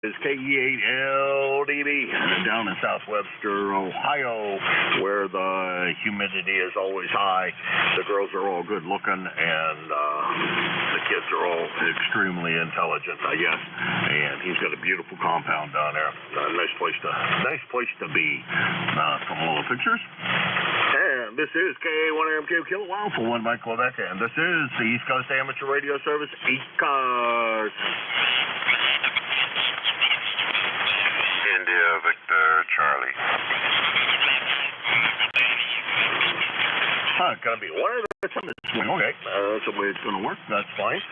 is KE8LDB down in Southwestern Ohio, where the humidity is always high. The girls are all good looking, and the kids are all extremely intelligent, I guess. And he's got a beautiful compound down there. Nice place to be. From all the pictures. And this is KA1MQ Kilowatt for 1 by Quebec, and this is the East Coast Amateur Radio Service, ECARS. India Victor Charlie. Gonna be one of the time this morning. Okay, that's the way it's gonna work. That's fine.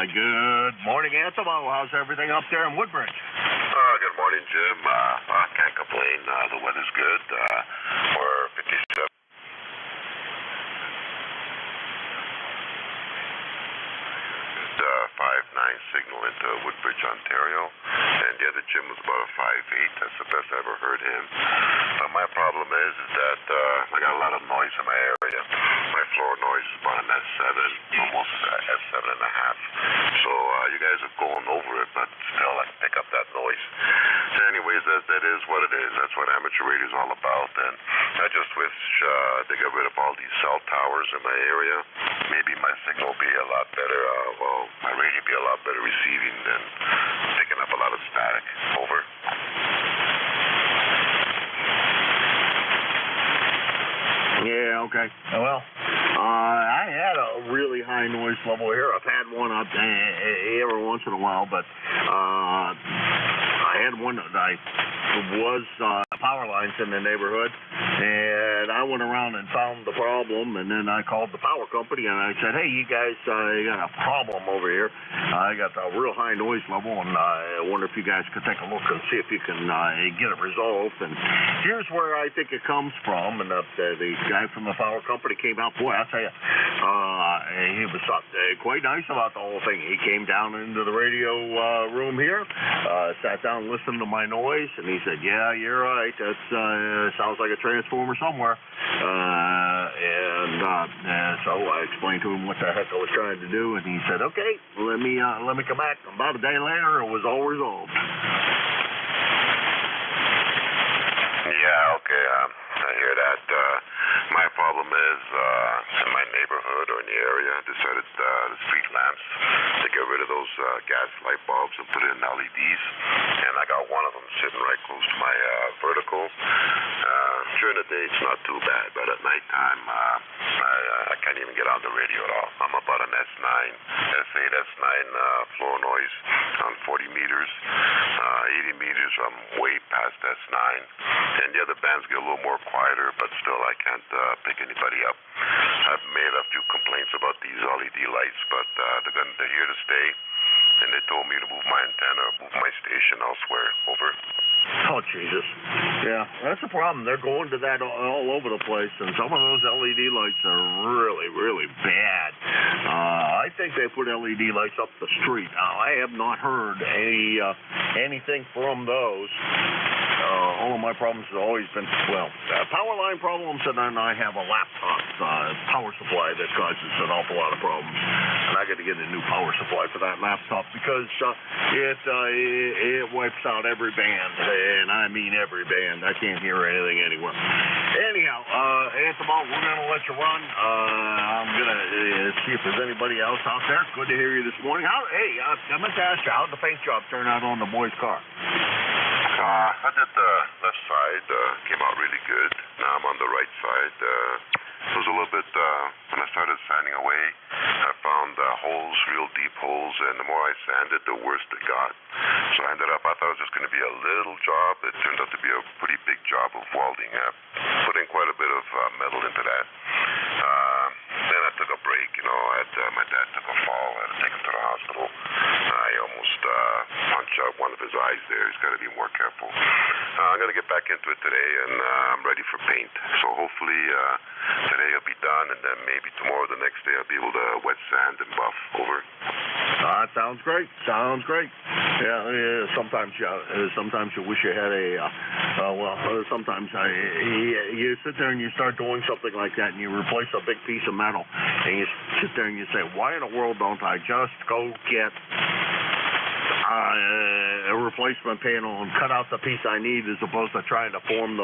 Good morning, Antimo. How's everything up there in Woodbridge? Good morning, Jim. I can't complain. The weather's good. We're 57. 5-9 signal into Woodbridge, Ontario, and the other Jim was about a 5-8. That's the best I ever heard him. My problem is that I got a lot of noise in my area. My floor noise is about an S7, almost S7.5. So you guys are going over it, but still I can pick up that noise. So anyways, that is what it is. That's what amateur radio is all about. And I just wish they got rid of all these cell towers in my area. Maybe my signal will be a lot better. My radio be a lot better receiving than picking up a lot of static. Over. Yeah, okay. Well, I had a really high noise level here. I've had one up every once in a while, but I had one that I was power lines in the neighborhood, and I went around and found the problem, and then I called the power company, and I said, hey, you guys, you got a problem over here. I got a real high noise level, and I wonder if you guys could take a look and see if you can get it resolved. And here's where I think it comes from, and the guy from the power company came out. Boy, I'll tell you, he was quite nice about the whole thing. He came down into the radio room here, sat down, listened to my noise, and he said, yeah, you're right. That sounds like a transformer somewhere. So I explained to him what the heck I was trying to do, and he said, okay, let me come back. About a day later, it was all resolved. Yeah, okay. I hear that. My problem is in my neighborhood or in the area, I decided the street lamps to get rid of those gas light bulbs and put in LEDs. And I got one of them sitting right close to my vertical. During the day, it's not too bad, but at nighttime, I can't even get on the radio at all. I'm about an S9, S8, S9 floor noise on 40 meters. 80 meters, I'm way past S9. And the other bands get a little more quieter, but still I can't pick anybody up. I've made a few complaints about these LED lights, but they're here to stay. And they told me to move my antenna or move my station elsewhere. Over. Oh, Jesus. Yeah, that's the problem. They're going to that all over the place, and some of those LED lights are really, really bad. I think they put LED lights up the street. Now, I have not heard anything from those. All of my problems have always been, power line problems, and then I have a laptop power supply that causes an awful lot of problems. And I got to get a new power supply for that laptop because it wipes out every band, and I mean every band. I can't hear anything anywhere. Anyhow, Antimo, we're going to let you run. I'm going to see if there's anybody else out there. Good to hear you this morning. I meant to ask you, how'd the paint job turn out on the boy's car? I did the left side, came out really good. Now I'm on the right side. It was a little bit, when I started sanding away, I found holes, real deep holes, and the more I sanded, the worse it got. So I thought it was just going to be a little job. It turned out to be a pretty big job of welding. I put in quite a bit of metal into that. Then I took a break, my dad took a fall. I had to take him to the hospital. I almost punched out one of his eyes there. He's got to be more careful. I'm going to get back into it today, and I'm ready for paint. So hopefully today it'll be done, and then maybe tomorrow, the next day, I'll be able to wet sand and buff. Over. That sounds great. Sounds great. Yeah, sometimes you wish you had sometimes you sit there and you start doing something like that, and you replace a big piece of metal, and you sit there and you say, why in the world don't I just go get a replacement panel and cut out the piece I need as opposed to trying to form it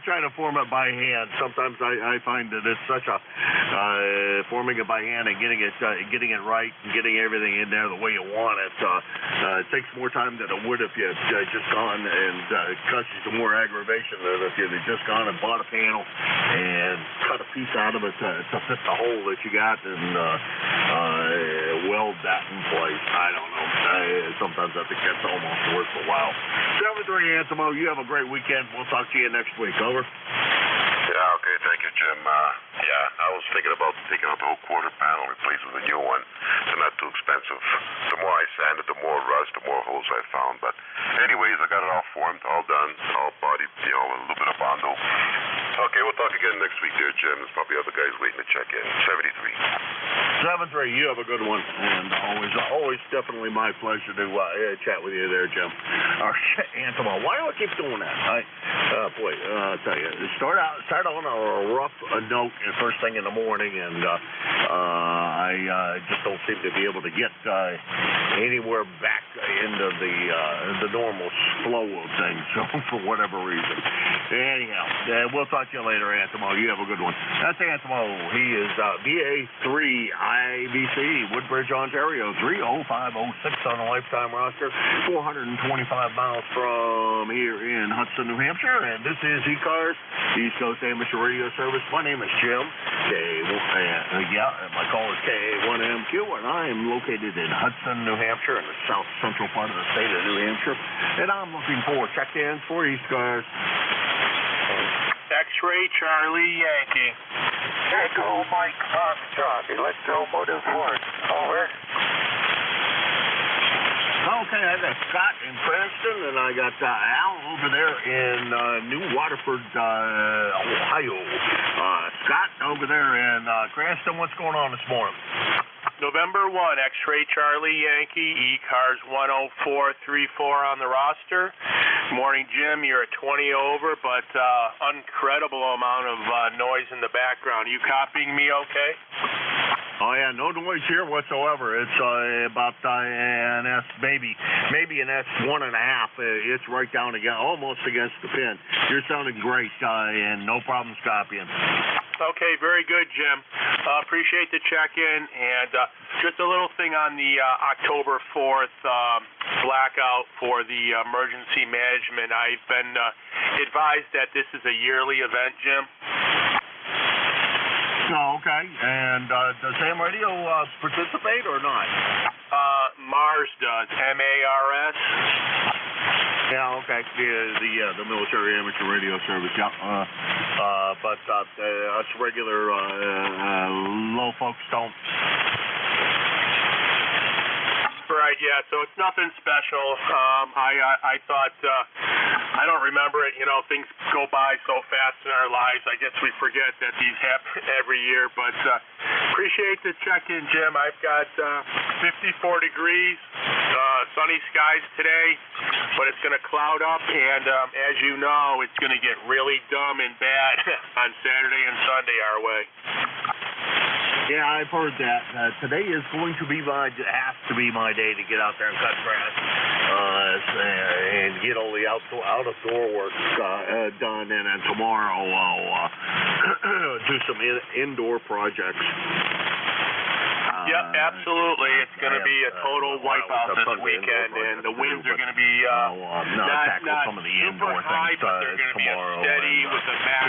trying to form it by hand. Sometimes I find that it's such a forming it by hand and getting it right and getting everything in there the way you want it. It takes more time than it would if you had just gone, and causes you some more aggravation than if you had just gone and bought a panel and cut a piece out of it to fit the hole that you got and weld that in place. I don't know. Sometimes I think that's almost worth a while. 7-3 Antimo, you have a great weekend. We'll talk to you next week. Over. Yeah, okay, thank you, Jim. Yeah, I was thinking about taking out the whole quarter panel, replace with a new one. They're not too expensive. The more I sanded, the more rust, the more holes I found. But anyways, I got it all formed, all done, all body, with a little bit of Bondo. Okay, we'll talk again next week there, Jim. There's probably other guys waiting to check in. 73. 7-3, you have a good one. And always definitely my pleasure to chat with you there, Jim. Antimo, why do I keep doing that? I'll tell you, start on a rough note first thing in the morning, and I just don't seem to be able to get anywhere back into the normal flow of things, so for whatever reason. Anyhow, we'll talk to you later, Antimo. You have a good one. That's Antimo. He is BA3 IBC, Woodbridge, Ontario, 30506 on a lifetime roster, 425 miles from here in Hudson, New Hampshire, and this is ECARS, East Coast Amateur Radio Service. My name is Jim. My call is KA1MQ, and I am located in Hudson, New Hampshire, in the south central part of the state of New Hampshire, and I'm looking for check-ins for ECARS. X-Ray Charlie Yankee. Echo Mike Foxtrot, Electromotive Force. Over. Okay, I got Scott in Cranston, and I got Al over there in New Waterford, Ohio. Scott over there in Cranston, what's going on this morning? November 1, X-Ray Charlie Yankee, ECARS 10434 on the roster. Morning, Jim. You're at 20 over, but incredible amount of noise in the background. You copying me okay? Oh, yeah, no noise here whatsoever. It's about an S, maybe an S1.5. It's right down again, almost against the pin. You're sounding great, and no problems copying. Okay, very good, Jim. Appreciate the check-in, and just a little thing on the October 4th blackout for the emergency management. I've been advised that this is a yearly event, Jim. Oh, okay. And does Ham Radio participate or not? MARS does. MARS. Yeah, okay. The military amateur radio service. Yeah. But us regular low folks don't. Right, yeah, so it's nothing special. I thought, I don't remember it, things go by so fast in our lives. I guess we forget that these happen every year, but appreciate the check-in, Jim. I've got 54 degrees, sunny skies today, but it's going to cloud up, and as you know, it's going to get really dumb and bad on Saturday and Sunday our way. Yeah, I've heard that. Today is going to be has to be my day to get out there and cut grass and get all the out-of-door work done. And then tomorrow I'll do some indoor projects. Yep, absolutely. It's going to be a total wipeout this weekend, and the winds are going to be not some of the super high, but they're going to be a steady with a max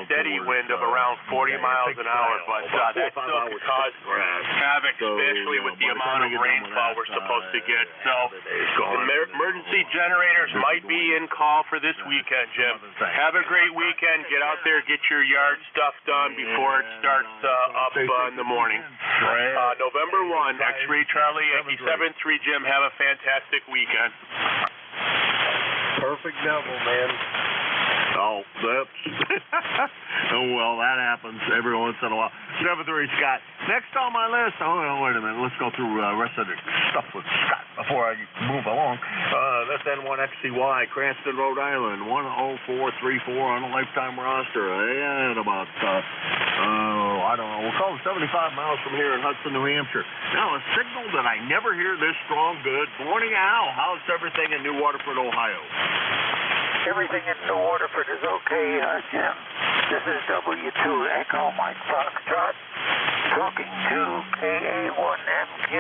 steady wind of around 40 miles an hour. But that still can cause havoc, especially with the amount of rainfall we're supposed to get. So the emergency generators might be in call for this weekend, Jim. Have a great weekend. Get out there, get your yard stuff done before it starts up in the morning. November 1, X-Ray Charlie Yankee 73, Jim. Have a fantastic weekend. Perfect devil, man. Oh, oops. Oh, well, that happens every once in a while. 7-3, Scott. Next on my list, wait a minute. Let's go through the rest of the stuff with Scott before I move along. That's N1XCY, Cranston, Rhode Island, 10434 on a lifetime roster. And about, I don't know, we'll call it 75 miles from here in Hudson, New Hampshire. Now, a signal that I never hear this strong. Good morning, Al. How's everything in New Waterford, Ohio? Everything in New Waterford is okay, Jim. This is W2 Echo Mike Foxtrot talking to KA1MQ.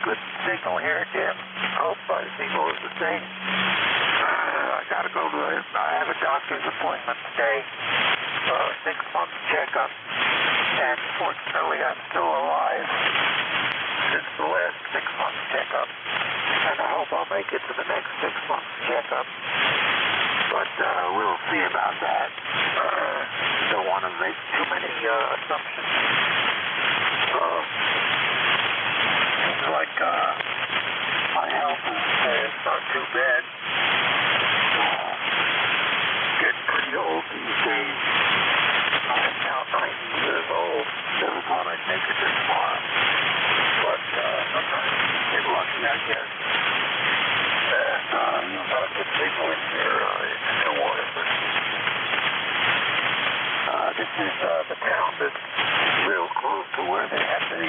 Good signal here, Jim. Hope my signal is the same. I gotta go to I have a doctor's appointment today. 6-month checkup. And fortunately, I'm still alive since the last 6-month checkup. And I hope I'll make it to the next 6-month checkup. But we'll see about that. Don't want to make too many assumptions. Seems like my health is not too bad. Getting pretty old these days. I'm now 90 years old. Never thought I'd make it this far. But sometimes you get lucky, I guess. And you've got a good signal in here in New Waterford. This is the town that's real close to where they had the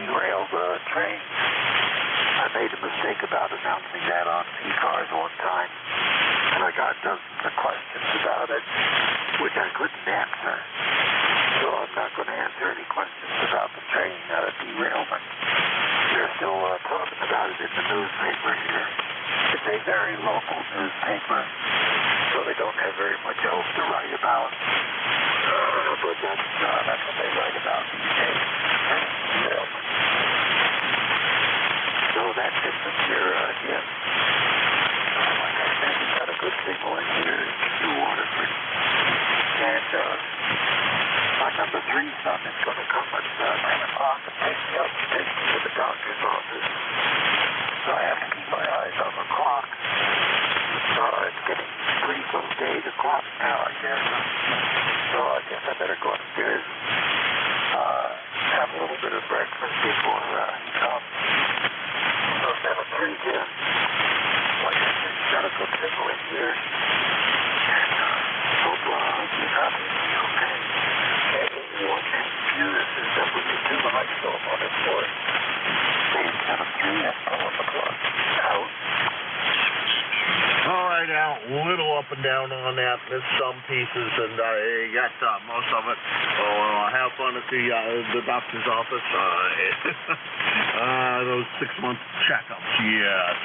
derailed train. I made a mistake about announcing that on ECARS one time, and I got dozens of questions about it, which I couldn't answer. So I'm not going to answer any questions about the train derailment. They're still talking about it in the newspaper here. It's a very local newspaper, so they don't have very much else to write about. But that's what they write about these days. Train derailment. So that's it from here, Jim. Like I said, we've got a good signal in here in New Waterford. And my number 3 son is going to come at 9 o'clock and take me up and take me to the doctor's office. So I have to keep my eyes on the clock. It's getting pretty close to 8 o'clock now, I guess. So I guess I better go upstairs and have a little bit of breakfast before he comes. So 7-3, Jim. Like I said, got a good signal in here. And hope you're happy to be okay. KA1MQ, this is W2 Mike on it for it. Same 7-3, that's 12 o'clock. Out. All right, Al, a little up and down on that. Missed some pieces, and I got most of it. So have fun at the doctor's office. Those 6-month checkups, yes.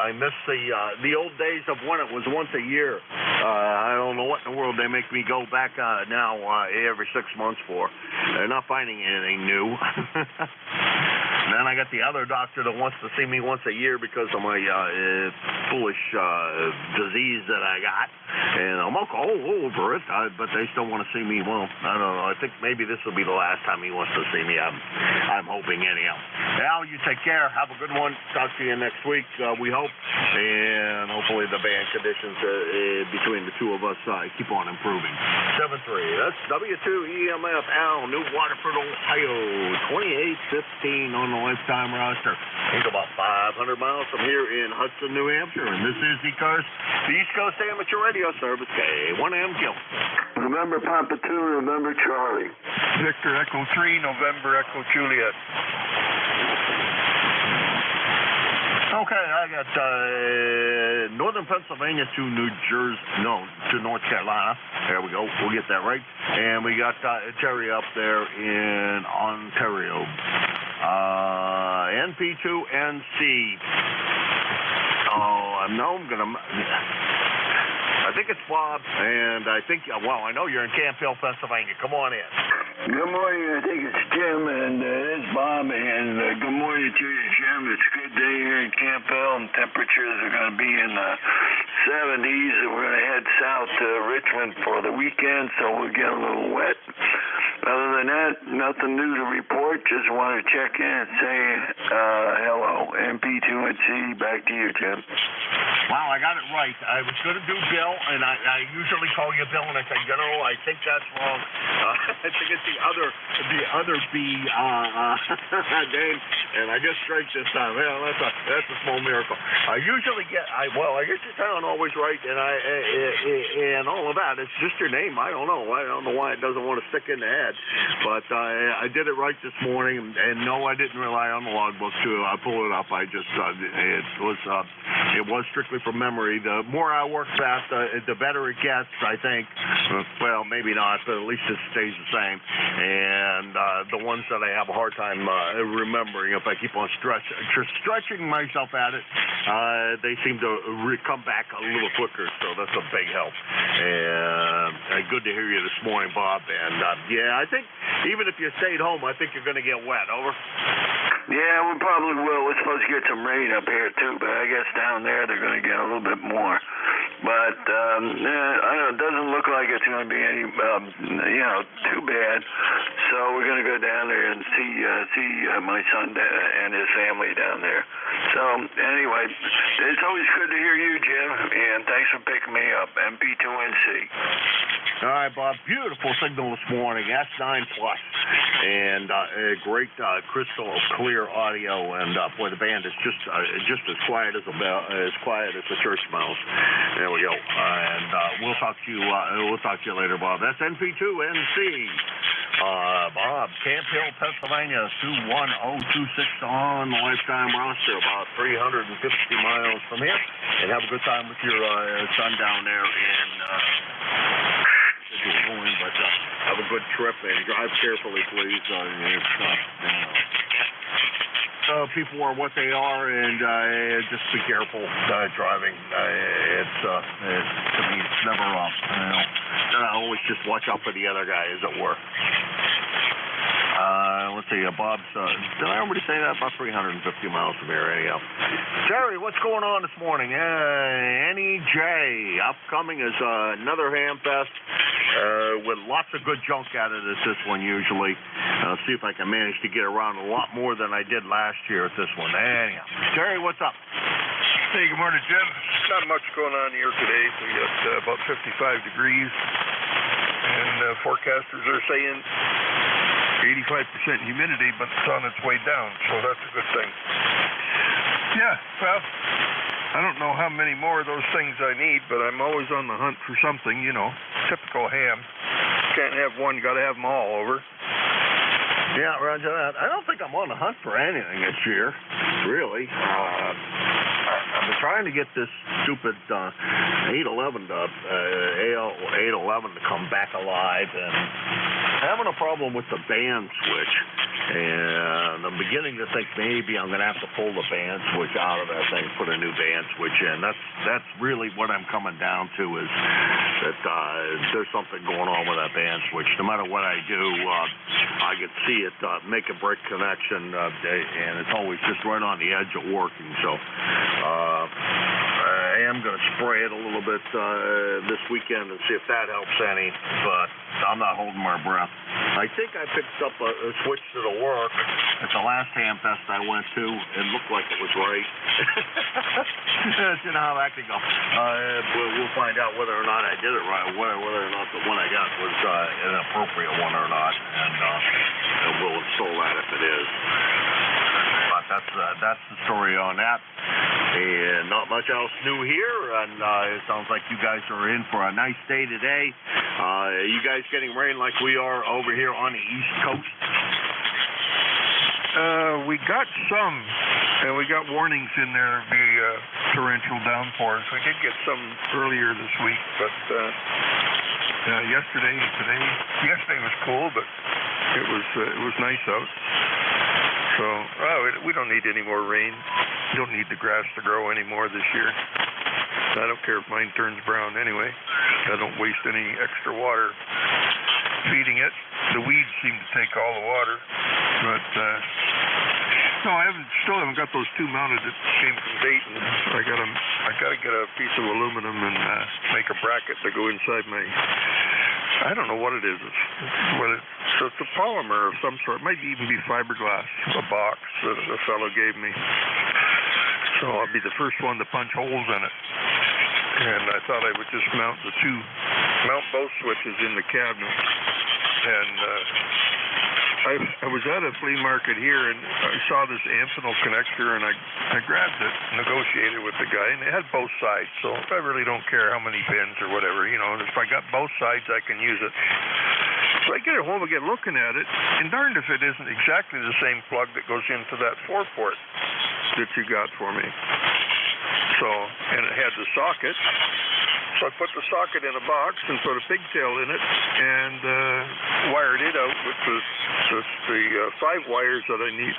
I miss the old days of when it was once a year. I don't know what in the world they make me go back now every 6 months for. They're not finding anything new. And then I got the other doctor that wants to see me once a year because of my foolish disease that I got. And I'm all over it, but they still want to see me. Well, I don't know. I think maybe this will be the last time he wants to see me. I'm hoping anyhow. Al, you take care. Have a good one. Talk to you next week, we hope. And hopefully the band conditions between the two of us keep on improving. 7-3. That's W2EMF Al, New Waterford, Ohio. 2815 on the lifetime roster. I think about 500 miles from here in Hudson, New Hampshire. And this is ECARS, the East Coast Amateur Radio Service, K1MQ. November Papa 2, November Charlie. Victor Echo 3, November Echo Juliet. Okay, I got northern Pennsylvania to to North Carolina. There we go. We'll get that right. And we got Terry up there in Ontario. NP2NC. I think it's Bob, and I think, I know you're in Camp Hill, Pennsylvania. Come on in. Good morning. I think it's Jim, and it's Bob, and good morning to you, Jim. It's a good day here in Camp Hill, and temperatures are going to be in the 70s, and we're going to head south to Richmond for the weekend, so we'll get a little wet. Other than that, nothing new to report. Just want to check in and say hello. NP2NC, back to you, Jim. Wow, I got it right. I was going to do Bill, and I usually call you Bill, and I say, I think that's wrong. I think it's the other B name, and I get straight this time. Well, that's a small miracle. I usually get I get your town always right, and all of that. It's just your name. I don't know why it doesn't want to stick in the head, but I did it right this morning, and no, I didn't rely on the logbook to pull it up. I just it was strictly from memory. The more I work fast, the better it gets, I think. Well, maybe not, but at least it stays the same. And the ones that I have a hard time remembering, if I keep on stretching myself at it, they seem to come back a little quicker, so that's a big help. And good to hear you this morning, Bob. And yeah, I think even if you stayed home, I think you're going to get wet. Over? Yeah, we probably will. We're supposed to get some rain up here, too, but I guess down there they're going to get a little bit more. But, I don't know, it doesn't look like it's going to be any, too bad. So we're going to go down there and see my son and his family down there. So, anyway, it's always good to hear you, Jim, and thanks for picking me up, MP2NC. All right, Bob, beautiful signal this morning, S9 Plus, and great crystal clear audio, and boy, the band is just as quiet as a church mouse. There we go, and we'll talk to you later, Bob. That's NP2NC. Bob, Camp Hill, Pennsylvania, 21026 on the lifetime roster, about 350 miles from here, and have a good time with your son down there in. But have a good trip and drive carefully, please. People are what they are, and just be careful driving. It's never always just watch out for the other guy, as it were. Let's see, Bob's, did I already say that? About 350 miles from here, anyhow. Jerry, what's going on this morning? NEJ, upcoming is another ham fest with lots of good junk out of this one usually. I'll see if I can manage to get around a lot more than I did last year at this one. Anyhow, Jerry, what's up? Hey, good morning, Jim. Not much going on here today. We got about 55 degrees, and forecasters are saying 85% humidity, but it's on its way down, so that's a good thing. Yeah, well, I don't know how many more of those things I need, but I'm always on the hunt for something, typical ham. Can't have one, got to have them all, over. Yeah, roger that. I don't think I'm on the hunt for anything this year, really. I've been trying to get this stupid 811 to come back alive, and having a problem with the band switch. And I'm beginning to think maybe I'm going to have to pull the band switch out of that thing, put a new band switch in. That's really what I'm coming down to, is that there's something going on with that band switch. No matter what I do, I can see it make a break connection, and it's always just right on the edge of working. So I am going to spray it a little bit this weekend and see if that helps any, but I'm not holding my breath. I think I picked up a switch that'll work. At the last ham fest I went to, it looked like it was right. You know how that can go. We'll find out whether or not I did it right, whether or not the one I got was an appropriate one or not, and we'll install that if it is. But that's the story on that. And not much else new here, and it sounds like you guys are in for a nice day today. You guys getting rain like we are over here on the East Coast? We got some, and we got warnings in there of the torrential downpours. We did get some earlier this week, but yesterday and today. Yesterday was cool, but it was nice out. So we don't need any more rain. We don't need the grass to grow anymore this year. I don't care if mine turns brown anyway. I don't waste any extra water feeding it. The weeds seem to take all the water, but no, I still haven't got those two mounted that came from Dayton. I gotta get a piece of aluminum and make a bracket to go inside my. I don't know what it is. So it's a polymer of some sort. It might even be fiberglass, a box that a fellow gave me. So So I'll be the first one to punch holes in it. And I thought I would just mount both switches in the cabinet. And I was at a flea market here, and I saw this Amphenol connector, and I grabbed it, negotiated with the guy, and it had both sides. So I really don't care how many pins or whatever, you know. And if I got both sides, I can use it. So I get it home again looking at it, and darned if it isn't exactly the same plug that goes into that 4-port that you got for me. So, and it had the socket. So I put the socket in a box and put a pigtail in it and wired it out with the 5 wires that I need.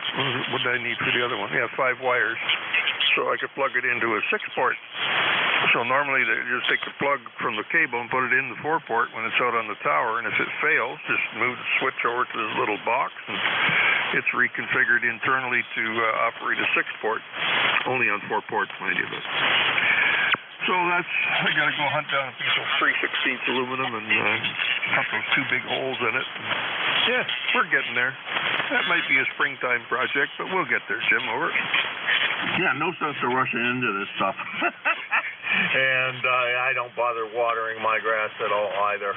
What did I need for the other one? Yeah, 5 wires. So I could plug it into a 6-port. So normally they just take the plug from the cable and put it in the 4-port when it's out on the tower, and if it fails, just move the switch over to this little box, and it's reconfigured internally to operate a 6-port, only on 4 ports, mind you. So I got to go hunt down a piece of 3/16 aluminum and cut those 2 big holes in it. Yeah, we're getting there. That might be a springtime project, but we'll get there, Jim. Over. Yeah, no sense to rushing into this stuff. And I don't bother watering my grass at all either.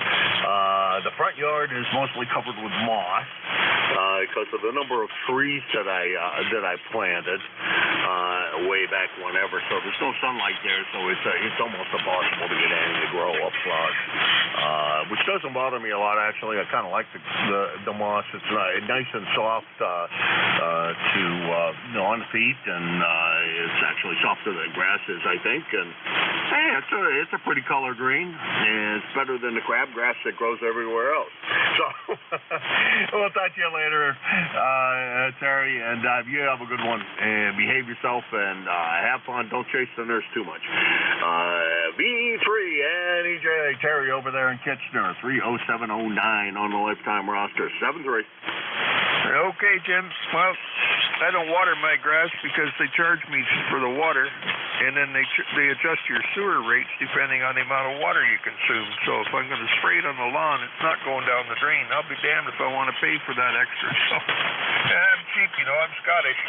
The front yard is mostly covered with moss because of the number of trees that I planted way back whenever. So there's no sunlight there, so it's almost impossible to get anything to grow up front. Which doesn't bother me a lot, actually. I kind of like the moss. It's nice and soft on the feet, and it's actually softer than grass is, I think. And hey, it's a pretty color green, and it's better than the crabgrass that grows everywhere else. So we'll talk to you later, Terry, and you have a good one. And behave yourself and have fun. Don't chase the nurse too much. V3 NJ Terry over there in Kitchener, 30709 on the lifetime roster, 73. Okay, Jim. Well, I don't water my grass because they charge me for the water, and then they adjust your sewer rates depending on the amount of water you consume. So if I'm going to spray it on the lawn, it's not going down the drain. I'll be damned if I want to pay for that extra. So I'm cheap, you know. I'm Scottish.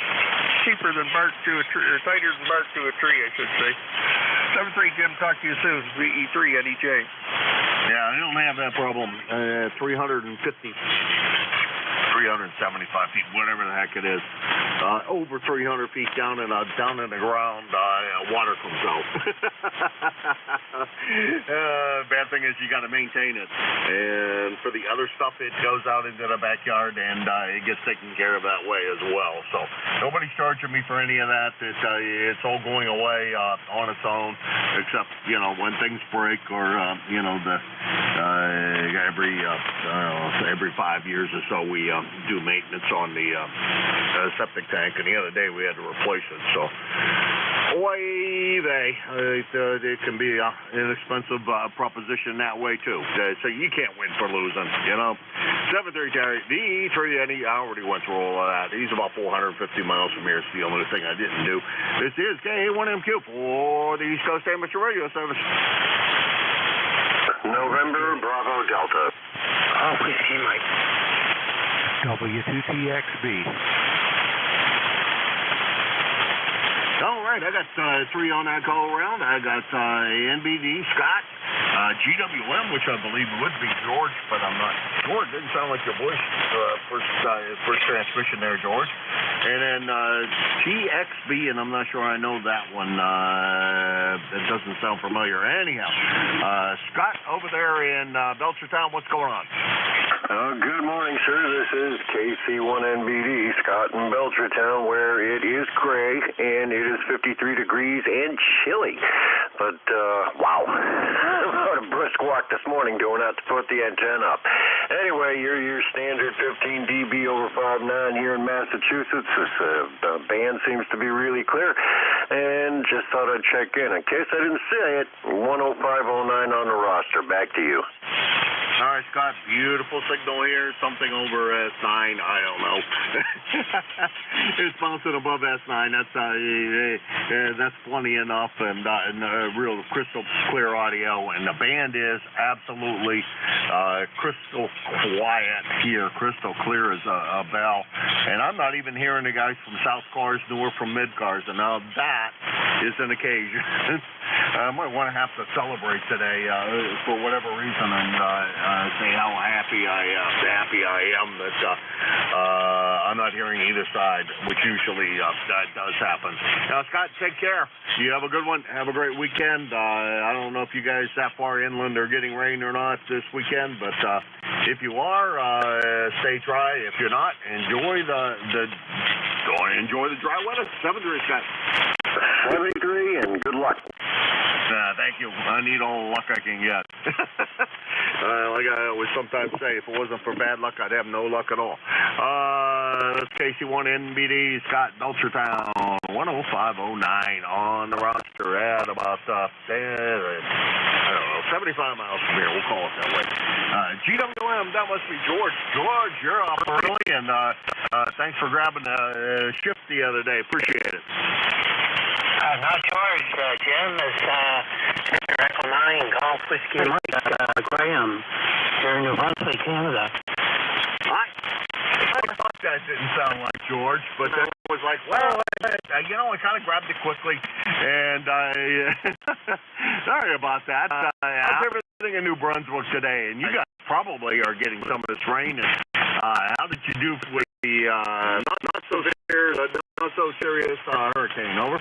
Cheaper than bark to a tree, or tighter than bark to a tree, I should say. 73, Jim. Talk to you soon. VE3 NEJ. Yeah, I don't have that problem. 375 feet, whatever the heck it is. Over 300 feet down in the ground, water comes out. Bad thing is you got to maintain it. And for the other stuff, it goes out into the backyard, and it gets taken care of that way as well. So nobody's charging me for any of that. It's all going away on its own, except, when things break or, every 5 years or so we do maintenance on the septic tank, and the other day we had to replace it. So it can be an inexpensive proposition that way too. So you can't win for losing, 7-3 Terry, VE3 I already went through all of that. He's about 450 miles from here. It's the only thing I didn't do. This is KA1MQ for the East Coast Amateur Radio Service. November Bravo Delta. Oh, please, hey, Mike. W2TXB. All right, I got 3 on that go around. I got NBD, Scott, GWM, which I believe would be George, but I'm not sure. It didn't sound like your voice first transmission there, George. And then TXB, and I'm not sure I know that one. That doesn't sound familiar. Anyhow, Scott over there in Belchertown, what's going on? Good morning, sir. This is KC1NBD, Scott in Belchertown, where it is gray and it is 53 degrees and chilly. But, wow. What a brisk walk this morning going out to put the antenna up. Anyway, your standard 15 dB over 5.9 here in Massachusetts. This band seems to be really clear. And just thought I'd check in case I didn't say it. 10509 on the roster. Back to you. All right, Scott, beautiful signal here. Something over S9, I don't know. It's bouncing above S9. That's plenty enough, and real crystal clear audio. And the band is absolutely crystal quiet here, crystal clear as a bell. And I'm not even hearing the guys from South Cars nor from Mid Cars. And now that is an occasion. I might want to have to celebrate today for whatever reason and say how happy I am that I'm not hearing either side, which usually that does happen. Now, Scott, take care. You have a good one. Have a great weekend. I don't know if you guys that far inland are getting rain or not this weekend, but if you are, stay dry. If you're not, enjoy the dry weather. 7-3, Scott. 7-3, and good luck. Thank you. I need all the luck I can get. Like I always sometimes say, if it wasn't for bad luck, I'd have no luck at all. That's KC1 NBD, Scott, Belchertown, 10509 on the roster at about, I don't know, 75 miles from here. We'll call it that way. GWM, that must be George. George, you're up early, and thanks for grabbing a shift the other day. Appreciate it. Not George, Jim. It's Echo 9 Golf Whiskey Mike Graham here in New Brunswick, Canada. I thought that didn't sound like George, but then it was like, well, I kind of grabbed it quickly, and sorry about that. How's everything in New Brunswick today? And you guys probably are getting some of this rain. And how did you do with the not so serious hurricane? Over.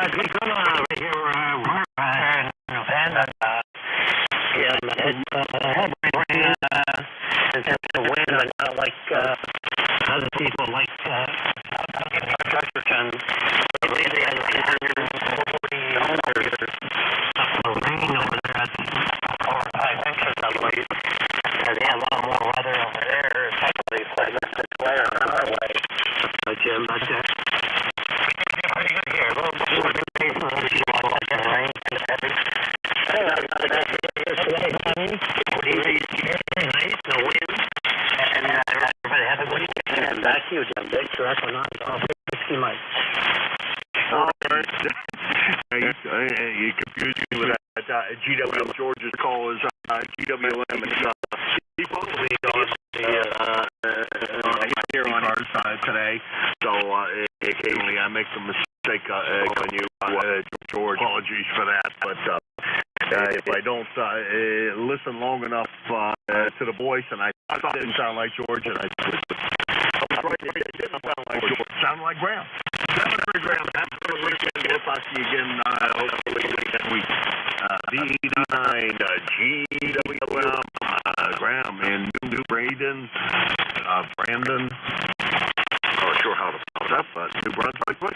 It's been good over here in November. Heavy rain and the wind, but not like other people like Chesterton. They had 140 millimeters of rain over there. That's 4 or 5 inches, I believe. And they have a lot more weather over there. Actually, quite a bit wetter on our way. Jim, but pretty good here. A little more rain and heavy. Yesterday, nice, no wind, and everybody had a good weekend. Back to you, Jim. Big truck on off Whiskey Mike. All right. You confused me with that. GWM George's call is GWM. He probably on here on our side today, so occasionally I make the mistake on you, George. Apologies for that, but if I don't listen long enough to the voice, and I thought it didn't sound like George, and I was right, it didn't sound like George. It sounded like Graham. 7-3, Graham. That's the weekend. We'll talk to you again hopefully next week. B89 GWM Graham and New Brandon. Not sure how to pronounce that, but New Brunswick. And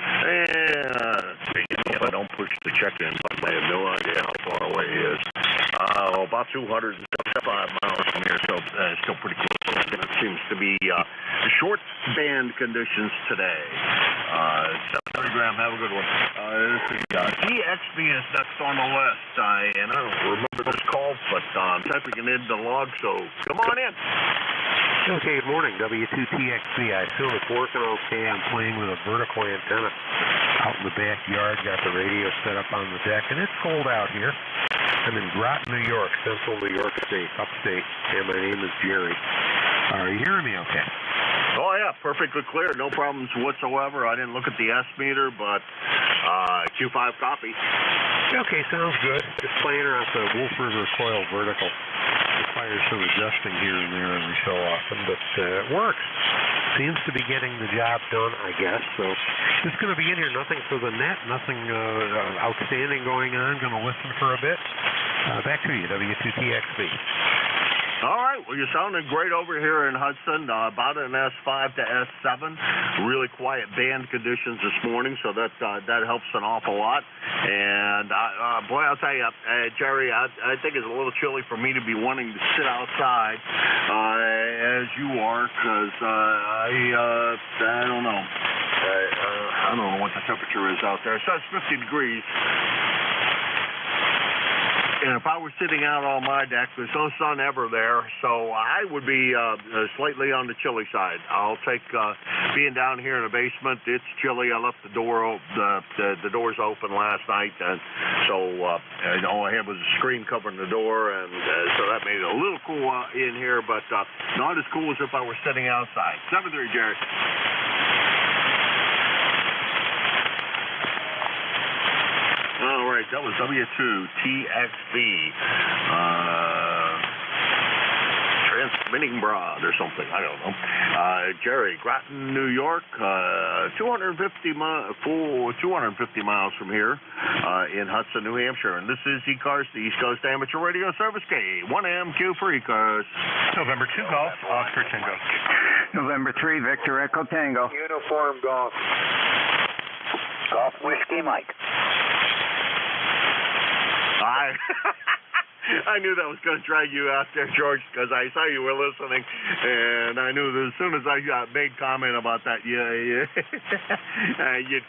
if I don't push the check-in button, I have no idea how far away he is. About 275 miles from here, so still pretty close. And it seems to be short band conditions today. 7-3, have a good one. EXB is next on the list, and I don't remember this call, but I'm typing it in the log, so come on in. Okay, good morning, W2TXB. I assume it's working okay. I'm playing with a vertical antenna out in the backyard, got the radio set up on the deck, and it's cold out here. I'm in Groton, New York, central New York State, upstate, and my name is Jerry. Are you hearing me okay? Oh, yeah, perfectly clear. No problems whatsoever. I didn't look at the S meter, but Q5 copy. Okay, sounds good. Just playing around the Wolf River Coil vertical. Requires some adjusting here and there every so often, but it works. Seems to be getting the job done, I guess. So just going to be in here. Nothing for the net. Nothing outstanding going on. Going to listen for a bit. Back to you, W2TXB. All right. Well, you're sounding great over here in Hudson. About an S5 to S7. Really quiet band conditions this morning, so that helps an awful lot. And boy, I'll tell you, Jerry, I think it's a little chilly for me to be wanting to sit outside as you are, because I don't know. I don't know what the temperature is out there. It says 50 degrees. And if I were sitting out on my deck, there's no sun ever there, so I would be slightly on the chilly side. I'll take being down here in the basement. It's chilly. I left the doors open last night, and so all I had was a screen covering the door, and so that made it a little cool in here, but not as cool as if I were sitting outside. 7-3, Jerry. That was W2TXB. Transmitting Broad or something, I don't know. Jerry, Groton, New York, 250 miles from here in Hudson, New Hampshire. And this is ECARS, the East Coast Amateur Radio Service, K1MQ for ECARS. November 2 Golf, Oscar Tango. November 3, Victor Echo Tango. Uniform Golf. Golf Whiskey Mike. I knew that was going to drag you out there, George, because I saw you were listening, and I knew that as soon as I made comment about that, you'd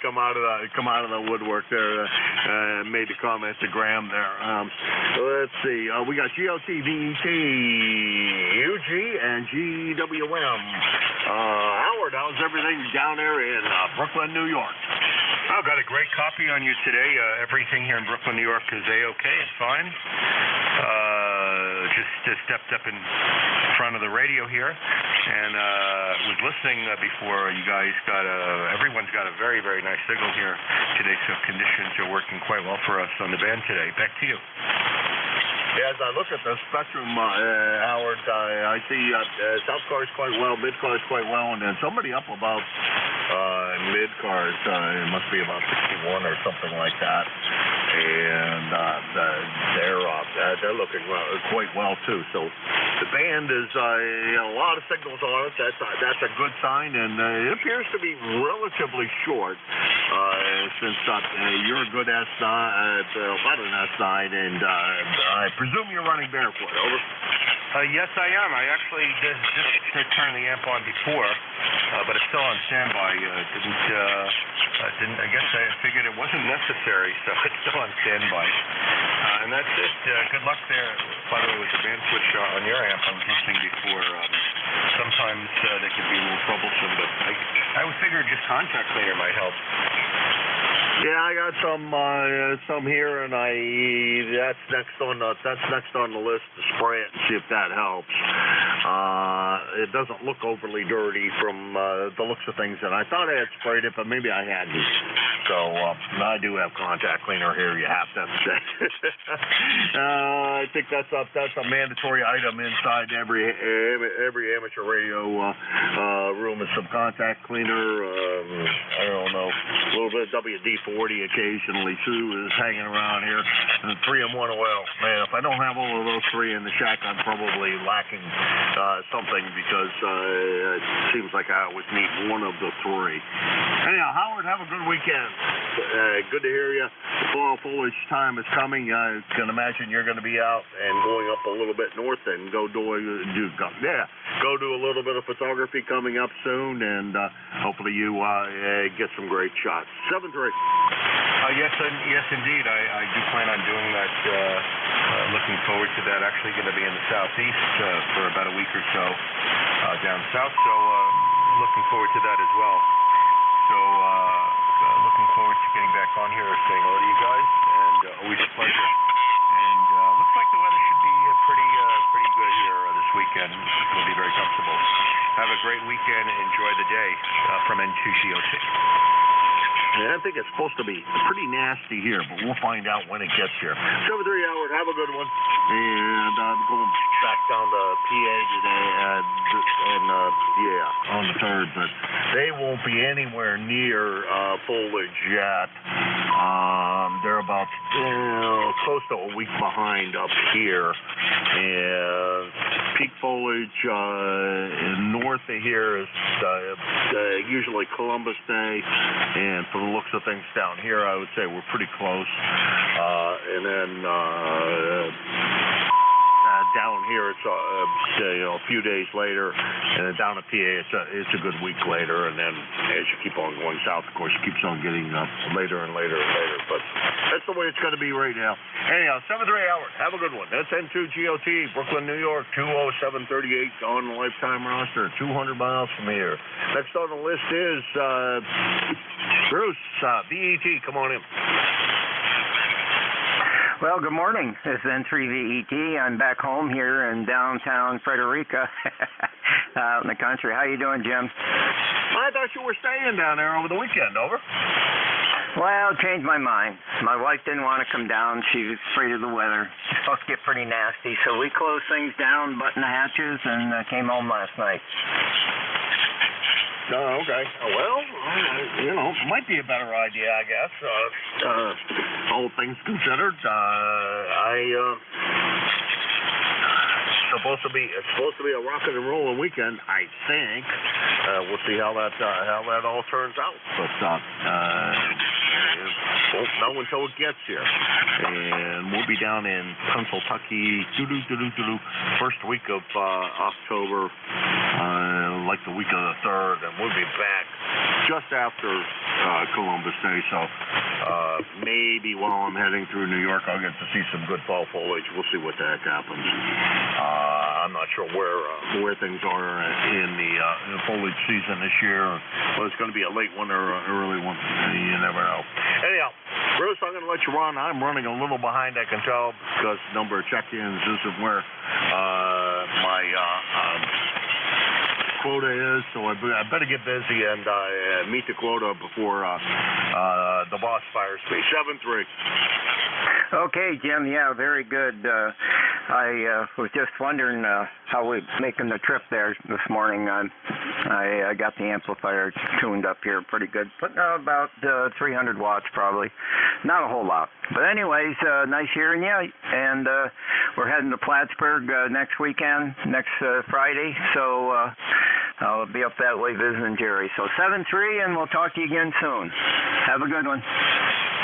come out of the woodwork there, and made the comment to Graham there. Let's see, we got GOT, VET, UG, and GWM. Howard, how's everything down there in Brooklyn, New York? I've got a great copy on you today. Everything here in Brooklyn, New York is A-OK. It's fine. Just stepped up in front of the radio here and was listening before you guys everyone's got a very, very nice signal here today, so conditions are working quite well for us on the band today. Back to you. Yeah, as I look at the spectrum, Howard, I see South cars quite well, mid cars quite well, and then somebody up about mid cars, it must be about 61 or something like that, and they're looking quite well too. So the band is a lot of signals on it. That's a good sign, and it appears to be relatively short since you're a good S9, about an S9, and I presume you're running barefoot. Over. Yes, I am. I actually just turned the amp on before, but it's still on standby. I guess I figured it wasn't necessary, so it's still on standby. And that's it. Good luck there. By the way, with the band switch on your amp, I was listening before. Sometimes they can be a little troublesome, but I would figure just contact cleaner might help. Yeah, I got some here, and that's next on the list to spray it and see if that helps. It doesn't look overly dirty from the looks of things, and I thought I had sprayed it, but maybe I hadn't. So I do have contact cleaner here. You have to say. I think that's a mandatory item inside every amateur radio room is some contact cleaner. I don't know, a little bit of WD-40 occasionally. Sue is hanging around here, and 3-in-1 oil. Man, if I don't have all of those three in the shack, I'm probably lacking something because it seems like I always need one of the three. Anyhow, Howard, have a good weekend. Good to hear you. The fall foliage time is coming. I can imagine you're going to be out and going up a little bit north and go do a little bit of photography coming up soon, and hopefully you get some great shots. 7-3. Yes, indeed. I do plan on doing that. Looking forward to that. Actually going to be in the southeast for about a week or so down south. So looking forward to that as well. So looking forward to getting back on here, saying hello to you guys, and always a pleasure. And looks like the weather should be pretty good here this weekend. It's going to be very comfortable. Have a great weekend and enjoy the day from N2GOT. Yeah, I think it's supposed to be pretty nasty here, but we'll find out when it gets here. 7-3, Howard. Have a good one. And I'm going back down to PA today, on the 3rd, but they won't be anywhere near foliage yet. They're about close to a week behind up here, and peak foliage north of here is usually Columbus Day, and for the looks of things down here, I would say we're pretty close. And then down here, it's a few days later, and then down at PA, it's a good week later, and then as you keep on going south, of course, it keeps on getting later and later and later. But that's the way it's going to be right now. Anyhow, 7-3 Howard. Have a good one. That's N2GOT, Brooklyn, New York, 20738 on the lifetime roster, 200 miles from here. Next on the list is Bruce, VET. Come on in. Well, good morning. This is N3VET. I'm back home here in downtown Frederica, out in the country. How you doing, Jim? I thought you were staying down there over the weekend. Over? Well, changed my mind. My wife didn't want to come down. She was afraid of the weather. It's supposed to get pretty nasty. So we closed things down, buttoned the hatches, and came home last night. Oh, okay. Well, it might be a better idea, I guess. All things considered, it's supposed to be a rockin' and rollin' weekend, I think. We'll see how that all turns out. But won't know until it gets here. And we'll be down in Pennsylvania, first week of October, like the week of the 3rd, and we'll be back just after Columbus Day. So maybe while I'm heading through New York, I'll get to see some good fall foliage. We'll see what the heck happens. I'm not sure where things are in the foliage season this year. Well, it's going to be a late one or an early one. You never know. Anyhow, Bruce, I'm going to let you run. I'm running a little behind, I can tell, because the number of check-ins isn't where my quota is, so I better get busy and meet the quota before the boss fires me. 7-3. Okay, Jim. Yeah, very good. I was just wondering how we're making the trip there this morning. I got the amplifier tuned up here pretty good, but about 300 watts probably. Not a whole lot. But anyways, nice hearing you. And we're heading to Plattsburgh next weekend, next Friday. So I'll be up that way visiting Jerry. So 7-3, and we'll talk to you again soon. Have a good one.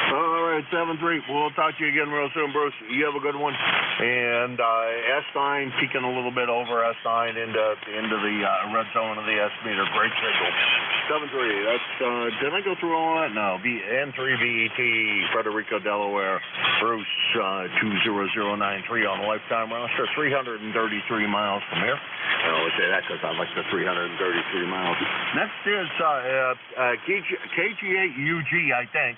All right, 7-3. We'll talk to you again real soon, Bruce. You have a good one. And S9 peeking a little bit over S9 into the red zone of the S meter. Great signal. 7-3. That's did I go through all that? No. N3VET, Frederica, Delaware. Bruce 20093 on lifetime roster. 333 miles from here. I always say that because I like the 333 miles. Next is KG8UG, I think.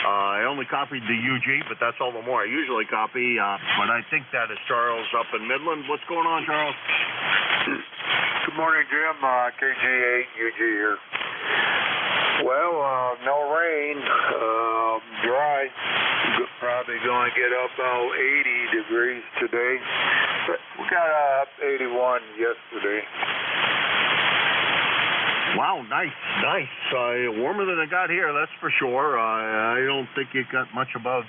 I only copied the UG, but that's all the more I usually copy. But I think that is Charles up in Midland. What's going on, Charles? Good morning, Jim. KG8UG here. Well, no rain. Dry. Probably going to get up about 80 degrees today. But we got up 81 yesterday. Wow, nice. Warmer than it got here, that's for sure. I don't think it got much above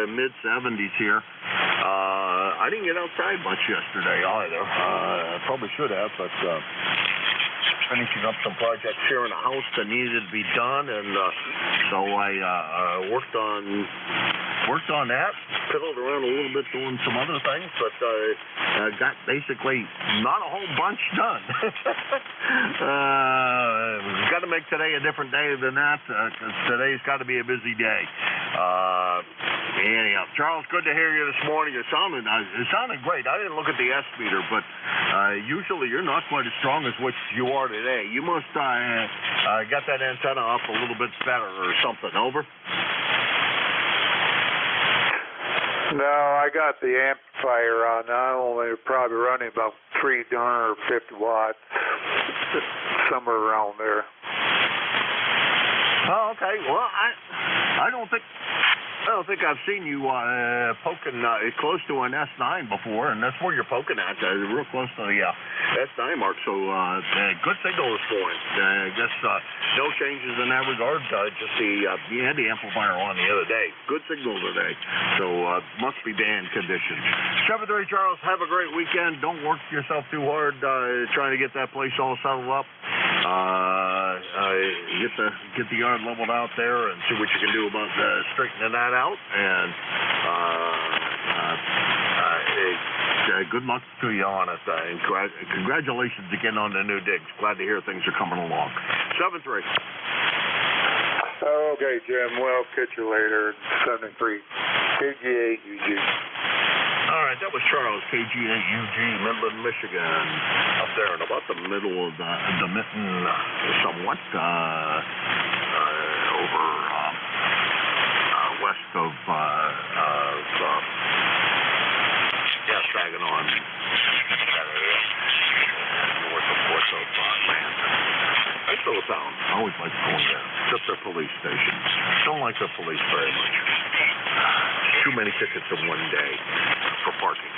mid-70s here. I didn't get outside much yesterday either. I probably should have, but finishing up some projects here in the house that needed to be done, and so I worked on that, piddled around a little bit doing some other things, but got basically not a whole bunch done. Got to make today a different day than that, because today's got to be a busy day. Anyhow, Charles, good to hear you this morning. It sounded great. I didn't look at the S meter, but usually you're not quite as strong as what you are today. You must got that antenna up a little bit better or something. Over. No, I got the amplifier on. I'm only probably running about 350 watts, somewhere around there. Oh, okay. Well, I don't think I've seen you poking close to an S9 before, and that's where you're poking at, real close to the S9 mark. So good signal this morning. I guess no changes in that regard. Just you had the amplifier on the other day. Good signal today. So must be band conditions. 7-3, Charles. Have a great weekend. Don't work yourself too hard trying to get that place all settled up. Get the yard leveled out there and see what you can do about straightening that out. And good luck to you on it. And congratulations again on the new digs. Glad to hear things are coming along. 7-3. Okay, Jim. Well, catch you later. 7-3. KG8UG. All right, that was Charles, KG8UG, Midland, Michigan, up there in about the middle of the mitten, somewhat over west of Saginaw, that area, north of Lansing. Nice little town. I always like going there. It's up their police station. So don't like the police very much. Too many tickets in one day for parking.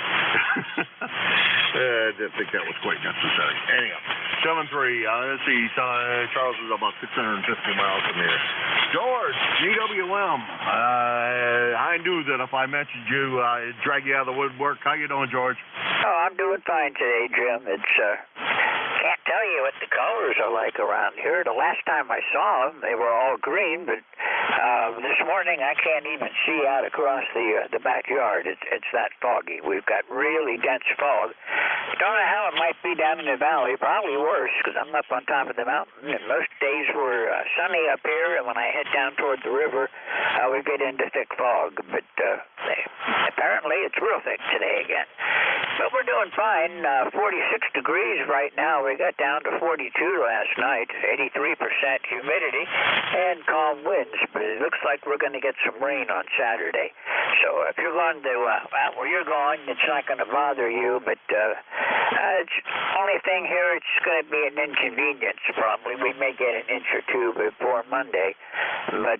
I didn't think that was quite necessary. Anyhow, 7-3. Let's see. Charles is about 650 miles from here. George, GWM. I knew that if I mentioned you, I'd drag you out of the woodwork. How you doing, George? Oh, I'm doing fine today, Jim. It's can't tell you what the colors are like around here. The last time I saw them, they were all green, but this morning I can't even see out across the backyard. It's that foggy. We've got really dense fog. Don't know how it might be down in the valley. Probably worse because I'm up on top of the mountain, and most days were sunny up here, and when I head down toward the river, we get into thick fog. But apparently it's real thick today again. But we're doing fine. 46 degrees right now. We got down to 42 last night, 83% humidity, and calm winds. But it looks like we're going to get some rain on Saturday. So if you're going to, where you're going, it's not going to bother you. But it's only thing here, it's going to be an inconvenience probably. We may get an inch or two before Monday. But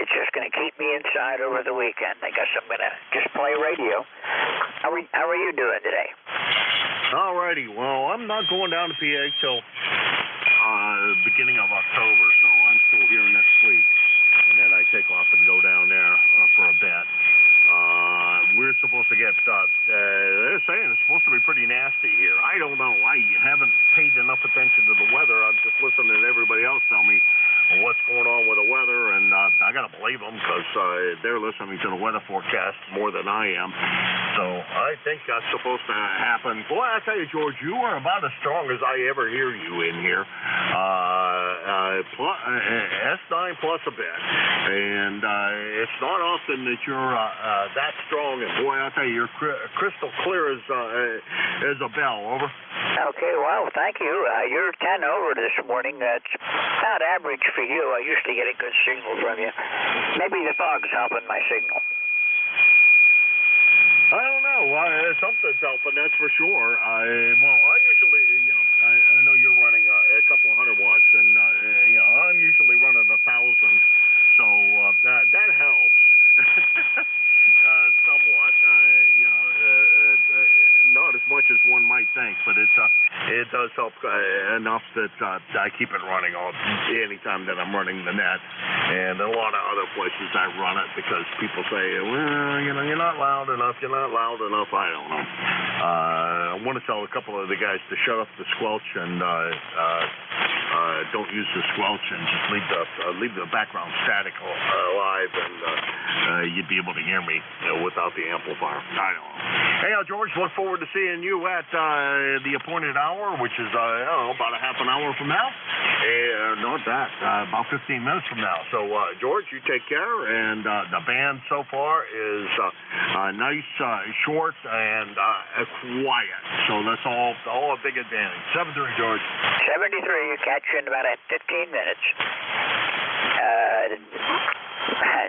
it's just going to keep me inside over the weekend. I guess I'm going to just play radio. How are you doing today? All righty. Well, I'm not going down to PA till beginning of October, so I'm still here next week. And then I take off and go down there for a bit. We're supposed to get, they're saying it's supposed to be pretty nasty here. I don't know. I haven't paid enough attention to the weather. I'm just listening to everybody else tell me what's going on with the weather, and I got to believe them because they're listening to the weather forecast more than I am. So I think that's supposed to happen. Boy, I tell you, George, you are about as strong as I ever hear you in here. S9 plus a bit. And it's not often that you're that strong. And boy, I tell you, you're crystal clear as a bell. Over. Okay, well, thank you. You're 10 over this morning. That's about average for you. I usually get a good signal from you. Maybe the fog's helping my signal. I don't know. Something's helping, that's for sure. I usually, I know you're running a couple of 100 watts, and I'm usually running 1,000, so that helps. Somewhat, not as much as one might think, but it does help enough that I keep it running anytime that I'm running the net. And a lot of other places I run it because people say, well, you're not loud enough. You're not loud enough. I don't know. I want to tell a couple of the guys to shut up the squelch and don't use the squelch and just leave the background static alive, and you'd be able to hear me without the amplifier. I don't know. Hey, George, look forward to seeing you at the appointed hour, which is about a half an hour from now. Not that, about 15 minutes from now. So, George, you take care, and the band so far is nice, short, and quiet. So that's all a big advantage. 7-3, George. 73, catch you in about 15 minutes.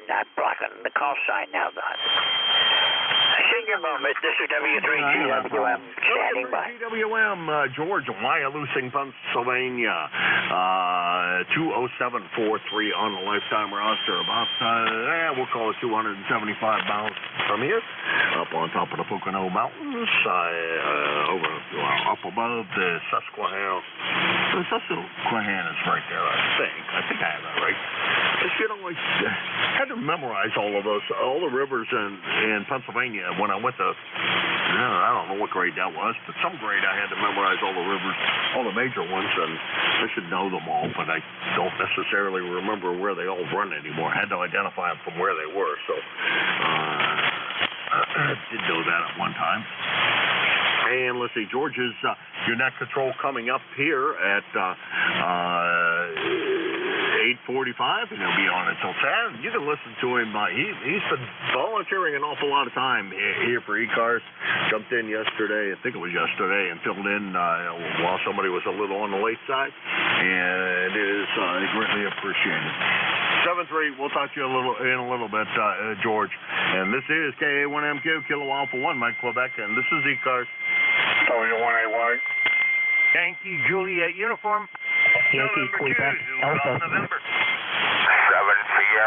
Not blocking the call sign now, Don. Senior moment, this is W3GWM standing by. GWM, George, Wyalusing, Pennsylvania, 20743 on the lifetime roster. About, we'll call it 275 miles from here, up on top of the Pocono Mountains, up above the Susquehanna. The Susquehanna is right there, I think I have that right. I had to memorize all the rivers in Pennsylvania when I went to, I don't know what grade that was, but some grade I had to memorize all the rivers, all the major ones, and I should know them all, but I don't necessarily remember where they all run anymore. I had to identify them from where they were, so I did know that at one time. And let's see, George's your net control coming up here at 8:45, and he'll be on until 10. You can listen to him. He's been volunteering an awful lot of time here for ECARS. Jumped in yesterday, I think it was yesterday, and filled in while somebody was a little on the late side, and it is greatly appreciated. 7-3, we'll talk to you in a little bit, George. And this is KA1MQ, Kilo Alpha 1, Mike Quebec, and this is ECARS. W1AY. Yankee Juliet uniform. Yankee Quebec Alpha. November. 7 p.m.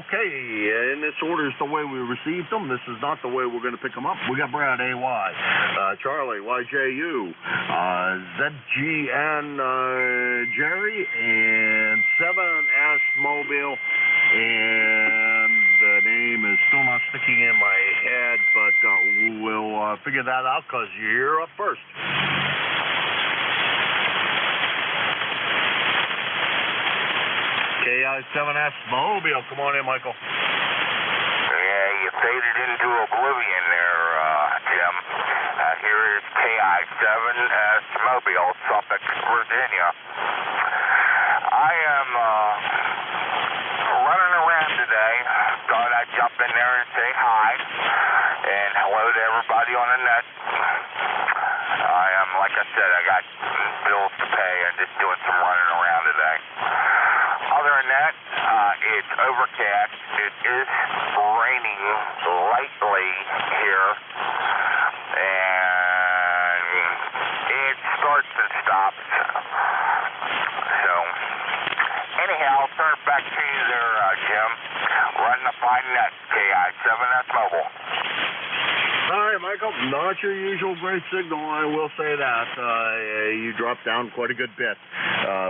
Okay, in this order is the way we received them. This is not the way we're going to pick them up. We got Brad AY, Charlie YJU, ZGN Jerry, and 7S Mobile, and the name is still not sticking in my head, but we'll figure that out because you're up first. KI7S Mobile. Come on in, Michael. Yeah, you faded into oblivion there, Jim. Here is KI7S Mobile, Suffolk, Virginia. I am running around today. Thought I'd jump in there and say hi and hello to everybody on the net. I am, like I said, I got bills to pay and just doing some running around today. Other than that, it's overcast. It is raining lightly here, and it starts and stops. So, anyhow, I'll turn it back to you there, Jim. Running a fine net, KI7S Mobile. All right, Michael, not your usual great signal, I will say that. You dropped down quite a good bit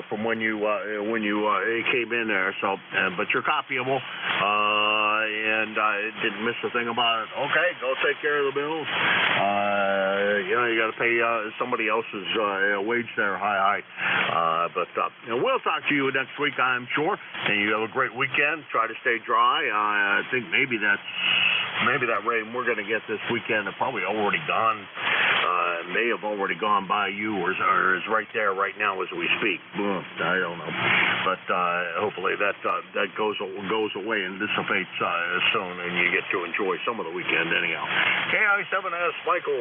from when you came in there, so but you're copyable, and didn't miss a thing about it. Okay, go take care of the bills. You got to pay somebody else's wage there, hi. But we'll talk to you next week, I'm sure, and you have a great weekend. Try to stay dry. I think maybe that rain we're going to get this weekend is probably already gone. May have already gone by you, or is right there right now as we speak. I don't know, but hopefully that goes away and dissipates soon, and you get to enjoy some of the weekend anyhow. KI7S Michael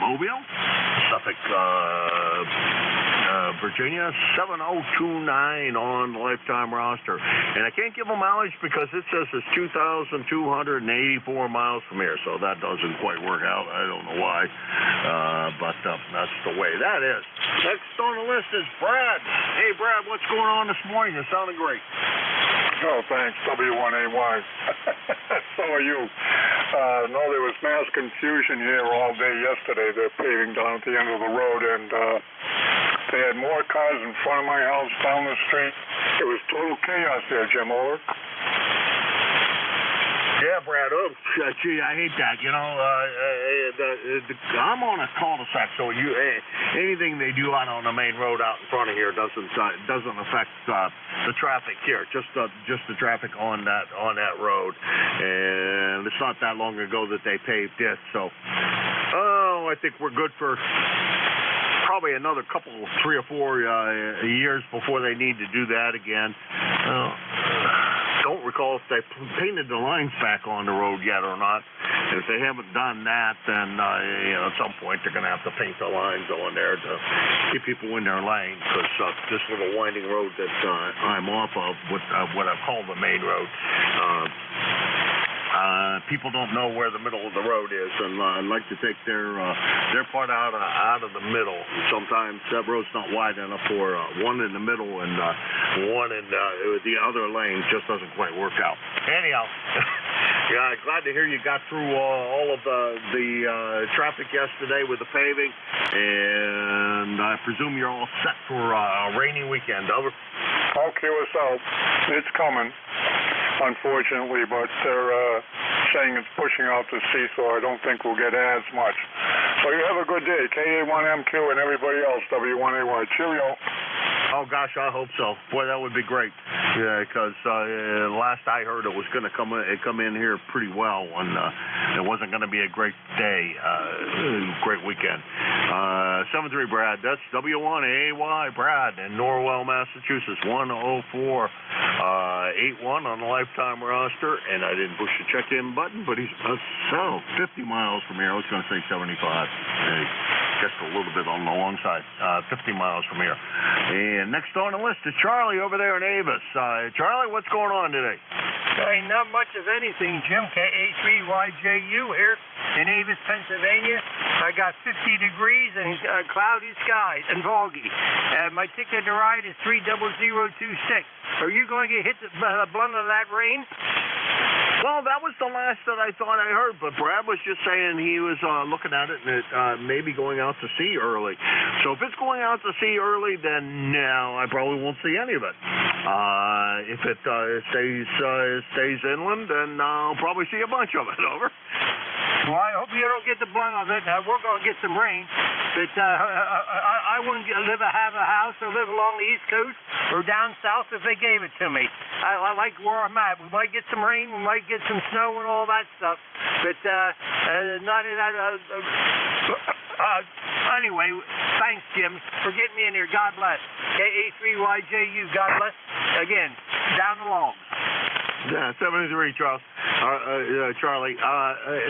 Mobile, Suffolk, Virginia, 7029 on the lifetime roster, and I can't give them mileage because it says it's 2,284 miles from here, so that doesn't quite work out. I don't know why. But that's the way that is. Next on the list is Brad. Hey, Brad, what's going on this morning? You're sounding great. Oh, thanks, W1AY. So are you. No, there was mass confusion here all day yesterday. They're paving down at the end of the road, and they had more cars in front of my house down the street. It was total chaos there, Jim. Over. Yeah, Brad. Oh, gee, I hate that. You know, I'm on a cul-de-sac, so anything they do out on the main road out in front of here doesn't affect the traffic here. Just the traffic on that road, and it's not that long ago that they paved it. So, I think we're good for probably another couple, 3 or 4 years before they need to do that again. Don't recall if they painted the lines back on the road yet or not. If they haven't done that, then at some point they're going to have to paint the lines on there to keep people in their lane, because this little winding road that I'm off of, what I call the main road, people don't know where the middle of the road is, and like to take their part out of the middle. Sometimes that road's not wide enough for one in the middle, and one in the other lane just doesn't quite work out. Anyhow, yeah, glad to hear you got through all of the traffic yesterday with the paving, and I presume you're all set for a rainy weekend. Over. Okay, what's up? It's coming, unfortunately, but they're saying it's pushing out to sea, so I don't think we'll get as much. So you have a good day, KA1MQ and everybody else, W1AY. Cheerio. Oh, gosh, I hope so. Boy, that would be great. Yeah, because last I heard it was going to come in here pretty well, and it wasn't going to be a great day, great weekend. 73 Brad, that's W1AY Brad in Norwell, Massachusetts, 10481 on the lifetime roster, and I didn't push the check-in button, but he's 50 miles from here. I was going to say 75. Just a little bit on the long side, 50 miles from here. And next on the list is Charlie over there in Avis. Charlie, what's going on today? Not much of anything, Jim. KA3YJU here in Avis, Pennsylvania. I got 50 degrees and cloudy skies and foggy. My ticket to ride is 30026. Are you going to get hit the blunt of that rain? Well, that was the last that I thought I heard, but Brad was just saying he was looking at it and it may be going out to sea early. So if it's going out to sea early, then no, I probably won't see any of it. If it stays inland, then I'll probably see a bunch of it. Over. Well, I hope you don't get the blunt of it. We're going to get some rain. But I wouldn't have a house or live along the East Coast or down south if they gave it to me. I like where I'm at. We might get some rain. We might get some snow and all that stuff. But not in that. Anyway, thanks, Jim, for getting me in here. God bless. KA3YJU. God bless. Again, down the logs. Yeah, 73, Charles. Charlie.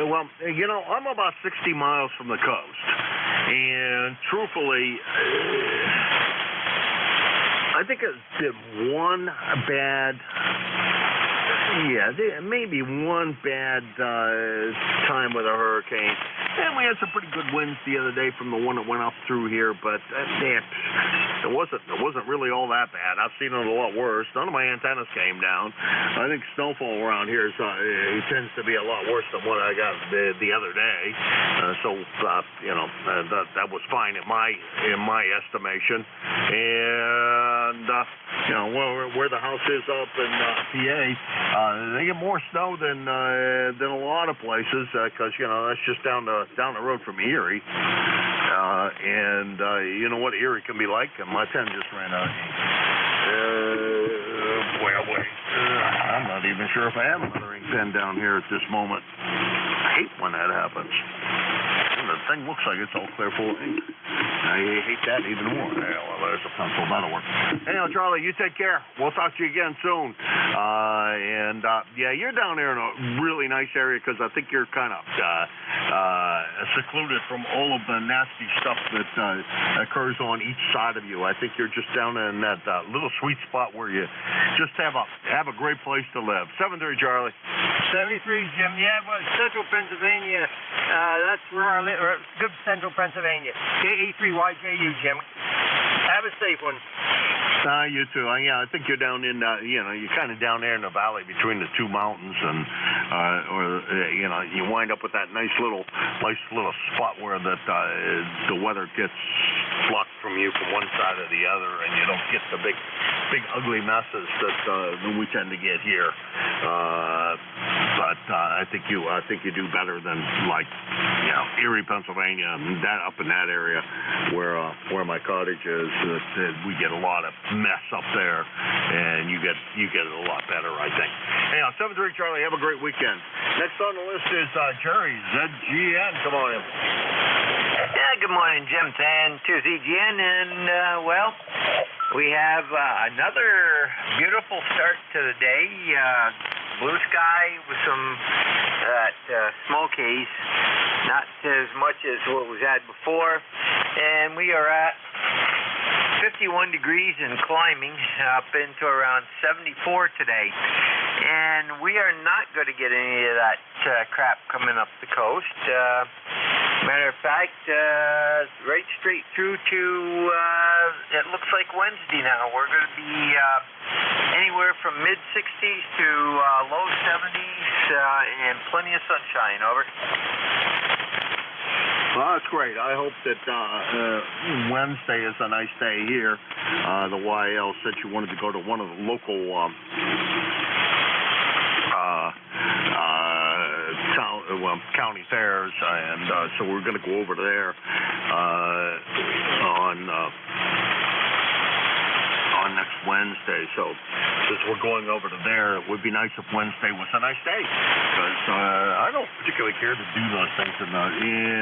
Well, you know, I'm about 60 miles from the coast, and truthfully, I think it did one bad. Yeah, maybe one bad time with a hurricane. And we had some pretty good winds the other day from the one that went up through here, but it wasn't really all that bad. I've seen it a lot worse. None of my antennas came down. I think snowfall around here it tends to be a lot worse than what I got the other day. That was fine in my estimation. And where the house is up in PA, they get more snow than a lot of places because that's just down the road from Erie. And you know what Erie can be like? My pen just ran out. I'm not even sure if I have another ink pen down here at this moment. I hate when that happens. And the thing looks like it's all clear full of ink. I hate that even more. Well, there's a pencil. That'll work. Anyhow, Charlie, you take care. We'll talk to you again soon. You're down there in a really nice area because I think you're kind of secluded from all of the nasty stuff that occurs on each side of you. I think you're just down in that little sweet spot where you just have a great place to live. 73, Charlie. 73, Jim. Yeah, well, Central Pennsylvania. That's where I live. Good Central Pennsylvania. KA3YJU, Jim. Have a safe one. You too. I think you're down in, you're kind of down there in the valley between the two mountains, and you wind up with that nice little spot where the weather gets blocked from you from one side or the other, and you don't get the big ugly messes that we tend to get here. But I think you do better than Erie, Pennsylvania, and up in that area where my cottage is. We get a lot of mess up there, and you get it a lot better, I think. Anyhow, 73 Charlie, have a great weekend. Next on the list is Jerry, ZGN. Come on in. Yeah, good morning, Jim and to ZGN, and we have another beautiful start to the day. Blue sky with some smoke haze, not as much as what was had before, and we are at 51 degrees and climbing up into around 74 today. And we are not going to get any of that crap coming up the coast. Matter of fact, right straight through to, it looks like Wednesday now. We're going to be anywhere from mid-60s to low 70s and plenty of sunshine. Over. Well, that's great. I hope that Wednesday is a nice day here. The YL said you wanted to go to one of the local county fairs, and so we're going to go over there on next Wednesday. So since we're going over to there, it would be nice if Wednesday was a nice day, because I don't particularly care to do those things in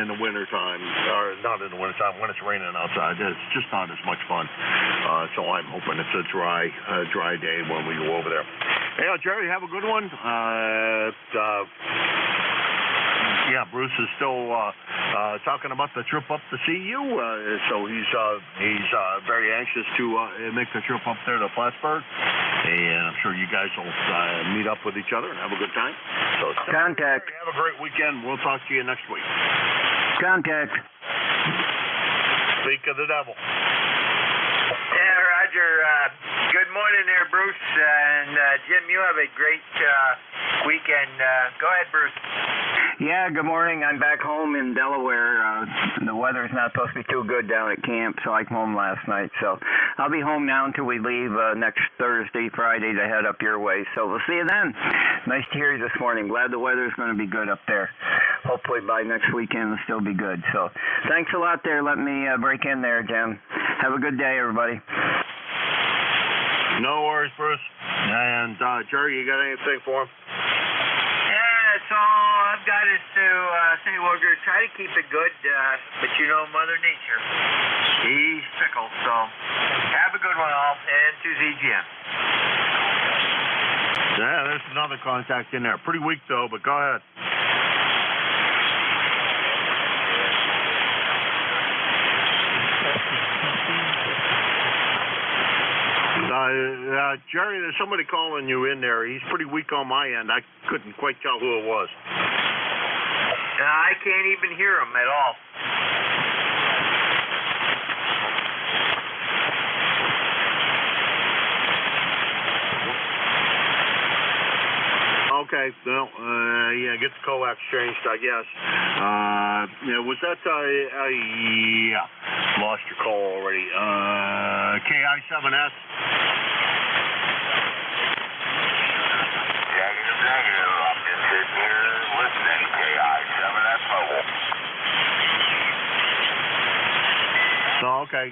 the wintertime, or not in the wintertime, when it's raining outside. It's just not as much fun. So I'm hoping it's a dry day when we go over there. Hey, Jerry, have a good one. Bruce is still talking about the trip up to see you, so he's very anxious to make the trip up there to Plattsburgh, and I'm sure you guys will meet up with each other and have a good time. So contact. Have a great weekend. We'll talk to you next week. contact. Speak of the devil. Yeah, Roger. Good morning there, Bruce. And Jim, you have a great weekend. Go ahead, Bruce. Yeah, good morning. I'm back home in Delaware. The weather's not supposed to be too good down at camp, so I came home last night. So I'll be home now until we leave next Thursday, Friday to head up your way. So we'll see you then. Nice to hear you this morning. Glad the weather's going to be good up there. Hopefully by next weekend it'll still be good. So thanks a lot there. Let me break in there, Jim. Have a good day, everybody. No worries, Bruce. And Jerry, you got anything for him? That's all I've got is to say we're going to try to keep it good, but you know Mother Nature. He's fickle, so have a good one all, and to ZGM. Yeah, there's another contact in there. Pretty weak, though, but go ahead. Jerry, there's somebody calling you in there. He's pretty weak on my end. I couldn't quite tell who it was. I can't even hear him at all. Okay, well, yeah, get the coax changed, I guess. Yeah, was that, yeah, lost your call already. KI7S? Negative. I'm just sitting here listening. KI7S mobile. Oh, okay.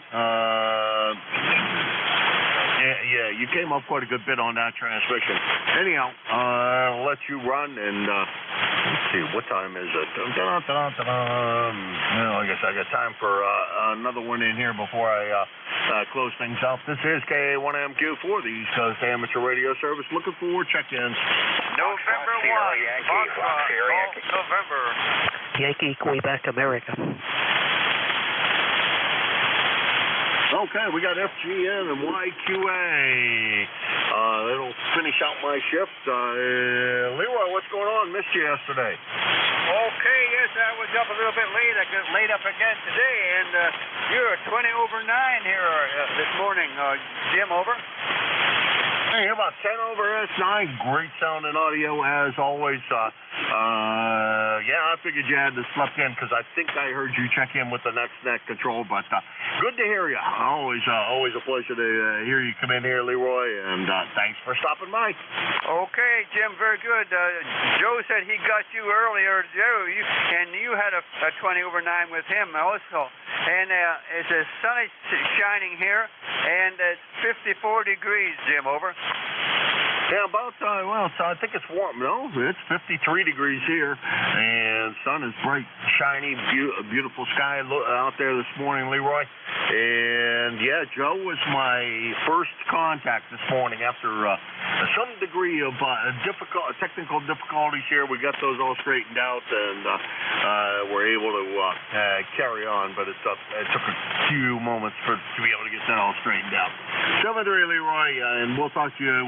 Yeah, you came up quite a good bit on that transmission. Anyhow, I'll let you run, and let's see, what time is it? Well, I guess I got time for another one in here before I close things out. This is KA1MQ for the East Coast Amateur Radio Service. Looking for check-ins. November 1. November. Yankee Quebec, America. Okay, we got FGN and YQA. That'll finish out my shift. Leroy, what's going on? Missed you yesterday. Okay, yes, I was up a little bit late. I got laid up again today, and you're 20 over 9 here this morning. Jim, over. Hey, about 10 over S9. Great sound and audio as always. Yeah, I figured you had to slept in because I think I heard you check in with the next net control. But good to hear you. Always a pleasure to hear you come in here, Leroy. And thanks for stopping by. Okay, Jim, very good. Joe said he got you earlier, Joe, and you had a 20 over 9 with him also. And the sun is shining here, and it's 54 degrees, Jim, over. Yeah, about, well, so I think it's warm. No, it's 53 degrees here, and sun is bright, shiny, beautiful sky out there this morning, Leroy. And, yeah, Joe was my first contact this morning after some degree of technical difficulties here. We got those all straightened out, and we're able to carry on, but it took a few moments to be able to get that all straightened out. 7-3, Leroy, and we'll talk to you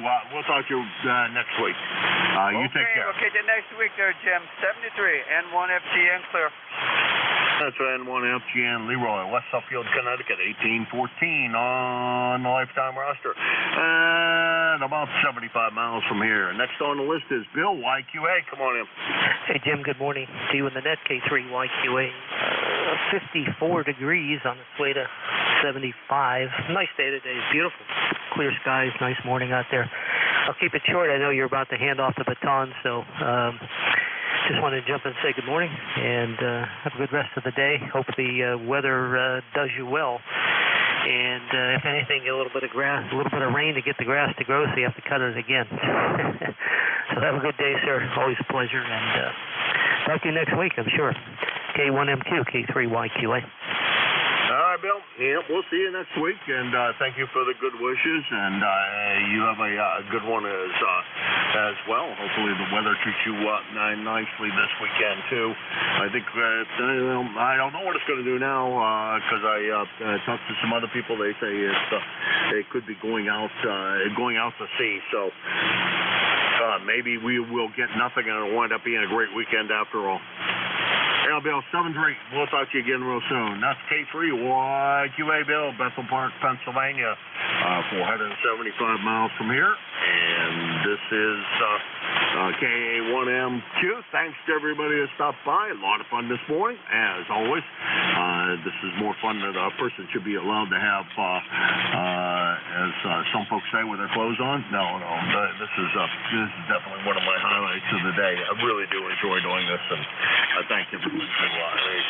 next week. You take care. Okay, the next week there, Jim. 73, N1FGN clear. That's N1FGN, Leroy, West Suffield, Connecticut, 1814 on the lifetime roster. And about 75 miles from here. Next on the list is Bill, YQA. Come on in. Hey, Jim, good morning to you in the net, K3 YQA. 54 degrees on its way to 75. Nice day today. Beautiful. Clear skies. Nice morning out there. I'll keep it short. I know you're about to hand off the baton, so just wanted to jump in and say good morning and have a good rest of the day. Hope the weather does you well. And if anything, a little bit of grass, a little bit of rain to get the grass to grow, so you have to cut it again. So have a good day, sir. Always a pleasure. And talk to you next week, I'm sure. K1MQ, K3YQA. All right, Bill. Yeah, we'll see you next week, and thank you for the good wishes, and you have a good one as well. Hopefully the weather treats you nicely this weekend, too. I think I don't know what it's going to do now because I talked to some other people. They say it could be going out to sea, so maybe we will get nothing, and it'll wind up being a great weekend after all. Yeah, Bill, 7-3. We'll talk to you again real soon. That's K3YQA Bill, Bethel Park, Pennsylvania, 475 miles from here. And this is KA1MQ. Thanks to everybody that stopped by. A lot of fun this morning, as always. This is more fun than a person should be allowed to have, as some folks say, with their clothes on. No. This is definitely one of my highlights of the day. I really do enjoy doing this, and I thank everyone who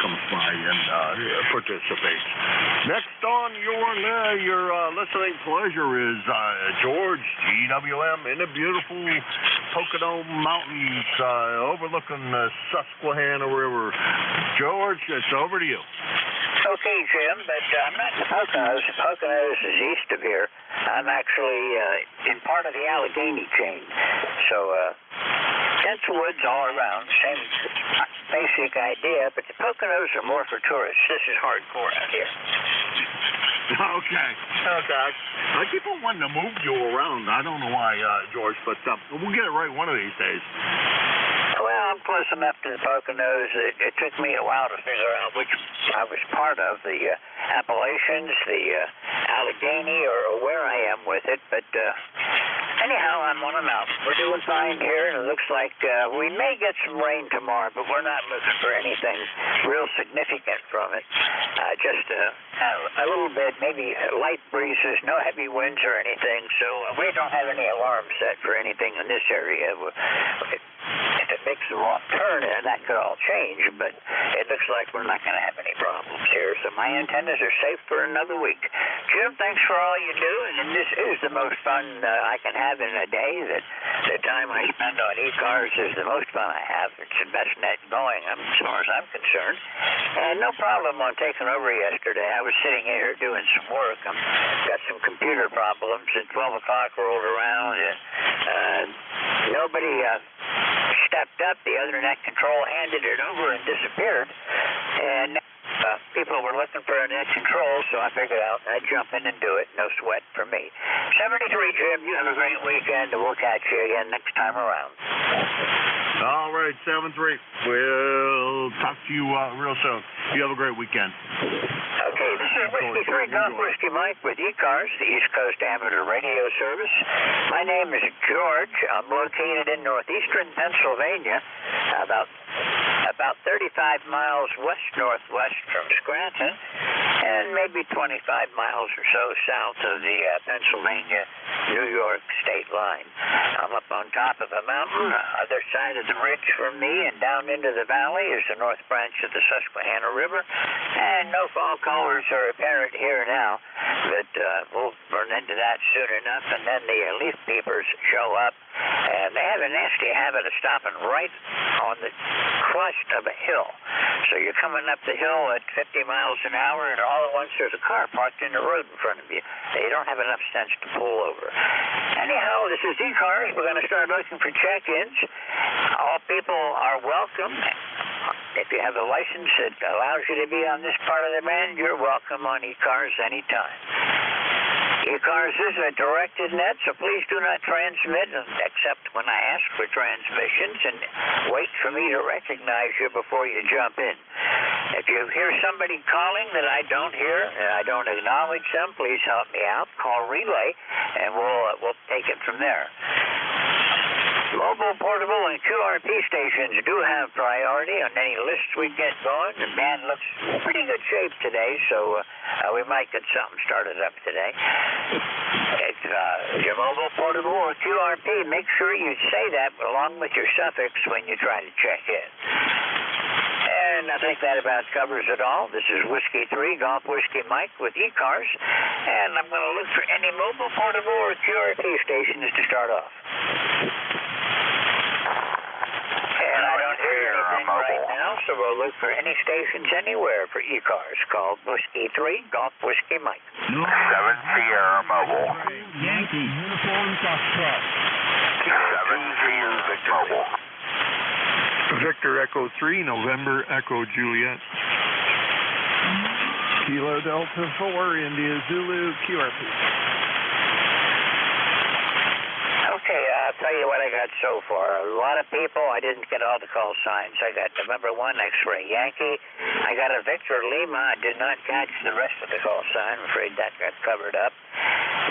comes by and participates. Next on your listening pleasure is George, GWM, in the beautiful Pocono Mountains overlooking the Susquehanna River. George, it's over to you. Okay, Jim, but I'm not in the Poconos. The Poconos is east of here. I'm actually in part of the Allegheny chain. So, dense woods all around, same basic idea, but the Poconos are more for tourists. This is hardcore out here. Okay. I keep on wanting to move you around. I don't know why, George, but we'll get it right one of these days. Well, I'm close enough to the Poconos. It took me a while to figure out which I was part of, the Appalachians, the Allegheny, or where I am with it. But anyhow, I'm on a mountain. We're doing fine here, and it looks like we may get some rain tomorrow, but we're not looking for anything real significant from it. Just a little bit, maybe light breezes, no heavy winds or anything. So we don't have any alarm set for anything in this area. If it makes the wrong turn, that could all change, but it looks like we're not going to have any problems here. So my antennas are safe for another week. Jim, thanks for all you do, and this is the most fun I can have in a day. The time I spend on ECARS is the most fun I have. It's the best net going, as far as I'm concerned. And no problem on taking over yesterday. I was sitting here doing some work. I've got some computer problems, and 12 o'clock rolled around, and nobody stepped up. The other net control handed it over and disappeared. And people were looking for a net control, so I figured out I'd jump in and do it. No sweat for me. 73, Jim. You have a great weekend, and we'll catch you again next time around. All right, 7-3. We'll talk to you real soon. You have a great weekend. Okay, this is Whiskey 3 Golf Whiskey Mike with ECARS, the East Coast Amateur Radio Service. My name is George. I'm located in northeastern Pennsylvania, about 35 miles west-northwest from Scranton, and maybe 25 miles or so south of the Pennsylvania-New York state line. I'm up on top of a mountain. Other side of the ridge from me and down into the valley is the north branch of the Susquehanna River, and no fall colors are apparent here now, but we'll run into that soon enough, and then the leaf peepers show up, and they have a nasty habit of stopping right on the crest of a hill. So you're coming up the hill at 50 miles an hour, and all at once there's a car parked in the road in front of you. They don't have enough sense to pull over. Anyhow, this is ECARS. We're going to start looking for check-ins. All people are welcome. If you have a license that allows you to be on this part of the band, you're welcome on ECARS anytime. ECARS is a directed net, so please do not transmit except when I ask for transmissions, and wait for me to recognize you before you jump in. If you hear somebody calling that I don't hear and I don't acknowledge them, please help me out. Call relay, and we'll take it from there. Mobile, portable, and QRP stations do have priority on any lists we get going. The band looks in pretty good shape today, so we might get something started up today. If you're mobile, portable, or QRP, make sure you say that along with your suffix when you try to check in. And I think that about covers it all. This is Whiskey 3 Golf Whiskey Mike with ECARS, and I'm going to look for any mobile, portable, or QRP stations to start off. And I don't hear anything right now, so we'll look for any stations anywhere for ECARS called Whiskey 3 Golf Whiskey Mike. 7 Sierra Mobile. Yankee Uniform Foxtrot. 7 Sierra Mobile. Victor Echo 3, November Echo Juliet. Kilo Delta 4, India Zulu, QRP. Okay, I'll tell you what I got so far. A lot of people, I didn't get all the call signs. I got November 1 X-Ray Yankee. I got a Victor Lima. I did not catch the rest of the call sign. I'm afraid that got covered up.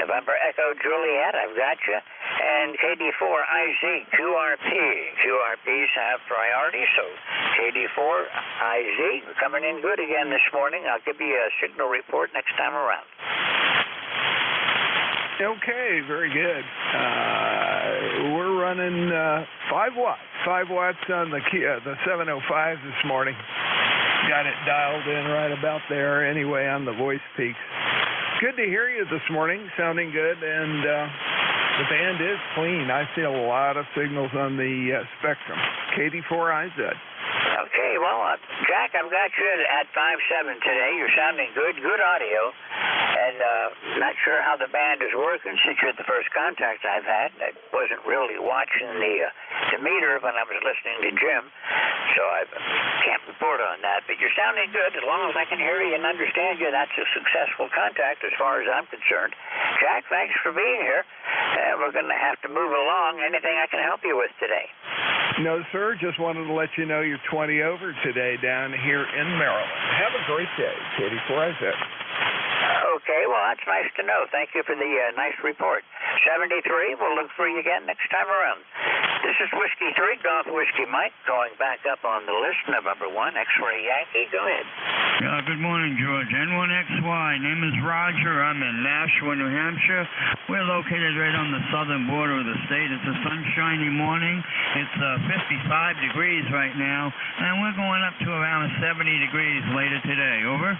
November Echo Juliet, I've got you. And KD4IZ QRP. QRPs have priority, so KD4IZ, we're coming in good again this morning. I'll give you a signal report next time around. Okay, very good. We're running 5 watts. 5 watts on the 705 this morning. Got it dialed in right about there anyway on the voice peaks. Good to hear you this morning, sounding good, and the band is clean. I see a lot of signals on the spectrum. KD4IZ. Okay, well, Jack, I've got you at 5.7 today. You're sounding good, good audio. And not sure how the band is working since you're the first contact I've had. I wasn't really watching the meter when I was listening to Jim, so I can't report on that. But you're sounding good. As long as I can hear you and understand you, that's a successful contact as far as I'm concerned. Jack, thanks for being here. We're going to have to move along. Anything I can help you with today? No, sir. Just wanted to let you know you're 20 over today down here in Maryland. Have a great day, KD4IZ. Okay, well, that's nice to know. Thank you for the nice report. 73, we'll look for you again next time around. This is Whiskey 3, Golf Whiskey Mike, going back up on the list, November 1, X-Ray Yankee. Go ahead. Good morning, George. N1XY. Name is Roger. I'm in Nashua, New Hampshire. We're located right on the southern border of the state. It's a sunshiny morning. It's 55 degrees right now, and we're going up to around 70 degrees later today. Over?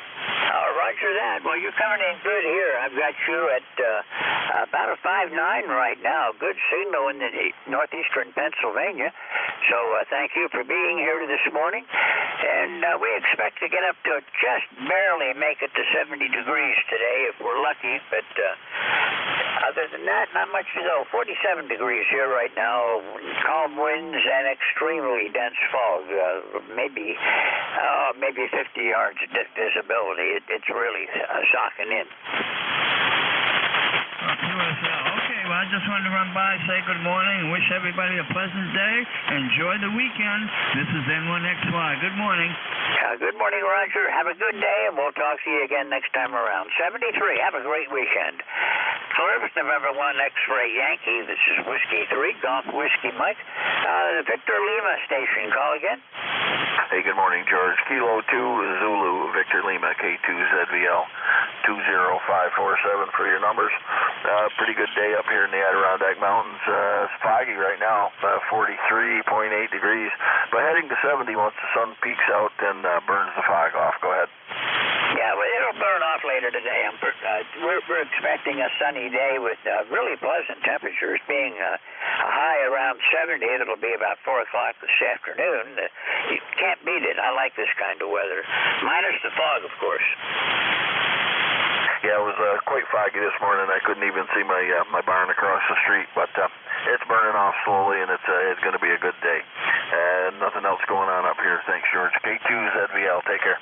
Roger that. Well, you're coming in good here. I've got you at about a 5.9 right now. Good signal in the northeastern Pennsylvania. So thank you for being here this morning. And we expect to get up to just barely make it to 70 degrees today if we're lucky. But other than that, not much to go. 47 degrees here right now. Calm winds and extremely dense fog. Maybe 50 yards of visibility. It's really socking in. Okay, well, I just wanted to run by, say good morning, and wish everybody a pleasant day. Enjoy the weekend. This is N1XY. Good morning. Good morning, Roger. Have a good day, and we'll talk to you again next time around. 73, have a great weekend. Columbus, November 1, X-Ray Yankee. This is Whiskey 3, Golf Whiskey Mike. The Victor Lima station. Call again. Hey, good morning, George. Kilo 2, Zulu, Victor Lima, K2ZVL, 20547 for your numbers. Pretty good day up here in the Adirondack Mountains. It's foggy right now, 43.8 degrees, but heading to 70 once the sun peaks out and burns the fog off. Go ahead. Yeah, well, it'll burn off later today. We're expecting a sunny day with really pleasant temperatures, being a high around 70. It'll be about 4 o'clock this afternoon. You can't beat it. I like this kind of weather. Minus the fog, of course. Yeah, it was quite foggy this morning. I couldn't even see my barn across the street, but it's burning off slowly, and it's going to be a good day. And nothing else going on up here. Thanks, George. K2ZVL. Take care.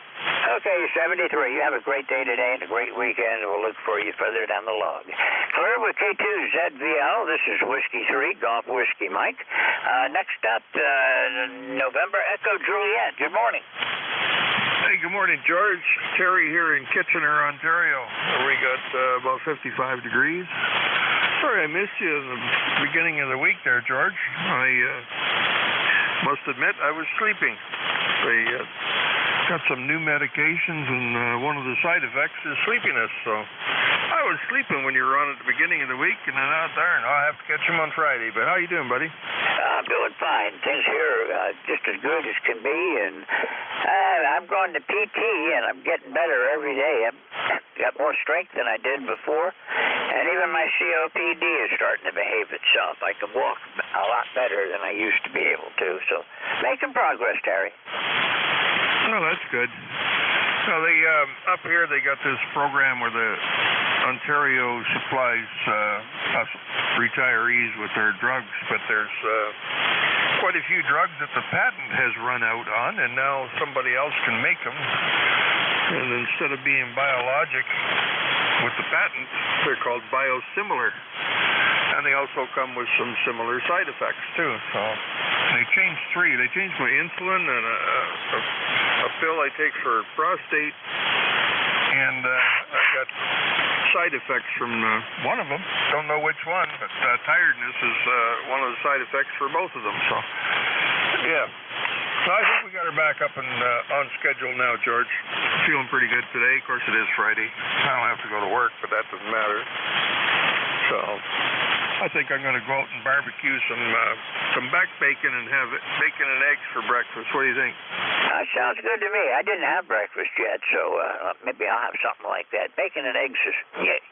Okay, 73. You have a great day today and a great weekend. We'll look for you further down the log. Clear with K2ZVL. This is Whiskey 3, Golf Whiskey Mike. Next up, November Echo Juliet. Good morning. Hey, good morning, George. Terry here in Kitchener, Ontario. We got about 55 degrees. Sorry I missed you in the beginning of the week there, George. I must admit I was sleeping. They got some new medications, and one of the side effects is sleepiness. So I was sleeping when you were on at the beginning of the week, and then, darn, I'll have to catch him on Friday. But how you doing, buddy? I'm doing fine. Things here just as good as can be, and I'm going to PT, and I'm getting better every day. I've got more strength than I did before, and even my COPD is starting to behave itself. I can walk a lot better than I used to be able to, so making progress, Terry. Oh, that's good. So they up here they got this program where the Ontario supplies us retirees with their drugs, but there's quite a few drugs that the patent has run out on, and now somebody else can make them. And instead of being biologic with the patent, they're called biosimilar. and they also come with some similar side effects too. So they changed 3. They changed my insulin and a pill I take for prostate, and I got side effects from one of them. Don't know which one, but tiredness is one of the side effects for both of them. So yeah. So I think we got her back up and on schedule now, George. Feeling pretty good today. Of course, it is Friday. I don't have to go to work, but that doesn't matter. So I think I'm going to go out and barbecue some back bacon and have bacon and eggs for breakfast. What do you think? Sounds good to me. I didn't have breakfast yet, so maybe I'll have something like that. Bacon and eggs is,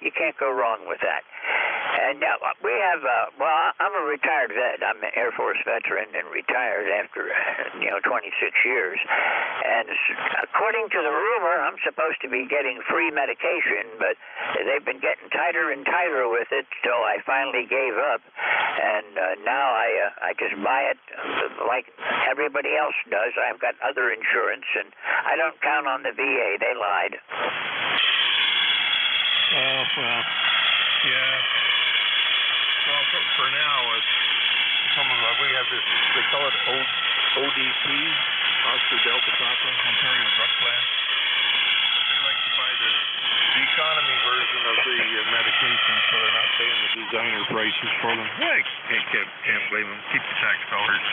you can't go wrong with that. And we have, I'm a retired vet. I'm an Air Force veteran and retired after, 26 years. And according to the rumor, I'm supposed to be getting free medication, but they've been getting tighter and tighter with it till I finally gave up. And now I just buy it like everybody else does. I've got other insurance, and I don't count on the VA. They lied. Oh, well, yeah. Well, for now, we have this, they call it ODP, Oscar Delta Papa, Ontario Drug Plan. They like to buy the economy version of the medication, so they're not paying the designer prices for them. I can't blame them. Keep the tax dollars,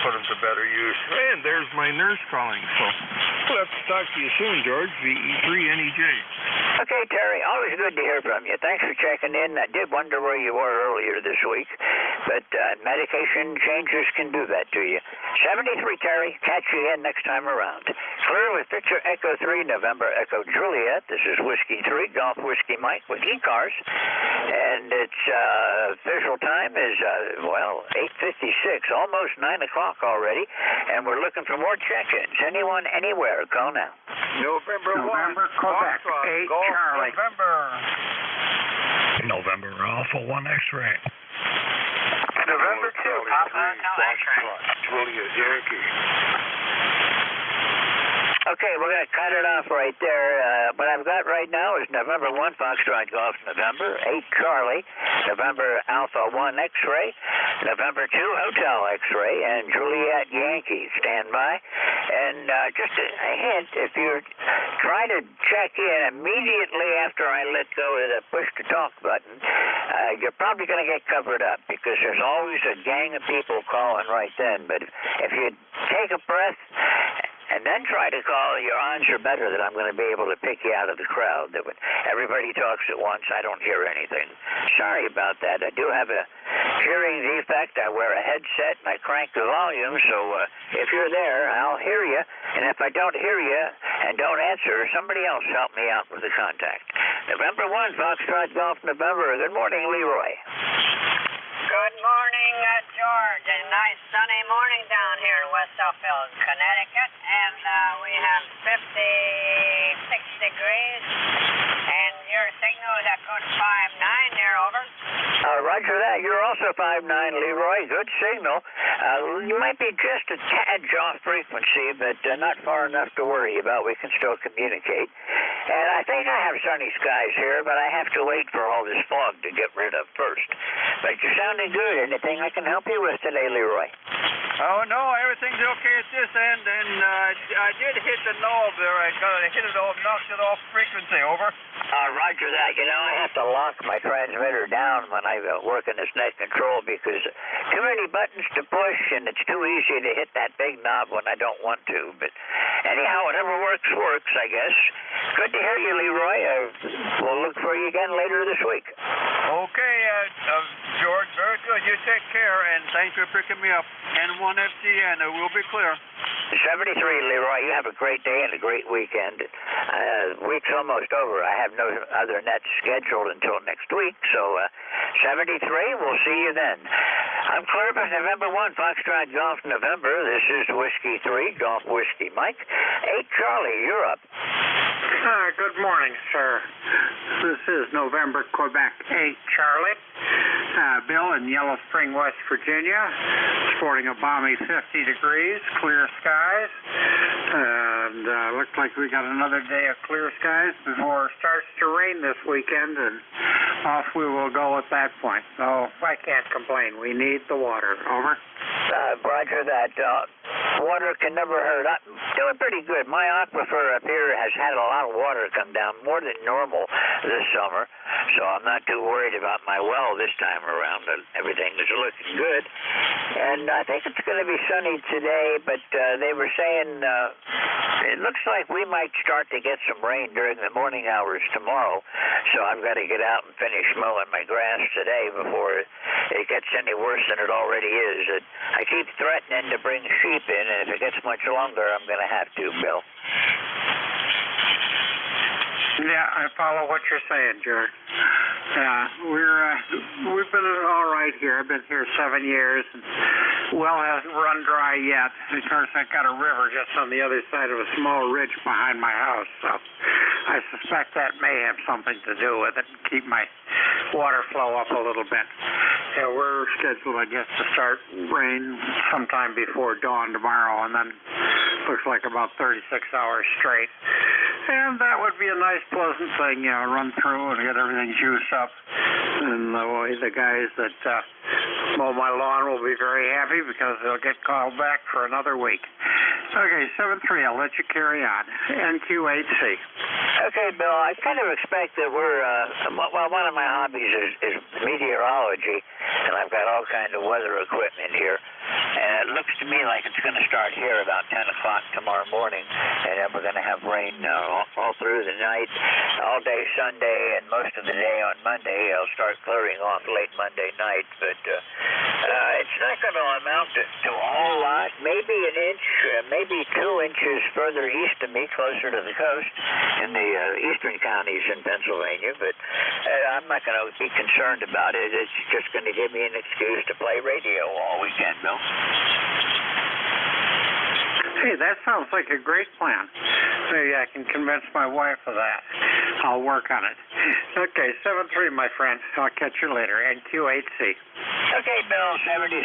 put them to better use. And there's my nurse calling, so we'll have to talk to you soon, George. VE3NEJ. Okay, Terry, always good to hear from you. Thanks for checking in. I did wonder where you were earlier this week, but medication changes can do that to you. 73, Terry. Catch you again next time around. Clear with Victor Echo 3, November Echo Juliet. This is Whiskey 3, Golf Whiskey Mike with ECARS, and its official time is, 8:56, almost 9 o'clock already, and we're looking for more check-ins. Anyone, anywhere, call now. November 1, Quebec, 8 Charlie. November Alpha 1 X-ray. November 2, Papa X-ray. Juliet Yankee. Okay, we're going to cut it off right there. What I've got right now is November 1, Foxtrot Golf, November 8, Charlie, November Alpha 1 X-ray, November 2, Hotel X-ray, and Juliet Yankee. Stand by. And just a hint, if you're trying to check in immediately after I let go of the push-to-talk button, you're probably going to get covered up because there's always a gang of people calling right then. But if you take a breath and then try to call, your odds are better that I'm going to be able to pick you out of the crowd. That when everybody talks at once, I don't hear anything. Sorry about that. I do have a hearing defect. I wear a headset and I crank the volume, so if you're there, I'll hear you. And if I don't hear you and don't answer, somebody else help me out with the contact. November 1, Foxtrot Golf, November. Good morning, Leroy. Good morning, George. A nice sunny morning down here in West Southfield, Connecticut, and we have 56 degrees, and your signal is at good 5.9 there, over. Roger that. You're also 5.9, Leroy. Good signal. You might be just a tad off frequency, but not far enough to worry about. We can still communicate. And I think I have sunny skies here, but I have to wait for all this fog to get rid of first. But you're sounding good. Anything I can help you with today, Leroy? Oh, no, everything's okay at this end, and I did hit the knob there. I hit it off, knocked it off frequency, over. Roger that. I have to lock my transmitter down when I work in this net control because too many buttons to push, and it's too easy to hit that big knob when I don't want to. But anyhow, whatever works, I guess. Good to hear you, Leroy. We'll look for you again later this week. Okay, George, very good. You take care, and thanks for picking me up. N1FCN, we'll be clear. 73, Leroy. You have a great day and a great weekend. Week's almost over. I have no other nets scheduled until next week, so 73, we'll see you then. I'm clear by November 1, Foxtrot Golf, November. This is Whiskey 3, Golf Whiskey Mike. 8, Charlie, you're up. Good morning, sir. This is November, Quebec 8, Charlie. Bill in Yellow Spring, West Virginia, sporting a balmy 50 degrees, clear skies, and looks like we got another day of clear skies before it starts to rain this weekend, and off we will go at that point. So I can't complain. We need the water. Over. Roger that. Water can never hurt. I'm doing pretty good. My aquifer up here has had a lot of water come down, more than normal this summer, so I'm not too worried about my well this time around. Everything is looking good, and I think it's going to be sunny today, but they were saying it looks like we might start to get some rain during the morning hours tomorrow, so I've got to get out and finish mowing my grass today before it gets any worse than it already is. I keep threatening to bring sheep in, and if it gets much longer, I'm going to have to, Bill. Yeah, I follow what you're saying, George. We've been all right here. I've been here 7 years. Well hasn't run dry yet. Of course, I've got a river just on the other side of a small ridge behind my house, so I suspect that may have something to do with it and keep my water flow up a little bit. Yeah, we're scheduled, I guess, to start rain sometime before dawn tomorrow, and then looks like about 36 hours straight. And that would be a nice, pleasant thing, you know, run through and get everything juiced up. And the guys that mow my lawn will be very happy because they'll get called back for another week. Okay, 7-3, I'll let you carry on. NQ8C. Okay, Bill, I kind of expect that we're, one of my hobbies is meteorology, and I've got all kinds of weather equipment here. And it looks to me like it's going to start here about 10 o'clock tomorrow morning, and then we're going to have rain all through the night, all day Sunday, and most of the day on Monday. It'll start clearing off late Monday night, but it's not going to amount to a whole lot. Maybe an inch, maybe 2 inches further east of me, closer to the coast, in the eastern counties in Pennsylvania, but I'm not going to be concerned about it. It's just going to give me an excuse to play radio all weekend, Bill. Hey, that sounds like a great plan. Maybe I can convince my wife of that. I'll work on it. Okay, 7-3, my friend. I'll catch you later. NQ8C. Okay, Bill, 73.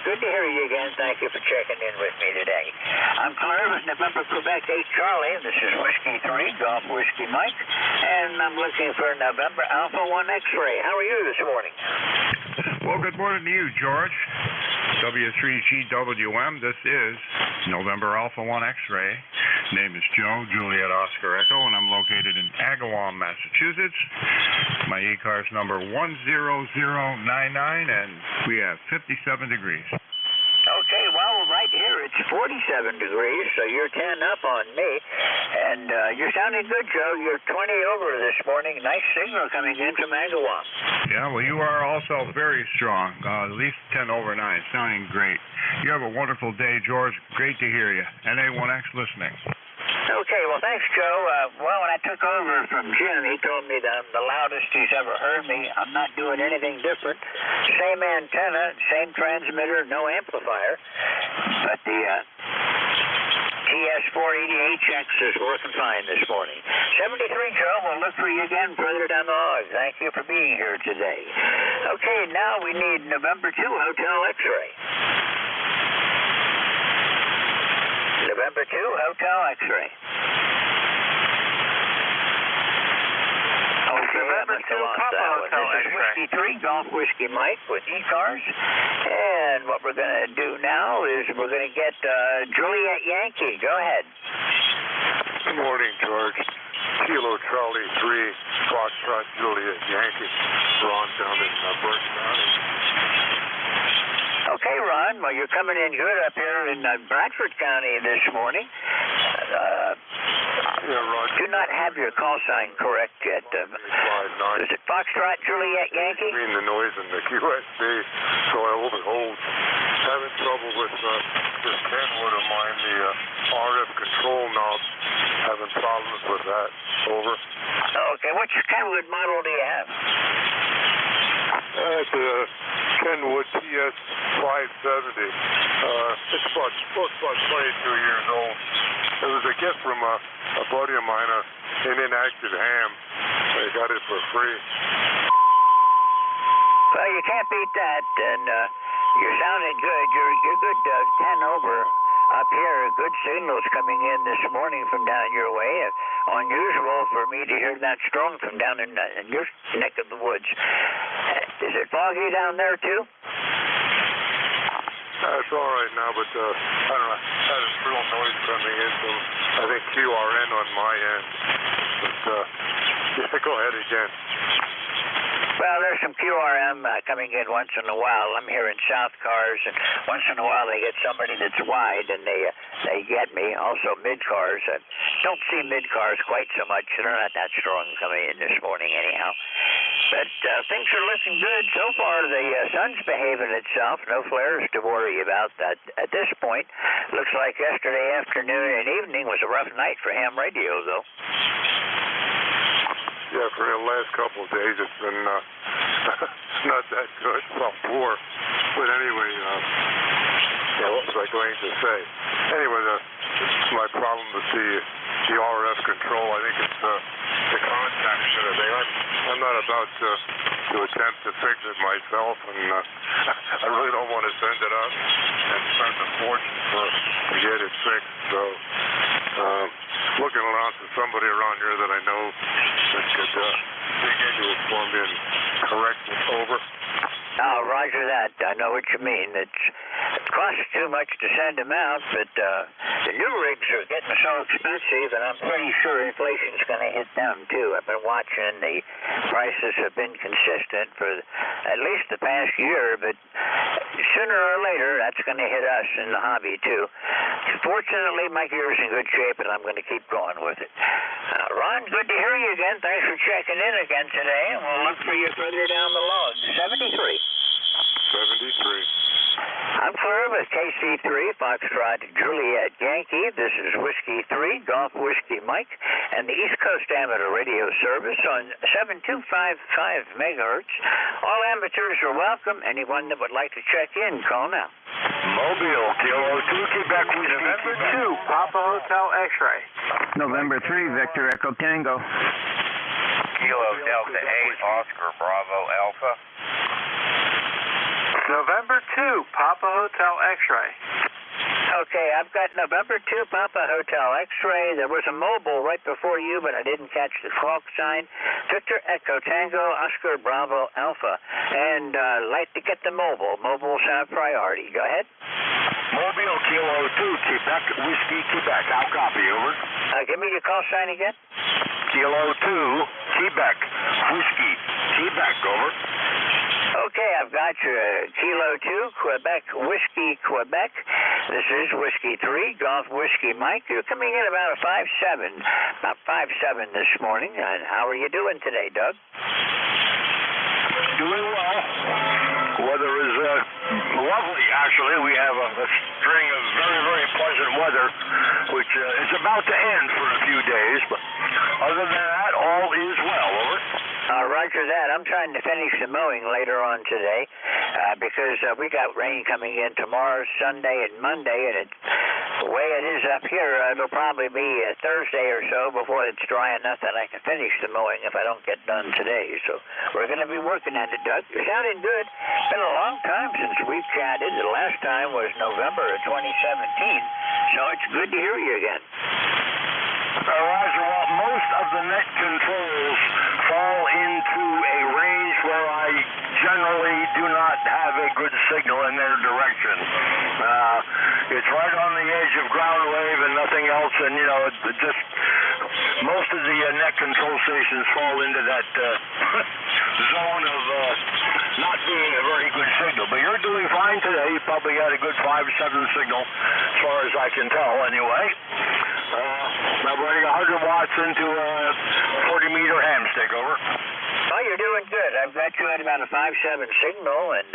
Good to hear you again. Thank you for checking in with me today. I'm clear with November Quebec 8 Charlie. This is Whiskey 3, Golf Whiskey Mike, and I'm looking for November Alpha 1 X-Ray. How are you this morning? Well, good morning to you, George. W3GWM, this is November Alpha 1 X-Ray. Name is Joe, Juliet Oscar Echo, and I'm located in Agawam, Massachusetts. My ECARS number 10099, and we have 57 degrees. Okay, well, right here it's 47 degrees, so you're 10 up on me. And you're sounding good, Joe. You're 20 over this morning. Nice signal coming in from Agawam. Yeah, well, you are also very strong. At least 10 over 9. Sounding great. You have a wonderful day, George. Great to hear you. NA1X listening. Okay, well, thanks, Joe. Well, when I took over from Jim, he told me that I'm the loudest he's ever heard me. I'm not doing anything different. Same antenna, same transmitter, no amplifier. But the TS480HX is working fine this morning. 73, Joe. We'll look for you again further down the log. Thank you for being here today. Okay, now we need November 2 Hotel X-Ray. November 2 Hotel X-Ray. Okay, November 2 Papa Hotel X-Ray. This is Whiskey 3, Golf Whiskey Mike with ECARS. And what we're going to do now is we're going to get Juliet Yankee. Go ahead. Good morning, George. Kilo Charlie 3, Foxtrot Juliet Yankee. Ron down in Burke County. Okay, Ron. Well, you're coming in good up here in Bradford County this morning. Yeah, Ron. Do not have your call sign correct yet. Is it Foxtrot Juliet Yankee? Between the noise and the QSB, so I overhold. Having trouble with this Kenwood of mine, the RF control knob. Having problems with that. Over. Okay, which Kenwood model do you have? It's a Kenwood TS570. It's about 22 years old. It was a gift from a buddy of mine, an inactive ham. I got it for free. Well, you you can't beat that, and you're sounding good. You're good 10 over up here. Good signals coming in this morning from down your way. Unusual for me to hear that strong from down in your neck of the woods. Is it foggy down there, too? It's all right now, but I don't know. I had a little noise coming in, so I think QRN on my end. But yeah, go ahead again. Well, there's some QRM coming in once in a while. I'm hearing South cars, and once in a while they get somebody that's wide, and they get me. Also mid cars. Don't see mid cars quite so much. They're not that strong coming in this morning anyhow. But things are looking good so far. The sun's behaving itself. No flares to worry about that at this point. Looks like yesterday afternoon and evening was a rough night for ham radio, though. Yeah, for the last couple of days, it's been not that good. Well, poor. But anyway, yeah, what was I going to say? Anyway, my problem with the RF control, I think it's the contact center thing. I'm not about to attempt to fix it myself, and I really don't want to send it up and spend a fortune to get it fixed. So, looking around for somebody around here that I know that could dig into it for me and correct it over. Oh, roger that. I know what you mean. It costs too much to send them out, but the new rigs are getting so expensive, and I'm pretty sure inflation's going to hit them, too. I've been watching. The prices have been consistent for at least the past year, but sooner or later, that's going to hit us in the hobby, too. Fortunately, my gear's in good shape, and I'm going to keep going with it. Ron, good to hear you again. Thanks for checking in again today, and we'll look for you further down the log. 73. 73. I'm clear with KC3, Foxtrot Juliet Yankee. This is Whiskey 3, Golf Whiskey Mike, and the East Coast Amateur Radio Service on 7255 megahertz. All amateurs are welcome. Anyone that would like to check in, call now. Mobile, Kilo 2, Quebec Whiskey. November 2, Papa Hotel X-Ray. November 3, Victor Echo Tango. Kilo Delta 8, Oscar Bravo Alpha. November 2, Papa Hotel X-Ray. Okay, I've got November 2, Papa Hotel X-Ray. There was a mobile right before you, but I didn't catch the clock sign. Victor Echo Tango, Oscar Bravo Alpha. And like to get the mobile. Mobiles have priority. Go ahead. Mobile, Kilo 2, Quebec Whiskey, Quebec. I'll copy, over. Give me your call sign again. Kilo 2, Quebec Whiskey, Quebec, over. Okay, I've got your Kilo 2, Quebec Whiskey, Quebec. This is Whiskey 3, Golf Whiskey Mike. You're coming in about a 5'7", about 5'7" this morning. And how are you doing today, Doug? Doing well. Weather is lovely, actually. We have a string of very, very pleasant weather, which is about to end for a few days. But other than that, all is well, over. Roger that. I'm trying to finish the mowing later on today because we got rain coming in tomorrow, Sunday, and Monday, and the way it is up here, it'll probably be Thursday or so before it's dry enough that I can finish the mowing if I don't get done today. So we're going to be working at it, Doug. You're sounding good. It's been a long time since we've chatted. The last time was November of 2017, so it's good to hear you again. Roger, well, most of the net controls fall into a range where I generally do not have a good signal in their direction. It's right on the edge of ground wave and nothing else, and, you know, it just most of the net control stations fall into that zone of not being a very good signal. But you're doing fine today. You probably had a good 5-7 signal, as far as I can tell, anyway. I'm running 100 watts into a 40-meter ham stick, over. Oh, you're doing good. I've got you at about a 5.7 signal and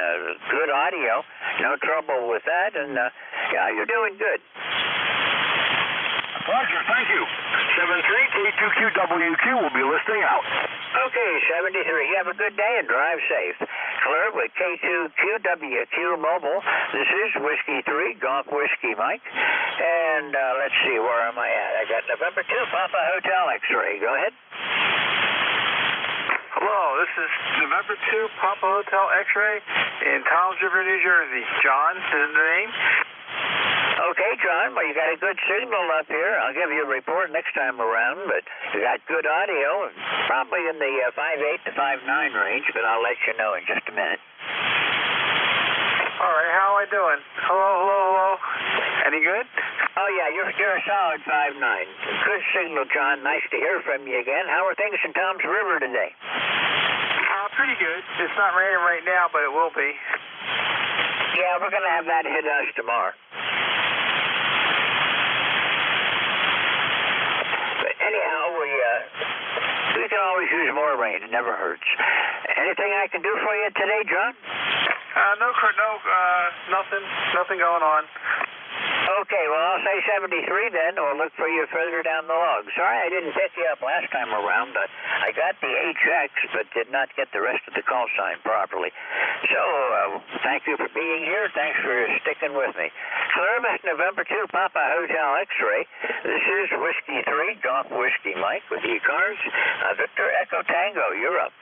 good audio. No trouble with that, and yeah, you're doing good. Roger, thank you. 73 K2QWQ will be listening out. Okay, 73. You have a good day and drive safe. Clear with K2QWQ Mobile. This is Whiskey 3, Golf Whiskey Mike. And let's see, where am I at? I got November 2, Papa Hotel X-Ray. Go ahead. Hello, this is November 2 Papa Hotel X-Ray in Toms River, New Jersey. John is the name. Okay, John, well, you got a good signal up here. I'll give you a report next time around, but you got good audio, probably in the 5.8 to 5.9 range, but I'll let you know in just a minute. All right, how am I doing? Hello. Any good? Oh, yeah, you're a solid 5.9. Good signal, John. Nice to hear from you again. How are things in Toms River today? Pretty good. It's not raining right now, but it will be. Yeah, we're going to have that hit us tomorrow. But anyhow, we can always use more rain. It never hurts. Anything I can do for you today, John? Nothing going on. Okay, well, I'll say 73 then, or look for you further down the log. Sorry I didn't pick you up last time around. I got the HX, but did not get the rest of the call sign properly. So, thank you for being here. Thanks for sticking with me. Columbus, November 2, Papa Hotel X-Ray. This is Whiskey 3, Golf Whiskey Mike with ECARS. Victor Echo Tango, you're up.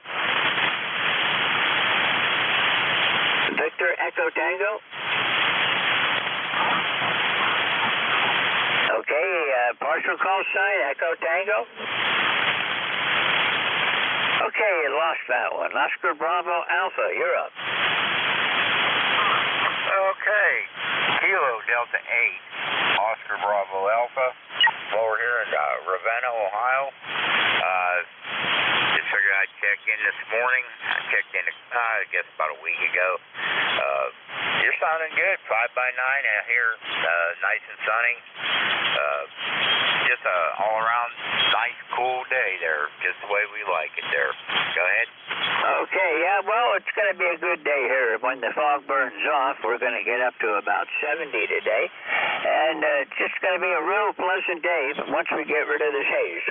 Victor Echo Tango. Okay, partial call sign, Echo Tango. Okay, you lost that one. Oscar Bravo Alpha, you're up. Okay, Kilo Delta 8, Oscar Bravo Alpha, over here in Ravenna, Ohio. Just figured I'd check in this morning. I checked in, I guess, about a week ago. You're sounding good, 5 by 9 out here, nice and sunny. Just a all-around nice, cool day there, just the way we like it there. Go ahead. Okay, yeah, well, it's going to be a good day here. When the fog burns off, we're going to get up to about 70 today, and it's just going to be a real pleasant day once we get rid of this haze.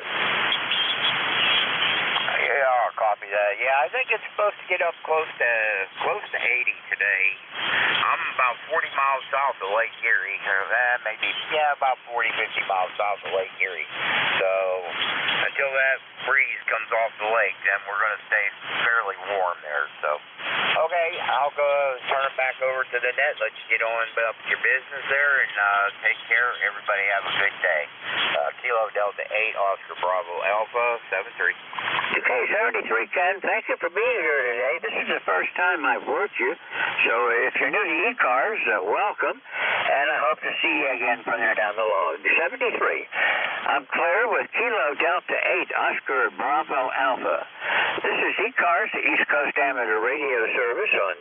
Yeah, I'll copy that. Yeah, I think it's supposed to get up close to 80 today. I'm about 40 miles south of Lake Erie, about 40, 50 miles south of Lake Erie. So until that breeze comes off the lake, then we're going to stay fairly warm there. So, okay, I'll go turn it back over to the net. Let you get on about your business there and take care. Everybody have a good day. Kilo Delta 8, Oscar Bravo Alpha, 73. Okay, 73, Ken. Thank you for being here today. This is the first time I've worked you, so if you're new to ECARS, welcome, and I hope to see you again further down the log. 73. I'm Claire with Kilo Delta 8, Oscar Bravo Alpha. This is ECARS, the East Coast Amateur Radio Service on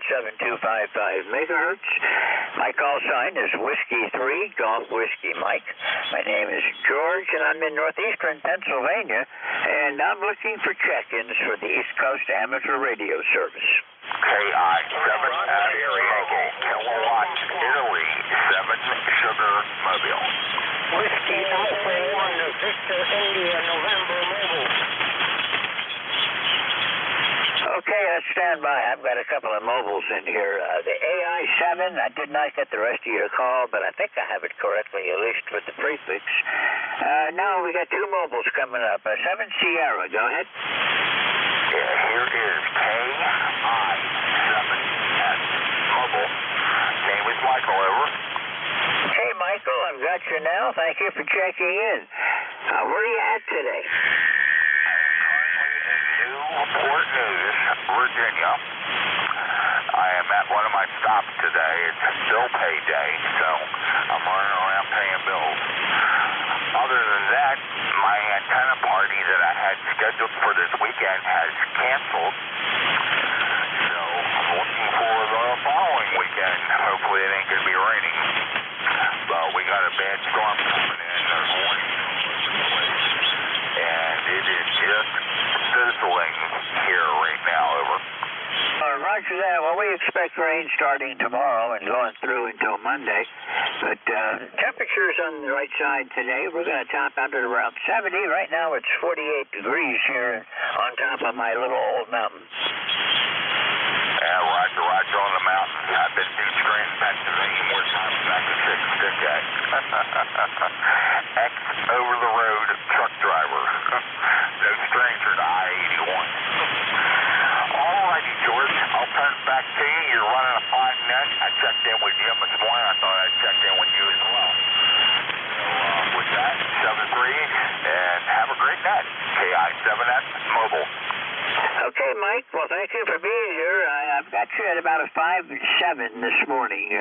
7255 megahertz. My call sign is Whiskey 3, Golf Whiskey Mike. My name is George, and I'm in northeastern Pennsylvania, and I'm looking for check-ins for the East Coast Amateur Radio Service. KI-7 Yankee, Kilowatt, Italy, 7 Sugar Mobile. Whiskey Alpha 1, Victor India, November Mobile. Okay, let's stand by. I've got a couple of mobiles in here. The AI-7, I did not get the rest of your call, but I think I have it correctly, at least with the prefix. Now we got two mobiles coming up. 7 Sierra, go ahead. Yeah, here is KI-7S Mobile. Name is Michael, over. Hey, Michael, I've got you now. Thank you for checking in. Where are you at today? Newport News, Virginia. I am at one of my stops today. It's bill pay day, so I'm running around paying bills. Other than that, my antenna party that I had scheduled for this weekend has canceled. So I'm looking for the following weekend. Hopefully it ain't going to be raining. But we got a bad storm coming in. There's warning and it is just sizzling here right now, over. Roger that. Well, we expect rain starting tomorrow and going through until Monday. But temperatures on the right side today, we're going to top out at around 70. Right now it's 48 degrees here on top of my little old mountain. Yeah, Roger on the mountain. I've been through Scranton, Pennsylvania more times than I can stick at. Ex-over-the-road truck driver. No stranger to I-81. being here. I've got you at about a 5-7 this morning.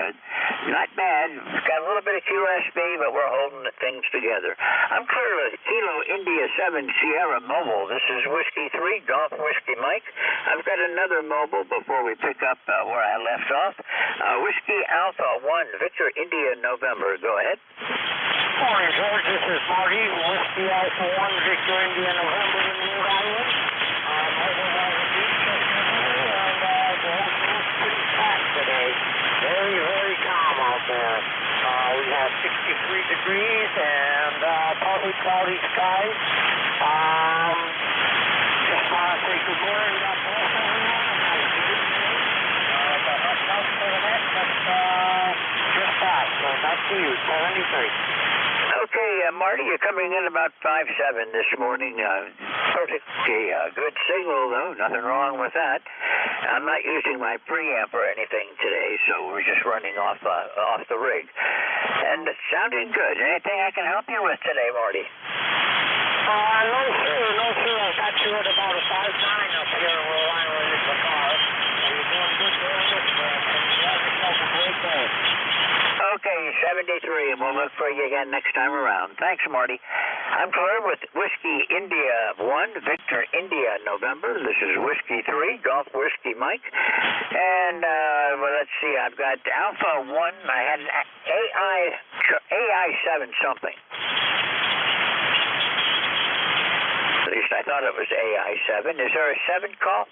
Not bad. Got a little bit of QSB, but we're holding the things together. I'm clear with Kilo India 7 Sierra Mobile. This is Whiskey 3, Golf Whiskey Mike. I've got another mobile before we pick up where I left off. Whiskey Alpha 1, Victor India November. Go ahead. Morning, George. This is Marty. Whiskey Alpha 1, Victor India November in the Rhode Island. Today. Very, very calm out there. We have 63 degrees and partly cloudy skies. Just want to say good morning. God bless everyone. But nothing else for the net, but just that. So back to you, 73. Okay, Marty, you're coming in about 5-7 this morning. Perfect. Okay, good signal, though. Nothing wrong with that. I'm not using my preamp or anything today, so we're just running off the rig. And it's sounding good. Anything I can help you with today, Marty? No, sir. I got you at about a 5-9 up here in Rhode Island in the car. You're doing good there. You have yourself a great day. Okay, 73, and we'll look for you again next time around. Thanks, Marty. I'm clear with Whiskey India 1, Victor India November. This is Whiskey 3, Golf Whiskey Mike. And, well, let's see, I've got Alpha 1. I had an AI 7 something. At least I thought it was AI 7. Is there a 7 call?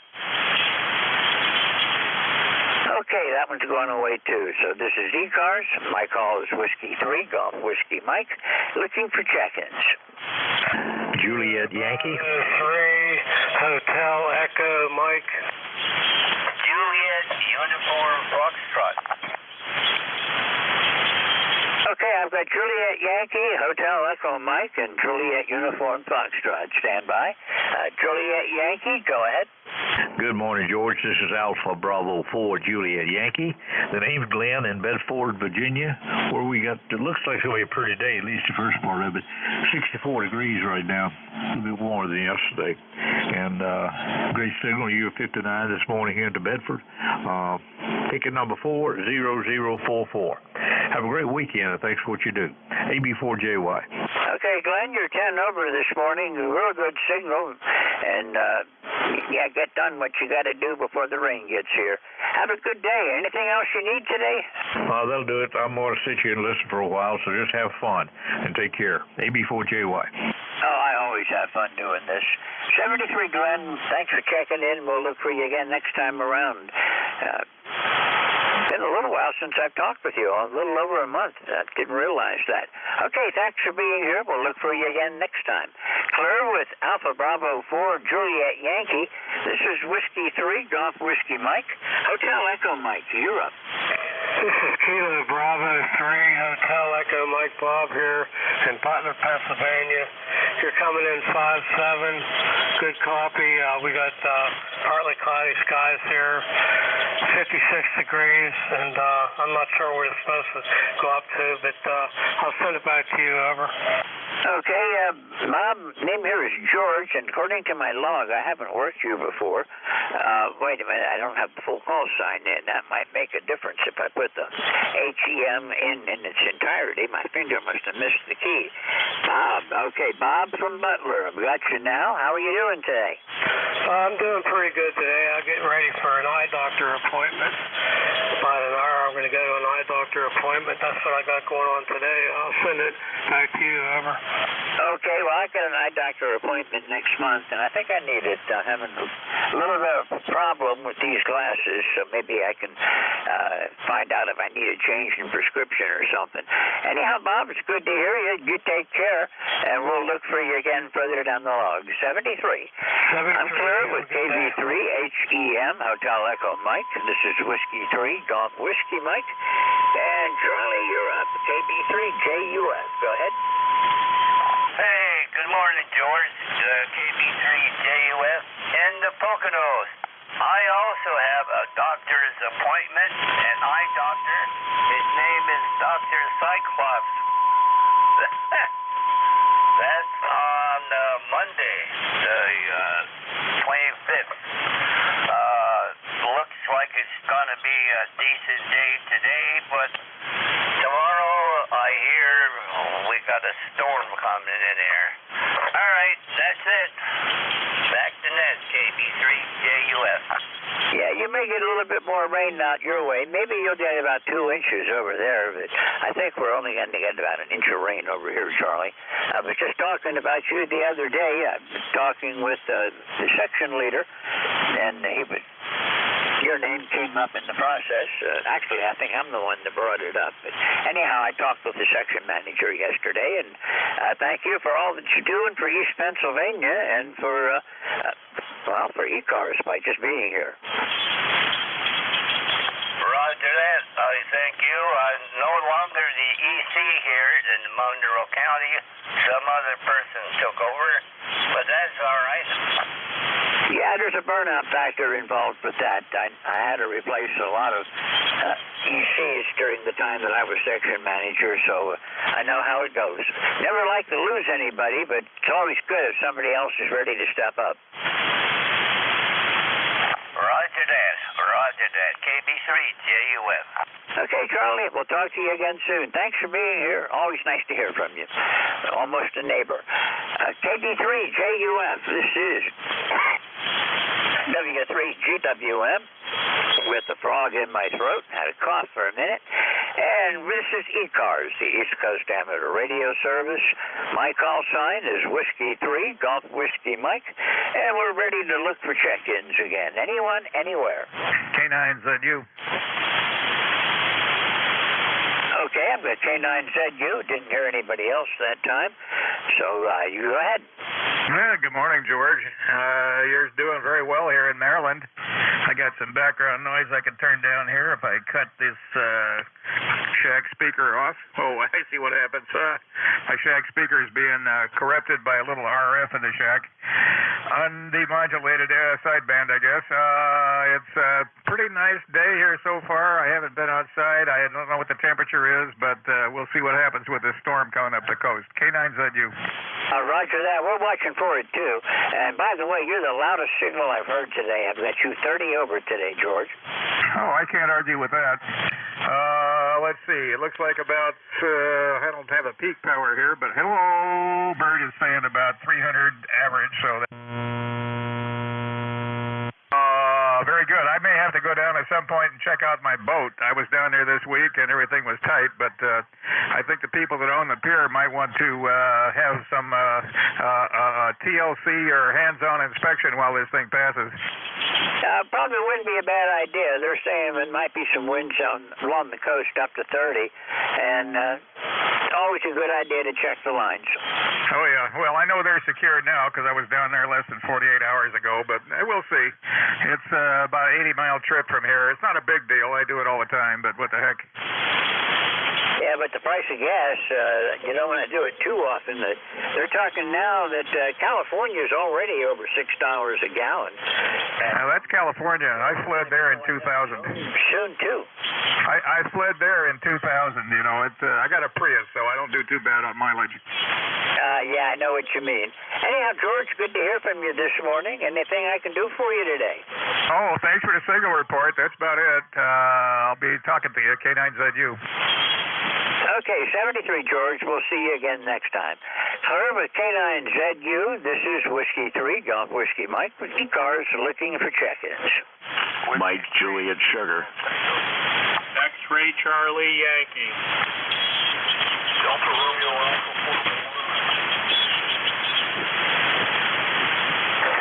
Okay, that one's going away too. So this is ECARS. My call is Whiskey 3, Golf Whiskey Mike, looking for check-ins. Juliet Yankee. 3, Hotel Echo Mike. Juliet Uniform Foxtrot. Okay, I've got Juliet Yankee, Hotel Echo Mike, and Juliet Uniform Foxtrot. Stand by. Juliet Yankee, go ahead. Good morning, George. This is Alpha Bravo 4 Juliet Yankee. The name's Glenn in Bedford, Virginia, where we got, it looks like it's going to be a pretty day, at least the first part of it. 64 degrees right now, a little bit warmer than yesterday. And great signal, U59 this morning here into Bedford. Ticket number 40044. Have a great weekend, and thanks for what you do. AB4JY. Okay, Glenn, you're 10 over this morning. Real good signal. And, yeah, get done what you got to do before the rain gets here. Have a good day. Anything else you need today? That'll do it. I'm going to sit here and listen for a while, so just have fun and take care. AB4JY. Oh, I always have fun doing this. 73, Glenn. Thanks for checking in. We'll look for you again next time around. Been a little while since I've talked with you, a little over a month. I didn't realize that. Okay, thanks for being here. We'll look for you again next time. Clear with Alpha Bravo 4 Juliet Yankee. This is Whiskey 3, Golf Whiskey Mike. Hotel Echo Mike, you're up. This is Kilo Bravo 3, Hotel Echo Mike Bob here in Putnam, Pennsylvania. You're coming in 5-7. Good copy. We got partly cloudy skies here, 56 degrees, and I'm not sure where it's supposed to go up to, but I'll send it back to you. Over. Okay, Bob, name here is George, and according to my log, I haven't worked you before. Wait a minute, I don't have the full call sign in. That might make a difference if I put the HEM in its entirety. My finger must have missed the key. Bob, okay, Bob from Butler. I've got you now. How are you doing today? I'm doing pretty good today. I'm getting ready for an eye doctor appointment. About an hour, I'm going to go to an eye doctor appointment. That's what I got going on today. I'll send it back to you. Over. Okay, well, I've got an eye doctor appointment next month, and I think I need it. I'm having a little bit of a problem with these glasses, so maybe I can find out if I need a change in prescription or something. Anyhow, Bob, it's good to hear you. You take care, and we'll look for you again further down the log. 73. I'm clear with KB3 HEM, Hotel Echo Mike. This is Whiskey 3, Golf Whiskey Mike. And Charlie, you're up. KB3 JUS. Go ahead. Hey, good morning, George. KB3 JUS in the Poconos. I also have a doctor's appointment, an eye doctor. His name is Dr. Cyclops. That's on Monday, the 25th. it's gonna be a decent day today, but tomorrow I hear we got a storm coming in here. All right, that's it. Back to net, KB3JUS. Yeah, you may get a little bit more rain out your way. Maybe you'll get about 2 inches over there, but I think we're only going to get about an inch of rain over here, Charlie. I was just talking about you the other day. I was talking with the section leader, and your name came up in the process. Actually, I think I'm the one that brought it up. But anyhow, I talked with the section manager yesterday, and thank you for all that you're doing for East Pennsylvania and for ECARS by just being here. Roger that. I thank you. I'm no longer the EC here in Monroe County. Some other person took over, but that's all right. Yeah, there's a burnout factor involved with that. I had to replace a lot of ECs during the time that I was section manager, so I know how it goes. Never like to lose anybody, but it's always good if somebody else is ready to step up. Roger that. Roger that. KB3JUS. Okay, Charlie, we'll talk to you again soon. Thanks for being here. Always nice to hear from you. Almost a neighbor. KB3JUF, this is W3GWM with a frog in my throat. Had a cough for a minute. And this is ECARS, the East Coast Amateur Radio Service. My call sign is Whiskey 3, Golf Whiskey Mike. And we're ready to look for check-ins again. Anyone, anywhere. K9ZU. Okay, I've got K9ZU. Didn't hear anybody else that time. So you go ahead. Yeah, good morning, George. You're doing very well here in Maryland. I got some background noise I can turn down here if I cut this shack speaker off. Oh, I see what happens. My shack speaker is being corrupted by a little RF in the shack. Undemodulated sideband, I guess. It's a pretty nice day here so far. I haven't been outside. I don't know what the temperature is, but we'll see what happens with this storm coming up the coast. K9ZU. Roger that. We're watching for it, too. And by the way, you're the loudest signal I've heard today. I've got you 30 over today, George. Oh, I can't argue with that. Let's see. It looks like about, I don't have a peak power here, but hello, bird is saying about 300 average, so that... Very good. I may have to go down at some point and check out my boat. I was down there this week and everything was tight, but I think the people that own the pier might want to have some TLC or hands-on inspection while this thing passes. Probably wouldn't be a bad idea. They're saying there might be some winds along the coast up to 30, and always a good idea to check the lines. Oh, yeah. Well, I know they're secured now because I was down there less than 48 hours ago, but we'll see. It's about an 80-mile trip from here. It's not a big deal. I do it all the time, but what the heck. Yeah, but the price of gas, you don't want to do it too often. They're talking now that California's already over $6 a gallon. Now, that's California. I fled there in 2000. Soon, too. I fled there in 2000, you know. I got a Prius, so I don't do too bad on mileage. Yeah, I know what you mean. Anyhow, George, good to hear from you this morning. Anything I can do for you today? Oh, thanks for the signal report. That's about it. I'll be talking to you, K9ZU. Okay, 73, George. We'll see you again next time. However, with K9ZU, this is Whiskey 3, Golf Whiskey Mike, with ECARS looking for check-ins. Mike, Juliet, Sugar. X-Ray Charlie Yankee. Delta Romeo Alpha 41.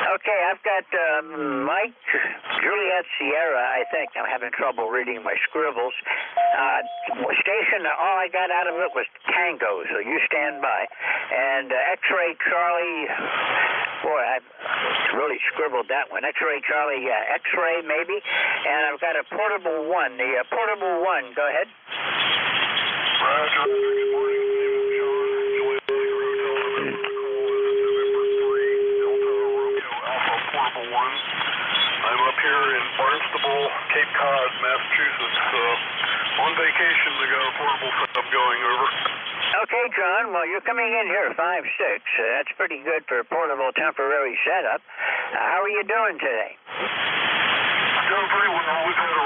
Okay, I've got Mike, Juliet, Sierra, I think. I'm having trouble reading my scribbles. Station, all I got out of it was Tango, so you stand by. And X-Ray Charlie, boy, I really scribbled that one. X-Ray Charlie, X-Ray maybe. And I've got a Portable 1. The Portable 1, go ahead. Roger, good morning. Portable 1. I'm up here in Barnstable, Cape Cod, Massachusetts. On vacation, we got a portable setup going over. Okay, John. Well, you're coming in here 5'6". That's pretty good for a portable temporary setup. How are you doing today? Doing pretty well. We've had a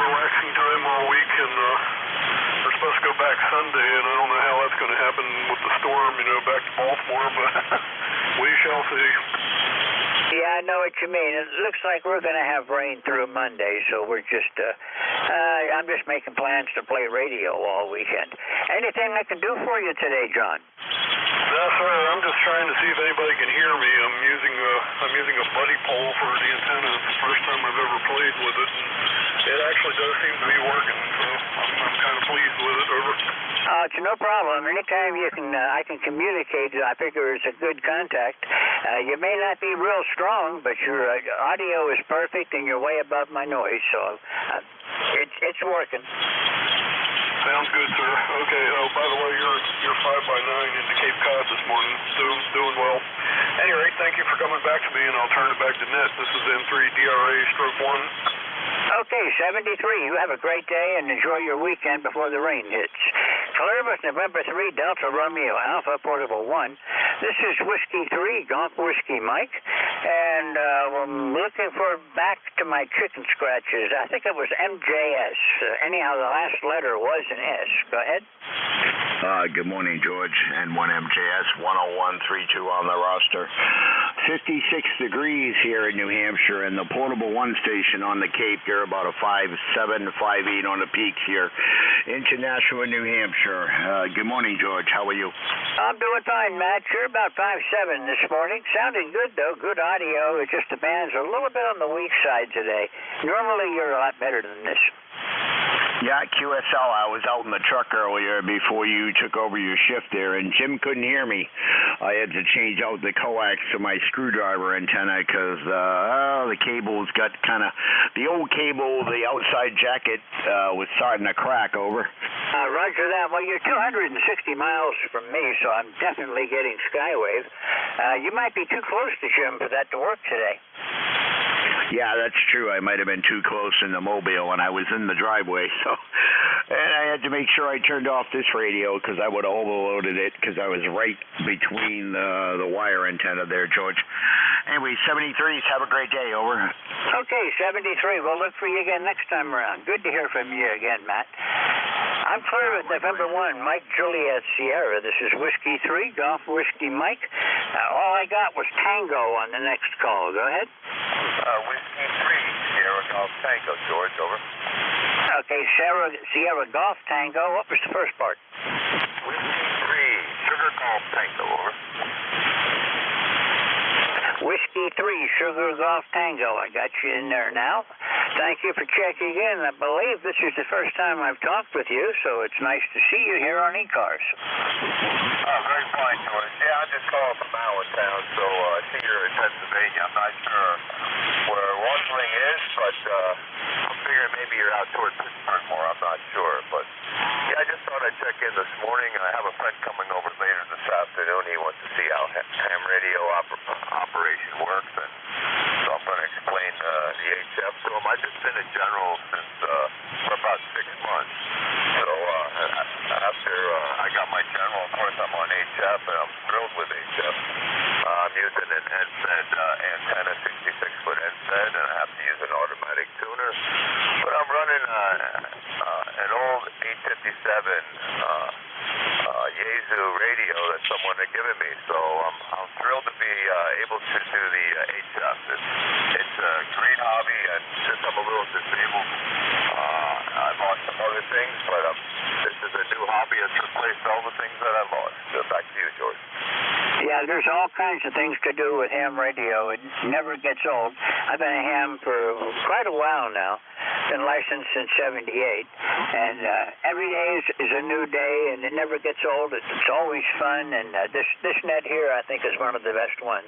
back Sunday, and I don't know how that's going to happen with the storm, back to Baltimore, but we shall see. Yeah, I know what you mean. It looks like we're going to have rain through Monday, so we're just, I'm just making plans to play radio all weekend. Anything I can do for you today, John? That's right. I'm just trying to see if anybody can hear me. I'm using a buddy pole for the antenna. It's the first time I've ever played with it, and it actually does seem to be working, so I'm kind of pleased with it. Over. It's no problem. Anytime I can communicate, I figure it's a good contact. You may not be real strong, but your audio is perfect and you're way above my noise, so it's working. Sounds good, sir. Okay. Oh, by the way, you're 5x9 into Cape Cod this morning. Doing well. At any rate, thank you for coming back to me, and I'll turn it back to Net. This is N3DRA/1. Okay, 73. You have a great day and enjoy your weekend before the rain hits. Columbus, November 3, Delta Romeo Alpha, Portable 1. This is Whiskey 3, Golf Whiskey Mike, and I'm looking for back to my chicken scratches. I think it was MJS. Anyhow, the last letter was an S. Go ahead. Good morning, George. N1MJS 10132 on the roster. 56 degrees here in New Hampshire, and the Portable 1 station on the Cape, you're about a 5.7 to 5.8 on the peaks here into Nashua, New Hampshire. Good morning, George. How are you? I'm doing fine, Matt. You're about 5.7 this morning. Sounding good, though. Good audio. It just the band's a little bit on the weak side today. Normally, you're a lot better than this. Yeah, QSL, I was out in the truck earlier before you took over your shift there, and Jim couldn't hear me. I had to change out the coax to my screwdriver antenna because the cable's got kind of, the old cable, the outside jacket was starting to crack over. Roger that. Well, you're 260 miles from me, so I'm definitely getting skywave. You might be too close to Jim for that to work today. Yeah, that's true. I might have been too close in the mobile when I was in the driveway, and I had to make sure I turned off this radio because I would have overloaded it because I was right between the wire antenna there, George. Anyway, 73s, have a great day, over. Okay, 73. We'll look for you again next time around. Good to hear from you again, Matt. I'm clear with November 1, Mike Juliet Sierra. This is Whiskey 3, Golf Whiskey Mike. All I got was Tango on the next call. Go ahead. Whiskey 3, Sierra Golf Tango, George, over. Okay, Sierra Golf Tango. What was the first part? Whiskey 3, Sugar Golf Tango, over. Whiskey 3, Sugar Golf Tango. I got you in there now. Thank you for checking in. I believe this is the first time I've talked with you, so it's nice to see you here on ECARS. Oh, very fine, George. Yeah, I just called from Allentown, so I see you're in Pennsylvania. I'm not sure where Wandering is, but I'm figuring maybe you're out toward Pittsburgh more. I'm not sure, but yeah, I just thought I'd check in this morning. I have a friend coming over later this afternoon. He wants to see how ham radio operation works, and so I'm going to explain the HF to him. I've just been a general since for about 6 months. So after I got my general, of course, I'm on HF, and I'm thrilled with HF. I'm using an end-fed antenna, 66-foot end-fed, and I have to use an automatic tuner. But I'm running an old 857 Yaesu radio that someone had given me, so I'm thrilled to be able to do the HF. It's a great hobby, and since I'm a little disabled, I lost some other things, but this is a new hobby that's replaced all the things that I lost. So back to you, George. Yeah, there's all kinds of things to do with ham radio. It never gets old. I've been a ham for quite a while now. Been licensed since '78, and every day is a new day, and it never gets old. It's always fun, and this net here, I think, is one of the best ones.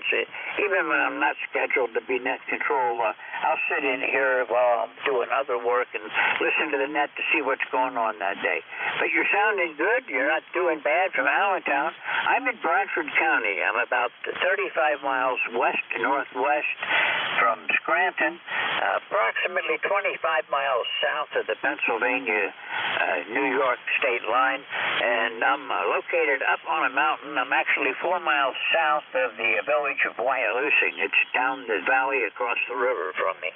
Even when I'm not scheduled to be net control, I'll sit in here while I'm doing other work and listen to the net to see what's going on that day. But you're sounding good. You're not doing bad from Allentown. I'm in Bradford County. I'm about 35 miles west to northwest from Scranton, approximately 25 miles south of the Pennsylvania-New York state line, and I'm located up on a mountain. I'm actually 4 miles south of the village of Wyalusing. It's down the valley across the river from me.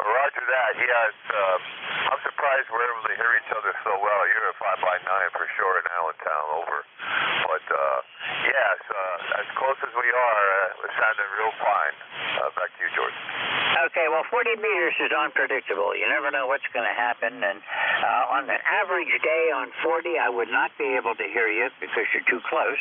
Roger that. Yeah, it's, I'm surprised we're able to hear each other so well. You're a 5x9 for sure in Allentown, over. But, yes, as close as we are, we're sounding real fine. Back to you, George. Okay, well, 40 meters is unpredictable. You never know what's going to happen. And on an average day on 40, I would not be able to hear you because you're too close.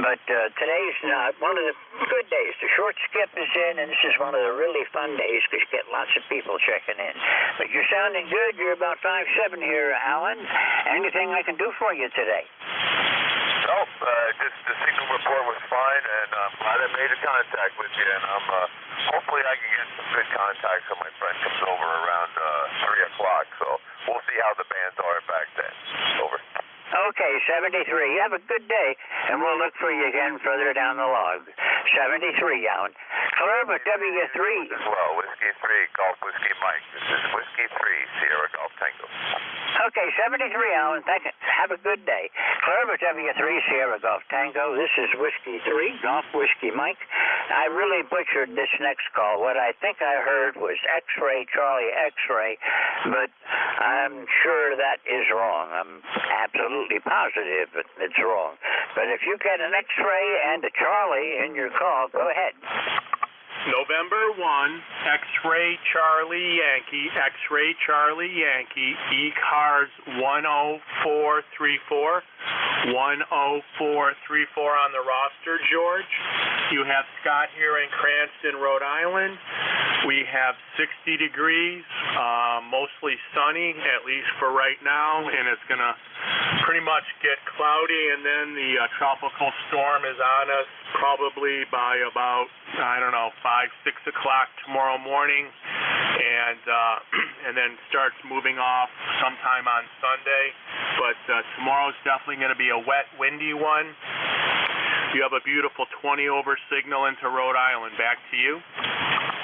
But today's one of the good days. The short skip is in, and this is one of the really fun days because you get lots of people checking in. But you're sounding good. You're about 5'7" here, Alan. Anything I can do for you today? Nope, just the signal report was fine, and I'm glad I made a contact with you, and I'm hopefully I can get some good contacts when my friend comes over around 3 o'clock, so we'll see how the bands are back then. Over. Okay, 73. You have a good day, and we'll look for you again further down the log. 73, Alan. Hello, W3. As well, Whiskey 3, Golf Whiskey Mike. This is Whiskey 3, Sierra Golf Tango. Okay, 73, Alan. Thank you. Have a good day. Clear W3, Sierra Golf Tango. This is Whiskey 3, Golf Whiskey Mike. I really butchered this next call. What I think I heard was X-ray, Charlie X-ray, but I'm sure that is wrong. I'm absolutely positive that it's wrong. But if you get an X-ray and a Charlie in your call, go ahead. November 1, X-ray Charlie Yankee, X-ray Charlie Yankee, ECARS 10434. 10434 on the roster, George. You have Scott here in Cranston, Rhode Island. We have 60 degrees, mostly sunny, at least for right now, and it's going to pretty much get cloudy, and then the tropical storm is on us probably by about, 5, 6 o'clock tomorrow morning, and then starts moving off sometime on Sunday. But tomorrow's definitely going to be a wet, windy one. You have a beautiful 20 over signal into Rhode Island. Back to you.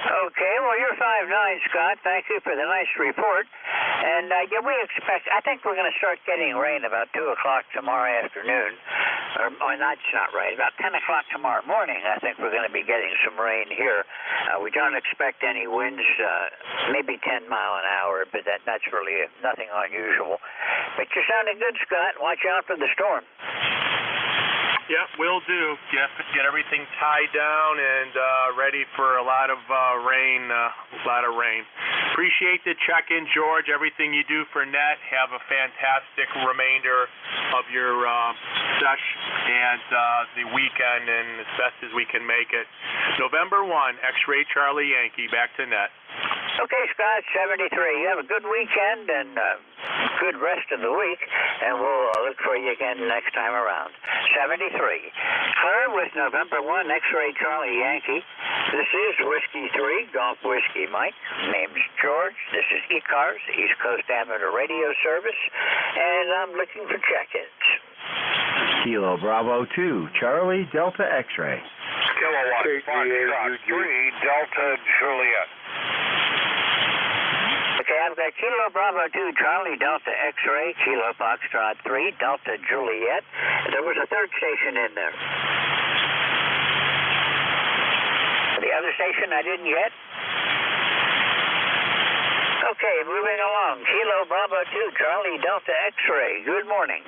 Okay, well, you're 5'9", Scott. Thank you for the nice report. And we expect, I think we're going to start getting rain about 2 o'clock tomorrow afternoon. Or that's not right, about 10 o'clock tomorrow morning, I think we're going to be getting some rain here. We don't expect any winds, maybe 10 mile an hour, but that's really nothing unusual. But you're sounding good, Scott. Watch out for the storm. Yep, will do. Get everything tied down and ready for a lot of rain. Appreciate the check-in, George. Everything you do for NET. Have a fantastic remainder of your session and the weekend, and as best as we can make it. November 1, X-Ray Charlie Yankee. Back to NET. Okay, Scott, 73. You have a good weekend and good rest of the week, and we'll look for you again next time around. 73. Clear with November 1, X-Ray Charlie Yankee. This is Whiskey 3, Golf Whiskey Mike. Name's George. This is ECARS, East Coast Amateur Radio Service, and I'm looking for check-ins. Kilo Bravo 2, Charlie Delta X-Ray. Kilowatt, Foxtrot 3, Delta Juliet. Okay, I've got Kilo Bravo 2, Charlie Delta X-Ray, Kilo Foxtrot 3, Delta Juliet. There was a third station in there. The other station I didn't get? Okay, moving along. Kilo Bravo 2, Charlie Delta X-Ray. Good morning.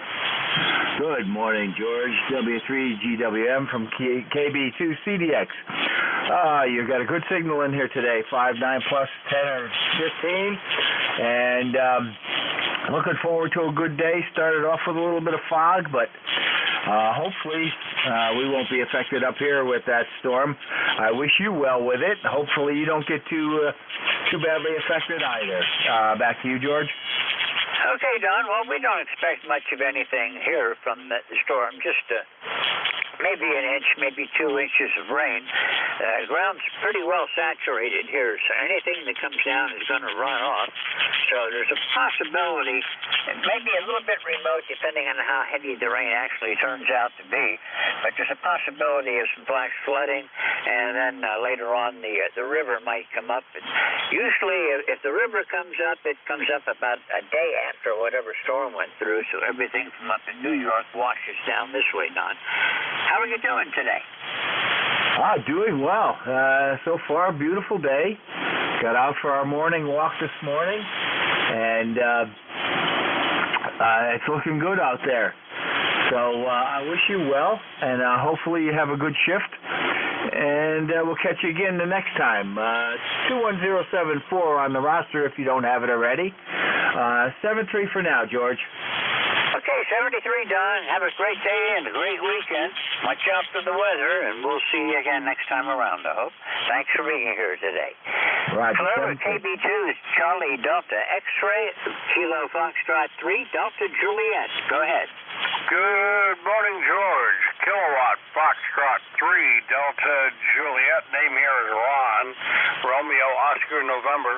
Good morning, George. W3GWM from KB2CDX. You've got a good signal in here today, 5'9" plus 10 or 15. And looking forward to a good day. Started off with a little bit of fog, but hopefully we won't be affected up here with that storm. I wish you well with it. Hopefully you don't get too badly affected either. Back to you, George. Okay, Don. Well, we don't expect much of anything here from the storm. Just maybe an inch, maybe 2 inches of rain. The ground's pretty well saturated here, so anything that comes down is going to run off. So there's a possibility, and maybe a little bit remote depending on how heavy the rain actually turns out to be, but there's a possibility of some flash flooding, and then later on the river might come up. And usually if the river comes up, it comes up about a day after whatever storm went through, so everything from up in New York washes down this way, Don. How are you doing today? Doing well. So far, beautiful day. Got out for our morning walk this morning, and it's looking good out there. So I wish you well, and hopefully you have a good shift. And we'll catch you again the next time. 21074 on the roster if you don't have it already. 73 for now, George. Okay, 73, Don. Have a great day and a great weekend. Watch out for the weather, and we'll see you again next time around, I hope. Thanks for being here today. Right. Hello, KB2 is Charlie Delta X-Ray, Kilo Foxtrot 3, Delta Juliet. Go ahead. Good morning, George. Kilowatt Foxtrot 3, Delta Juliet. Name here is Ron. Romeo Oscar November.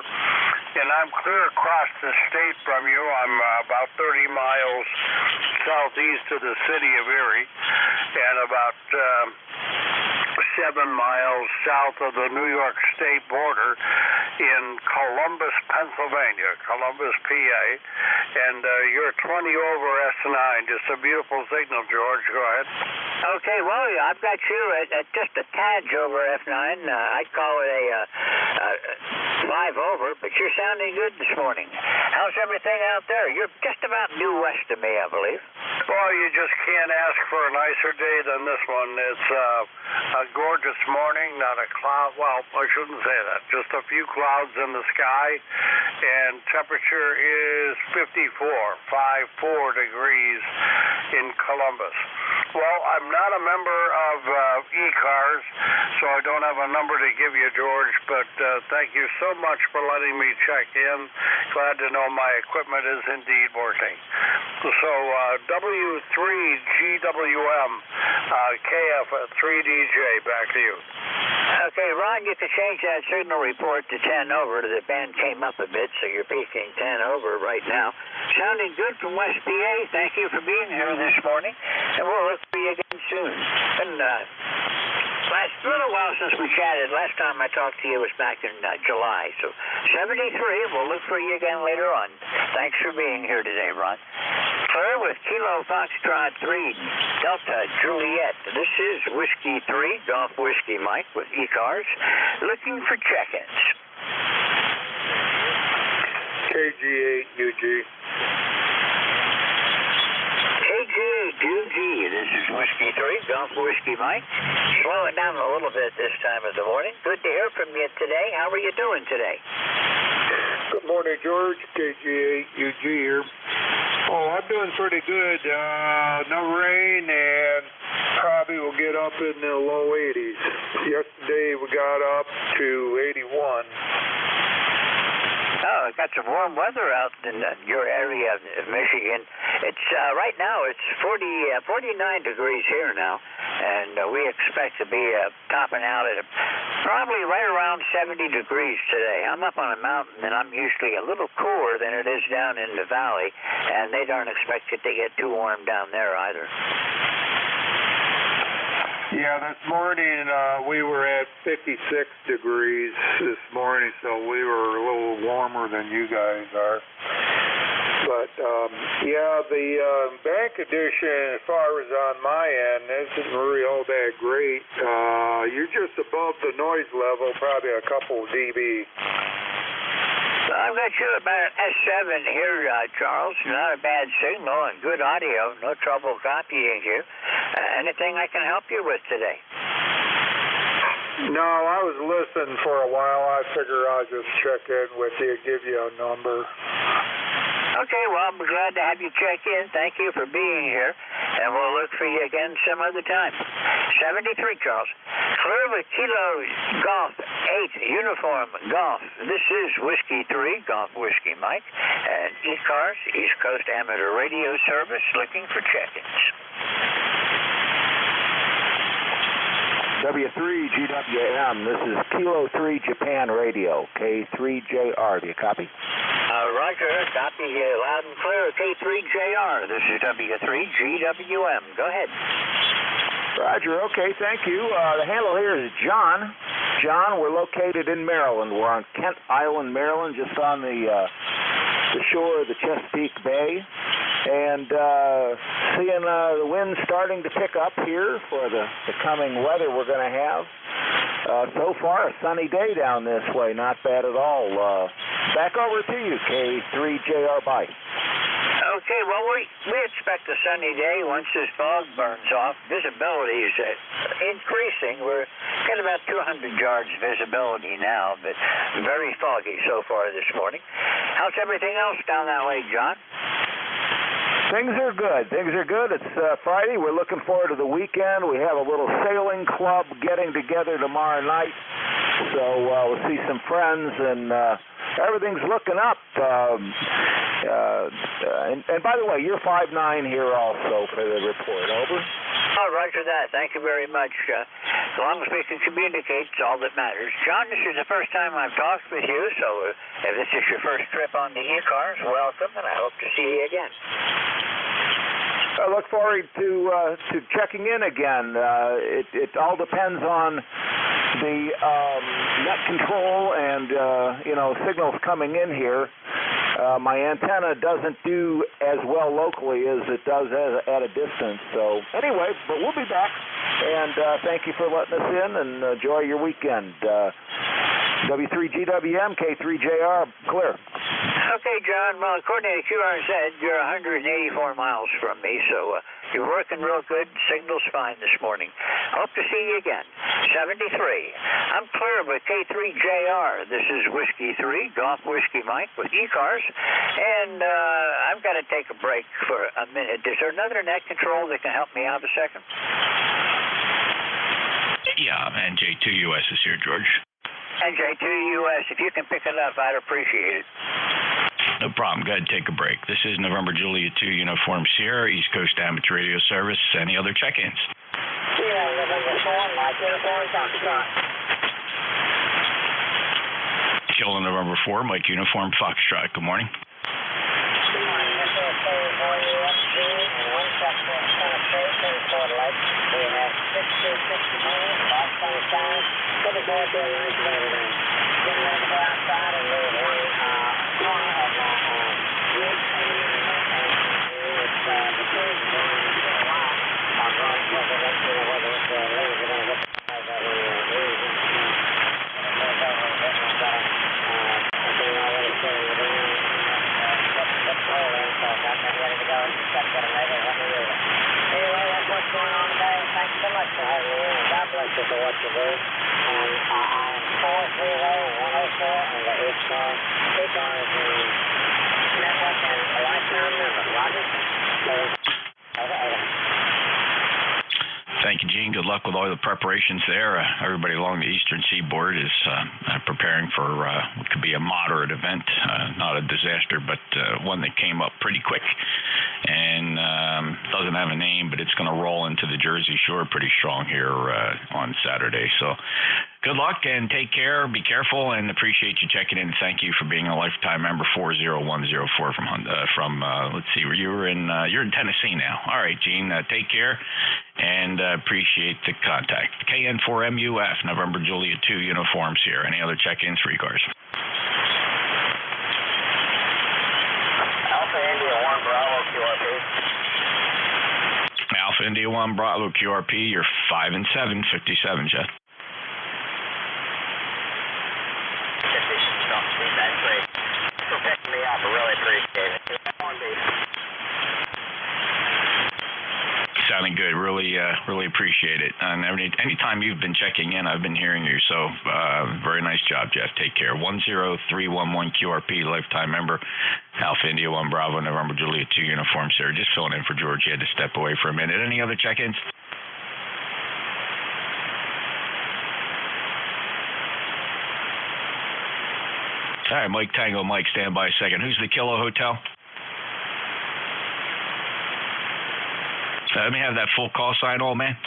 And I'm clear across the state from you. I'm about 30 miles southeast of the city of Erie and about 7 miles south of the New York State border in Columbus, Pennsylvania, Columbus, PA. And you're 20 over S9. Just a beautiful signal, George. Go ahead. Okay, well, I've got you at just a tad over F9. I'd call it a 5 over, but you're sounding good this morning. How's everything out there? You're just about due west of me, I believe. Well, you just can't ask for a nicer day than this one. It's a gorgeous morning, not a cloud. Well, I shouldn't say that. Just a few clouds in the sky, and temperature is 54 degrees in Columbus. Well, I'm not a member of ECARS, so I don't have a number to give you, George, but thank you so much for letting me check in. Glad to know my equipment is indeed working. So W3GWM, KF3DJ, back to you. Okay, Ron, you can change that signal report to 10 over. The band came up a bit, so you're peaking 10 over right now. Sounding good from West PA. Thank you for being here this morning, and we'll look for you again soon. And last little while since we chatted. Last time I talked to you was back in July. So 73, we'll look for you again later on. Thanks for being here today, Ron. Clear with Kilo Foxtrot 3, Delta Juliet. This is Whiskey 3, Golf Whiskey Mike with ECARS, looking for check-ins. KG8UG. KG8UG, this is Whiskey 3, Golf Whiskey Mike. Slow it down a little bit this time of the morning. Good to hear from you today. How are you doing today? Good morning, George. KG8UG here. Oh, I'm doing pretty good. No rain, and probably will get up in the low 80s. Yesterday we got up to 81. Oh, got some warm weather out in your area of Michigan. It's right now it's 49 degrees here now, and we expect to be topping out at probably right around 70 degrees today. I'm up on a mountain, and I'm usually a little cooler than it is down in the valley, and they don't expect it to get too warm down there either. Yeah, this morning we were at 56 degrees this morning, so we were a little warmer than you guys are. But, yeah, the bank edition, as far as on my end, isn't really all that great. You're just above the noise level, probably a couple dB. I've got you about S7 here, Charles. Not a bad signal and good audio. No trouble copying you. Anything I can help you with today? No, I was listening for a while. I figure I'll just check in with you, give you a number. Okay, well, I'm glad to have you check in. Thank you for being here, and we'll look for you again some other time. 73, Charles. Clear with Kilo Golf 8, Uniform Golf. This is Whiskey 3, Golf Whiskey Mike, and ECARS, East Coast Amateur Radio Service, looking for check-ins. W3GWM, this is Kilo 3 Japan Radio, K3JR. Do you copy? Roger, copy loud and clear, K3JR. This is W3GWM. Go ahead. Roger, okay, thank you. The handle here is John. John, we're located in Maryland. We're on Kent Island, Maryland, just on the shore of the Chesapeake Bay. And seeing the wind starting to pick up here for the coming weather we're going to have. So far, a sunny day down this way. Not bad at all. Back over to you, K3JR. Bye. Okay, well, we expect a sunny day once this fog burns off. Visibility is increasing. We're got about 200 yards visibility now, but very foggy so far this morning. How's everything else down that way, John? Things are good. Things are good. It's Friday. We're looking forward to the weekend. We have a little sailing club getting together tomorrow night. So we'll see some friends, and everything's looking up. And by the way, you're 5'9" here also for the report. Over. Oh, roger that. Thank you very much. As long as we can communicate, it's all that matters. John, this is the first time I've talked with you, so if this is your first trip on the ECARS, welcome, and I hope to see you again. I look forward to checking in again. It all depends on the net control and signals coming in here. My antenna doesn't do as well locally as it does at a distance. So anyway, but we'll be back, and thank you for letting us in, and enjoy your weekend. W3GWM, K3JR, clear. Okay, John. Well, according to QRZ, you're 184 miles from me, so you're working real good. Signal's fine this morning. Hope to see you again. 73. I'm clear with K3JR. This is Whiskey 3, Golf Whiskey Mike with ECARS, and I've got to take a break for a minute. Is there another net control that can help me out a second? Yeah, NJ2US is here, George. NJ2US, if you can pick it up, I'd appreciate it. No problem. Go ahead and take a break. This is November Juliet 2 Uniform Sierra, East Coast Amateur Radio Service. Any other check-ins? Yeah, November 4, Mike Uniform Foxtrot. Kilo November 4, Mike Uniform Foxtrot. Good morning. Good morning. This is K4UFG and 1 sector penetration Fort Lake. We have 60 minutes, off sunshine. Looking forward to a nice day today. Getting ready to go outside and leave one corner of my Buick and it's the kids are going to see a lot. I'm going to let you know whether it's leaves are going to hit the cars that we lose. I've been already sitting the ground. It's rolling, so I'm ready to go. Just got to get them ready to let me read it. Anyway, that's what's going on today. Thanks so much for having me in. God bless you for what you do. And I'm 43104 on the ECARS network and a lifetime member. Roger? Over. Thank you, Gene. Good luck with all the preparations there. Everybody along the eastern seaboard is preparing for what could be a moderate event, not a disaster, but one that came up pretty quick and doesn't have a name, but it's going to roll into the Jersey Shore pretty strong here on Saturday. So good luck and take care. Be careful and appreciate you checking in. Thank you for being a lifetime member. 40104 from let's see, you're in Tennessee now. All right, Gene. Take care and appreciate the contact. KN4MUF, November Juliet 2 uniforms here. Any other check-ins for ECARS? Alpha India 1 Bravo QRP. Alpha India 1 Bravo QRP. You're 5 and 7, 57, Jet. That's great. For picking me up, I really appreciate it. Sounding good. Really appreciate it. And anytime you've been checking in, I've been hearing you. So very nice job, Jeff. Take care. 10311 QRP, lifetime member. Alpha India 1 Bravo, November Juliet 2 uniform, sir. Just filling in for George. You had to step away for a minute. Any other check-ins? All right, Mike Tango. Mike, stand by a second. Who's the Kilo Hotel? Let me have that full call sign, old man.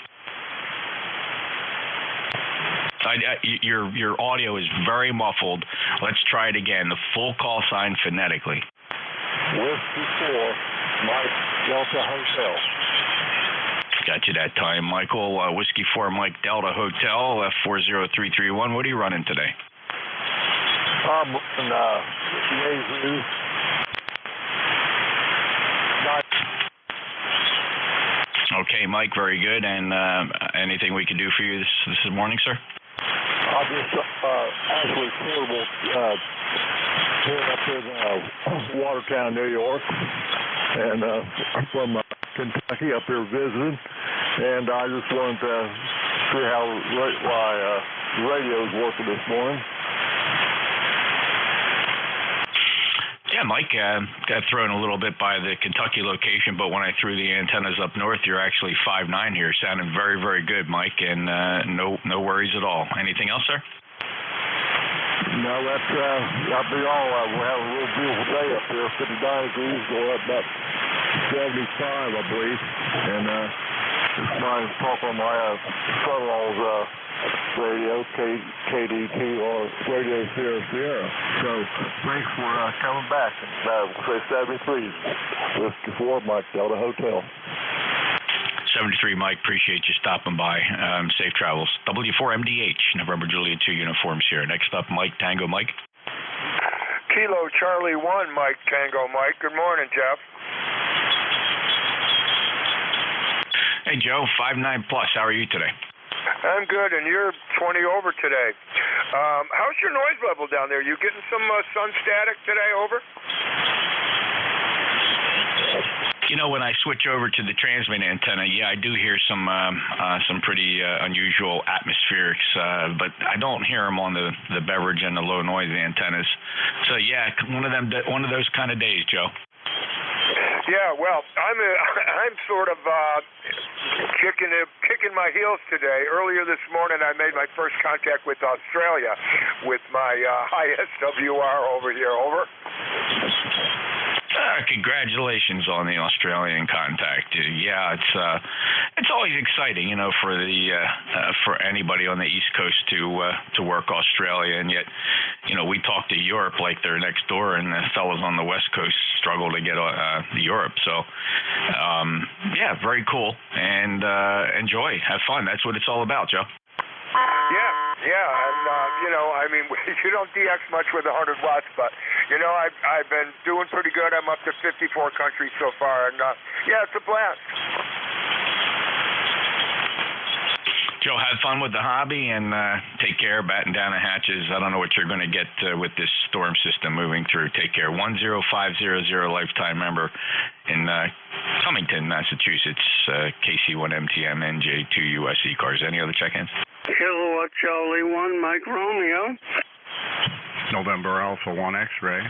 Your audio is very muffled. Let's try it again. The full call sign phonetically. Whiskey 4, Mike Delta Hotel. Got you that time, Michael. Whiskey 4, Mike Delta Hotel, F40331. What are you running today? I'm running Yazoo. Okay, Mike, very good. And anything we can do for you this morning, sir? I just actually portable here up in Watertown, New York, and I'm from Kentucky up here visiting, and I just wanted to see how my radio's working this morning. Yeah, Mike, got thrown a little bit by the Kentucky location, but when I threw the antennas up north, you're actually 5.9 here. Sounding very, very good, Mike, and no worries at all. Anything else, sir? No, that'll be all. We'll have a real beautiful day up here, 59 degrees, go up about 75, I believe. And just trying to talk on my son-in-law's radio, KD2 Radio Sierra. So thanks for coming back. Say 73, Whiskey 4, Mike Delta Hotel. 73, Mike. Appreciate you stopping by. Safe travels. W4MDH, November Juliet 2 uniforms here. Next up, Mike Tango Mike. Kilo Charlie 1, Mike Tango Mike. Good morning, Jeff. Hey, Joe. 5.9 plus. How are you today? I'm good, and you're 20 over today. How's your noise level down there? You getting some sun static today, over? You know, when I switch over to the transmit antenna, yeah, I do hear some pretty unusual atmospherics, but I don't hear them on the beverage and the low noise antennas. So yeah, one of those kind of days, Joe. Yeah, well, I'm sort of kicking my heels today. Earlier this morning, I made my first contact with Australia with my high SWR over here. Over. Congratulations on the Australian contact. Yeah, it's always exciting, you know, for anybody on the East Coast to work Australia, and yet, you know, we talk to Europe like they're next door, and the fellas on the West Coast struggle to get to Europe. So, yeah, very cool, and enjoy, have fun. That's what it's all about, Joe. Yeah, and you know, I mean, you don't DX much with 100 watts, but you know, I've been doing pretty good. I'm up to 54 countries so far, and yeah, it's a blast. Joe, have fun with the hobby, and take care, batten down the hatches. I don't know what you're going to get with this storm system moving through. Take care. 10500 lifetime member in Cummington, Massachusetts, KC1MTM NJ2US ECARS. Any other check-ins? Kilowatt Charlie 1, Mike Romeo. November Alpha 1 X-ray.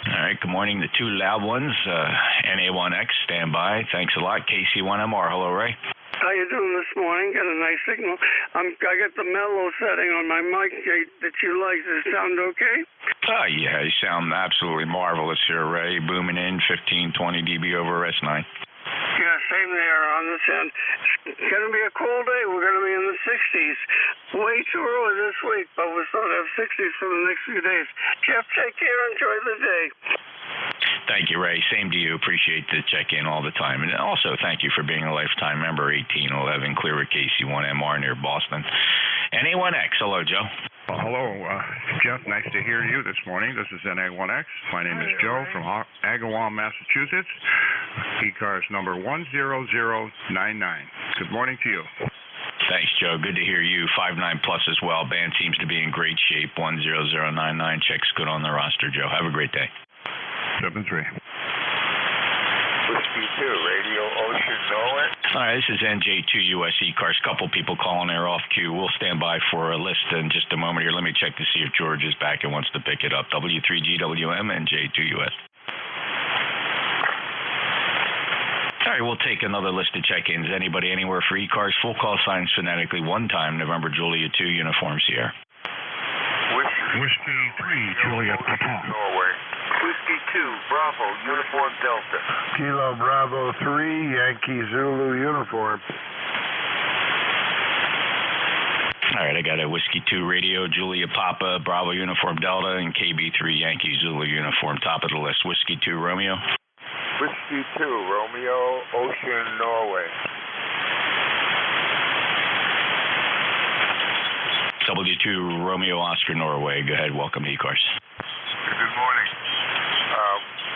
All right, good morning. The two loud ones, NA1X, stand by. Thanks a lot. KC1MR, hello, Ray. How you doing this morning? Got a nice signal. I got the mellow setting on my mic that you like. Does it sound okay? Oh, yeah, you sound absolutely marvelous here, Ray. Booming in 15, 20 dB over S9. Yeah, same there on this end. It's going to be a cool day. We're going to be in the 60s. Way too early this week, but we're supposed to have 60s for the next few days. Jeff, take care. Enjoy the day. Thank you, Ray. Same to you. Appreciate the check-in all the time. And also, thank you for being a lifetime member, 1811 Clearwood KC1MR near Boston. NA1X. Hello, Joe. Hello, Jeff. Nice to hear you this morning. This is NA1X. My name is Joe from Agawam, Massachusetts. ECARS number 10099. Good morning to you. Thanks, Joe. Good to hear you. 5.9 plus as well. Band seems to be in great shape. 10099. Checks good on the roster, Joe. Have a great day. 7-3. Whiskey 2, Radio Ocean Norway. All right, this is NJ2US ECARS. Couple people calling there off queue. We'll stand by for a list in just a moment here. Let me check to see if George is back and wants to pick it up. W3GWM, NJ2US. All right, we'll take another list of check-ins. Anybody anywhere for ECARS? Full call signs phonetically. One time, November Juliet 2, uniforms here. Whiskey 3, Juliet Papa. Norway. Whiskey 2, Bravo, Uniform Delta. Kilo Bravo 3, Yankee Zulu uniform. All right, I got a Whiskey 2 radio, Julia Papa, Bravo Uniform Delta, and KB3 Yankee Zulu uniform. Top of the list. Whiskey 2 Romeo. Whiskey 2, Romeo, Ocean, Norway. W2 Romeo Oscar Norway. Go ahead. Welcome to ECARS. Good morning.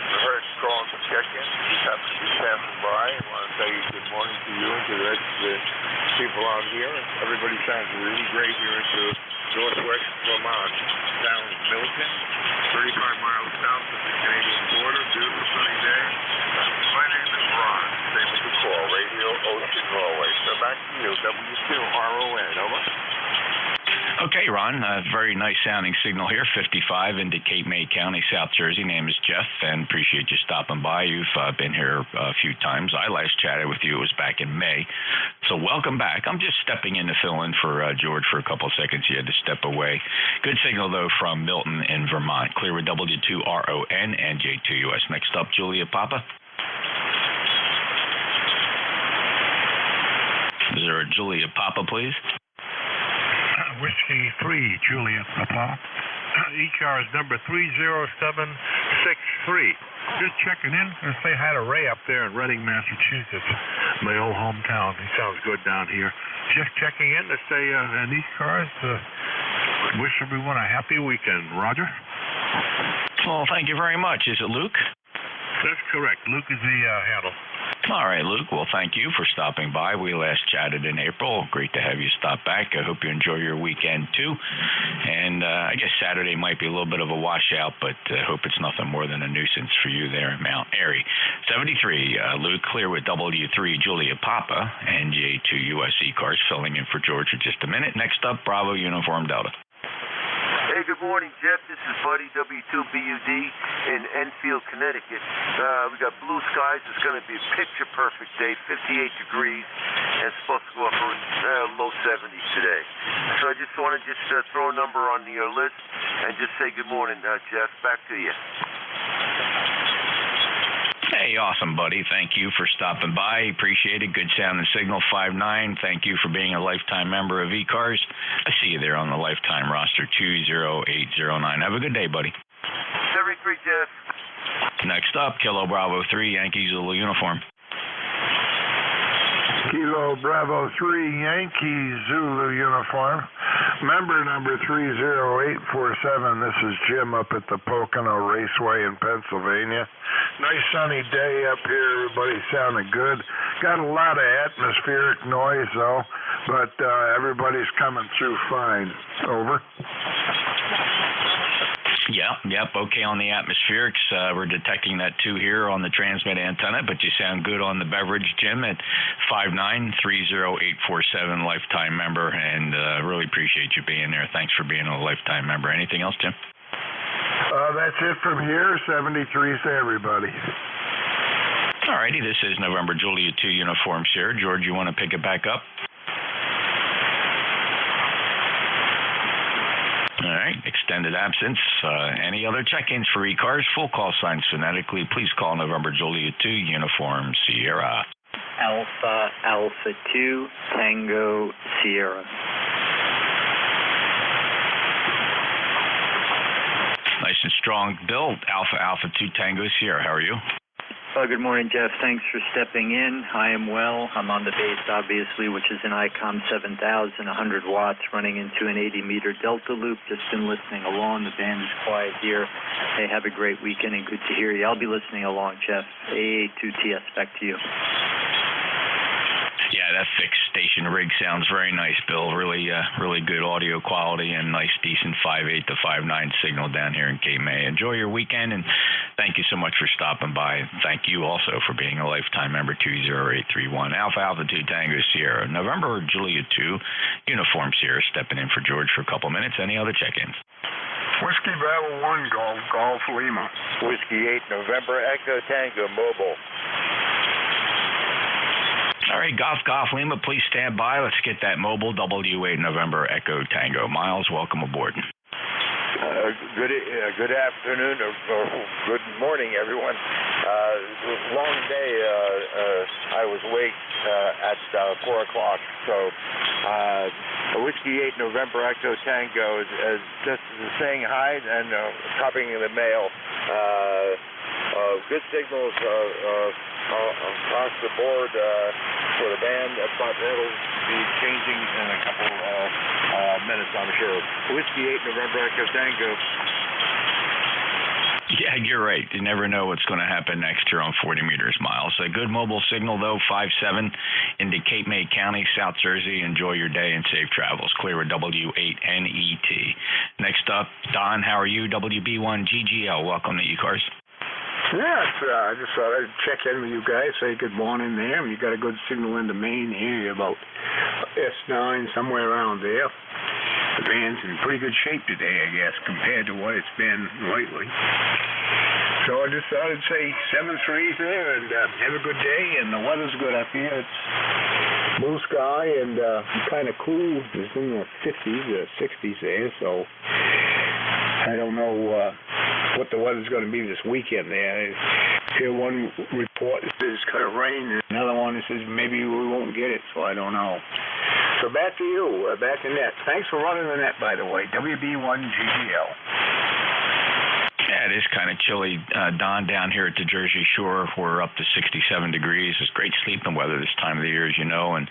I heard calling some check-in. Just happened to be passing by. I want to say good morning to you and to the rest of the people on here. Everybody sounds really great here at the Northwest Vermont town of Milton, 35 miles south of the Canadian border. Beautiful sunny day. My name is Ron. Same as the call, Radio Ocean Norway. So back to you, W2RON. Over. Okay, Ron, very nice sounding signal here, 55 into Cape May County, South Jersey. Name is Jeff, and appreciate you stopping by. You've been here a few times. I last chatted with you, it was back in May. So welcome back. I'm just stepping in to fill in for George for a couple of seconds. He had to step away. Good signal, though, from Milton in Vermont. Clear with W2RON, NJ2US. Next up, Julia Papa. Is there a Julia Papa, please? Whiskey 3, Juliet Papa. ECARS number 30763. Just checking in and say hi to Ray up there in Reading, Massachusetts, my old hometown. He sounds good down here. Just checking in to say, an ECARS, wish everyone a happy weekend. Roger? Well, thank you very much. Is it Luke? That's correct. Luke is the handle. All right, Luke. Well, thank you for stopping by. We last chatted in April. Great to have you stop back. I hope you enjoy your weekend, too. And I guess Saturday might be a little bit of a washout, but I hope it's nothing more than a nuisance for you there in Mount Airy. 73, Luke, clear with W3 Julia Papa, NJ2US ECARS, filling in for George for just a minute. Next up, Bravo Uniform Delta. Hey, good morning, Jeff. This is Buddy W2BUD in Enfield, Connecticut. We got blue skies. It's going to be a picture-perfect day, 58 degrees, and it's supposed to go up low 70s today. So I just want to throw a number on your list and just say good morning, Jeff. Back to you. Hey, awesome, buddy. Thank you for stopping by. Appreciate it. Good sound and signal, 5'9". Thank you for being a lifetime member of ECARS. I see you there on the lifetime roster, 20809. Have a good day, buddy. 73, Jeff. Next up, Kilo Bravo 3, Yankee Zulu uniform. Kilo Bravo 3, Yankee Zulu uniform. Member number 30847. This is Jim up at the Pocono Raceway in Pennsylvania. Nice sunny day up here. Everybody sounded good. Got a lot of atmospheric noise, though, but everybody's coming through fine. Over. Yep, okay on the atmospherics. We're detecting that too here on the transmit antenna, but you sound good on the beverage, Jim, at 5930847, lifetime member, and really appreciate you being there. Thanks for being a lifetime member. Anything else, Jim? That's it from here. 73 to everybody. All righty, this is November Julia 2 Uniform Sierra. George, you want to pick it back up? All right, extended absence. Any other check-ins for ECARS? Full call signs phonetically. Please call November Julia 2 Uniform Sierra. Alpha 2 Tango Sierra. Nice and strong, Bill. Alpha 2 Tango Sierra. How are you? Good morning, Jeff. Thanks for stepping in. I am well. I'm on the base, obviously, which is an ICOM 7000, 100 watts, running into an 80-meter delta loop. Just been listening along. The band is quiet here. Hey, have a great weekend and good to hear you. I'll be listening along, Jeff. AA2TS, back to you. Yeah, that fixed station rig sounds very nice, Bill. Really good audio quality and nice, decent 5.8 to 5.9 signal down here in Cape May. Enjoy your weekend, and thank you so much for stopping by. Thank you also for being a lifetime member, 20831. Alpha 2 Tango Sierra. November Julia 2, Uniform Sierra, stepping in for George for a couple minutes. Any other check-ins? Whiskey Bravo 1, Golf Lima. Whiskey 8, November Echo Tango Mobile. All right, Golf Lima, please stand by. Let's get that mobile W8 November Echo Tango. Miles, welcome aboard. Good afternoon or good morning, everyone. Long day. I was awake at 4 o'clock. So Whiskey 8 November Echo Tango is just saying hi and copying the mail. Good signals across the board for the band, but it'll be changing in a couple minutes, I'm sure. Whiskey 8 November Echo Tango. Yeah, think you're right. You never know what's going to happen next year on 40 meters miles. A good mobile signal, though, 5-7 into Cape May County, South Jersey. Enjoy your day and safe travels. Clear with W8NET. Next up, Don, how are you? WB1GGL. Welcome to ECARS. Yes, I just thought I'd check in with you guys, say good morning there. You got a good signal into Maine here, about S9, somewhere around there. The van's in pretty good shape today, I guess, compared to what it's been lately. So I just thought I'd say 7-3 there, and have a good day, and the weather's good up here. It's blue sky and kind of cool. It's in the 50s, 60s there, so I don't know what the weather's going to be this weekend there. I hear one report that says it's going to rain, and another one that says maybe we won't get it, so I don't know. So back to you, back to net. Thanks for running the net, by the way, WB1GGL. Yeah, it is kind of chilly, Don, down here at the Jersey Shore. We're up to 67 degrees. It's great sleeping weather this time of the year, as you know. And,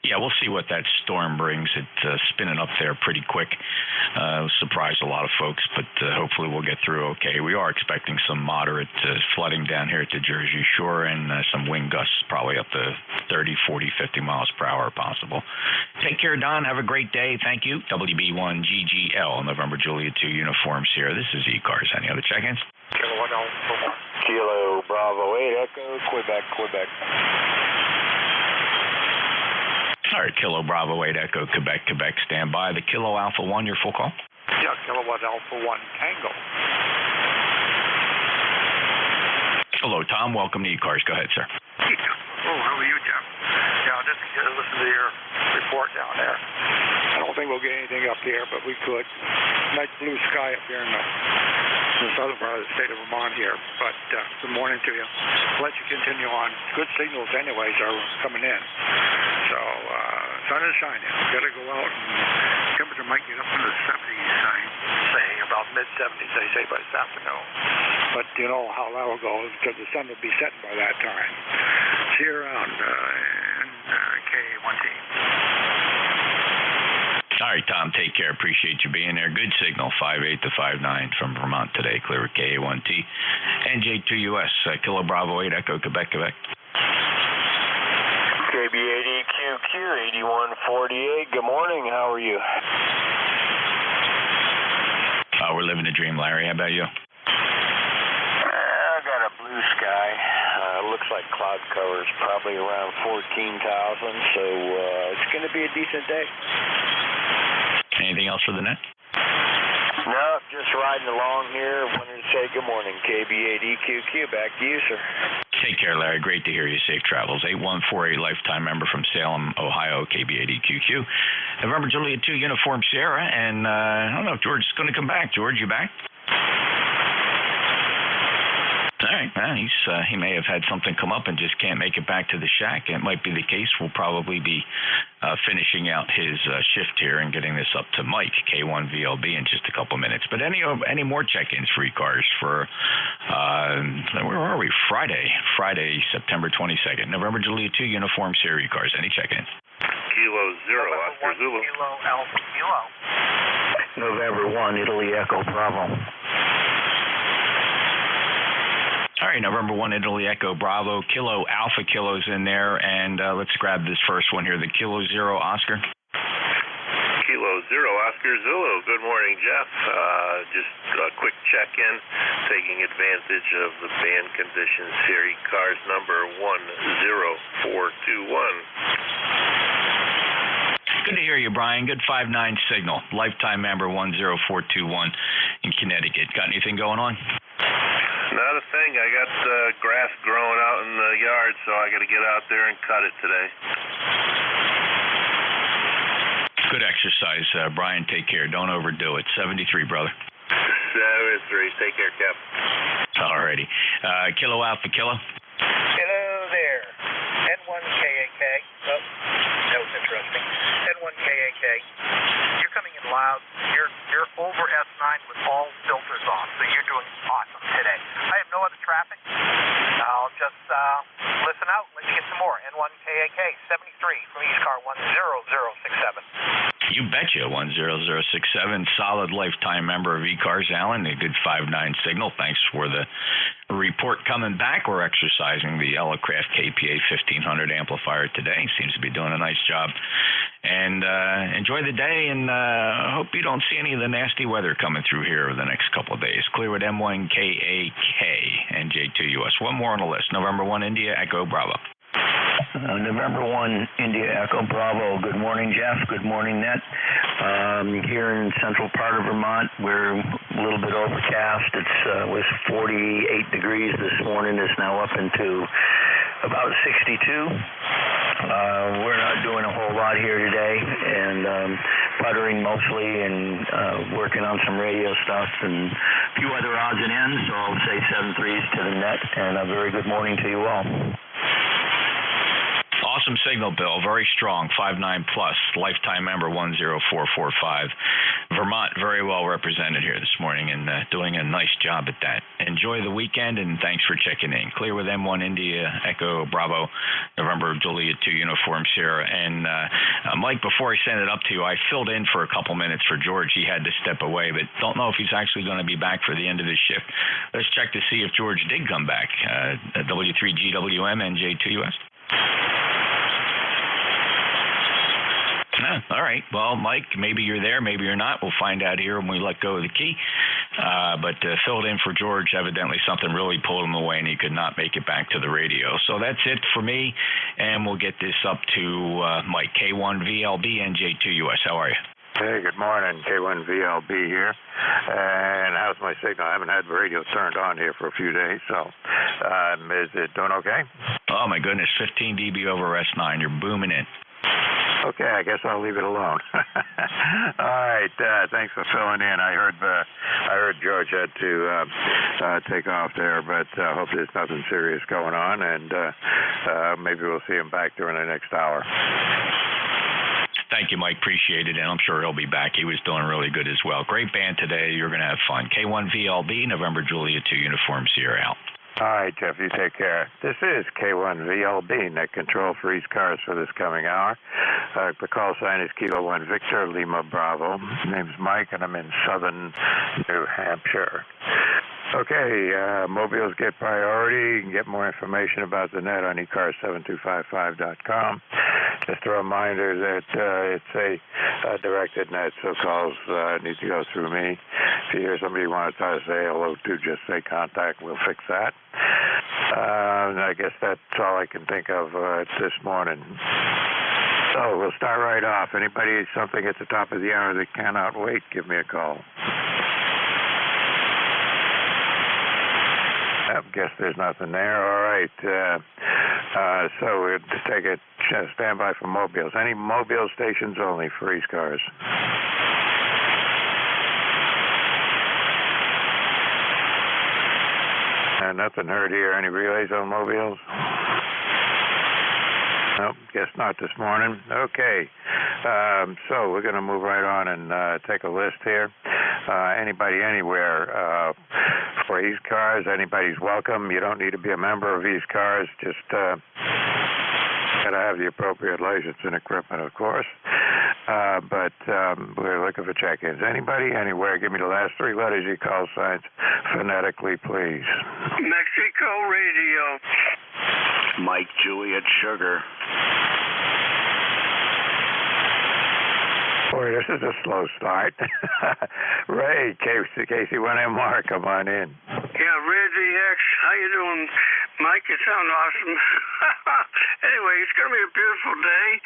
yeah, we'll see what that storm brings. It's spinning up there pretty quick. Surprised a lot of folks, but hopefully we'll get through okay. We are expecting some moderate flooding down here at the Jersey Shore and some wind gusts probably up to 30, 40, 50 miles per hour possible. Take care, Don. Have a great day. Thank you. WB1GGL, November Juliet 2 uniforms here. This is ECARS. Any other check-ins? Kilo Bravo 8 Echo, Quebec. All right, Kilo Bravo 8 Echo, Quebec, stand by. The Kilo Alpha 1, your full call? Yeah, Kilowatt Alpha 1 Tango. Hello, Tom. Welcome to ECARS. Go ahead, sir. Oh, how are you, Jim? Yeah, just listen to your report down there. I don't think we'll get anything up here, but we could. Nice blue sky up here in the southern part of the state of Vermont here. But good morning to you. I'll let you continue on. Good signals anyways are coming in. So sun is shining. Got to go out, and temperature might get up into the 70s, I'm saying, about mid-70s, they say, by this afternoon. But you know how that will go, because the sun will be setting by that time. See you around K1T. All right, Tom, take care. Appreciate you being there. Good signal, 5.8 to 5.9 from Vermont today. Clear with KA1T. NJ2US, Kilo Bravo 8 Echo, Quebec. KB80QQ 8148. Good morning. How are you? We're living the dream, Larry. How about you? I got a blue sky. Looks like cloud cover is probably around 14,000, so it's going to be a decent day. Anything else for the net? No, just riding along here. Wanted to say good morning, KB8EQQ. Back to you, sir. Take care, Larry. Great to hear you. Safe travels. 8148 lifetime member from Salem, Ohio, KB8EQQ. November Juliet 2 uniform Sierra, and I don't know if George is going to come back. George, you back? All right, well, he may have had something come up and just can't make it back to the shack. It might be the case. We'll probably be finishing out his shift here and getting this up to Mike, K1VLB, in just a couple minutes. But any more check-ins for ECARS for, where are we? Friday, September 22nd. November Juliet 2 uniform Sierra ECARS. Any check-ins? Kilo 0, Oscar Zulu. Kilo Alpha Kilo. November 1, Italy Echo Bravo. All right, November 1, Italy Echo Bravo. Kilo Alpha Kilo's in there, and let's grab this first one here, the Kilo 0 Oscar. Kilo 0, Oscar Zulu. Good morning, Jeff. Just a quick check-in, taking advantage of the band conditions here. ECARS number 10421. Good to hear you, Brian. Good 5-9 signal. Lifetime member 10421 in Connecticut. Got anything going on? Not a thing. I got grass growing out in the yard, so I got to get out there and cut it today. Good exercise, Brian. Take care. Don't overdo it. 73, brother. 73. Take care, Cap. All righty. Kilo Alpha Kilo. Hello there. N1KAK. Oh, that was interesting. N1KAK. You're coming in loud. You're over S9 with all filters on, so you're doing awesome today. I have no other traffic. I'll just listen out. Let's get some more. N1KAK 73 from ECAR 10067. You betcha. 10067, solid lifetime member of ECARS, Alan. A good 5.9 signal. Thanks for the report coming back. We're exercising the Elecraft KPA 1500 amplifier today. Seems to be doing a nice job. And enjoy the day, and hope you don't see any of the nasty weather coming through here over the next couple of days. Clear with M1KAK, NJ2US. One more on the list. November 1, India, Echo Bravo. November 1, India Echo Bravo. Good morning, Jeff. Good morning, Net. Here in central part of Vermont, we're a little bit overcast. It was 48 degrees this morning. It's now up into about 62. We're not doing a whole lot here today, and puttering mostly and working on some radio stuff and a few other odds and ends. So I'll say 7-3s to the Net, and a very good morning to you all. Awesome signal, Bill. Very strong. 5.9 plus. Lifetime member 10445. Vermont, very well represented here this morning, and doing a nice job at that. Enjoy the weekend, and thanks for checking in. Clear with M1 India, Echo Bravo, November Juliet 2 Uniform Sierra. And Mike, before I send it up to you, I filled in for a couple minutes for George. He had to step away, but don't know if he's actually going to be back for the end of his shift. Let's check to see if George did come back. W3GWM, NJ2US. All right. Well, Mike, maybe you're there, maybe you're not. We'll find out here when we let go of the key. But filled in for George. Evidently something really pulled him away, and he could not make it back to the radio. So that's it for me, and we'll get this up to Mike. K1VLB, NJ2US. How are you? Hey, good morning. K1VLB here. And how's my signal? I haven't had the radio turned on here for a few days, so is it doing okay? Oh, my goodness. 15 dB over S9. You're booming in. Okay, I guess I'll leave it alone. All right, thanks for filling in. I heard George had to take off there, but hope there's nothing serious going on, and maybe we'll see him back during the next hour. Thank you, Mike. Appreciate it, and I'm sure he'll be back. He was doing really good as well. Great band today. You're going to have fun. K1VLB, November Juliet 2 Uniform Sierra out. All right, Jeff, you take care. This is K1VLB, net control for ECARS for this coming hour. The call sign is Kilo 1 Victor, Lima Bravo. My name's Mike, and I'm in southern New Hampshire. Okay, mobiles get priority. You can get more information about the net on ECARS7255.com. Just a reminder that it's a directed net, so calls need to go through me. If you hear somebody want to try to say hello to, just say contact. We'll fix that. I guess that's all I can think of this morning. So we'll start right off. Anybody, something at the top of the hour that cannot wait, give me a call. Guess there's nothing there. All right. So we'll just take a standby for mobiles. Any mobile stations only for ECARS. Nothing heard here. Any relays on mobiles? Nope, guess not this morning. Okay, so we're going to move right on and take a list here. Anybody, anywhere for ECARS, anybody's welcome. You don't need to be a member of ECARS. Just got to have the appropriate license and equipment, of course. But we're looking for check-ins. Anybody, anywhere, give me the last three letters of your call signs phonetically, please. Mexico Radio. Mike Juliet Sugar. Boy, this is a slow start. Ray, KC1MR, come on in. Yeah, Reggie X, how you doing? Mike, you sound awesome. Anyway, it's going to be a beautiful day.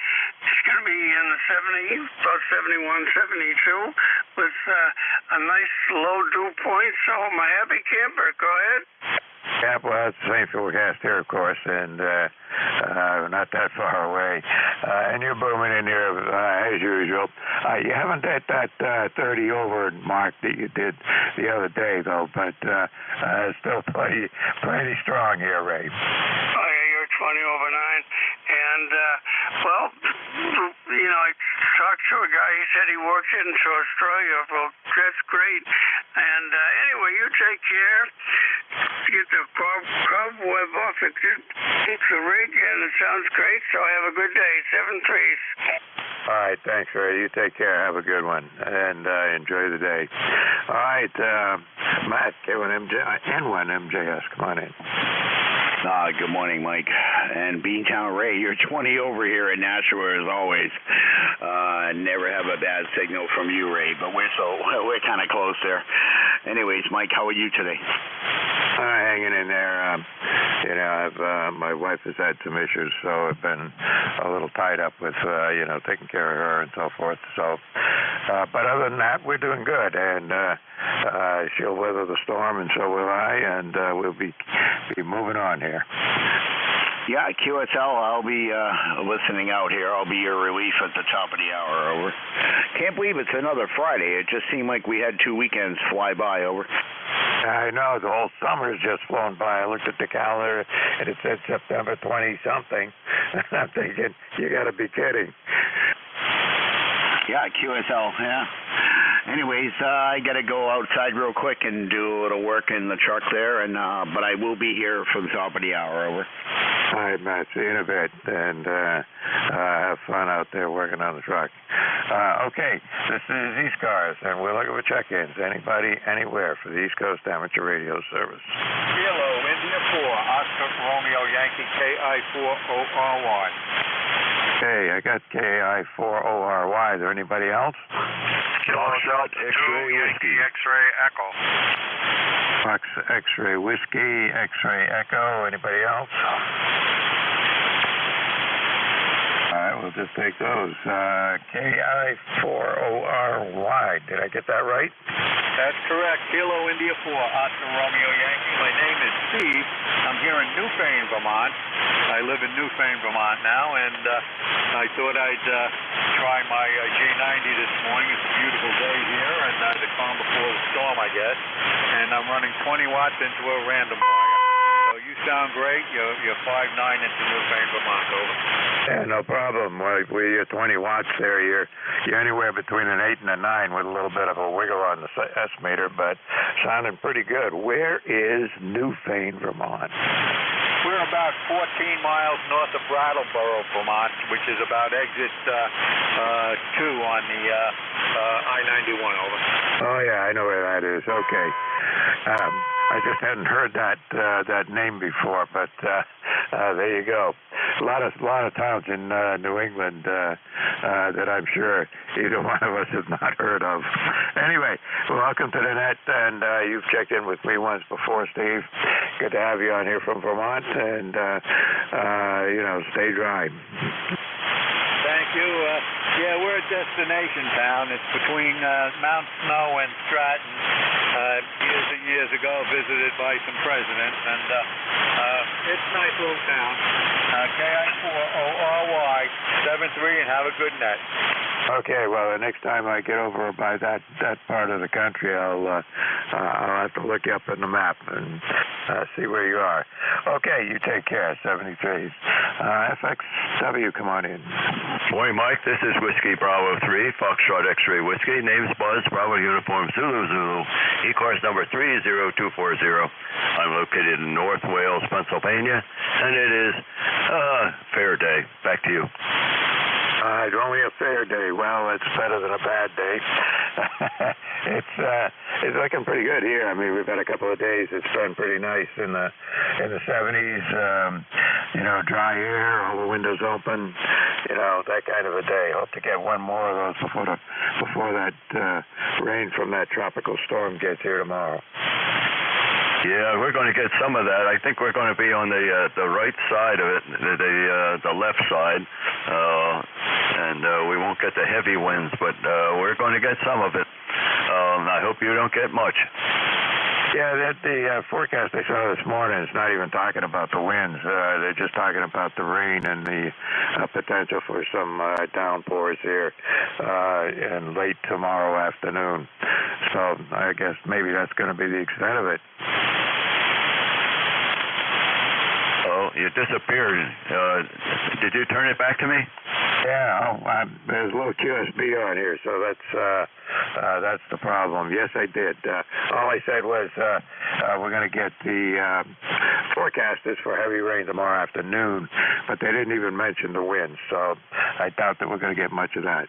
It's going to be in the 70s, about 71, 72, with a nice low dew point. So I'm a happy camper. Go ahead. Yeah, well, it's the same forecast here, of course, and not that far away. And you're booming in here as usual. You haven't hit that 30 over mark that you did the other day, though, but still pretty strong here, Ray. Oh, yeah, you're 20 over 9. And, well, you know, I talked to a guy, he said he works into Australia. Well, that's great. And anyway, you take care. Get the cobweb off the rig, and it sounds great. So have a good day. 7 3s. All right, thanks, Ray. You take care. Have a good one, and enjoy the day. All right, Matt, N1MJS, come on in. Good morning, Mike. And Beantown Ray, you're 20 over here in Nashua as always. Never have a bad signal from you, Ray, but we're kind of close there. Anyways, Mike, how are you today? Hanging in there. My wife has had some issues, so I've been a little tied up with, taking care of her and so forth. So, but other than that, we're doing good, and she'll weather the storm, and so will I, and we'll be moving on here. Yeah, QSL, I'll be listening out here. I'll be your relief at the top of the hour, over. Can't believe it's another Friday. It just seemed like we had 2 weekends fly by, over. I know, the whole summer's just flown by. I looked at the calendar, and it said September 20-something. I'm thinking, you got to be kidding. Yeah, QSL, yeah. Anyways, I got to go outside real quick and do a little work in the truck there, and but I will be here for the top of the hour, over. All right, Matt, see you in a bit, and have fun out there working on the truck. Okay, this is ECARS, and we're looking for check-ins. Anybody, anywhere for the East Coast Amateur Radio Service. Kilo, India 4, Oscar Romeo Yankee KI4ORY. Okay, I got KI4ORY. Is there anybody else? Foxtrot X-ray Whiskey. X-ray Echo. Fox X-ray Whiskey, X-ray Echo. Anybody else? All right, we'll just take those. KI4ORY. Did I get that right? That's correct. Kilo India 4, Oscar Romeo Yankee. My name is Steve. I'm here in Newfane, Vermont. I live in Newfane, Vermont now, and I thought I'd try my J90 this morning. It's a beautiful day here, and the calm before the storm, I guess. And I'm running 20 watts into a random wire. So you sound great. You're 5'9" into Newfane, Vermont, over. Yeah, no problem. You're 20 watts there. You're anywhere between an 8 and a 9 with a little bit of a wiggle on the S-meter, but sounding pretty good. Where is Newfane, Vermont? We're about 14 miles north of Brattleboro, Vermont, which is about exit 2 on the I-91, over. Oh, yeah, I know where that is. Okay. I just hadn't heard that name before, but there you go. A lot of towns in New England that I'm sure either one of us have not heard of. Anyway, welcome to the net, and you've checked in with me once before, Steve. Good to have you on here from Vermont, and stay dry. Thank you. Yeah, we're a destination town. It's between Mount Snow and Stratton. Years and years ago, visited by some presidents, and it's a nice little town. KI4ORY 73, and have a good net. Okay, well, the next time I get over by that part of the country, I'll have to look you up in the map and see where you are. Okay, you take care. 73. FXW, come on in. Morning, Mike. This is Whiskey Bravo 3, Foxtrot X-ray Whiskey. Name's Buzz, Bravo Uniform Zulu Zulu. ECARS number 30240. I'm located in North Wales, Pennsylvania, and it is fair day. Back to you. It's only a fair day. Well, it's better than a bad day. It's looking pretty good here. I mean, we've had a couple of days. It's been pretty nice in the 70s. Dry air, all the windows open. That kind of a day. Hope to get one more of those before that rain from that tropical storm gets here tomorrow. Yeah, we're going to get some of that. I think we're going to be on the right side of it, the left side, and we won't get the heavy winds, but we're going to get some of it. I hope you don't get much. Yeah, the forecast I saw this morning is not even talking about the winds. They're just talking about the rain and the potential for some downpours here in late tomorrow afternoon. So I guess maybe that's going to be the extent of it. Oh, you disappeared. Did you turn it back to me? Yeah, there's a little QSB on here, so that's the problem. Yes, I did. All I said was we're going to get the forecast is for heavy rain tomorrow afternoon, but they didn't even mention the wind, so I doubt that we're going to get much of that.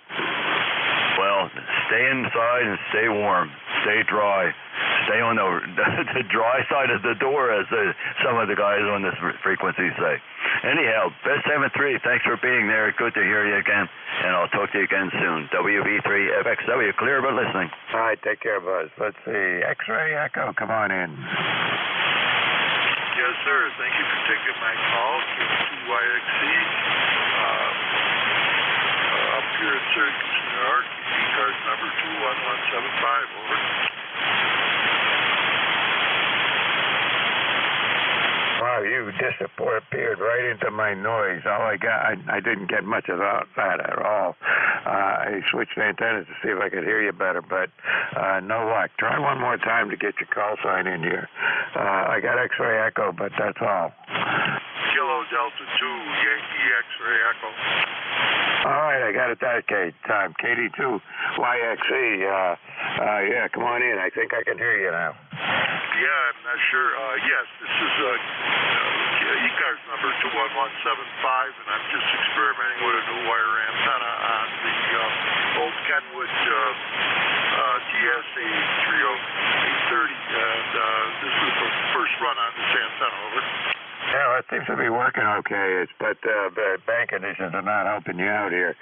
Well, stay inside and stay warm. Stay dry. Stay on the dry side of the door, as some of the guys on this frequency say. Anyhow, Best 7-3, thanks for being there. Good to hear you again, and I'll talk to you again soon. WV3FXW, clear but listening. All right, take care, Buzz. Let's see. X-Ray Echo, come on in. Yes, sir. Thank you for taking my call. Q2YXC. Up here in Syracuse, New York. ECARS number 21175. Over. Wow, you disappeared right into my noise. All I didn't get much of that at all. I switched antennas to see if I could hear you better, but no luck. Try one more time to get your call sign in here. I got X-Ray Echo, but that's all. Kilo Delta 2, Yankee X-Ray Echo. All right, I got it that time. KD2YXE. Yeah, come on in. I think I can hear you now. Yeah, I'm not sure. Yes, this is ECARS number 21175, and I'm just experimenting with a new wire antenna on the old Kenwood TSA 30830, and this is the first run on this antenna. Over. Yeah, it seems to be working okay, but the bank conditions are not helping you out here.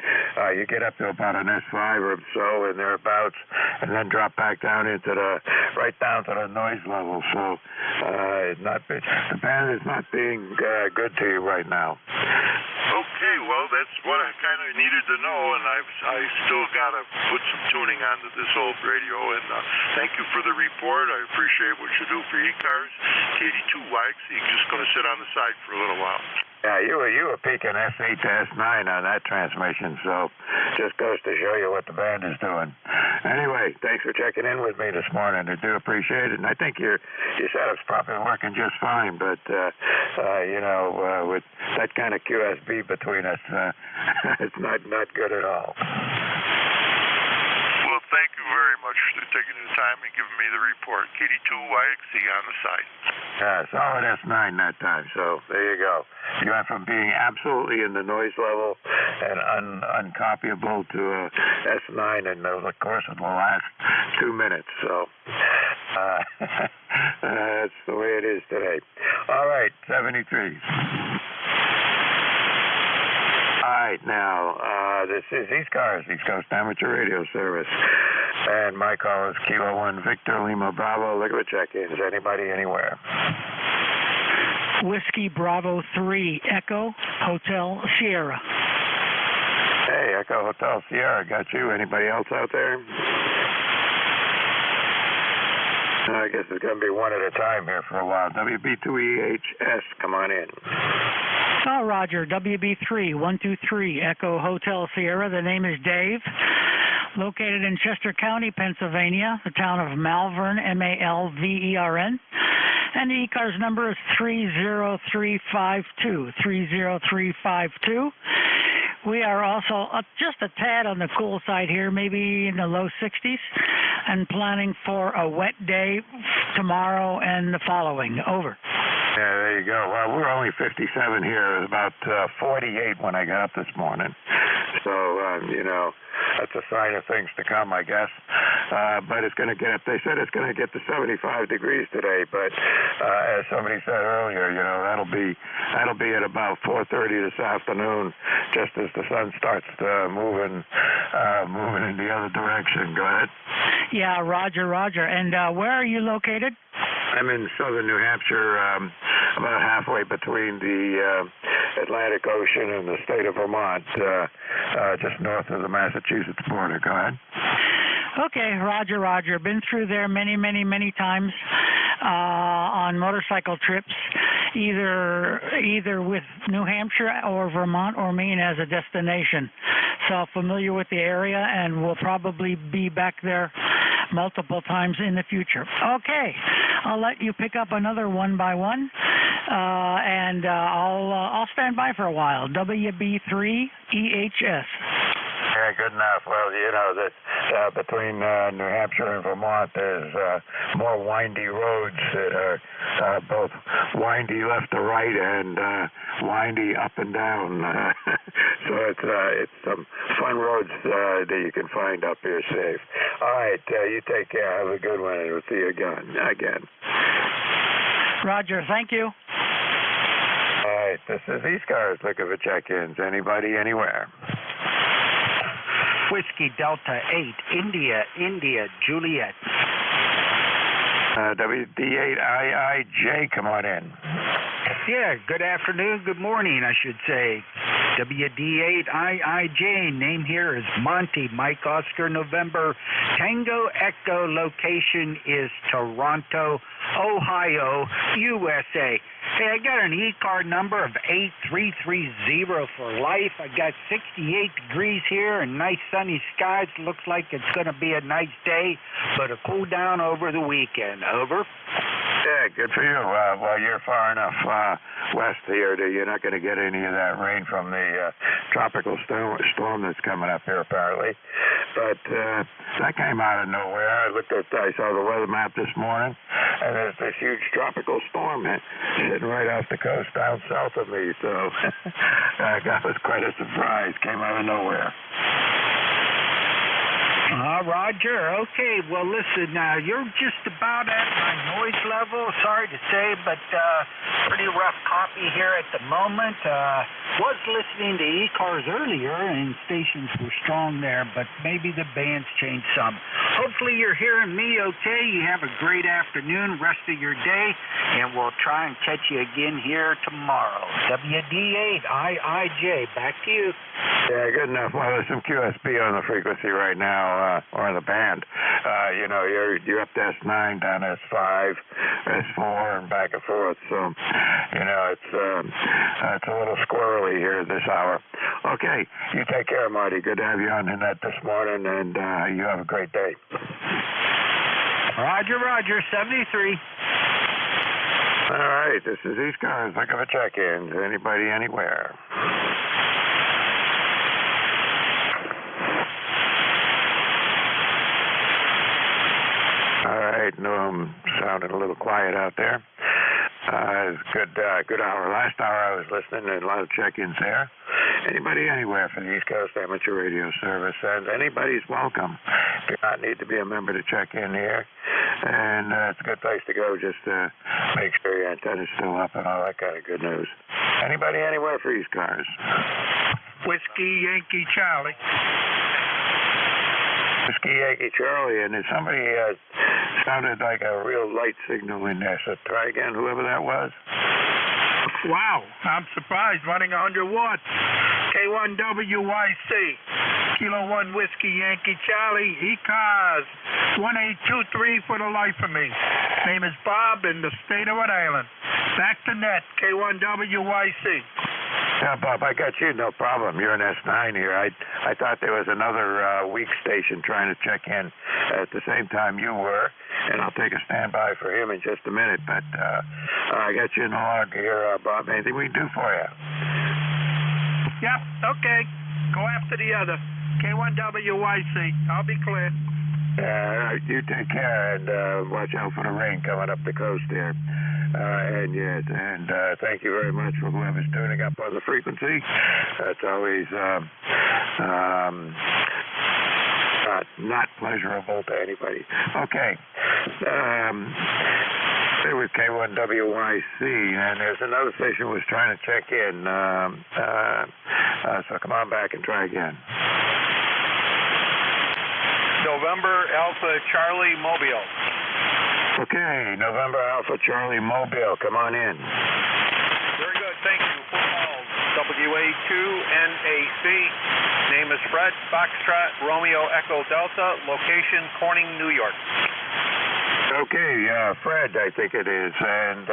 You get up to about an S5 or so and thereabouts, and then drop back down into right down to the noise level. So the band is not being good to you right now. Okay, well, that's what I kind of needed to know, and I still got to put some tuning onto this old radio, and thank you for the report. I appreciate what you do for ECARS. KD2YXC, just going to sit on the side for a little while. Yeah, you were peaking S8 to S9 on that transmission, so just goes to show you what the band is doing. Anyway, thanks for checking in with me this morning. I do appreciate it, and I think your setup's probably working just fine, but, with that kind of QSB between us, it's not good at all. Well, thank you very much for taking the time and giving me the report. KD2YXC on the side. Yeah, solid S9 that time, so there you go. You went from being absolutely in the noise level and uncopyable to S9 in the course of the last 2 minutes, so that's the way it is today. All right, 73. All right, now, this is ECARS, East Coast Amateur Radio Service, and my call is Kilo 1 Victor Lima Bravo. Look at the check-ins. Anybody, anywhere? Whiskey Bravo 3 Echo Hotel Sierra. Hey, Echo Hotel Sierra, got you. Anybody else out there? I guess it's going to be one at a time here for a while. WB2EHS, come on in. Oh, Roger, WB3 123 Echo Hotel Sierra. The name is Dave. Located in Chester County, Pennsylvania, the town of Malvern, Malvern. And the ECARS number is 30352. 30352. We are also just a tad on the cool side here, maybe in the low 60s, and planning for a wet day tomorrow and the following. Over. Yeah, there you go. Well, we're only 57 here. It was about 48 when I got up this morning. So, that's a sign of things to come, I guess. But it's going to they said it's going to get to 75 degrees today, but as somebody said earlier, that'll be at about 4:30 this afternoon, just as the sun starts moving in the other direction. Go ahead. Yeah, Roger. And where are you located? I'm in southern New Hampshire, about halfway between the Atlantic Ocean and the state of Vermont, just north of the Massachusetts border. Go ahead. Okay, Roger. Been through there many times on motorcycle trips, either with New Hampshire or Vermont or Maine as a destination. So familiar with the area, and will probably be back there multiple times in the future. Okay, I'll let you pick up another one by one, and I'll stand by for a while. WB3EHS. Yeah, Yeah, good enough. Well, you know that between New Hampshire and Vermont, there's more windy roads that are both windy left to right and windy up and down. So it's some fun roads that you can find up here safe. All right, you take care. Have a good one, and we'll see you again. Roger. Thank you. All right, this is ECARS looking for check-ins. Anybody, anywhere. Whiskey Delta 8, India, Juliet. WD8IIJ, come on in. Yeah, good afternoon, good morning, I should say. WD8IIJ, name here is Monty, Mike Oscar November, Tango Echo, location is Toronto, Ohio, USA. Hey, I got an ECARS number of 8330 for life. I got 68 degrees here and nice sunny skies. Looks like it's going to be a nice day, but a cool down over the weekend. Over. Yeah, good for you. Well, you're far enough west here that you're not going to get any of that rain from the tropical storm that's coming up here, apparently. But that came out of nowhere. I saw the weather map this morning, and there's this huge tropical storm sitting right off the coast down south of me. So that was quite a surprise. Came out of nowhere. Roger. Okay, well, listen, you're just about at my noise level. Sorry to say, but pretty rough copy here at the moment. Was listening to ECARS earlier, and stations were strong there, but maybe the band's changed some. Hopefully you're hearing me okay. You have a great afternoon, rest of your day, and we'll try and catch you again here tomorrow. WD8IIJ, back to you. Yeah, good enough. Well, there's some QSB on the frequency right now, or on the band. You're up to S9, down to S5, S4, and back and forth. So, it's a little squirrely here this hour. Okay, you take care, Marty. Good to have you on the net this morning, and you have a great day. Roger, 73. All right, this is ECARS looking for check-ins. Anybody, anywhere. All right, no, I'm sounding a little quiet out there. Good hour. Last hour I was listening and a lot of check-ins there. Anybody anywhere for the East Coast Amateur Radio Service, and anybody's welcome. You do not need to be a member to check in here, and it's a good place to go just to make sure your antenna's still up and all that kind of good news. Anybody anywhere for ECARS? Whiskey Yankee Charlie. Whiskey Yankee Charlie, and somebody sounded like a real light signal in there, so try again, whoever that was. Wow, I'm surprised, running 100 watts. K1WYC, Kilo 1 Whiskey Yankee Charlie, ECARS, 1823 for the life of me. Name is Bob in the state of Rhode Island. Back to net, K1WYC. Yeah, Bob, I got you, no problem. You're an S9 here. I thought there was another weak station trying to check in at the same time you were, and I'll take a standby for him in just a minute. But I got you in the log here, Bob. Anything we can do for you? Yep, okay. Go after the other. K1WYC. I'll be clear. You take care, and watch out for the rain coming up the coast here. Thank you very much for whoever's tuning up on the frequency. That's always not pleasurable to anybody. Okay. It was K1WYC, and there's another station was trying to check in. So come on back and try again. November Alpha Charlie Mobile. Okay, November Alpha Charlie Mobile, come on in. Very good, thank you. Full call, WA2NAC. Name is Fred, Foxtrot, Romeo Echo Delta, location Corning, New York. Okay, Fred, I think it is, and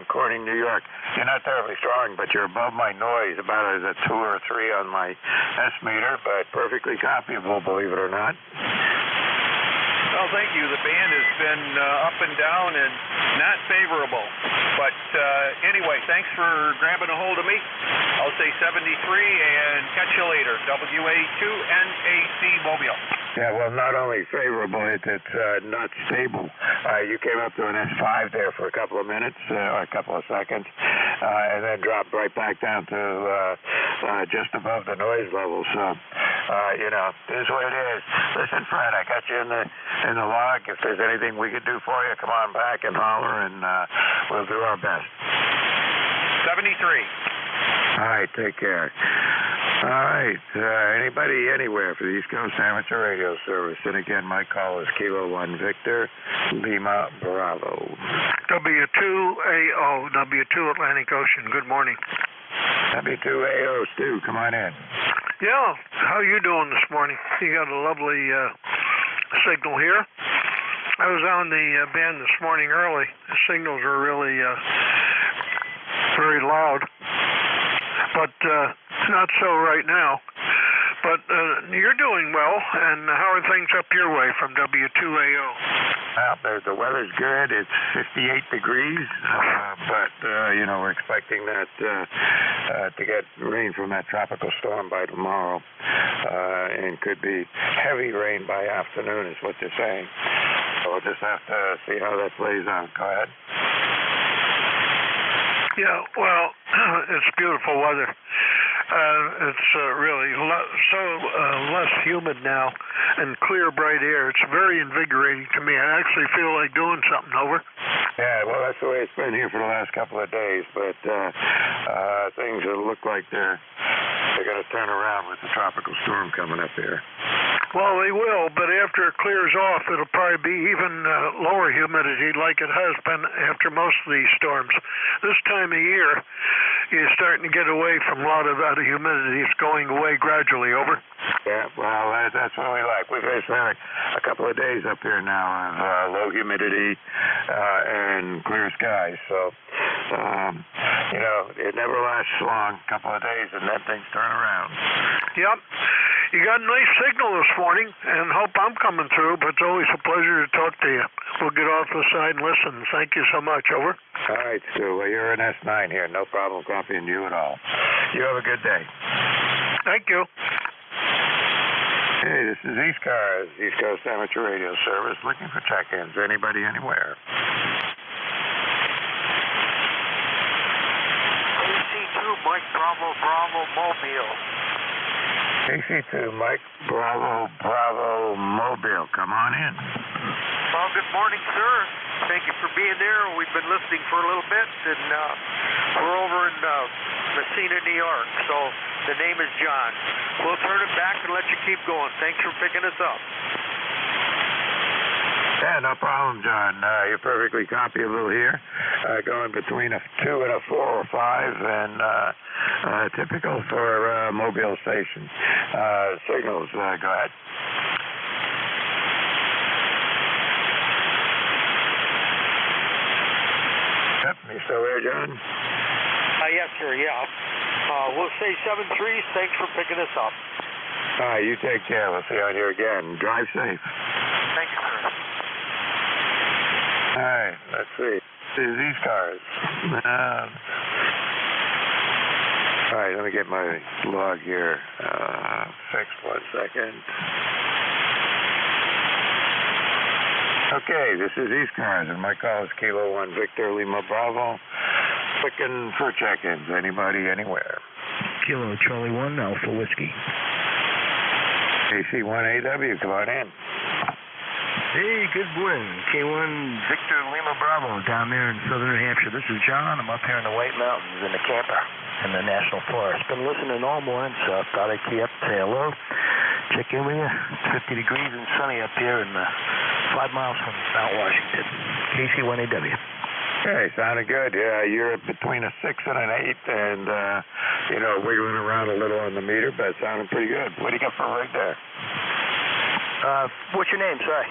Corning, New York. You're not terribly strong, but you're above my noise, about as a 2 or 3 on my S meter, but perfectly copyable, believe it or not. Well, thank you. The band has been up and down and not favorable, but But anyway, thanks for grabbing a hold of me. I'll say 73 and catch you later. WA2NAC Mobile. Yeah, well, not only favorable, it's not stable. You came up to an S5 there for a couple of minutes, or a couple of seconds, and then dropped right back down to just above the noise level. So, you know, it is what it is. Listen, Fred, I got you in the log. If there's anything we could do for you, come on back and holler, and we'll do our best. 73. All right, take care. All right, anybody anywhere for the East Coast Amateur Radio Service? And again, my call is Kilo 1 Victor, Lima Bravo. W2AO, W2 Atlantic Ocean. Good morning. W2AO, Stu, come on in. Yeah, how you doing this morning? You got a lovely signal here. I was on the band this morning early. The signals are really very loud, but not so right now. But you're doing well, and how are things up your way from W2AO? Well, the weather's good. It's 58 degrees, but, you know, we're expecting that to get rain from that tropical storm by tomorrow, and could be heavy rain by afternoon is what they're saying. So we'll just have to see how that plays out. Go ahead. Yeah, well, it's beautiful weather. It's really less humid now and clear, bright air. It's very invigorating to me. I actually feel like doing something. Over. Yeah, well, that's the way it's been here for the last couple of days, but things look like they're going to turn around with the tropical storm coming up here. Well, they will, but after it clears off, it'll probably be even lower humidity like it has been after most of these storms. This time of year, you're starting to get away from a lot of that humidity. It's going away gradually. Over. Yeah, well, that's what we like. We've had a couple of days up here now of low humidity and clear skies. So, you know, it never lasts long, a couple of days, and then things turn around. Yep. You got a nice signal this morning, and hope I'm coming through, but it's always a pleasure to talk to you. We'll get off the side and listen. Thank you so much. Over. All right, Stu. Well, you're an S9 here. No problem copying you at all. You have a good day. Thank you. Hey, this is ECARS, East Coast Amateur Radio Service, looking for check-ins. Anybody, anywhere? AC2, Mike Bravo, Bravo, Mobile. AC2, Mike Bravo, Bravo, Mobile. Come on in. Well, good morning, sir. Thank you for being there. We've been listening for a little bit, and we're over in Messina, New York. So the name is John. We'll turn it back and let you keep going. Thanks for picking us up. Yeah, no problem, John. You're perfectly copyable here. Going between a 2 and a 4 or 5, and typical for mobile station signals. Go ahead. Yep, you still there, John? Yes, sir, yeah. We'll say 7-3. Thanks for picking us up. All right, you take care. We'll see you out here again. Drive safe. Thank you, sir. All right, let's see. These cars. All right, let me get my log here fixed 1 second. Okay, this is ECARS, and my call is Kilo 1 Victor Lima Bravo. Looking for check-ins. Anybody, anywhere? Kilo Charlie 1 Alpha Whiskey. AC1AW, come on in. Hey, good morning. K1 Victor Lima Bravo down there in southern New Hampshire. This is John. I'm up here in the White Mountains in the camper in the National Forest. Been listening all morning, so I thought I'd key up and say hello. Check in with you. It's 50 degrees and sunny up here and 5 miles from Mount Washington. KC1AW. Hey, sounded good. Yeah, you're between a 6 and an 8 and, you know, wiggling around a little on the meter, but sounding pretty good. What do you got for a rig there? What's your name? Sorry.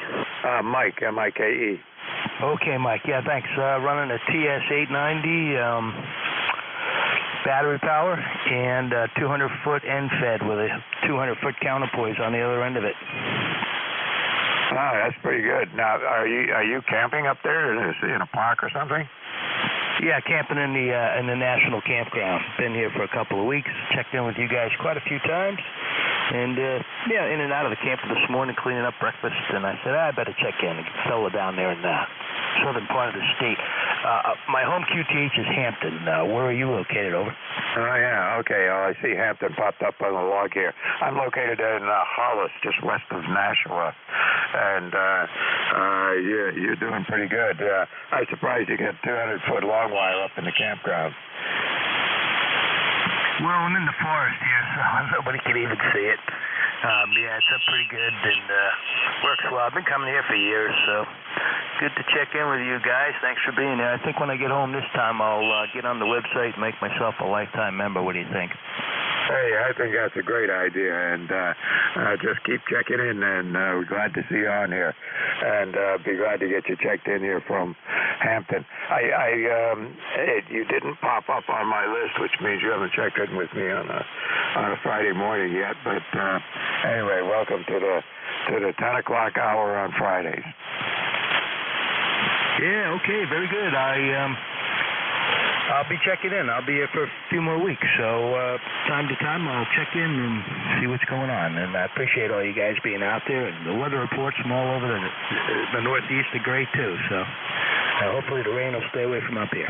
Mike, M-I-K-E. Okay, Mike. Yeah, thanks. Running a TS890 battery power and 200-foot end fed with a 200-foot counterpoise on the other end of it. Oh, that's pretty good. Now, are you camping up there in a park or something? Yeah, camping in the national campground. Been here for a couple of weeks. Checked in with you guys quite a few times. And, yeah, in and out of the camper this morning, cleaning up breakfast, and I said, I better check in. A fella down there in the southern part of the state. My home QTH is Hampton. Where are you located, over? Oh, yeah, okay. I see Hampton popped up on the log here. I'm located in Hollis, just west of Nashua. And you're doing pretty good. I'm surprised you get 200-foot long wire up in the campground. Well, I'm in the forest here, so nobody can even see it. Yeah, it's up pretty good and works well. I've been coming here for years, so good to check in with you guys. Thanks for being here. I think when I get home this time, I'll get on the website and make myself a lifetime member. What do you think? Hey, I think that's a great idea, and just keep checking in, and we're glad to see you on here, and be glad to get you checked in here from Hampton. You didn't pop up on my list, which means you haven't checked in with me on a Friday morning yet, but anyway, welcome to the 10 o'clock hour on Fridays. Yeah, okay, very good. I'll be checking in. I'll be here for a few more weeks, so time to time I'll check in and see what's going on. And I appreciate all you guys being out there. And the weather reports from all over the Northeast are great too, so hopefully the rain will stay away from up here.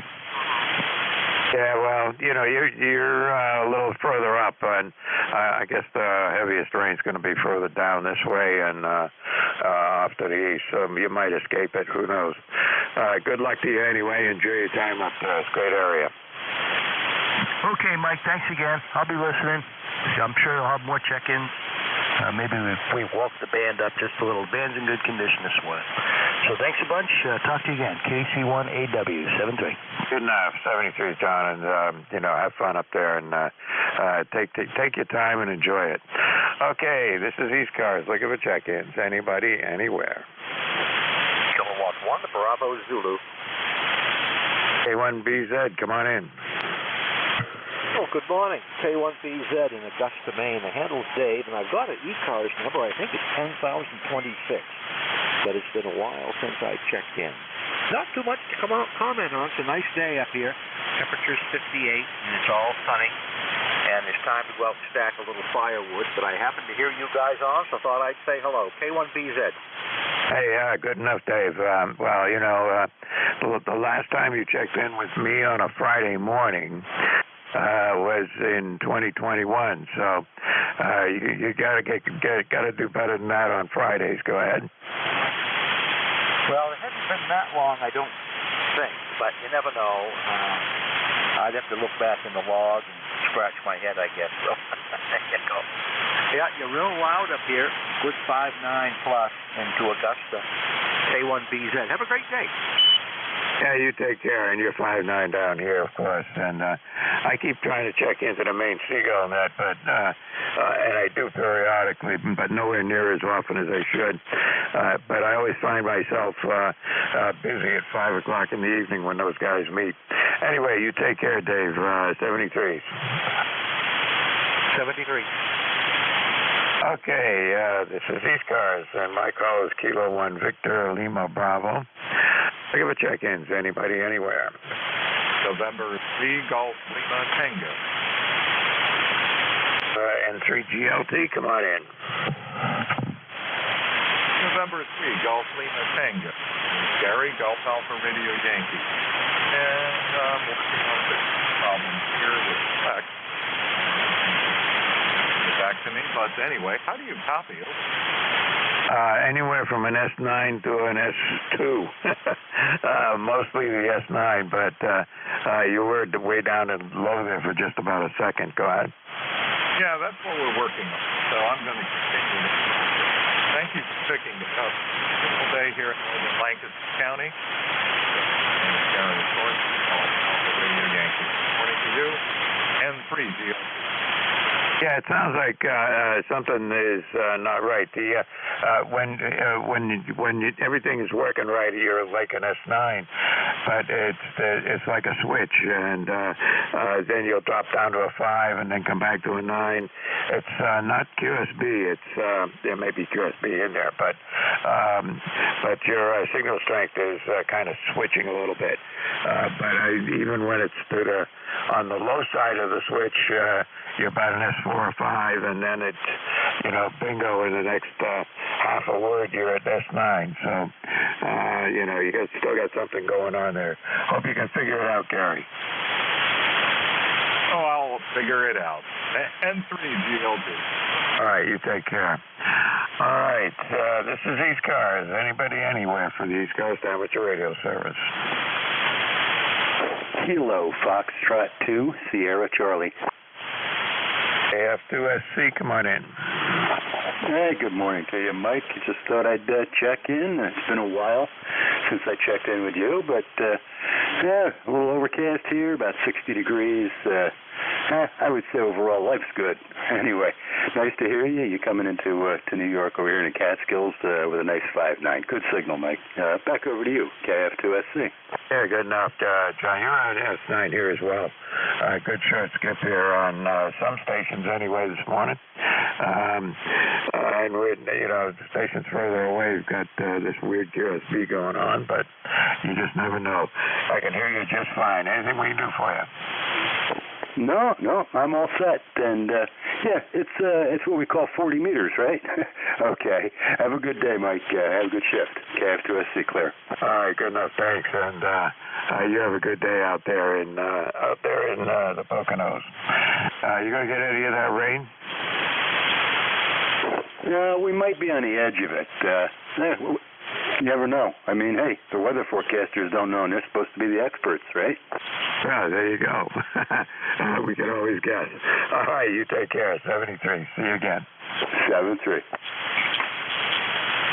Yeah, well, you're a little further up, and I guess the heaviest rain's going to be further down this way and off to the east, so you might escape it. Who knows? Good luck to you anyway. Enjoy your time up there. It's a great area. Okay, Mike, thanks again. I'll be listening. I'm sure I'll have more check-ins. Maybe we walked the band up just a little. Band's in good condition this morning. So thanks a bunch. Talk to you again. KC1AW 73. Good enough. 73, John, and have fun up there, and take your time and enjoy it. Okay, this is ECARS. Looking for check-ins. Anybody, anywhere. Kilowatt 1, Bravo Zulu. K1BZ, come on in. Oh, good morning. K1BZ in Augusta, Maine. The handle's Dave, and I've got an ECARS number. I think it's 10,026, but it's been a while since I checked in. Not too much to comment on. It's a nice day up here. Temperature's 58, and it's all sunny. And it's time to go out and stack a little firewood, but I happened to hear you guys on, so I thought I'd say hello. K1BZ. Hey, good enough, Dave. Well, the last time you checked in with me on a Friday morning was in 2021, so you gotta do better than that on Fridays. Go ahead. Well, it hasn't been that long, I don't think, but you never know. I'd have to look back in the log and scratch my head, I guess. So there you go. Yeah, you're real loud up here. Good 5.9 plus into Augusta. K1BZ. Have a great day. Yeah, you take care, and you're 5.9 down here, of course. And I keep trying to check into the main Seagull net, but and I do periodically, but nowhere near as often as I should. But I always find myself busy at 5 o'clock in the evening when those guys meet. Anyway, you take care, Dave. 73. 73. Okay, this is ECARS, and my call is Kilo 1 Victor Lima Bravo. Look at check-ins. Anybody, anywhere. November 3, Golf Lima Tango. N3GLT, come on in. November 3, Golf Lima Tango. Gary, Golf Alpha Radio Yankee. And I'm working on a problem here with text. Get back to me, but anyway, how do you copy it? Anywhere from an S9 to an S2. Mostly the S9, but you were way down and low there for just about a second. Go ahead. Yeah, that's what we're working on. So I'm going to continue. Thank you for picking it up. Beautiful day here in northern Lancaster County. And Gary, of course, Radio Yankee. Morning to you and 3GO. Yeah, it sounds like something is not right. When everything is working right, you're like an S9, but it's like a switch, and then you'll drop down to a 5, and then come back to a 9, It's not QSB. It's there may be QSB in there, but your signal strength is kind of switching a little bit. But even when it's on the low side of the switch, you're about an S4 or 5, and then it's bingo in the next half a word you're at S9. So you still got something going on there. Hope you can figure it out, Gary. Oh, I'll figure it out. N3GLB. All right, you take care. All right, this is ECARS. Anybody anywhere for the East Coast Amateur Radio Service? Kilo Foxtrot 2, Sierra Charlie. AF2SC, come on in. Hey, good morning to you, Mike. Just thought I'd check in. It's been a while since I checked in with you, but a little overcast here, about 60 degrees. I would say overall life's good. Anyway, nice to hear you. You're coming into to New York over here in the Catskills with a nice 5.9. Good signal, Mike. Back over to you, KF2SC. Yeah, good enough. John, you're on S9 here as well. Good short skip here on some stations anyway this morning. And we're, the stations further away, we've got this weird QSB going on, but you just never know. I can hear you just fine. Anything we can do for you? No, I'm all set. And, it's what we call 40 meters, right? Okay. Have a good day, Mike. Have a good shift. KF2SC clear. All right, good enough. Thanks. And you have a good day out there in the Poconos. You going to get any of that rain? We might be on the edge of it. You never know. I mean, hey, the weather forecasters don't know, and they're supposed to be the experts, right? Yeah, there you go. We can always guess. All right, you take care. 73. See you again. 73.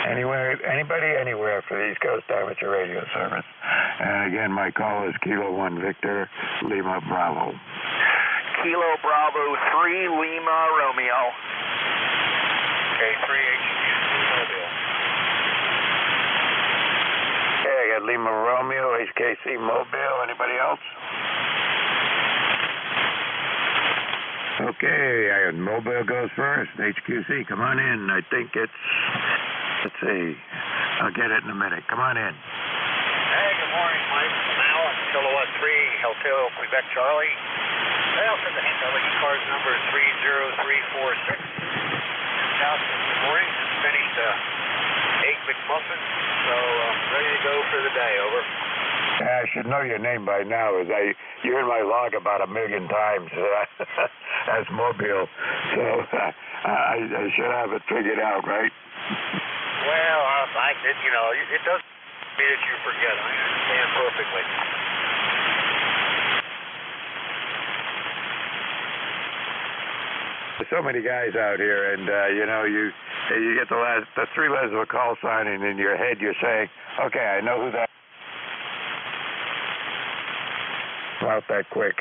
Anybody anywhere for the East Coast Amateur Radio Service. And again, my call is Kilo 1 Victor, Lima Bravo. Kilo Bravo 3, Lima Romeo. Okay, 3 Mobile. Okay, I got Lima Romeo, HKC Mobile. Anybody else? Okay, Mobile goes first. HQC, come on in. I think it's, let's see, I'll get it in a minute. Come on in. Hey, good morning, Mike. Now on Kilowatt 3, Hotel Quebec Charlie. Hey, I'll send the hint out. ECARS number is 30346. Good morning. Just finished Egg McMuffin, so ready to go for the day. Over. I should know your name by now. You're in my log about 1 million times as Mobile, so I should have it figured out, right? Well, it doesn't mean that you forget. I understand perfectly. There's so many guys out here, and you get the 3 letters of a call sign, and in your head you're saying, okay, I know who that is. Out that quick.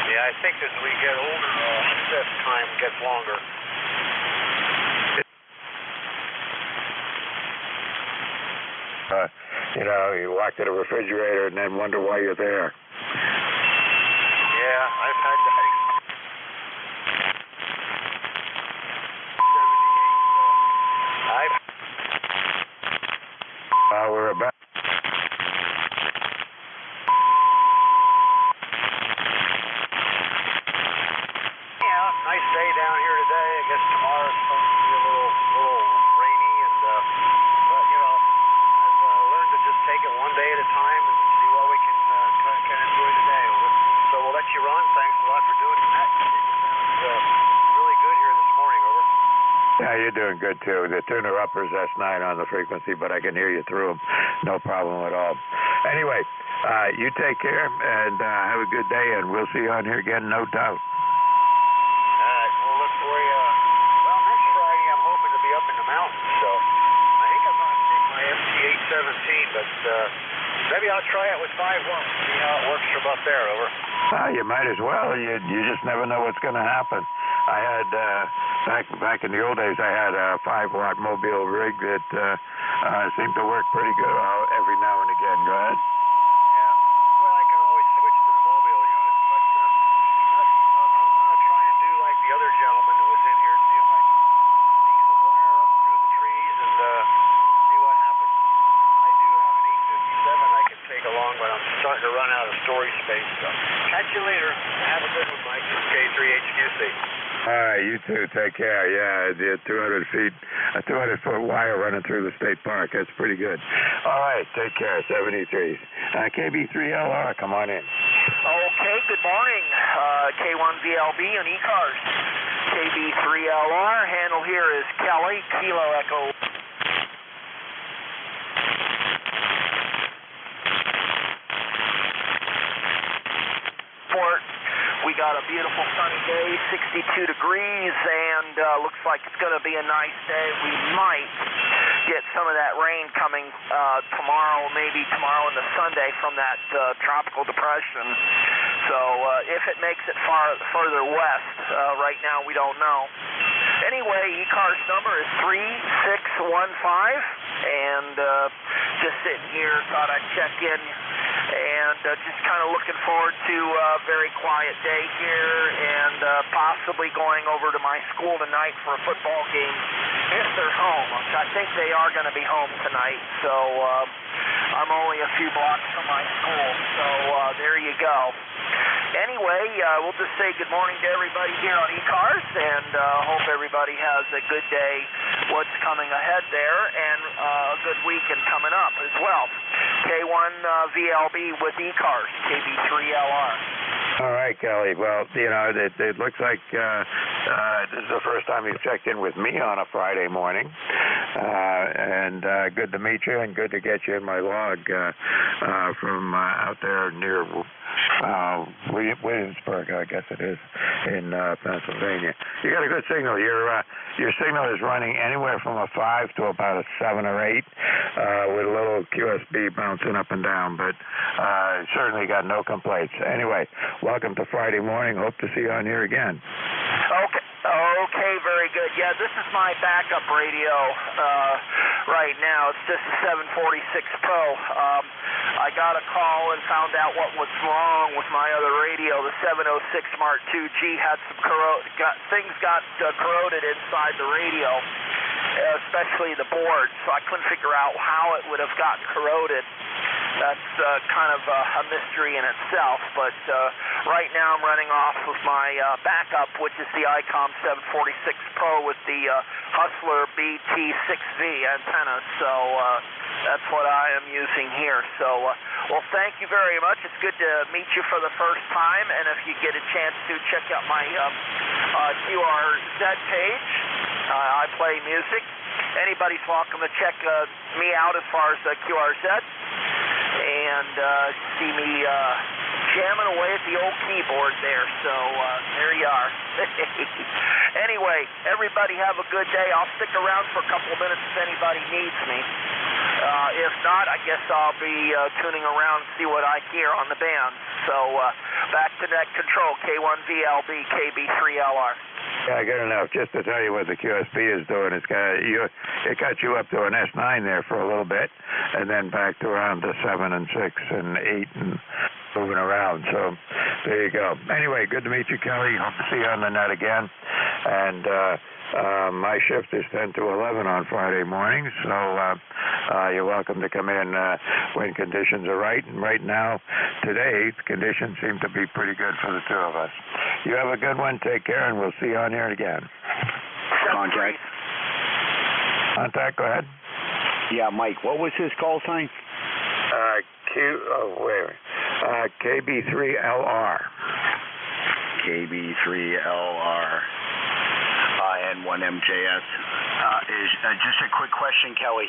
Yeah, I think as we get older, access time gets longer. You walk to the refrigerator and then wonder why you're there. Yeah, I've had that. We're about. Nice day down here today. I guess tomorrow's supposed to be a little rainy, and but I've learned to just take it one day at a time and see what we can enjoy today. So we'll let you run. Thanks a lot for doing that. Sounds really good here this morning. Over. Yeah, you're doing good too. The tuner upper's S9 on the frequency, but I can hear you through them. No problem at all. Anyway, you take care and have a good day, and we'll see you on here again, no doubt. Maybe I'll try it with 5-1. See how it works from up there. Over. You might as well. You just never know what's going to happen. I had back in the old days, I had a 5-watt Mobile rig that seemed to work pretty good every now and again. Go ahead. Yeah. Well, I can always switch to the Mobile unit, but I'm going to try and starting to run out of storage space. So catch you later. Have a good one, Mike. K3HQC. All right, you too. Take care. Yeah, the 200 feet, a 200-foot wire running through the state park. That's pretty good. All right, take care. 73. KB3LR, come on in. Okay, good morning. K1VLB and ECARS. KB3LR. Handle here is Kelly, Kilo Echo. We got a beautiful sunny day, 62 degrees, and looks like it's going to be a nice day. We might get some of that rain coming tomorrow, maybe tomorrow and the Sunday from that tropical depression. So if it makes it further west, right now we don't know. Anyway, ECARS number is 3615, and just sitting here, thought I'd check in. And just kind of looking forward to a very quiet day here, and possibly going over to my school tonight for a football game if they're home. I think they are going to be home tonight, so I'm only a few blocks from my school, so there you go. Anyway, we'll just say good morning to everybody here on ECARS, and hope everybody has a good day, what's coming ahead there, and a good weekend coming up as well. K1VLB with ECARS, KB3LR. All right, Kelly. Well, you know, it looks like this is the first time you've checked in with me on a Friday morning. And good to meet you, and good to get you in my log from out there near Williamsburg, I guess it is, in Pennsylvania. You got a good signal. Your signal is running anywhere from a 5 to about a 7 or 8, with a little QSB bouncing up and down, but certainly got no complaints. Anyway, welcome to Friday morning. Hope to see you on here again. Okay, very good. Yeah, this is my backup radio right now. It's just a 746 Pro. I got a call and found out what was wrong with my other radio. The 706 Mark II-G had some things got corroded inside the radio, especially the board, so I couldn't figure out how it would have gotten corroded. That's kind of a mystery in itself, but right now I'm running off of my backup, which is the ICOM 746 Pro with the Hustler BT6V antenna, so that's what I am using here. So, well, thank you very much. It's good to meet you for the first time, and if you get a chance to check out my QRZ page, I play music. Anybody's welcome to check me out as far as QRZ. And see me jamming away at the old keyboard there. So there you are. Anyway, everybody have a good day. I'll stick around for a couple of minutes if anybody needs me. If not, I guess I'll be tuning around and see what I hear on the band. So back to net control, K1VLB, KB3LR. Yeah, good enough. Just to tell you what the QSB is doing, it got you up to an S9 there for a little bit, and then back to around the 7 and 6 and 8 and moving around. So there you go. Anyway, good to meet you, Kelly. Hope to see you on the net again. And my shift is 10 to 11 on Friday mornings, so you're welcome to come in when conditions are right. And right now, today, conditions seem to be pretty good for the two of us. You have a good one. Take care, and we'll see you on here again. Contact, go ahead. Yeah, Mike, what was his call sign? KB3LR. KB3LR. N1MJS. Just a quick question, Kelly.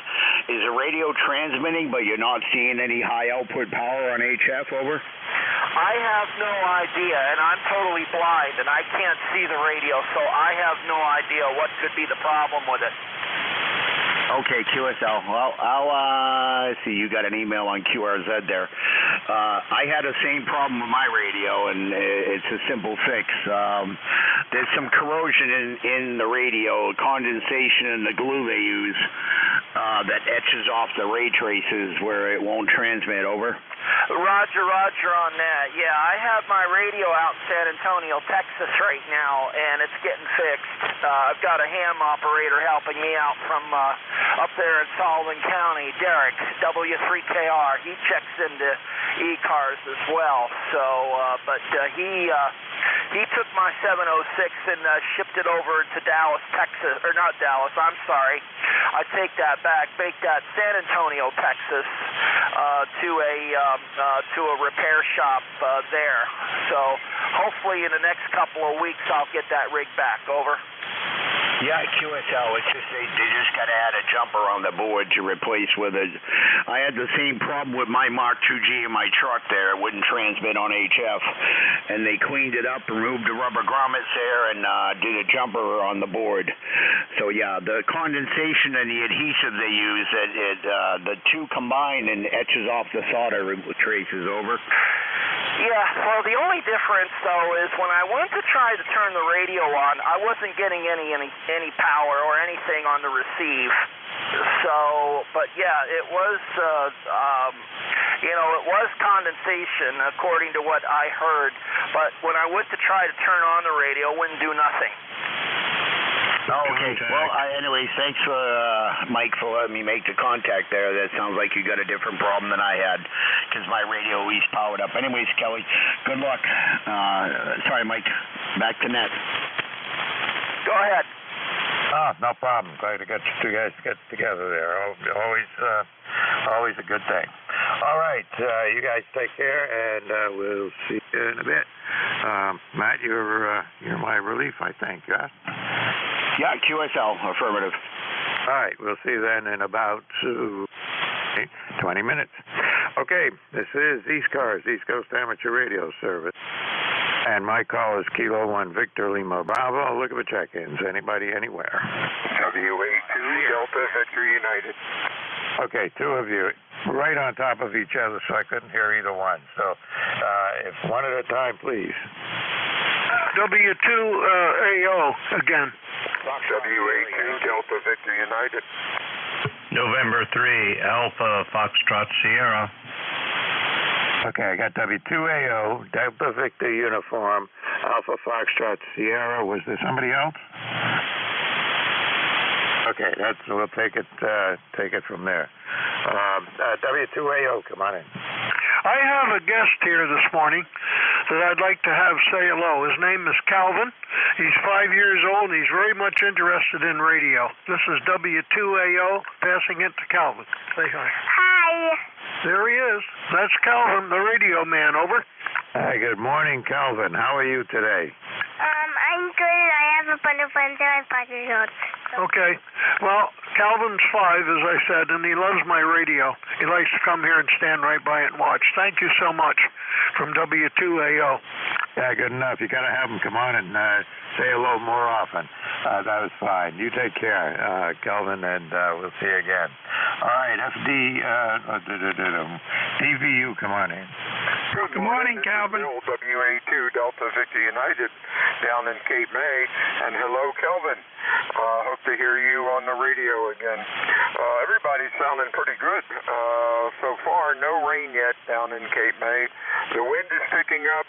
Is the radio transmitting, but you're not seeing any high output power on HF, over? I have no idea, and I'm totally blind, and I can't see the radio, so I have no idea what could be the problem with it. Okay, QSL. Well, I'll see. You got an email on QRZ there. I had the same problem with my radio, and it's a simple fix. There's some corrosion in the radio, condensation in the glue they use that etches off the ray traces where it won't transmit, over. Roger on that. Yeah, I have my radio out in San Antonio, Texas right now, and it's getting fixed. I've got a ham operator helping me out from up there in Sullivan County, Derek, W3KR. He checks into ECARS as well. So, but he took my 706 and shipped it over to Dallas, Texas, or not Dallas, I'm sorry. I take that back, baked that San Antonio, Texas, to a repair shop there. So hopefully in the next couple of weeks I'll get that rig back. Over. Yeah, QSL. It's just they just got to add a jumper on the board to replace with it. I had the same problem with my Mark 2G in my truck there. It wouldn't transmit on HF, and they cleaned it up, removed the rubber grommets there, and did a jumper on the board. So yeah, the condensation and the adhesive they use, the two combine and etches off the solder traces. Over. Yeah, well, the only difference, though, is when I went to try to turn the radio on, I wasn't getting any power or anything on the receive. So, but yeah, it was, it was condensation, according to what I heard. But when I went to try to turn on the radio, it wouldn't do nothing. Okay. Well, anyways, thanks for Mike for letting me make the contact there. That sounds like you got a different problem than I had because my radio at least powered up. Anyways, Kelly, good luck. Sorry, Mike. Back to net. Go ahead. Oh, no problem. Glad to get you two guys to get together there. Always a good thing. All right, you guys take care, and we'll see you in a bit. Matt, you're my relief, I think, yeah? Yeah, QSL, affirmative. All right, we'll see you then in about 20 minutes. Okay, this is ECARS, East Coast Amateur Radio Service. And my call is Kilo 1 Victor Lima Bravo. Look at the check-ins. Anybody, anywhere. WA2 Delta Victor United. Okay, two of you right on top of each other, so I couldn't hear either one. So if one at a time, please. W2AO again. WA2 Delta Victor United. November 3 Alpha Foxtrot Sierra. Okay, I got W2AO, Delta Victor Uniform, Alpha Foxtrot Sierra. Was there somebody else? Okay, we'll take it from there. W2AO, come on in. I have a guest here this morning that I'd like to have say hello. His name is Calvin. He's 5 years old, and he's very much interested in radio. This is W2AO, passing it to Calvin. Say hi. Hi. There he is. That's Calvin, the radio man. Over. Hi, good morning, Calvin. How are you today? I'm good. I have a bunch of friends that I'm 5 years old. Okay. Well, Calvin's 5, as I said, and he loves my radio. He likes to come here and stand right by it and watch. Thank you so much from W2AO. Yeah, good enough. You got to have him come on and say hello more often. That was fine. You take care, Calvin, and we'll see you again. All right, DVU, come on in. Good morning, Calvin. WA2 Delta Victor United down in Cape May. And hello, Kelvin. Hope to hear you on the radio again. Everybody's sounding pretty good so far. No rain yet down in Cape May. The wind is picking up,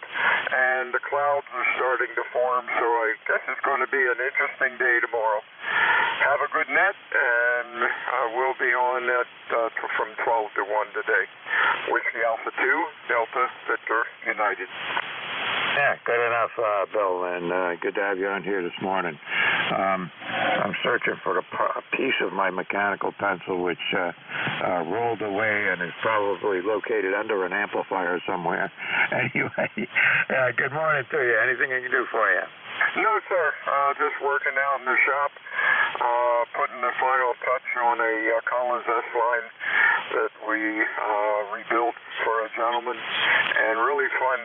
and the clouds are starting to form, so I guess it's going to be an interesting day tomorrow. Have a good net, and we'll be on at from 12 to 1 today. Whiskey Alpha 2, Delta Victor United. Yeah, good enough, Bill, and good to have you on here this morning. I'm searching for a piece of my mechanical pencil which rolled away and is probably located under an amplifier somewhere. Anyway, good morning to you. Anything I can do for you? No, sir. Just working out in the shop, putting the final touch on a Collins S line that we rebuilt for a gentleman, and really fun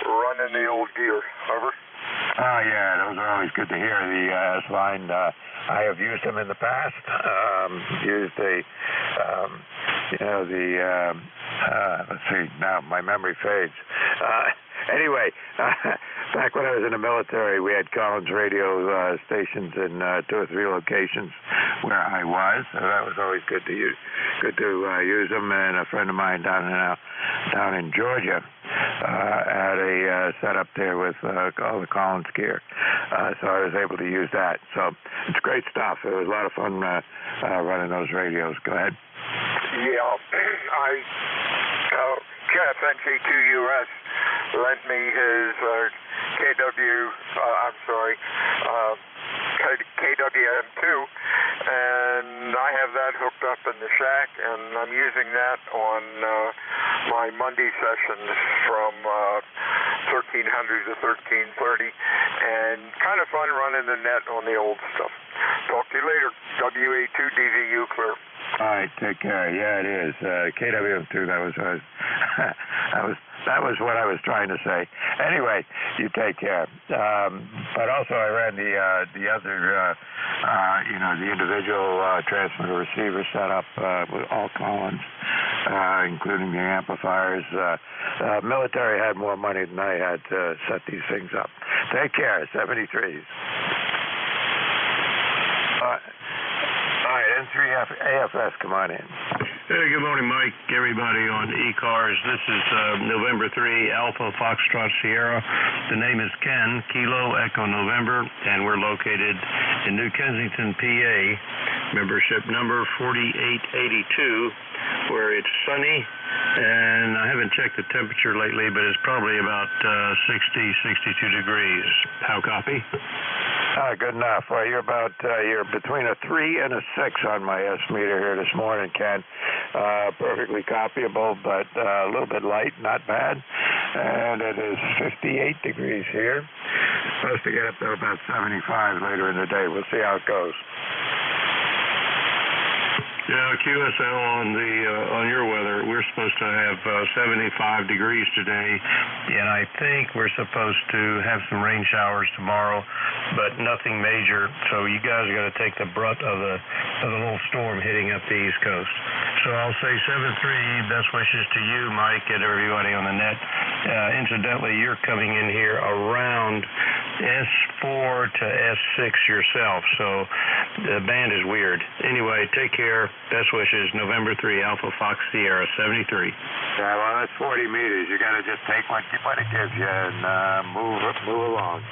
running the old gear. Over. Oh, yeah, those are always good to hear. The S-line, I have used them in the past. Used let's see, now my memory fades. Anyway, back when I was in the military, we had Collins radio stations in 2 or 3 locations where I was. So that was always good to use. Good to use them. And a friend of mine down in Georgia had a setup there with all the Collins gear. So I was able to use that. So it's great stuff. It was a lot of fun running those radios. Go ahead. Yeah, Jeff, NJ2US, lent me his KWM2, and I have that hooked up in the shack, and I'm using that on my Monday sessions from 1300 to 1330, and kind of fun running the net on the old stuff. Talk to you later. WA2DVU clear. All right, take care. Yeah, it is. KWM2, that was what I was trying to say. Anyway, you take care. But also I ran the other, the individual transmitter receiver setup with all Collins, including the amplifiers. Military had more money than I had to set these things up. Take care, 73s. All right, N3AFS, come on in. Hey, good morning, Mike, everybody on ECARS. This is November 3, Alpha Foxtrot Sierra. The name is Ken, Kilo Echo November, and we're located in New Kensington, PA, membership number 4882, where it's sunny, and I haven't checked the temperature lately, but it's probably about 62 degrees. How copy? Good enough. Well, you're between a 3 and a 6 on my S meter here this morning, Ken. Perfectly copyable, but a little bit light, not bad. And it is 58 degrees here. Supposed to get up to about 75 later in the day. We'll see how it goes. Yeah, QSL on your weather, we're supposed to have 75 degrees today, and I think we're supposed to have some rain showers tomorrow, but nothing major. So you guys are going to take the brunt of the little storm hitting up the East Coast. So I'll say 7-3. Best wishes to you, Mike, and everybody on the net. Incidentally, you're coming in here around S4 to S6 yourself, so the band is weird. Anyway, take care. Best wishes, November 3, Alpha Fox Sierra, 73. Yeah, well, that's 40 meters. You got to just take what it gives you and move along.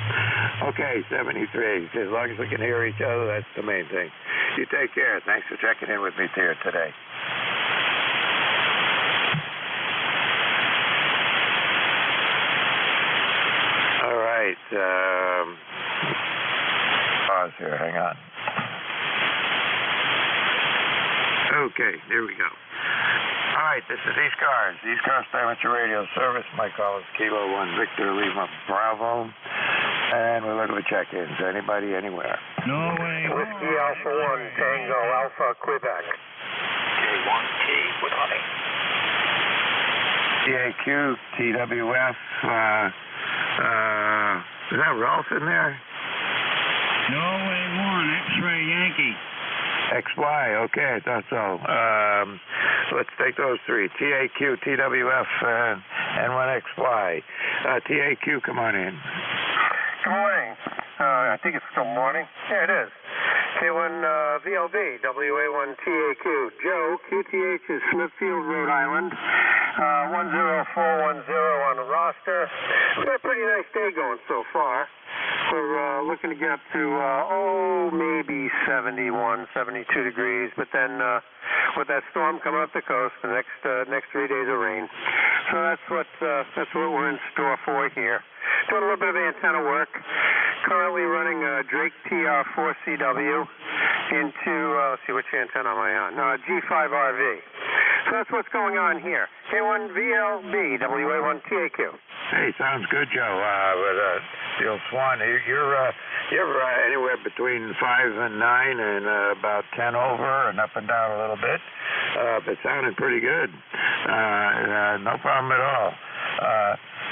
Okay, 73. As long as we can hear each other, that's the main thing. You take care. Thanks for checking in with me here today. All right. Pause here. Hang on. Okay, there we go. All right, this is ECARS, ECARS Amateur Radio Service. My call is Kilo 1 Victor Lima Bravo, and we're looking for check-ins. Anybody, anywhere? Norway. Whiskey Alpha 1 Tango Alpha Quebec. K1T with honey. TAQ, TWF. Is that Ralph in there? Norway 1, X-Ray Yankee. XY, okay, I thought so. Let's take those three. TAQ, TWF, and 1XY. TAQ, come on in. Good morning. I think it's still morning. Yeah, it is. K1 VLB, WA1TAQ. Joe, QTH is Smithfield, Rhode Island. 10410 on the roster. We've got a pretty nice day going so far. We're looking to get up to, maybe 71, 72 degrees, but then with that storm coming up the coast, the next 3 days of rain. So that's what we're in store for here. Doing a little bit of antenna work. Currently running a Drake TR4CW into, let's see, which antenna am I on? G5RV. So that's what's going on here. K1VLB, WA1TAQ. Hey, sounds good, Joe. With the old Swan, you're anywhere between 5 and 9 and about 10 over and up and down a little bit. But sounding pretty good. No problem at all.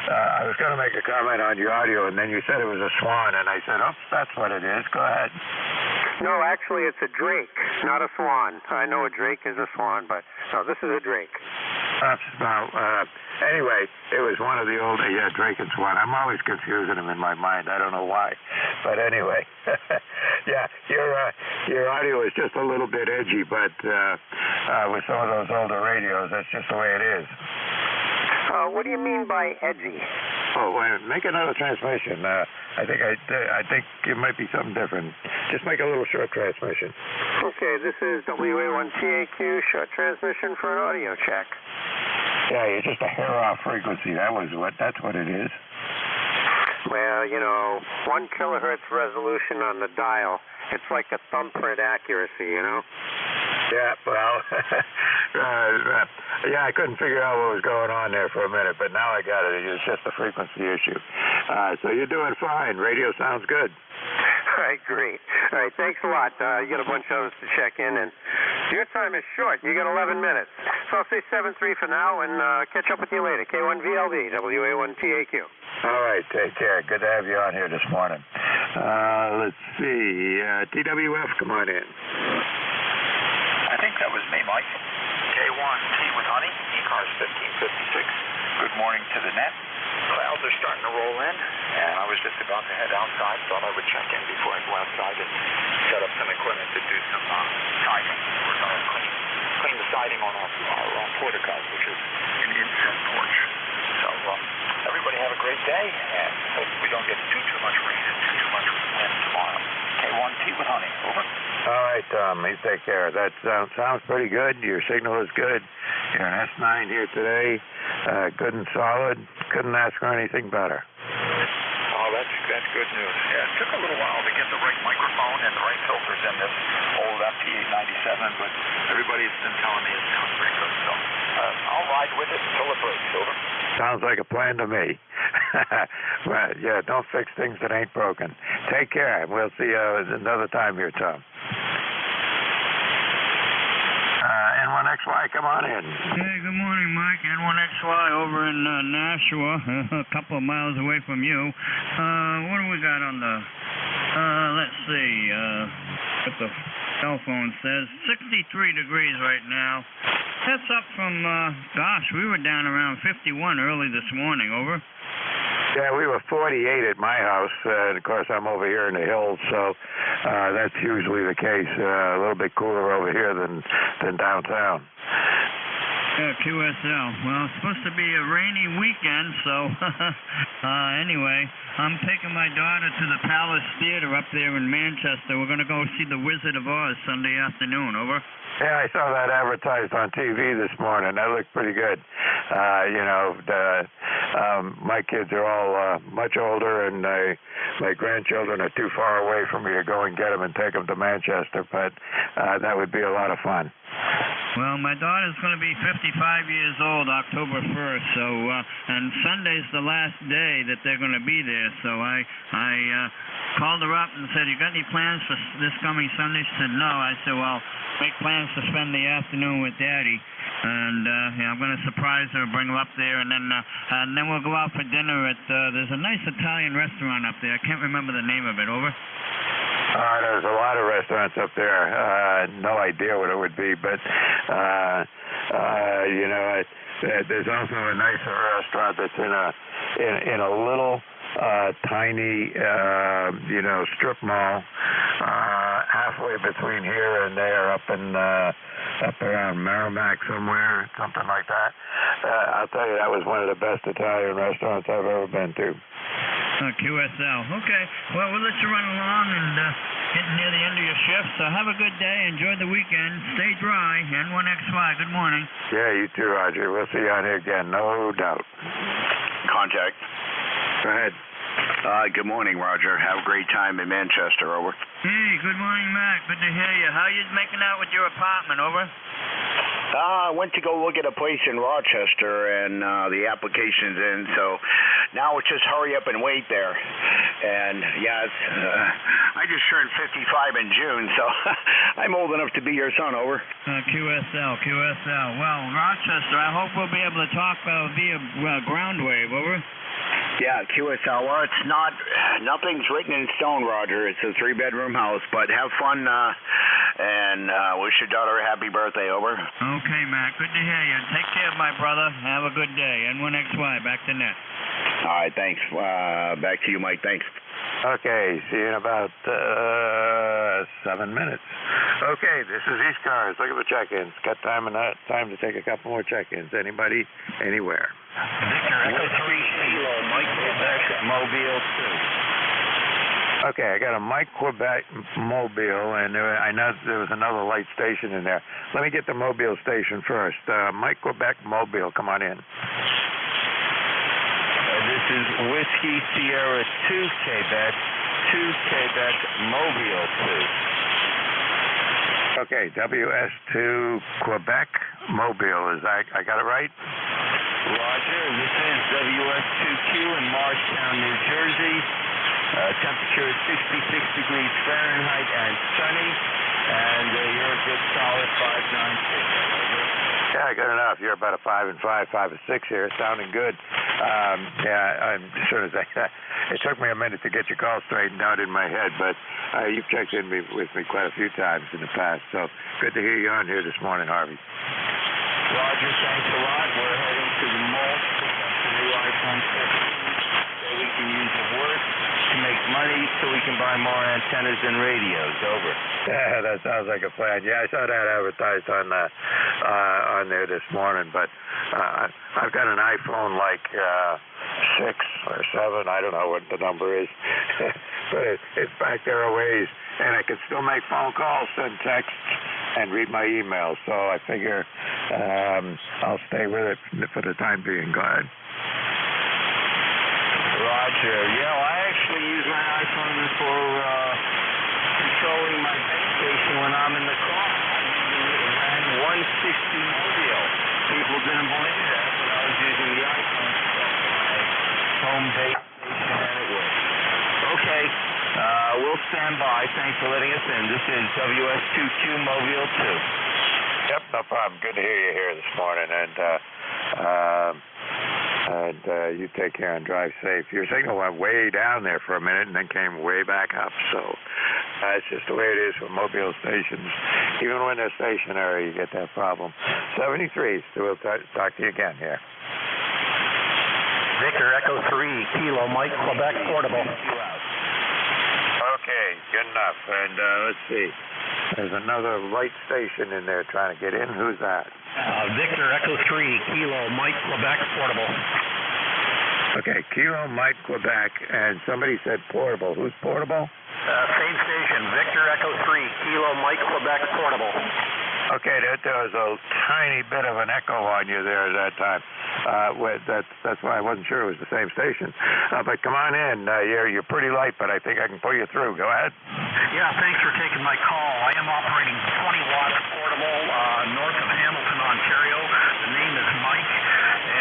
I was going to make a comment on your audio, and then you said it was a Swan, and I said, oops, that's what it is. Go ahead. No, actually, it's a Drake, not a Swan. I know a Drake is a Swan, but no, this is a Drake. Anyway, it was one of the old, Drake and Swan. I'm always confusing them in my mind. I don't know why. But anyway, yeah, your audio is just a little bit edgy, but with some of those older radios, that's just the way it is. What do you mean by edgy? Oh, well, make another transmission. I think it might be something different. Just make a little short transmission. Okay, this is WA1TAQ, short transmission for an audio check. Yeah, you're just a hair off frequency. That's what it is. Well, 1 kilohertz resolution on the dial. It's like a thumbprint accuracy, Yeah, well, I couldn't figure out what was going on there for a minute, but now I got it. It's just a frequency issue. So you're doing fine. Radio sounds good. All right, great. All right, thanks a lot. You got a bunch of others to check in, and your time is short. You got 11 minutes. So I'll say 7-3 for now, and catch up with you later. K1VLD, WA1TAQ. All right, take care. Good to have you on here this morning. Let's see. TWF, come on in. I think that was me, Mike. K1T with honey, ECARS 1556. Good morning to the net. Clouds are starting to roll in, and I was just about to head outside. Thought I would check in before I go outside and set up some equipment to do some siding. We're going to clean the siding on our portico, which is an inset porch. So everybody have a great day, and hope we don't get too much rain and too much wind tomorrow. K1T with honey, over. All right, Tom, you take care. That sounds pretty good. Your signal is good. You're an S9 here today, good and solid. Couldn't ask for anything better. Oh, that's good news. Yeah, it took a little while to get the right microphone and the right filters in this old FT897, but everybody's been telling me it sounds pretty good. So I'll ride with it until it breaks, over. Sounds like a plan to me. Well, yeah, don't fix things that ain't broken. Take care. We'll see you another time here, Tom. N1XY, come on in. Hey, good morning, Mike. N1XY over in Nashua, a couple of miles away from you. What do we got on the, let's see, what the cell phone says. 63 degrees right now. That's up from, gosh, we were down around 51 early this morning, over. Yeah, we were 48 at my house, and of course I'm over here in the hills, so that's usually the case. A little bit cooler over here than downtown. Yeah, QSL. Well, it's supposed to be a rainy weekend, so anyway, I'm taking my daughter to the Palace Theater up there in Manchester. We're going to go see The Wizard of Oz Sunday afternoon, over. Yeah, I saw that advertised on TV this morning. That looked pretty good. My kids are all much older, and my grandchildren are too far away from me to go and get them and take them to Manchester, but that would be a lot of fun. Well, my daughter's going to be 55 years old October 1st, so and Sunday's the last day that they're going to be there, so I called her up and said, you got any plans for this coming Sunday? She said, no. I said, well, make plans to spend the afternoon with Daddy, and I'm going to surprise her, bring her up there, and then we'll go out for dinner at, there's a nice Italian restaurant up there. I can't remember the name of it, over. There's a lot of restaurants up there. No idea what it would be, but there's also a nicer restaurant that's in a little tiny strip mall halfway between here and there, up around Merrimack somewhere, something like that. I'll tell you, that was one of the best Italian restaurants I've ever been to. QSL. Okay. Well, we'll let you run along and getting near the end of your shift. So have a good day. Enjoy the weekend. Stay dry. N1XY. Good morning. Yeah, you too, Roger. We'll see you on here again, no doubt. Contact. Go ahead. Good morning, Roger. Have a great time in Manchester, over. Hey, good morning, Matt. Good to hear you. How you making out with your apartment, over? I went to go look at a place in Rochester, and the application's in, so now it's just hurry up and wait there. And, yeah, I just turned 55 in June, so I'm old enough to be your son, over. QSL. Well, Rochester, I hope we'll be able to talk via ground wave, over. Yeah, QSL. Well, it's nothing's written in stone, Roger. It's a 3-bedroom house, but have fun and wish your daughter a happy birthday, over. Okay, Matt. Good to hear you. Take care, my brother. Have a good day. N1XY, back to net. All right, thanks. Back to you, Mike. Thanks. Okay, see you in about 7 minutes. Okay, this is ECARS. Look at the check-ins. Got time to take a couple more check-ins. Anybody, anywhere. Victor Echo 3 Kilo, Mike Quebec, Mobile 2. Okay, I got a Mike Quebec Mobile, and I know there was another light station in there. Let me get the Mobile station first. Mike Quebec Mobile, come on in. This is Whiskey Sierra 2 Quebec, 2 Quebec Mobile 2. Okay, WS2 Quebec Mobile. I got it right? Roger. This is WS2Q in Marshtown, New Jersey. Temperature is 66 degrees Fahrenheit and sunny, and you're a good solid 596. Yeah, good enough. You're about a 5 and 5, 5 and 6 here, sounding good. Yeah, as soon as it took me a minute to get your call straightened out in my head, but you've checked in with me quite a few times in the past, so good to hear you on here this morning, Harvey. Roger, thanks a lot. We're heading to the mall to pick up the new iPhone 17 so we can use the work to make money so we can buy more antennas and radios. Over. Yeah, that sounds like a plan. Yeah, I saw that advertised on there this morning, but I've got an iPhone like 6 or 7, I don't know what the number is, but it's back there a ways, and I can still make phone calls, send texts, and read my emails, so I figure I'll stay with it for the time being. Go ahead. Roger. Yeah, well, I actually use my iPhone for controlling my base station when I'm in the car. I ran 160 Mobile. People didn't believe that, but I was using the iPhone to control my home base station, and it worked. Okay, we'll stand by. Thanks for letting us in. This is WS2Q Mobile 2. Yep, no problem. Good to hear you here this morning, and you take care and drive safe. Your signal went way down there for a minute and then came way back up, so it's just the way it is for mobile stations. Even when they're stationary, you get that problem. 73, so we'll talk to you again here. Victor Echo 3, Kilo Mike, Quebec Portable. Okay, good enough. And let's see. There's another light station in there trying to get in. Who's that? Victor Echo 3, Kilo Mike, Quebec Portable. Okay, Kilo Mike, Quebec, and somebody said portable. Who's portable? Same station, Victor Echo 3, Kilo Mike, Quebec Portable. Okay, there was a tiny bit of an echo on you there at that time. That's why I wasn't sure it was the same station. But come on in. You're pretty light, but I think I can pull you through. Go ahead. Yeah, thanks for taking my call. I am operating 20-watt portable north of Hamilton, Ontario. The name is Mike,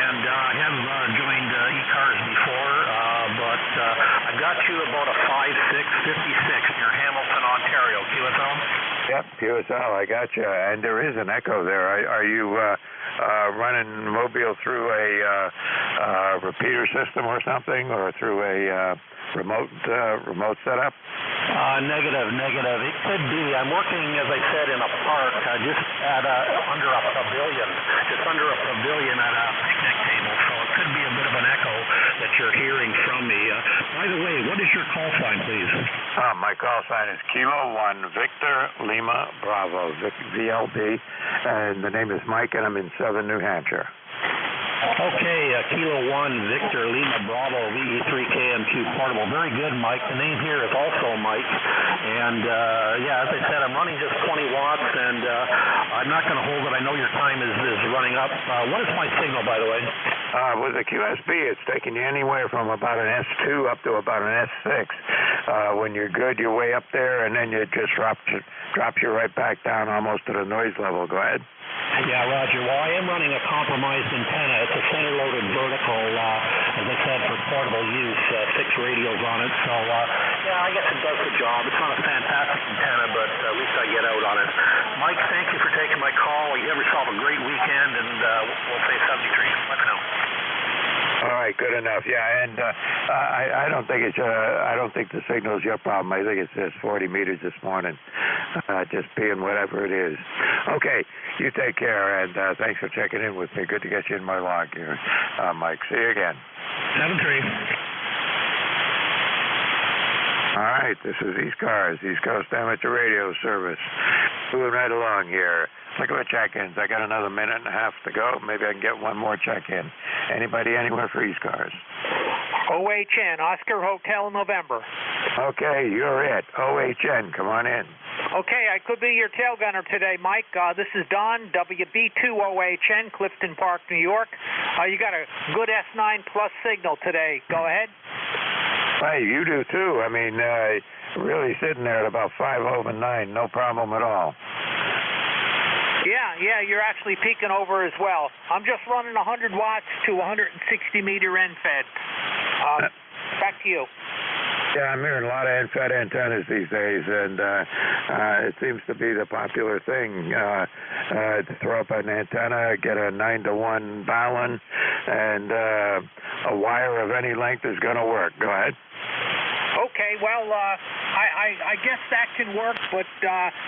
and I have joined ECARS before, but I've got you about a 5656 near Hamilton, Ontario. QSL? Yep, QSL, I got you. And there is an echo there. Are you running Mobile through a repeater system or something, or through a remote setup? Negative. It could be. I'm working, as I said, in a park, just at under a pavilion, at a picnic table. So it could be a bit of an echo that you're hearing from me. By the way, what is your call sign, please? My call sign is Kilo 1 Victor Lima Bravo, VLB, and the name is Mike, and I'm in southern New Hampshire. Okay, Kilo 1 Victor Lima Bravo VE3KMQ Portable. Very good, Mike. The name here is also Mike. And, yeah, as I said, I'm running just 20 watts, and I'm not going to hold it. I know your time is running up. What is my signal, by the way? With the QSB, it's taking you anywhere from about an S2 up to about an S6. When you're good, you're way up there, and then it just drops you right back down almost to the noise level. Go ahead. Yeah, Roger. Well, I am running a compromised antenna. It's a center-loaded vertical, as I said, for portable use, 6 radios on it. So, yeah, I guess it does the job. It's not a fantastic antenna, but at least I get out on it. Mike, thank you for taking my call. You have yourself a great weekend, and we'll say 73. Let me know. All right, good enough. Yeah, and I don't think the signal is your problem. I think it's just 40 meters this morning, just being whatever it is. Okay, you take care, and thanks for checking in with me. Good to get you in my log here, Mike. See you again. 73. All right, this is ECARS, East Coast Amateur Radio Service. Moving right along here. Look at the check-ins. I got another minute and a half to go. Maybe I can get one more check-in. Anybody anywhere for ECARS? OHN, Oscar Hotel November. Okay, you're it. OHN, come on in. Okay, I could be your tail gunner today, Mike. This is Don, WB2OHN, Clifton Park, New York. You got a good S9 plus signal today. Go ahead. Hey, you do too. I mean, really sitting there at about 5 over 9, no problem at all. Yeah, you're actually peaking over as well. I'm just running 100 watts to 160 meter end fed. Back to you. Yeah, I'm hearing a lot of end-fed antennas these days, and it seems to be the popular thing to throw up an antenna, get a 9-to-1 balun, and a wire of any length is going to work. Go ahead. Okay, well, I guess that can work, but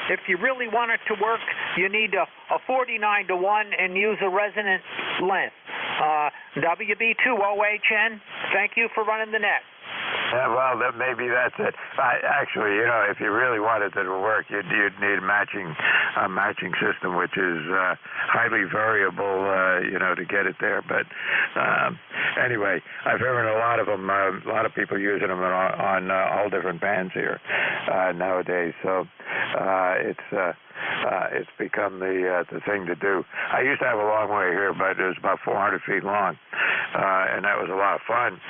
if you really want it to work, you need a 49-to-1 and use a resonant length. WB2OHN, thank you for running the net. Yeah, well, maybe that's it. Actually, if you really wanted it to work, you'd need a matching system, which is highly variable, to get it there. But anyway, I've heard a lot of them. A lot of people using them on all different bands here nowadays. So it's become the thing to do. I used to have a long way here, but it was about 400 feet long, and that was a lot of fun.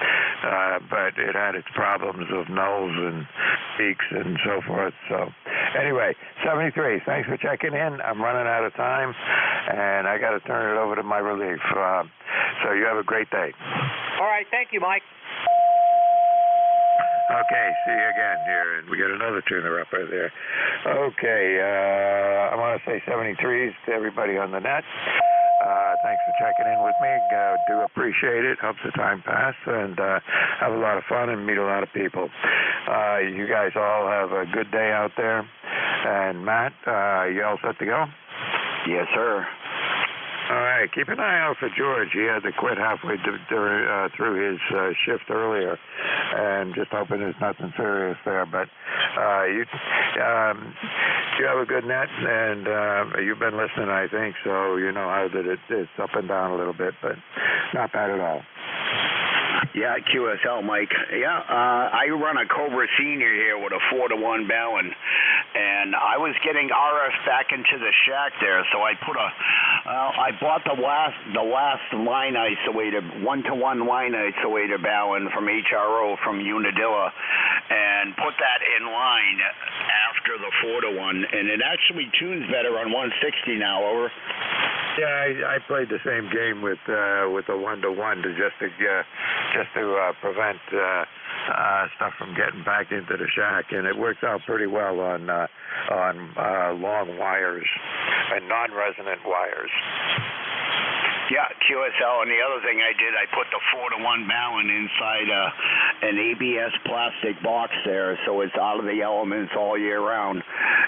But it had its problems of nulls and peaks and so forth. So anyway, 73, thanks for checking in. I'm running out of time, and I got to turn it over to my relief. So you have a great day. All right, thank you, Mike. Okay, see you again here, and we got another tuner up right there. Okay, I want to say 73s to everybody on the net. Thanks for checking in with me. Do appreciate it. Helps the time pass, and have a lot of fun and meet a lot of people. You guys all have a good day out there. And Matt, you all set to go? Yes, sir. All right, keep an eye out for George. He had to quit halfway through his shift earlier, and just hoping there's nothing serious there. But you have a good net, and you've been listening, I think, so you know how that it's up and down a little bit, but not bad at all. Yeah, QSL, Mike. Yeah, I run a Cobra Senior here with a 4-to-1 balun, and I was getting RF back into the shack there, so I put I bought the last line isolator, 1-to-1 line isolator balun from HRO from Unadilla, and put that in line after the 4-to-1, and it actually tunes better on 160 now. Over. Yeah, I played the same game with the 1-to-1 just to prevent stuff from getting back into the shack, and it works out pretty well on long wires and non-resonant wires. Yeah, QSL, and the other thing I did, I put the 4-to-1 balun inside an ABS plastic box there, so it's out of the elements all year round,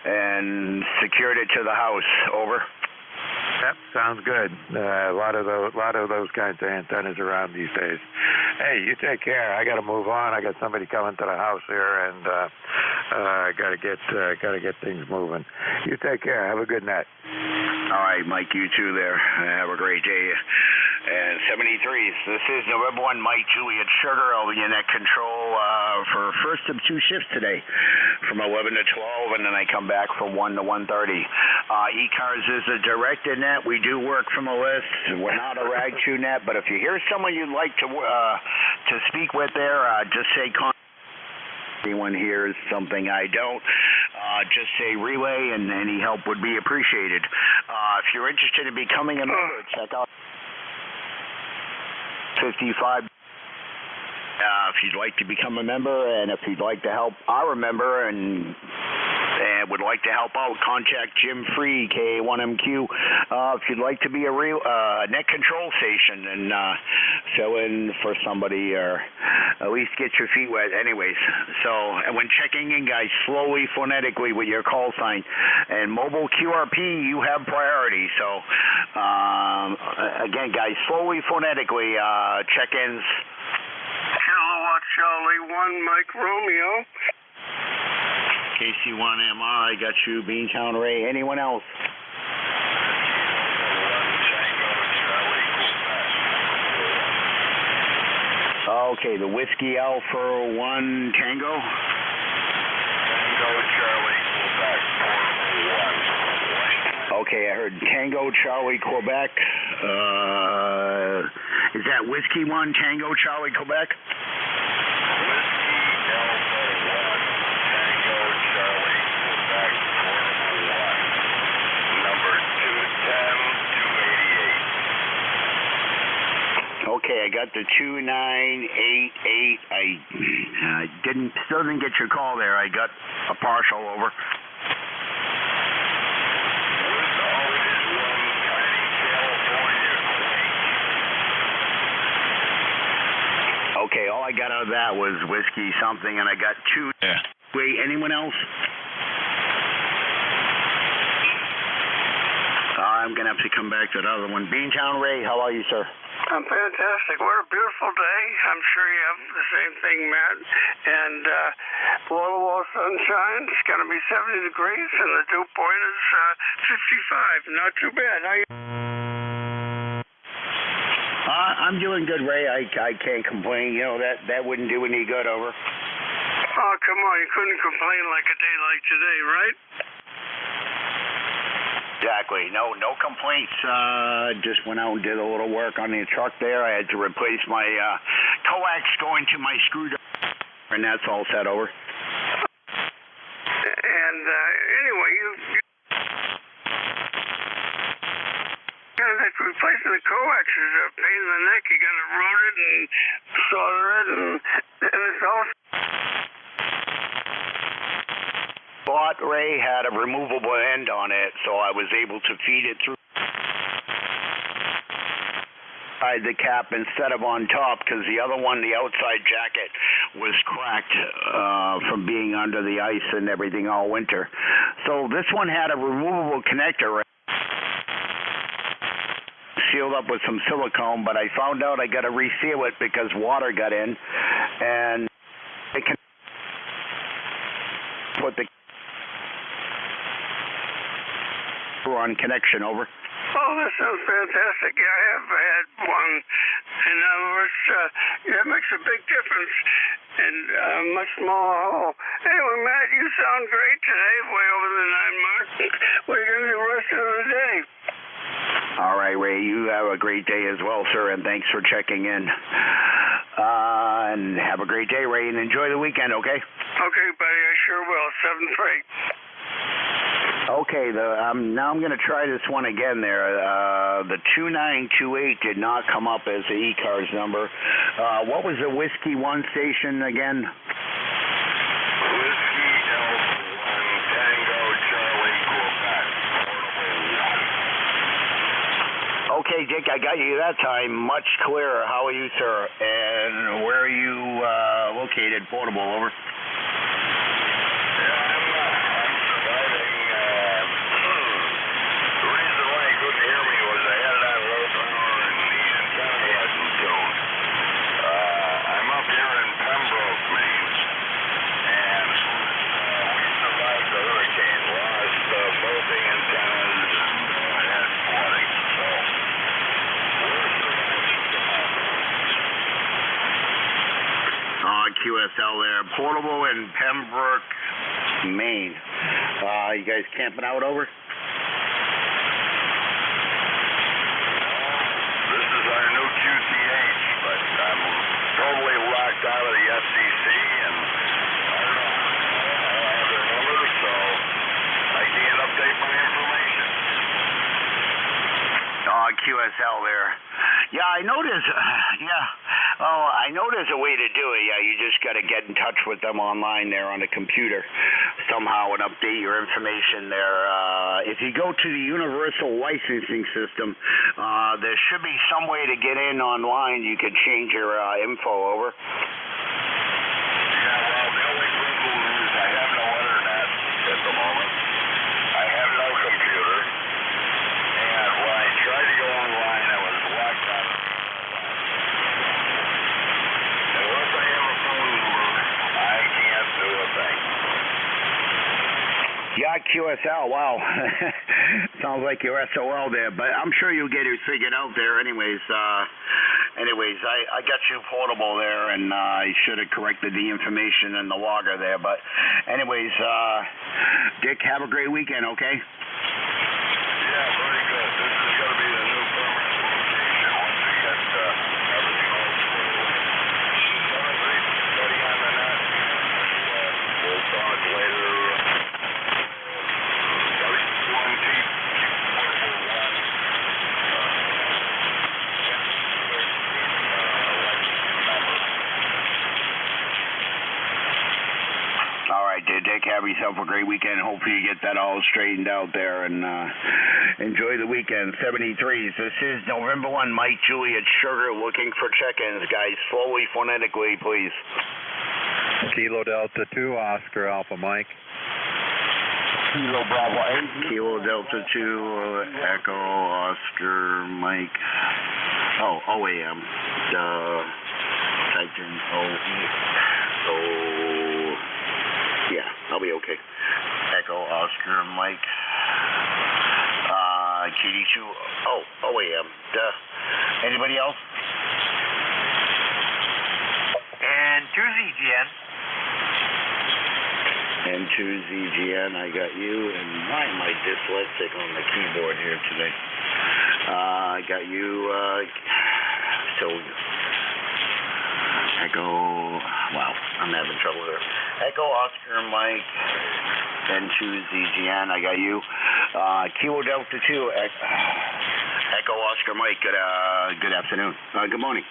and secured it to the house. Over. Yep, sounds good. A lot of those kinds of antennas around these days. Hey, you take care. I got to move on. I got somebody coming to the house here, and got to get things moving. You take care. Have a good night. All right, Mike. You too. There. Have a great day. And 73s. This is November 1, Mike Juliet Sugar. I'll be in net control for first of 2 shifts today, from 11 to 12, and then I come back from 1 to 1:30. ECARS is a directed net. We do work from a list. We're not a rag chew net, but if you hear someone you'd like to speak with there, just say contact. Anyone hears something I don't, just say relay, and any help would be appreciated. If you're interested in becoming a member, check out 55. If you'd like to become a member, and if you'd like to help our member and would like to help out, contact Jim Free, KA1MQ. If you'd like to be a real net control station and fill in for somebody, or at least get your feet wet. Anyways, so and when checking in, guys, slowly, phonetically with your call sign. And mobile QRP, you have priority. So again, guys, slowly, phonetically, check-ins. Kilowatt Charlie 1, Mike Romeo. KC1MR, I got you. Beantown Ray. Anyone else? Okay, the Whiskey Alpha 1 Tango. Tango Charlie Quebec 401. Okay, I heard Tango Charlie Quebec. Is that Whiskey 1 Tango Charlie Quebec? Whiskey Alpha 1 Tango Charlie Quebec 401. Number 210-288. Okay, I got the 2988. I still didn't get your call there. I got a partial over. Okay, all I got out of that was whiskey something, and I got 2. Yeah. Wait, anyone else? I'm going to have to come back to the other one. Beantown Ray, how are you, sir? I'm fantastic. What a beautiful day. I'm sure you have the same thing, Matt. And wall-to-wall sunshine. It's going to be 70 degrees, and the dew point is 55. Not too bad. How you? I'm doing good, Ray. I can't complain. You know, that wouldn't do any good over. Oh, come on. You couldn't complain like a day like today, right? Exactly. No complaints. Just went out and did a little work on the truck there. I had to replace my coax going to my screwdriver, and that's all set over. And anyway, replacing the coax is a pain in the neck. You got to root it and solder it, and it's all. Bought Ray had a removable end on it, so I was able to feed it through the cap instead of on top, because the other one, the outside jacket, was cracked from being under the ice and everything all winter. So this one had a removable connector, sealed up with some silicone, but I found out I got to reseal it because water got in, and it can put the on connection over. Oh, that sounds fantastic. Yeah, I have had one. In other words, it makes a big difference in a much smaller hole. Anyway, Matt, you sound great today, way over the 9 mark. What are you going to do the rest of the day? All right, Ray, you have a great day as well, sir, and thanks for checking in. And have a great day, Ray, and enjoy the weekend, okay? Okay, buddy, I sure will. 7-3. Okay, now I'm going to try this one again there. The 2928 did not come up as the ECARS number. What was the Whiskey 1 station again? Whiskey Alpha 1 Tango Charlie Quebec. Okay, Dick, I got you that time. Much clearer. How are you, sir? And where are you located? Portable, over. QSL there, portable in Pembroke, Maine. You guys camping out over? This is our new QCH, but I'm totally locked out of the FCC, and I don't know how their numbers, so I can't update my information. QSL there. Yeah, I noticed. I know there's a way to do it. Yeah, you just got to get in touch with them online there on the computer somehow and update your information there. If you go to the universal licensing system, there should be some way to get in online. You could change your info over. Yeah, well, the only problem is I have no internet at the moment. I have no computer. And when I tried to go online, I was locked out. Unless I have a phone number, I can't do a thing. Yeah, QSL, wow. Sounds like you're SOL there, but I'm sure you'll get it figured out there anyways. anyways, I got you portable there, and I should have corrected the information in the logger there. But anyways, Dick, have a great weekend, okay? Yeah, very good. This is going to be the new permanent location once we get everything all squared away. John, great study on the net. We'll talk later. W1T, portable one. All right, Dick, have yourself a great weekend. Hopefully you get that all straightened out there, and enjoy the weekend. 73s. This is November 1, Mike, Juliet, Sugar, looking for check-ins, guys. Slowly, phonetically, please. Kilo Delta 2, Oscar Alpha Mike. Kilo Bravo 8. Kilo Delta 2, Echo Oscar Mike. Oh, OAM. Typed in OE. So, yeah, I'll be okay. Echo Oscar Mike. KD2. Oh, OAM. Anybody else? And 2ZGN. N2ZGN, I got you, and why am I dyslexic on the keyboard here today? I got you, so, Echo, wow, I'm having trouble here. Echo Oscar Mike, N2ZGN, I got you. Kilo Delta 2, Echo Oscar Mike, good afternoon. Good morning.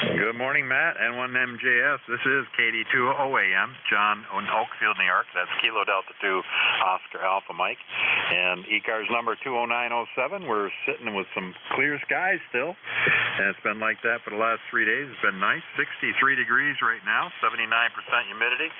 Good morning, Matt. N1MJS. This is KD2OAM, John in Oakfield, New York. That's Kilo Delta 2, Oscar Alpha Mike. And ECARS number 20907. We're sitting with some clear skies still. And it's been like that for the last 3 days. It's been nice. 63 degrees right now, 79% humidity.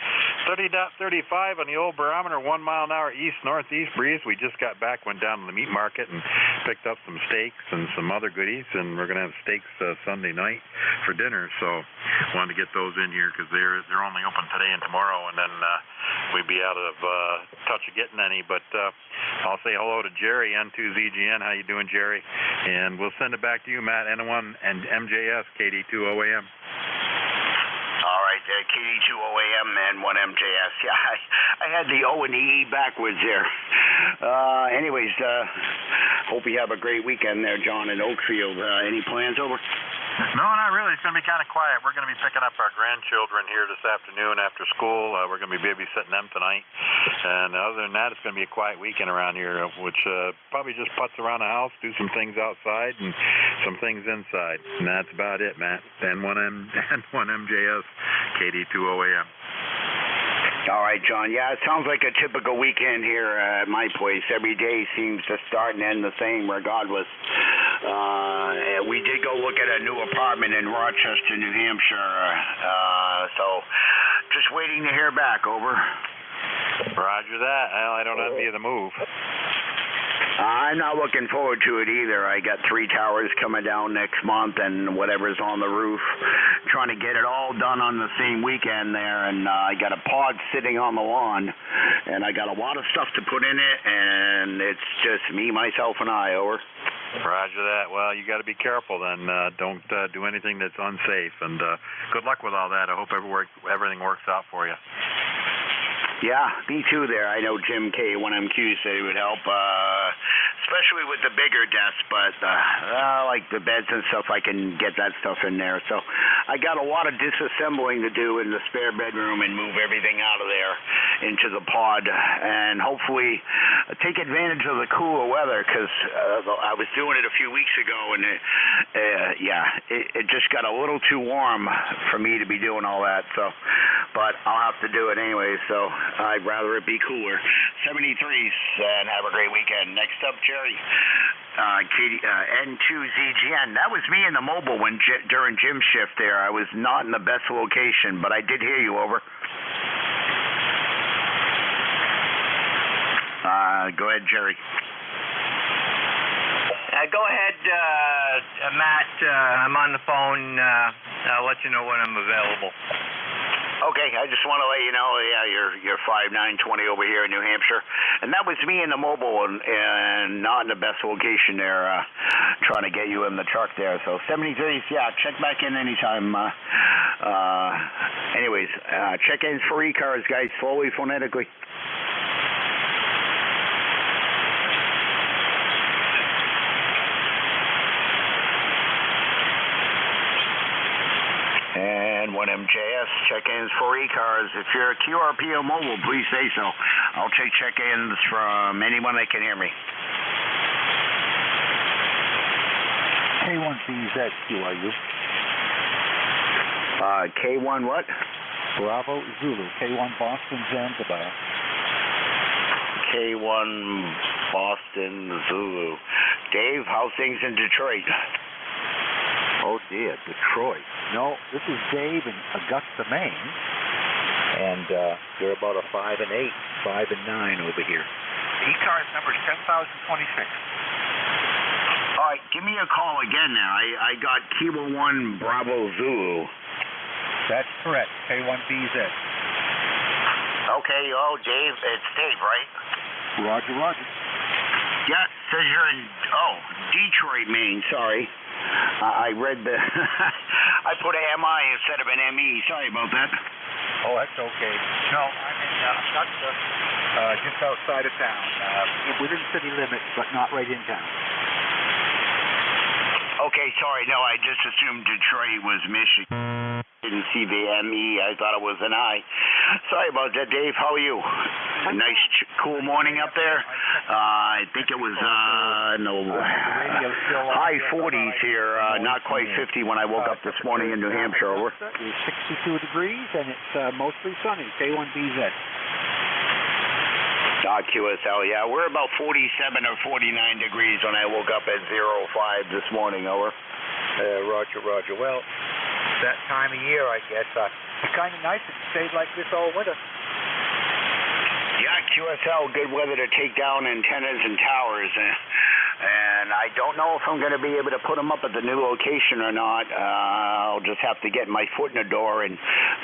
30.35 on the old barometer, 1 mile an hour east-northeast breeze. We just got back, went down to the meat market and picked up some steaks and some other goodies. And we're going to have steaks Sunday night for dinner, so wanted to get those in here because they're only open today and tomorrow, and then we'd be out of touch of getting any. But I'll say hello to Jerry, N2ZGN. How you doing, Jerry? And we'll send it back to you, Matt, N1 and MJS, KD2OAM. All right, KD2OAM and 1MJS. Yeah, I had the O and the E backwards there. Anyways, hope you have a great weekend there, John, in Oakfield. Any plans over? No, not really. It's going to be kind of quiet. We're going to be picking up our grandchildren here this afternoon after school. We're going to be babysitting them tonight. And other than that, it's going to be a quiet weekend around here, which probably just putts around the house, do some things outside and some things inside. And that's about it, Matt. N1MJS, KD2OAM. All right, John. Yeah, it sounds like a typical weekend here at my place. Every day seems to start and end the same regardless. We did go look at a new apartment in Rochester, New Hampshire. So just waiting to hear back. Over. Roger that. Well, I don't envy the move. I'm not looking forward to it either. I got 3 towers coming down next month and whatever's on the roof, trying to get it all done on the same weekend there. And I got a pod sitting on the lawn, and I got a lot of stuff to put in it, and it's just me, myself, and I. Over. Roger that. Well, you got to be careful then. Don't do anything that's unsafe. And good luck with all that. I hope everything works out for you. Yeah, me too there. I know Jim K, 1MQ, said he would help, especially with the bigger desks, but like the beds and stuff, I can get that stuff in there. So I got a lot of disassembling to do in the spare bedroom and move everything out of there into the pod and hopefully take advantage of the cooler weather because I was doing it a few weeks ago and it just got a little too warm for me to be doing all that. So, but I'll have to do it anyway, so I'd rather it be cooler. 73s, and have a great weekend. Next up, Jerry, N2ZGN. That was me in the mobile during Jim's shift there. I was not in the best location, but I did hear you. Over. Go ahead, Jerry. Go ahead, Matt. I'm on the phone. I'll let you know when I'm available. Okay, I just want to let you know, you're 5920 over here in New Hampshire, and that was me in the mobile and not in the best location there, trying to get you in the truck there. So 73s, yeah, check back in anytime. Anyways, check-ins for ECARS, guys, slowly, phonetically. And 1MJS, check-ins for ECARS. If you're a QRPO mobile, please say so. I'll take check-ins from anyone that can hear me. K1BZ, QRU. K1 what? Bravo Zulu. K1 Boston Zanzibar. K1 Boston Zulu. Dave, how's things in Detroit? Oh dear, Detroit. No, this is Dave in Augusta, Maine, and they're about a 5 and 8, 5 and 9 over here. ECARS number is 10,026. All right, give me a call again now. I got Kilo 1 Bravo Zulu. That's correct, K1BZ. Okay, Dave, it's Dave, right? Roger, roger. Yeah, says you're in, Detroit, Maine, sorry. I read the, I put a MI instead of an ME. Sorry about that. Oh, that's okay. No, I'm in Augusta, just outside of town. Within city limits, but not right in town. Okay, sorry. No, I just assumed Detroit was Michigan. Didn't see the ME. I thought it was an I. Sorry about that, Dave. How are you? A nice, cool morning up there. I think it was high 40s here, not quite 50 when I woke up this morning in New Hampshire. Over. It's 62 degrees, and it's mostly sunny. K1BZ. QSL, yeah. We're about 47 or 49 degrees when I woke up at 05 this morning. Over. Roger, roger. Well, that time of year, I guess. It's kind of nice if it stayed like this all winter. Yeah, QSL, good weather to take down antennas and towers. And I don't know if I'm going to be able to put them up at the new location or not. I'll just have to get my foot in the door and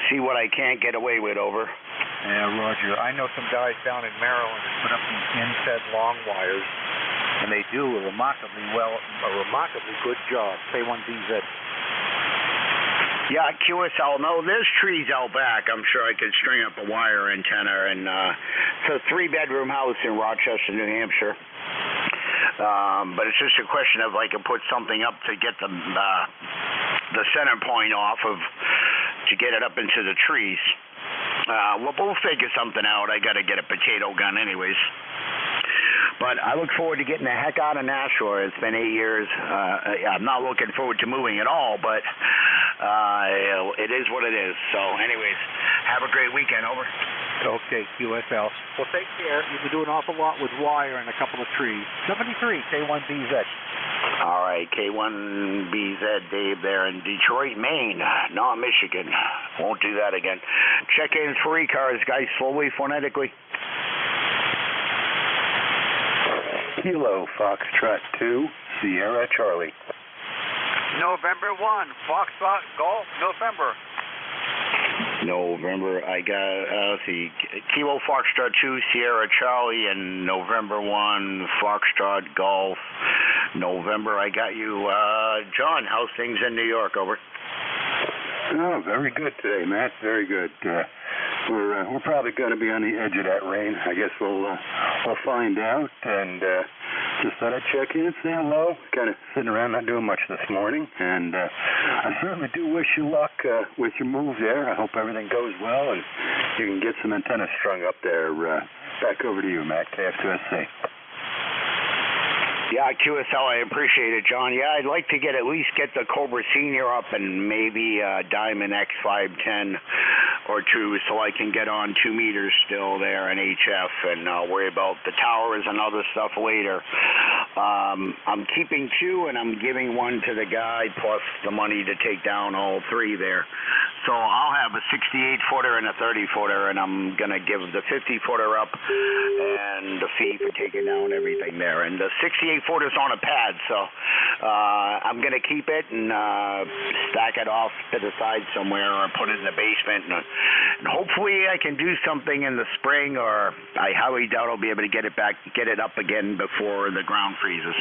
see what I can't get away with. Over. Yeah, Roger. I know some guys down in Maryland that put up these inset long wires, and they do a remarkably good job. K1BZ. Yeah, QSL, no, there's trees out back. I'm sure I could string up a wire antenna, and it's a 3-bedroom house in Rochester, New Hampshire. But it's just a question of I can put something up to get the center point off of, to get it up into the trees. We'll figure something out. I got to get a potato gun anyways. But I look forward to getting the heck out of Nashua. It's been 8 years. I'm not looking forward to moving at all, but it is what it is. So anyways, have a great weekend. Over. Okay, QSL. Well, take care. You can do an awful lot with wire and a couple of trees. 73, K1BZ. All right, K1BZ, Dave there in Detroit, Maine, not Michigan. Won't do that again. Check-ins for ECARS, guys, slowly, phonetically. Kilo Foxtrot 2, Sierra Charlie. November 1, Foxtrot Golf, November. November, I got, let's see, Kilo Foxtrot 2, Sierra Charlie, and November 1, Foxtrot Golf, November. I got you, John, how's things in New York? Over. Oh, very good today, Matt, very good. We're probably going to be on the edge of that rain. I guess we'll find out. And just thought I'd check in and say hello. Kind of sitting around not doing much this morning. And I certainly do wish you luck with your move there. I hope everything goes well and you can get some antennas strung up there. Back over to you, Matt, KF2SC. Yeah, QSL, I appreciate it, John. Yeah, I'd like to at least get the Cobra Senior up and maybe Diamond X510 or 2 so I can get on 2 meters still there in HF and worry about the towers and other stuff later. I'm keeping 2 and I'm giving 1 to the guy plus the money to take down all 3 there. So I'll have a 68-footer and a 30-footer, and I'm going to give the 50-footer up and the fee for taking down everything there. And the 68-footer's on a pad, so I'm going to keep it and stack it off to the side somewhere or put it in the basement. And hopefully I can do something in the spring, or I highly doubt I'll be able to get it up again before the ground freezes.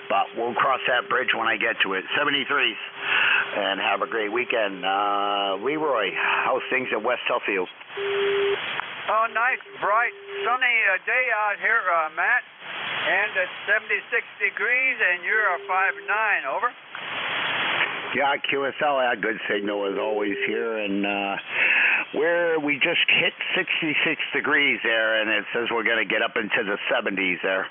But we'll cross that bridge when I get to it. 73s, and have a great weekend. Leroy, how's things at West Suffield? Oh, nice, bright, sunny day out here, Matt. And it's 76 degrees, and you're a 5'9", over. Yeah, QSL had good signal as always here, and we just hit 66 degrees there, and it says we're going to get up into the 70s there.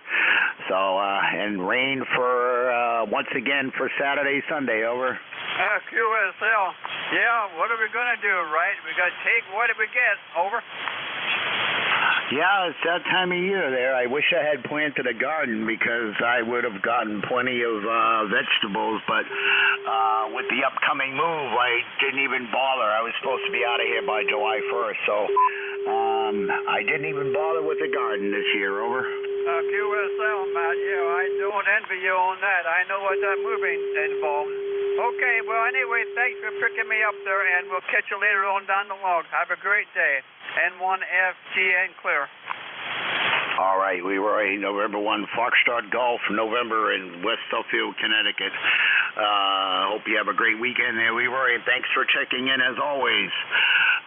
So, and rain for, once again, for Saturday, Sunday, over. QSL, yeah, what are we going to do, right? We got to take what we get, over. Yeah, it's that time of year there. I wish I had planted a garden because I would have gotten plenty of vegetables, but with the upcoming move, I didn't even bother. I was supposed to be out of here by July 1st, so I didn't even bother with the garden this year, over. QSL, Matt, yeah, I don't envy you on that. I know what that moving involves. Okay, well, anyway, thanks for picking me up there, and we'll catch you later on down the log. Have a great day. N1FTN clear. All right, Leroy, November 1, Foxtrot Golf, November in West Suffield, Connecticut. Hope you have a great weekend there, Leroy, and thanks for checking in as always.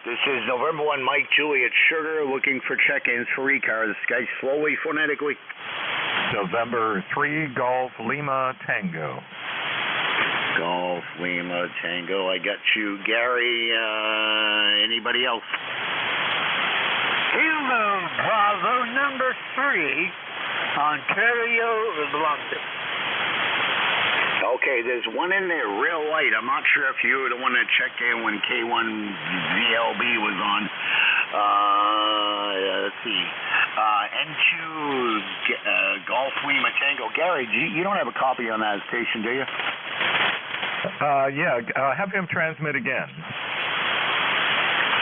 This is November 1, Mike Juliet Sugar, looking for check-ins for ECARS. Guys, slowly, phonetically. November 3, Golf Lima Tango. Golf Lima Tango. I got you, Gary. Anybody else? Kilo Bravo number 3, Ontario, London. Okay, there's one in there real light. I'm not sure if you were the one that checked in when K1VLB was on. Let's see. N2 Golf Lima Tango. Gary, you don't have a copy on that station, do you? Yeah, have him transmit again.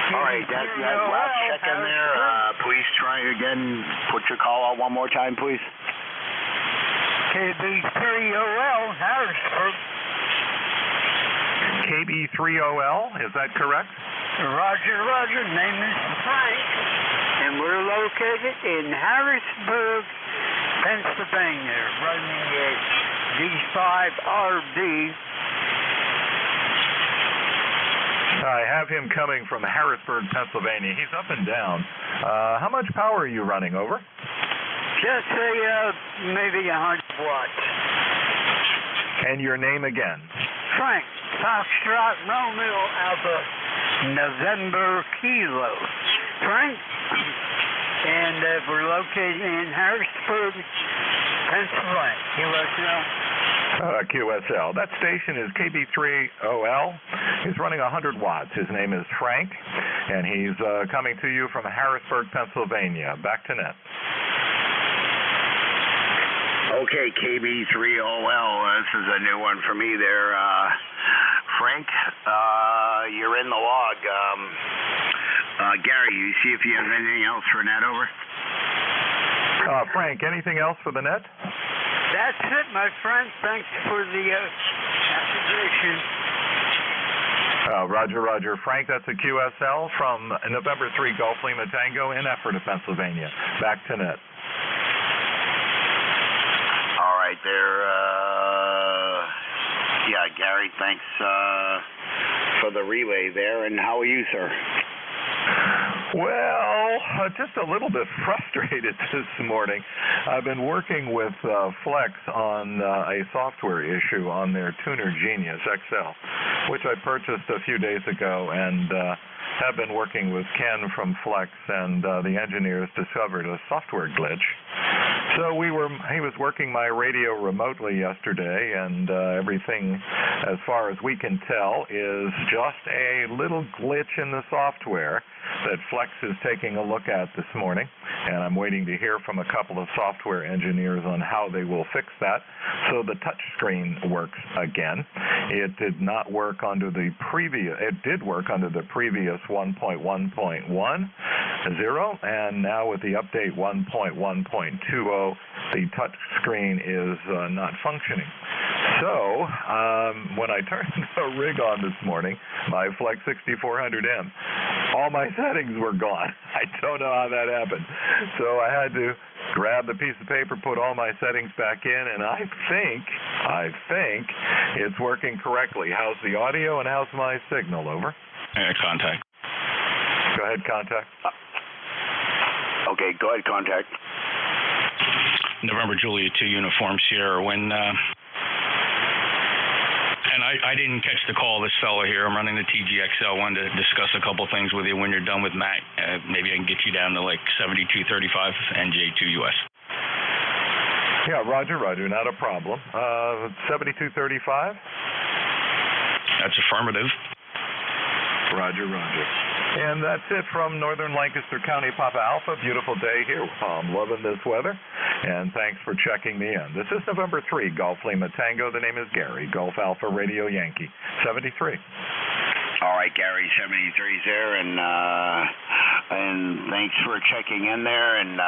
All right, that last check in there. Please try again. Put your call out one more time, please. KB3OL, Harrisburg. KB3OL, is that correct? Roger. Name is Frank, and we're located in Harrisburg, Pennsylvania, running a D5RB. I have him coming from Harrisburg, Pennsylvania. He's up and down. How much power are you running, over? Just maybe 100 watts. And your name again? Frank, Foxtrot Romeo Alpha, November Kilo. Frank, and we're located in Harrisburg, Pennsylvania. QSL. That station is KB3OL. He's running 100 watts. His name is Frank, and he's coming to you from Harrisburg, Pennsylvania. Back to net. Okay, KB3OL. This is a new one for me there. Frank, you're in the log. Gary, you see if you have anything else for net, over? Frank, anything else for the net? That's it, my friend. Thanks for the acquisition. Roger. Frank, that's a QSL from November 3 Golf Lima Tango in Ephrata, Pennsylvania. Back to net. All right there. Yeah, Gary, thanks for the relay there. And how are you, sir? Well, just a little bit frustrated this morning. I've been working with Flex on a software issue on their Tuner Genius XL, which I purchased a few days ago, and have been working with Ken from Flex, and the engineers discovered a software glitch. So he was working my radio remotely yesterday, and everything, as far as we can tell, is just a little glitch in the software that Flex is taking a look at this morning, and I'm waiting to hear from a couple of software engineers on how they will fix that so the touch screen works again. It did not work under the previous, it did work under the previous 1.1.10, and now with the update 1.1.20, the touch screen is not functioning. So, when I turned the rig on this morning, my Flex 6400M, all my settings were gone. I don't know how that happened. So I had to grab the piece of paper, put all my settings back in, and I think it's working correctly. How's the audio and how's my signal? Over. Contact. Go ahead, contact. Okay, go ahead, contact. November Juliet 2 uniform Sierra. And I didn't catch the call of this fellow here. I'm running the TGXL. Wanted to discuss a couple things with you when you're done with Matt. Maybe I can get you down to like 7235 NJ2US. Yeah, Roger, not a problem. 7235? That's affirmative. Roger. And that's it from northern Lancaster County, Papa Alpha. Beautiful day here. I'm loving this weather. And thanks for checking me in. This is November 3, Golf Lima Tango. The name is Gary, Golf Alpha Radio Yankee, 73. All right, Gary, 73's there, and thanks for checking in there, and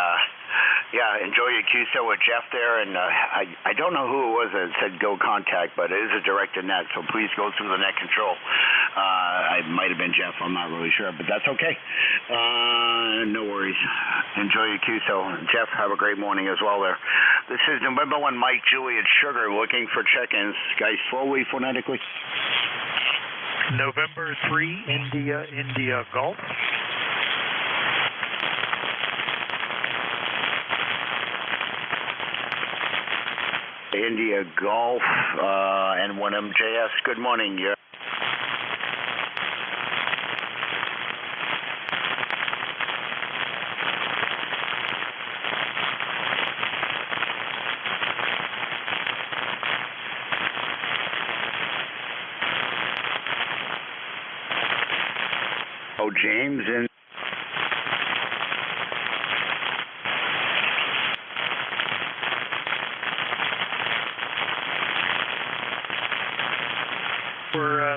yeah, enjoy your QSO with Jeff there, and I don't know who it was that said go contact, but it is a directed net, so please go through the net control. I might have been Jeff, I'm not really sure, but that's okay. No worries. Enjoy your QSO. Jeff, have a great morning as well there. This is November 1 Mike Juliet Sugar looking for check-ins. Guys, slowly, phonetically. November 3, India Golf. India Golf and 1MJS. Good morning. Yeah. James and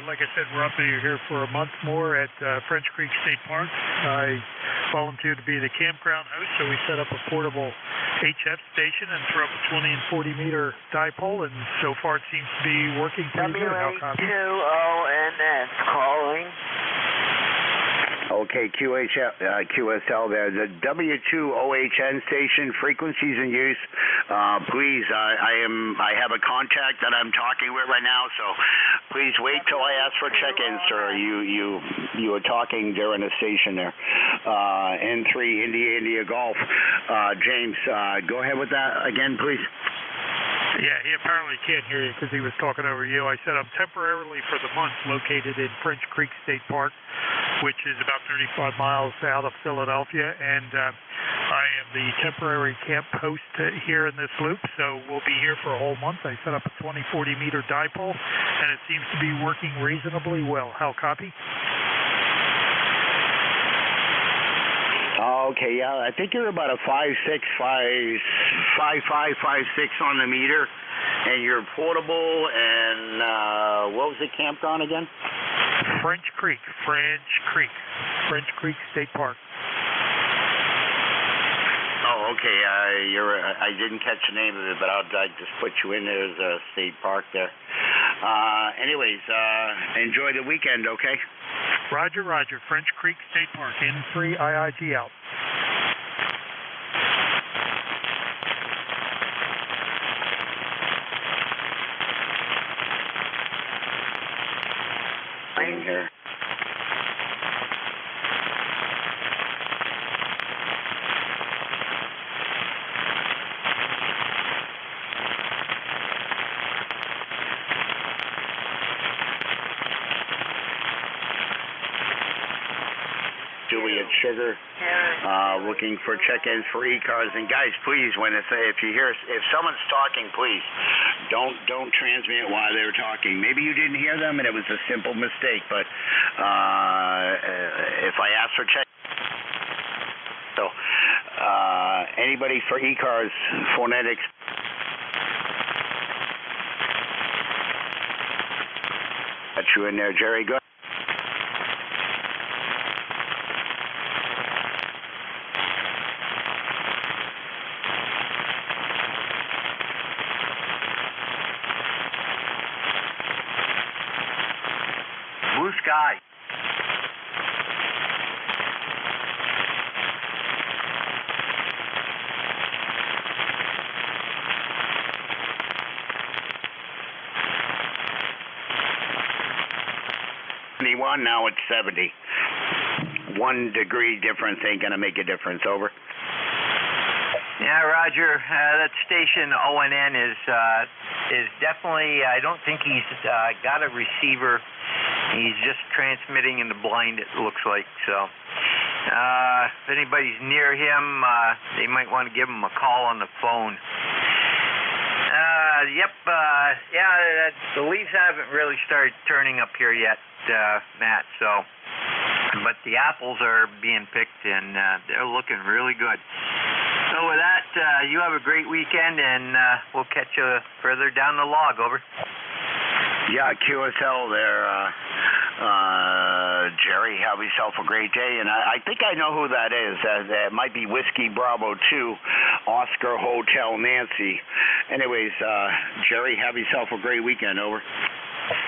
like I said, we're up here for a month more at French Creek State Park. I volunteered to be the campground host, so we set up a portable HF station and throw up a 20 and 40 meter dipole, and so far it seems to be working pretty good. WA2ONS calling. Okay, QSL there. The W2OHN station frequencies in use. Please, I have a contact that I'm talking with right now, so please wait till I ask for check-in, sir. You were talking during the station there. N3 India Golf. James, go ahead with that again, please. Yeah, he apparently can't hear you because he was talking over you. I said I'm temporarily for the month located in French Creek State Park, which is about 35 miles south of Philadelphia, and I am the temporary camp host here in this loop, so we'll be here for a whole month. I set up a 20-40 meter dipole, and it seems to be working reasonably well. How copy? Okay, yeah, I think you're about a 5.6 on the meter, and you're portable, and what was the campground again? French Creek State Park. Oh, okay, I didn't catch the name of it, but I'll just put you in there as a state park there. Anyways, enjoy the weekend, okay? Roger. French Creek State Park, N3 IIG out. Here. Juliet Sugar, looking for check-ins for ECARS. And guys, please, if you hear, if someone's talking, please don't transmit while they're talking. Maybe you didn't hear them and it was a simple mistake, but if I ask for check, so anybody for ECARS phonetics. Got you in there, Jerry. Go. Blue sky. Now it's 70. 1 degree difference ain't gonna make a difference. Over. Yeah, Roger. That station ONN is definitely. I don't think he's got a receiver. He's just transmitting in the blind. It looks like so. If anybody's near him, they might want to give him a call on the phone. Yep. Yeah. The leaves haven't really started turning up here yet, Matt. So, but the apples are being picked and they're looking really good. So with that, you have a great weekend, and we'll catch you further down the log. Over. Yeah, QSL there, Jerry. Have yourself a great day. And I think I know who that is. That might be Whiskey Bravo 2, Oscar Hotel Nancy. Anyways, Jerry, have yourself a great weekend. Over.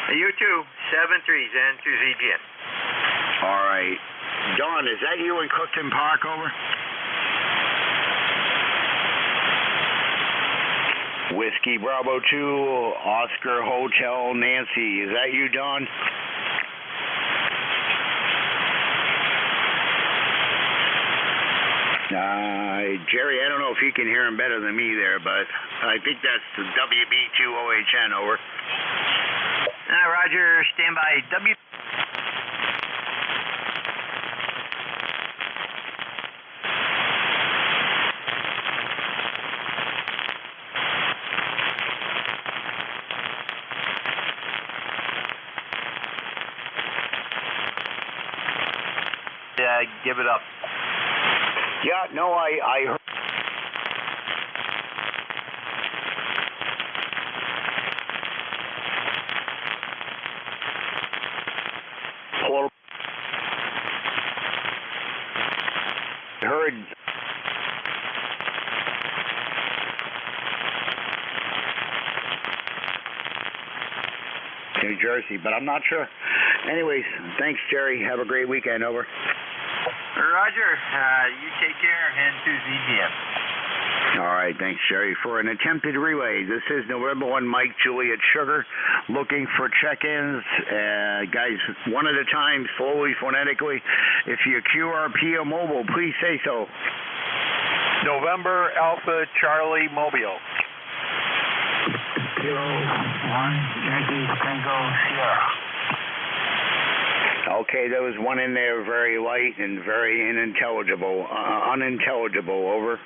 You too. 7-3s and 2ZGN. All right. Don, is that you in Clifton Park? Over. Whiskey Bravo 2, Oscar Hotel Nancy. Is that you, Don? Jerry, I don't know if you can hear him better than me there, but I think that's the WB2OHN. Over. Roger, stand by. Give it up. Yeah, no, I heard. Heard. New Jersey, but I'm not sure. Anyways, thanks, Jerry. Have a great weekend. Over. Roger, you take care, and 2ZGN. All right, thanks, Jerry. For an attempted relay, this is November 1 Mike Juliet Sugar, looking for check-ins. Guys, one at a time, slowly, phonetically. If you QRP or mobile, please say so. November Alpha Charlie Mobile. 01 Yankee Tango Sierra. Okay, there was one in there very light and very unintelligible. Over.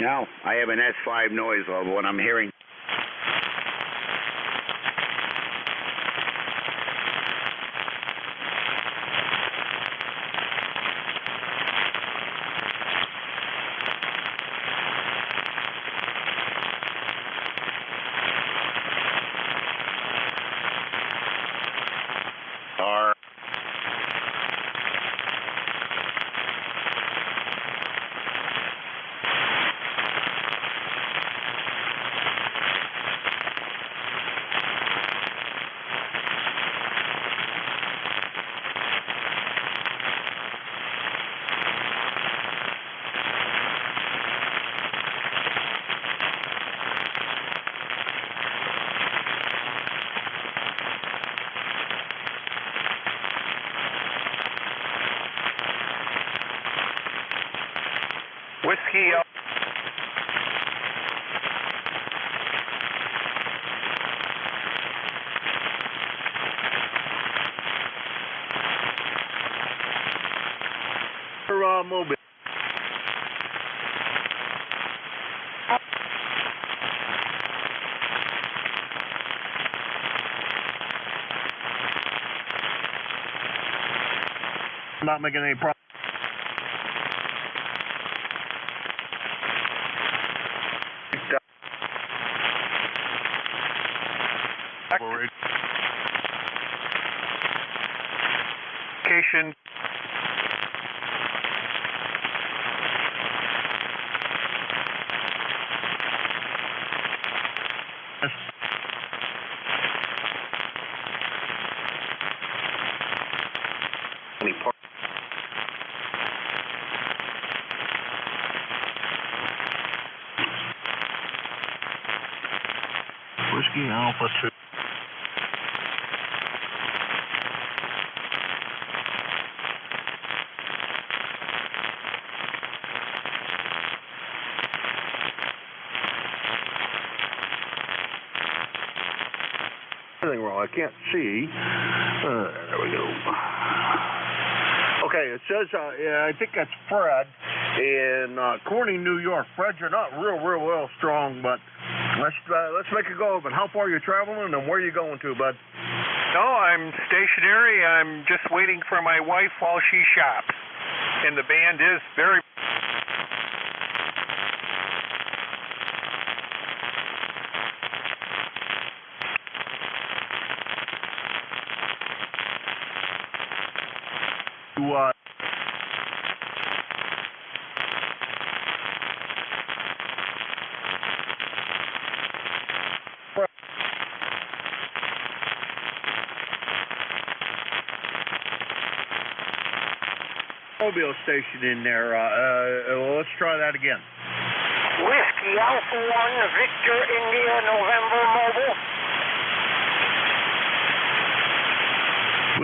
Now, I have an S5 noise level, and I'm hearing. Whiskey. Not making any problems. Location. Whiskey Alpha 2. Anything wrong? I can't see. There we go. Okay, it says, I think that's Fred in Corning, New York. Fred, you're not real strong, but let's make a go of it. How far are you traveling and where are you going to, bud? No, I'm stationary. I'm just waiting for my wife while she shops. And the band is very... Mobile station in there. Well, let's try that again. Whiskey Alpha 1, Victor India, November mobile.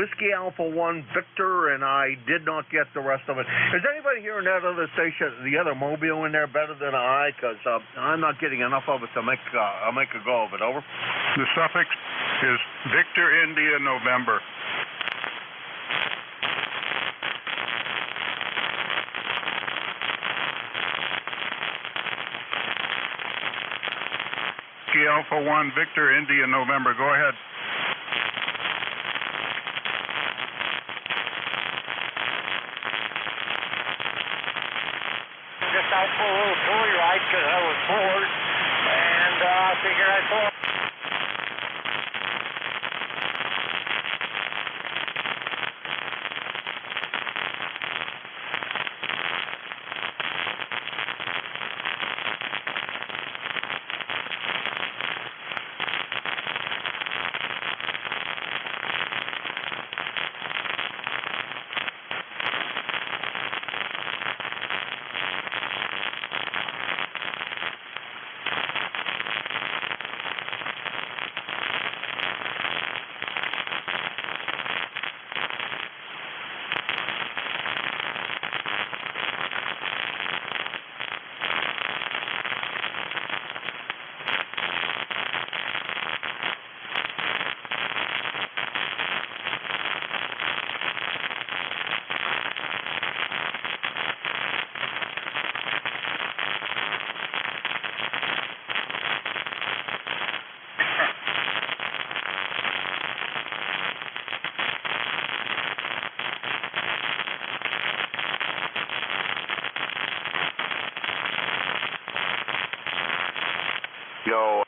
Whiskey Alpha 1, Victor, and I did not get the rest of it. Is anybody here in that other station, the other mobile in there, better than I? Because I'm not getting enough of it to make a go of it. Over. The suffix is Victor India November. Whiskey Alpha 1, Victor India November. Go ahead. Just out for a little toy ride because I was bored, and I figured I'd pull up. Yo.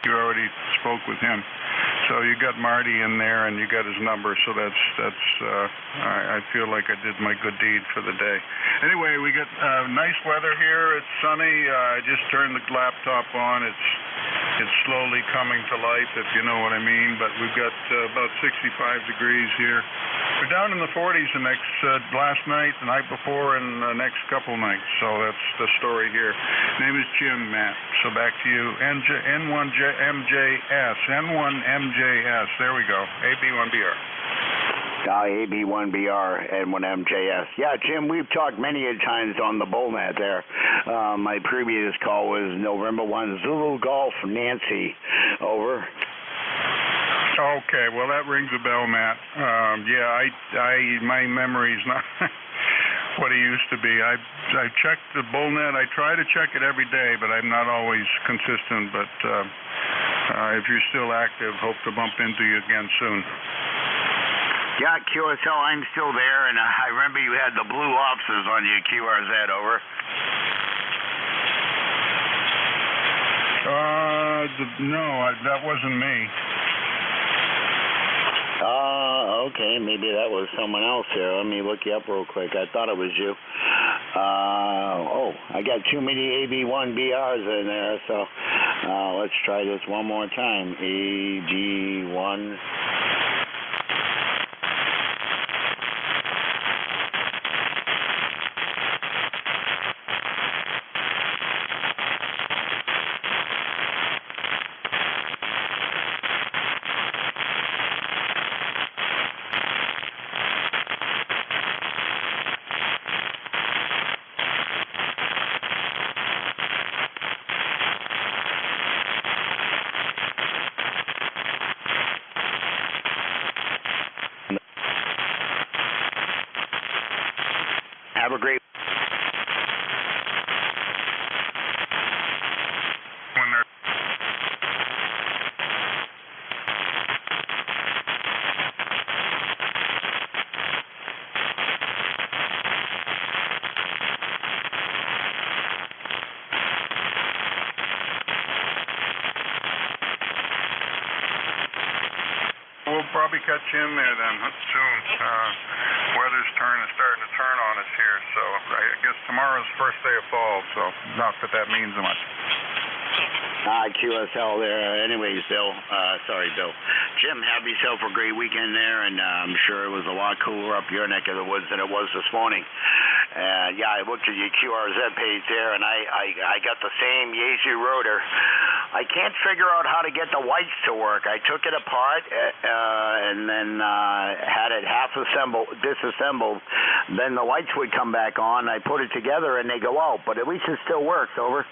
You already spoke with him. So you got Marty in there, and you got his number. So I feel like I did my good deed for the day. Anyway, we got nice weather here. It's sunny. I just turned the laptop on. It's slowly coming to life, if you know what I mean. But we've got about 65 degrees here. We're down in the 40s last night, the night before, and the next couple nights. So that's the story here. Name is Jim, Matt. So back to you. N1MJS. N1MJS. There we go. AB1BR. AB1BR, N1MJS. Yeah, Jim, we've talked many a times on the Bullnet there. My previous call was November 1, Zulu Golf, Nancy. Over. Okay, well that rings a bell, Matt. My memory's not what it used to be. I check the bullnet. I try to check it every day, but I'm not always consistent. But if you're still active, hope to bump into you again soon. Yeah, QSL, I'm still there, and I remember you had the blue officers on your QRZ, over. No, that wasn't me. Okay, maybe that was someone else here. Let me look you up real quick. I thought it was you. I got too many AB1BRs in there, so let's try this one more time. AB1. Have a great We'll probably catch you in there then soon. Weather's starting to turn on us here, so I guess tomorrow's the first day of fall, so not that that means much. QSL there. Anyways, Bill. Jim, have yourself a great weekend there, and I'm sure it was a lot cooler up your neck of the woods than it was this morning. I looked at your QRZ page there, and I got the same Yaesu rotor. I can't figure out how to get the whites to work. I took it apart and then had it disassembled. Then the lights would come back on. I put it together, and they go out, but at least it still works, over.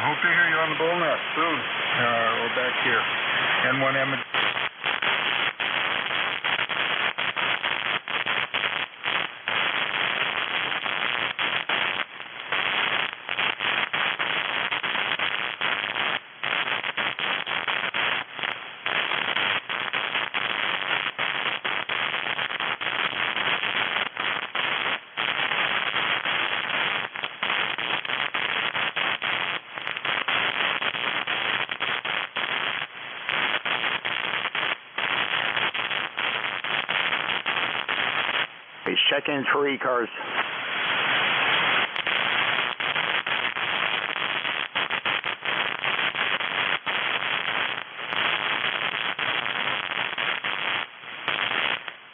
Hope to hear you on the bullnet soon, or back here. N1M. Check in for ECARS.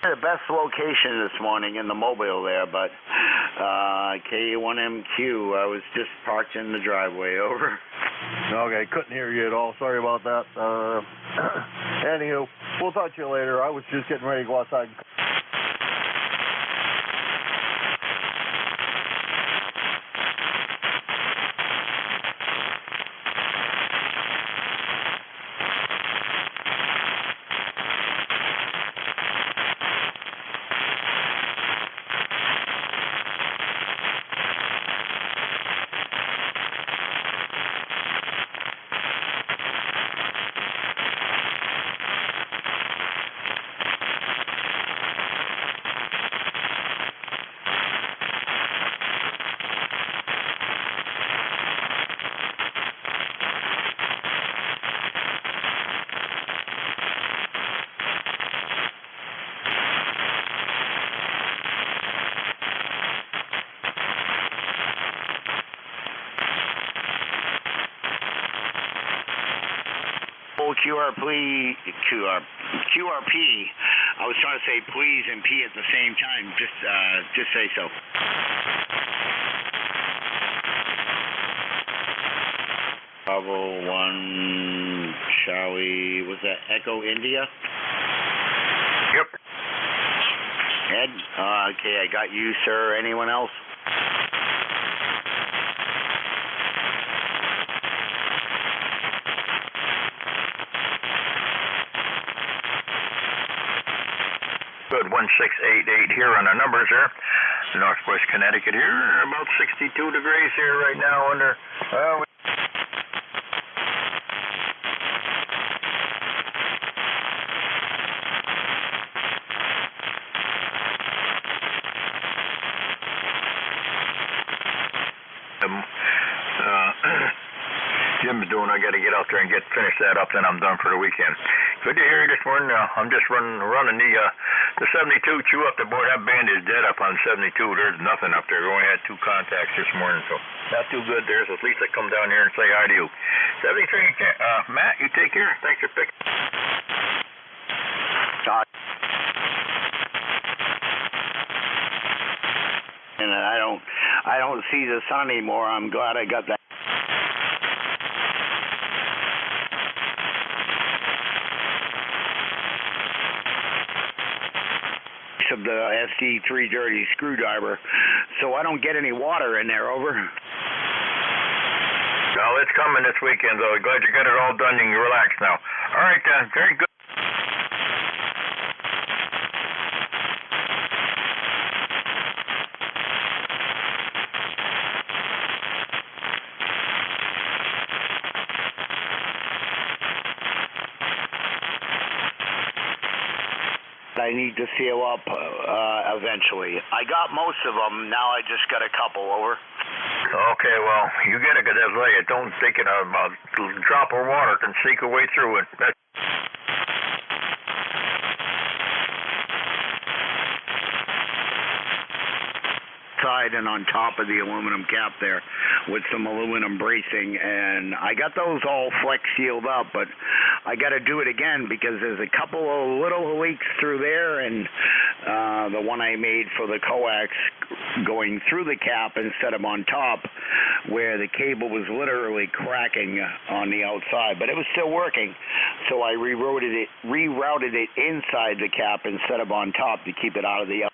The best location this morning in the mobile there, but K1MQ, I was just parked in the driveway, over. Okay, couldn't hear you at all. Sorry about that. Anywho, we'll talk to you later. I was just getting ready to go outside. QRP. I was trying to say please and P at the same time. Just say so. Bravo 1, Charlie, was that Echo India? Yep. Ed? Okay, I got you, sir. Anyone else? Good, 1688 here on the numbers here. Northwest Connecticut here, about 62 degrees here right now under... Jim's doing. I got to get out there and finish that up, then I'm done for the weekend. Good to hear you this morning. I'm just running the 72 chew up the board. That band is dead up on 72. There's nothing up there. We only had 2 contacts this morning, so not too good there. So at least I come down here and say hi to you. 73, Matt, you take care. Thanks for picking. And I don't see the sun anymore. I'm glad I got that. Of the SD330 screwdriver, so I don't get any water in there. Over. Well, it's coming this weekend, though. Glad you got it all done and you relax now. All right, then. Very good. I need to seal up eventually. I got most of them. Now I just got a couple. Over. Okay, well, you get it, because that's right. Don't think a drop of water can sneak away through it. Side and on top of the aluminum cap there with some aluminum bracing, and I got those all flex sealed up, but I got to do it again because there's a couple of little leaks through there, and the one I made for the coax going through the cap instead of on top, where the cable was literally cracking on the outside, but it was still working, so I rerouted it inside the cap instead of on top to keep it out of the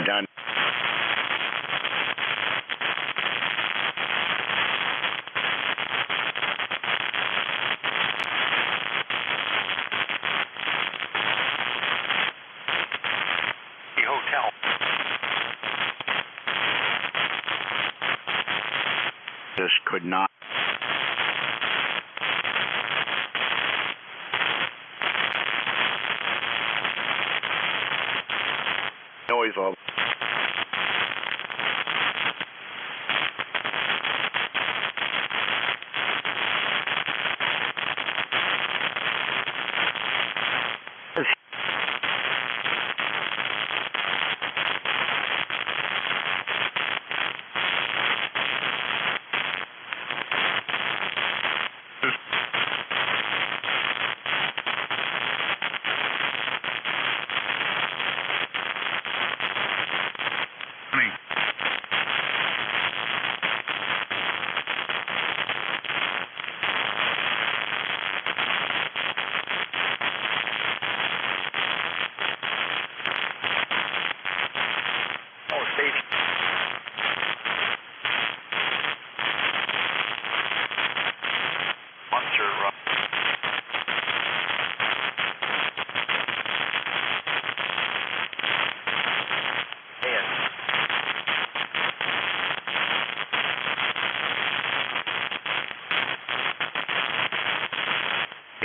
done. The hotel. Just could not. Noise level.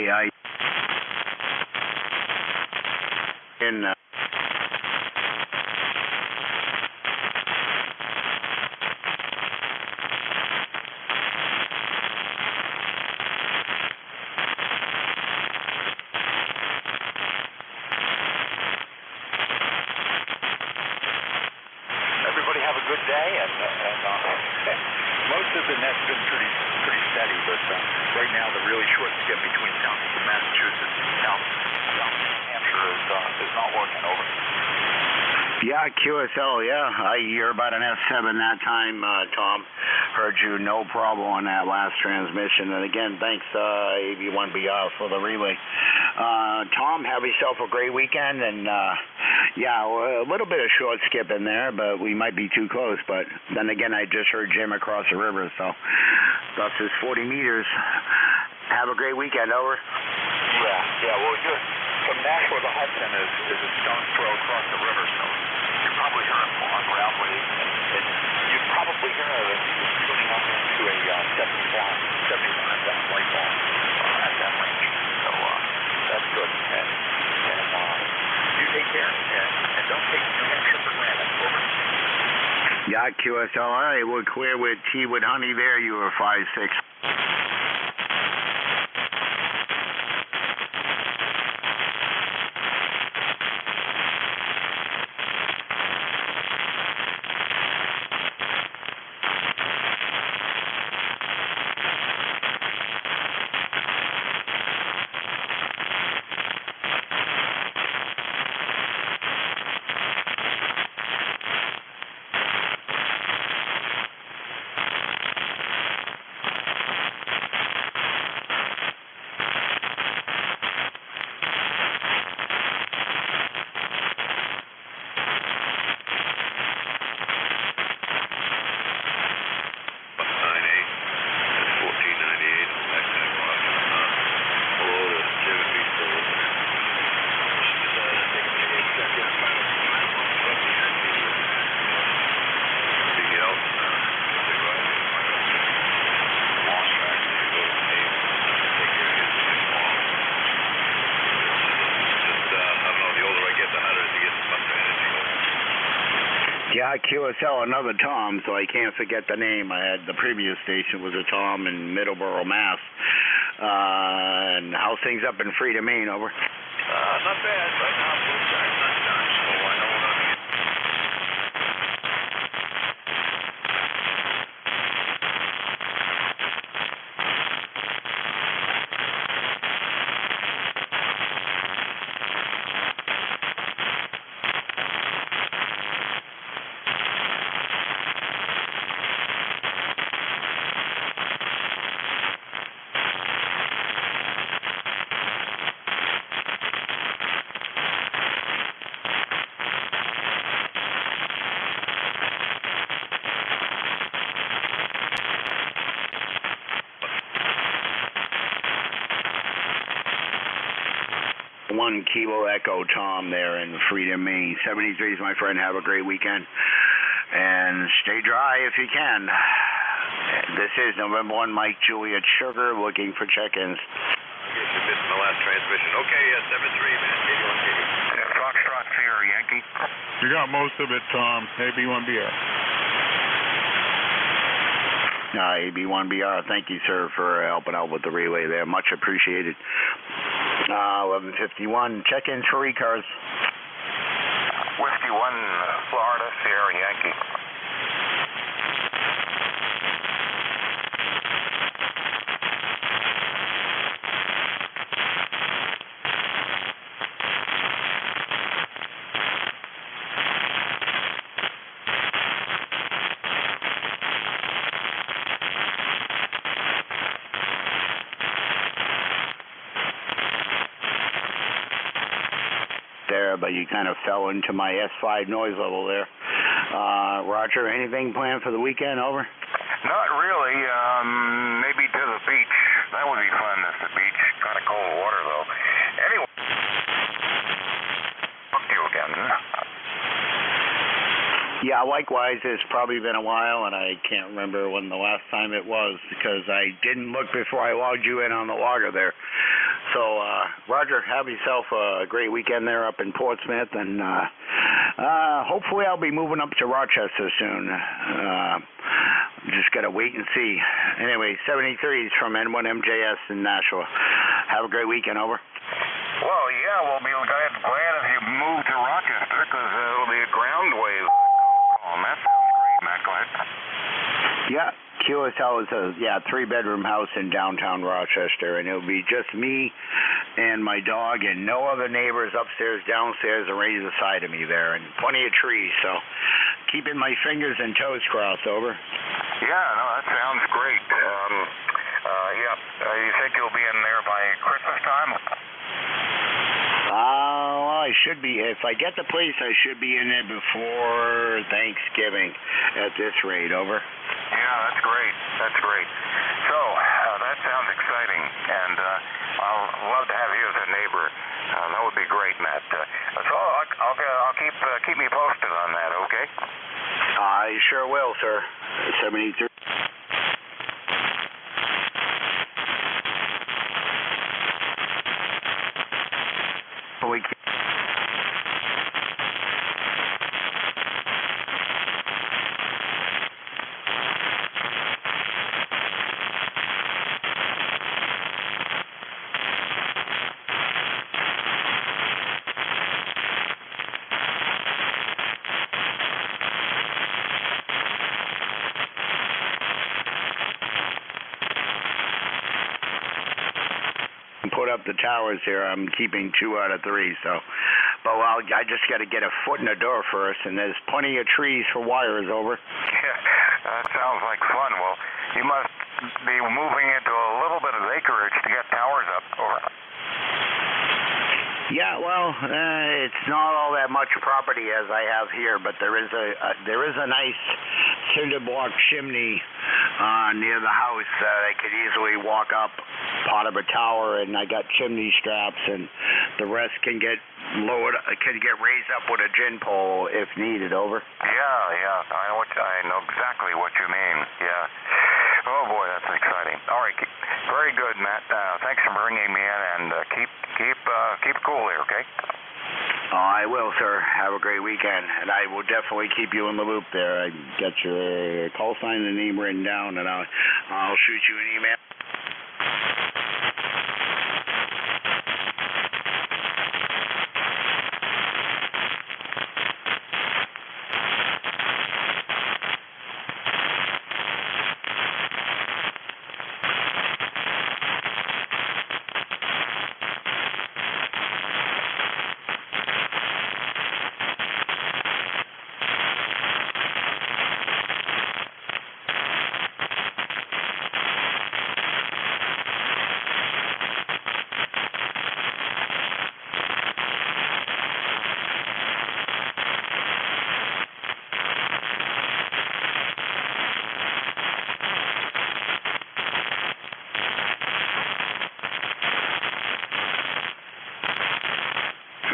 I in really short skip between southeast Massachusetts and south New Hampshire is not working. Over. Yeah, QSL, yeah. You're about an S7 that time, Tom. Heard you, no problem on that last transmission. And again, thanks, AB1BR, for the relay. Tom, have yourself a great weekend. And, yeah, a little bit of short skip in there, but we might be too close. But then again, I just heard Jim across the river, so that's his 40 meters. Have a great weekend, over. Yeah, well, from Nashua to Hudson is a stone's throw across the river, so you're probably hearing on ground waves, and you'd probably hear it if you were tuning up into a 75 watt light ball at that range. So that's good. And you take care, and don't take New Hampshire for granted. Over. Yeah, QSL, all right, we're clear with T with Honey there. You were 5-6. Yeah, QSL, another Tom, so I can't forget the name. I had the previous station was a Tom in Middleborough, Mass. And how's things up in Freedom, Maine, over? Not bad. Right now, blue sky, sunshine, so I know what I'm getting. One Kilo Echo Tom there in Freedom, Maine. 73s, my friend. Have a great weekend. And stay dry if you can. This is November 1, Mike Juliet Sugar, looking for check-ins. I guess you missed my last transmission. Okay, 7-3, man. 81 KD. Foxtrot Fear, Yankee. You got most of it, Tom. AB1BR. AB1BR, thank you, sir, for helping out with the relay there. Much appreciated. 1151, check-ins for ECARS. Whiskey 1, Florida, Sierra Yankee. There, but you kind of fell into my S5 noise level there. Roger, anything planned for the weekend, over? Not really. Maybe to the beach. That would be fun at the beach. Kind of cold water, though. Anyway, talk to you again. Yeah, likewise. It's probably been a while, and I can't remember when the last time it was because I didn't look before I logged you in on the logger there. So, Roger, have yourself a great weekend there up in Portsmouth, and hopefully I'll be moving up to Rochester soon. Just got to wait and see. Anyway, 73s from N1MJS in Nashua. Have a great weekend, over. Well, yeah, we'll be glad if you move to Rochester because it'll be a ground wave. Oh, that sounds great, Matt. Go ahead. Yeah, QSL is a 3-bedroom house in downtown Rochester, and it'll be just me and my dog and no other neighbors upstairs, downstairs, or right beside of me there, and plenty of trees, so keeping my fingers and toes crossed, over. Yeah, no, that sounds great. You think you'll be in there by Christmas time? Well, I should be. If I get the place, I should be in there before Thanksgiving at this rate, over. Yeah, that's great. That's great. So, that sounds exciting, and I'll love to have you as a neighbor. That would be great, Matt. So I'll keep me posted on that, okay? I sure will, sir. 73. We can put up the towers here. I'm keeping 2 out of 3, so. But I just got to get a foot in the door first, and there's plenty of trees for wires, over. Yeah, that sounds like fun. Well, you must be moving into a little bit of acreage to get towers up, over. Yeah, well, it's not all that much property as I have here, but there is a nice cinder block chimney near the house that I could easily walk up part of a tower, and I got chimney straps, and the rest can get lowered, can get raised up with a gin pole if needed, over. Yeah, I know exactly what you mean. Yeah. Oh boy, that's exciting. All right, very good, Matt. Thanks for bringing me in, and keep cool here, okay? I will, sir. Have a great weekend, and I will definitely keep you in the loop there. I got your call sign and name written down, and I'll shoot you an email.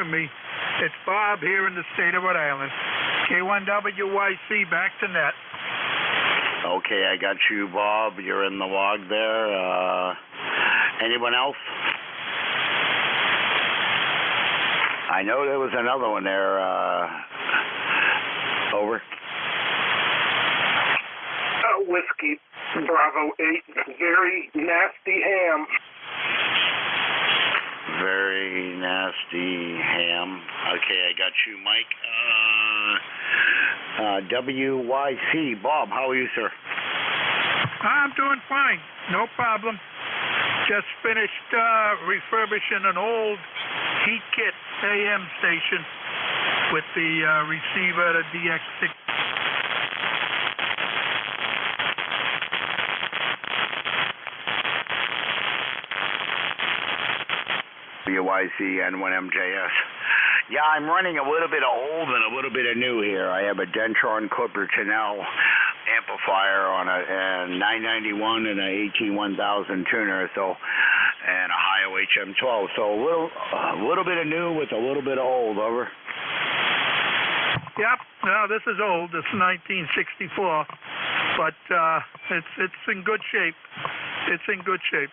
Me. It's Bob here in the state of Rhode Island. K1WYC back to net. Okay, I got you, Bob. You're in the log there. Anyone else? I know there was another one there. Over. Whiskey Bravo 8. Very nasty ham. Very nasty ham. Okay, I got you, Mike. WYC. Bob, how are you, sir? I'm doing fine. No problem. Just finished refurbishing an old heat kit AM station with the receiver, the DX6. WYC N1MJS. Yeah, I'm running a little bit of old and a little bit of new here. I have a Dentron Clipper Chanel amplifier on a 991 and a 181,000 tuner, so, and a Ohio HM12. So a little bit of new with a little bit of old, over. Yep. No, this is old. This is 1964, but it's in good shape. It's in good shape.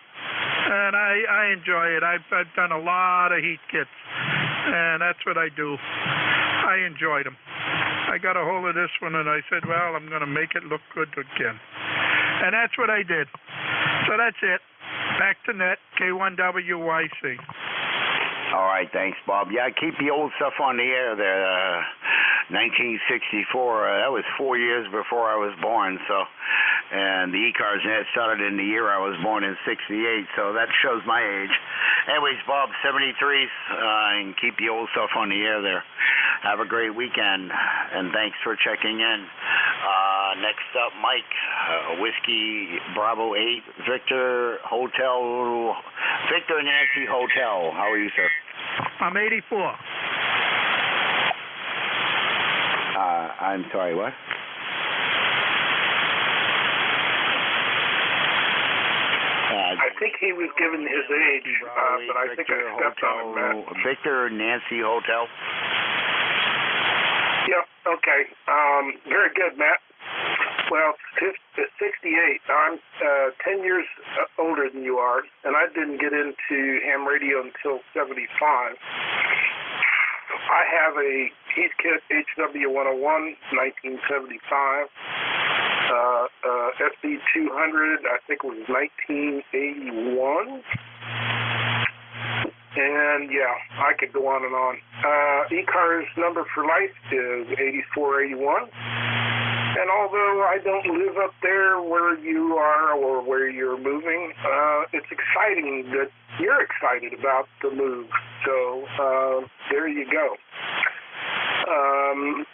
And I enjoy it. I've done a lot of heat kits, and that's what I do. I enjoyed them. I got a hold of this one, and I said, well, I'm going to make it look good again. And that's what I did. So that's it. Back to net, K1WYC. All right, thanks, Bob. Yeah, keep the old stuff on the air there. 1964, that was 4 years before I was born, so And the ECARS net started in the year I was born in '68, so that shows my age. Anyways, Bob, 73s, and keep the old stuff on the air there. Have a great weekend, and thanks for checking in. Next up, Mike, Whiskey Bravo 8, Victor Nancy Hotel. How are you, sir? I'm 84. I'm sorry, what? I think he was given his age, but I think I stepped on it, Matt. Victor Nancy Hotel. Yep, okay. Very good, Matt. Well, 68. I'm 10 years older than you are, and I didn't get into ham radio until 75. I have a Heathkit HW101, 1975. SB200, I think it was 1981. And yeah, I could go on and on. ECARS number for life is 8481. And although I don't live up there where you are or where you're moving, it's exciting that you're excited about the move. So there you go.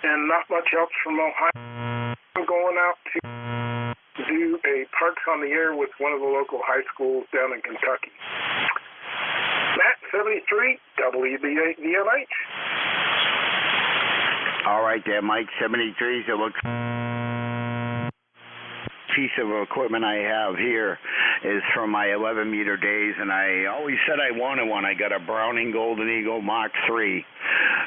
And not much else from Ohio. I'm going out to do a Parks on the Air with one of the local high schools down in Kentucky. Matt, 73, WBAH. All right there, Mike, 73s. It looks... piece of equipment I have here is from my 11-meter days, and I always said I wanted one. I got a Browning Golden Eagle Mark III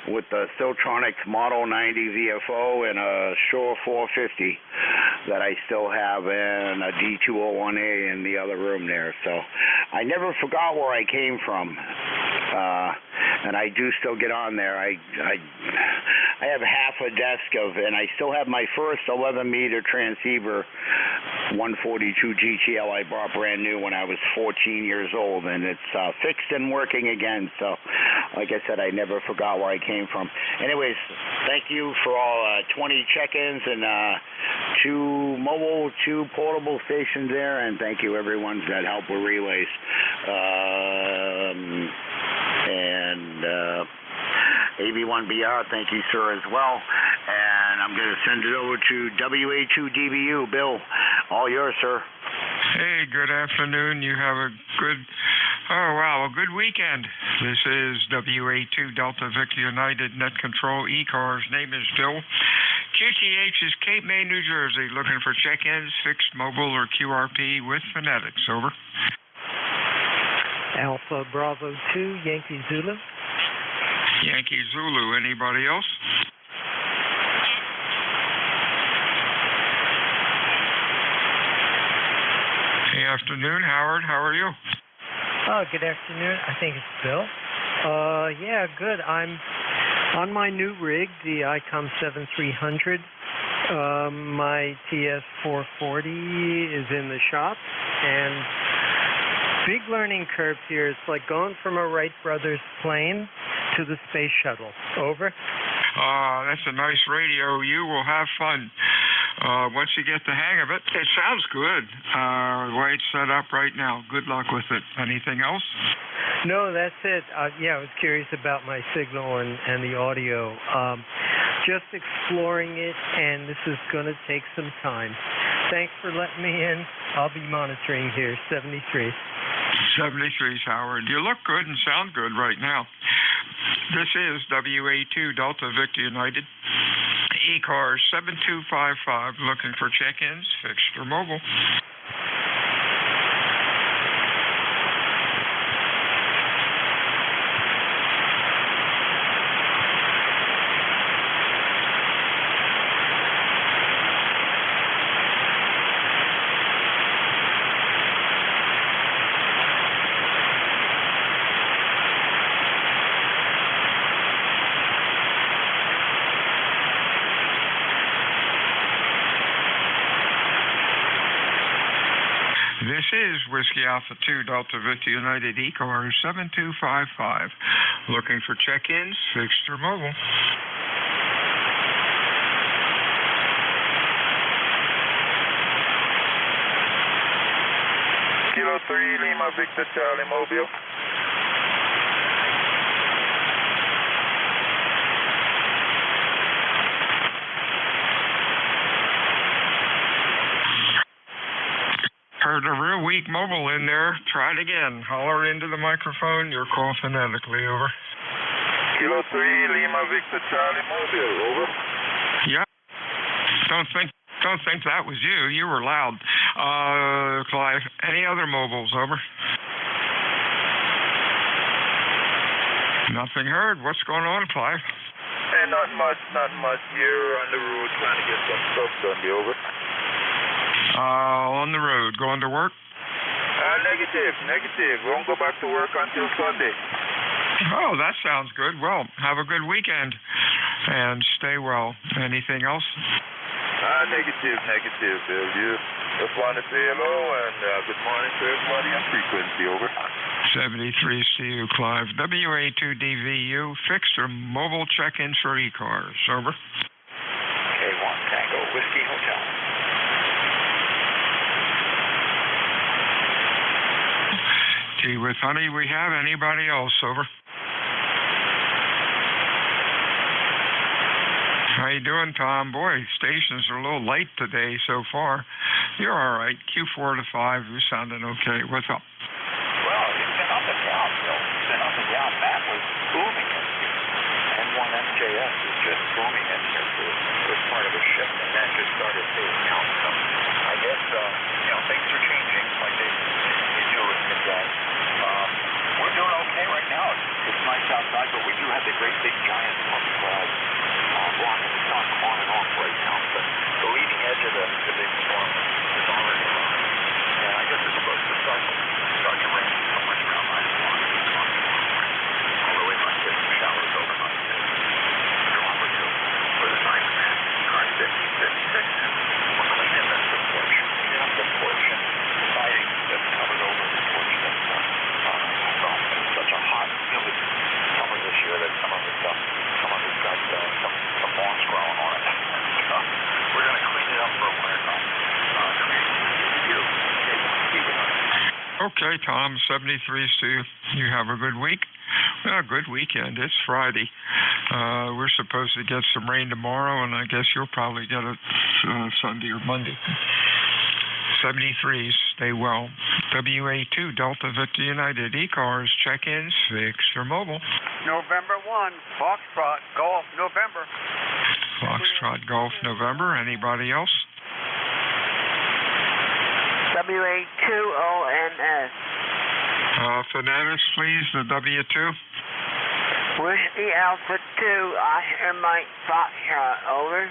with the Siltronics Model 90 VFO and a Shore 450 that I still have, and a D201A in the other room there. So I never forgot where I came from, and I do still get on there. I have half a desk of, and I still have my first 11-meter transceiver 142 GTL I bought brand new when I was 14 years old, and it's fixed and working again. So, like I said, I never forgot where I came from. Anyways, thank you for all 20 check-ins and 2 mobile, 2 portable stations there, and thank you everyone that helped with relays. AB1BR, thank you, sir, as well. And I'm going to send it over to WA2DBU. Bill, all yours, sir. Hey, good afternoon. You have a good, a good weekend. This is WA2 Delta Victor United Net Control ECARS. Name is Bill. QTH is Cape May, New Jersey, looking for check-ins, fixed, mobile, or QRP with phonetics. Over. Alpha Bravo 2, Yankee Zulu. Yankee Zulu. Anybody else? Hey, afternoon, Howard. How are you? Oh, good afternoon. I think it's Bill. Yeah, good. I'm on my new rig, the ICOM 7300. My TS440 is in the shop, and big learning curve here. It's like going from a Wright Brothers plane to the space shuttle. Over. That's a nice radio. You will have fun. Once you get the hang of it, it sounds good. The way it's set up right now. Good luck with it. Anything else? No, that's it. Yeah, I was curious about my signal and the audio. Just exploring it, and this is going to take some time. Thanks for letting me in. I'll be monitoring here. 73. 73s, Howard. You look good and sound good right now. This is WA2 Delta Victor United. ECARS 7255, looking for check-ins, fixed or mobile. This is Whiskey Alpha 2 Delta Victor United ECARS 7255, looking for check-ins, fixed or mobile. 3 Lima Victor Charlie Mobile. Heard a real weak mobile in there. Try it again. Holler into the microphone. You're call phonetically. Over. Kilo 3 Lima Victor Charlie Mobile. Over. Yeah. Don't think that was you. You were loud. Clive, any other mobiles? Over. Nothing heard. What's going on, Clive? Hey, not much. You're on the road trying to get some stuff done. Be over. On the road. Going to work? Negative. Won't go back to work until Sunday. Oh, that sounds good. Well, have a good weekend and stay well. Anything else? Negative, Bill. You just want to say hello and good morning to everybody on frequency. Over. 73 CU, Clive. WA2DVU, fixed or mobile check-ins for ECARS. Over. K1 Tango Whiskey Hotel. Tea with honey we have. Anybody else? Over. How you doing, Tom? Boy, stations are a little late today so far. You're all right. Q4 to 5. You're sounding okay. What's up? Well, it's been up and down, Bill. It's been up and down. Matt was booming in here. N1 NJ2US is just booming in here for the first part of the shift, and then just started fading out. So I guess, things are changing like they do at midday. We're doing okay right now. It's nice outside, but we do have the great big giant puffy clouds blocking the sun on and off right now. But the leading edge of the big storm is already arrived. And I guess it's supposed to start to rain somewhere around 9 o'clock. Although we might get some showers overnight. A drop or two. For the time of that, ECARS 1556. We're cleaning up the porch. Cleaning up the porch and siding that's covered over the porch. It's such a hot, humid summer this year that some of it's got some moss growing on it. We're going to clean it up for a winter time. Okay, Tom, 73 Stu. You have a good week? Well, good weekend. It's Friday. We're supposed to get some rain tomorrow, and I guess you'll probably get it Sunday or Monday. 73s, stay well. WA2 Delta Victor United ECARS check-ins fixed or mobile. November 1, Foxtrot Golf November. Foxtrot Golf November. Anybody else? WA2ONS. Phonetics, please. The W2. Whiskey Alpha 2. I hear Mike Foxtrot. Over.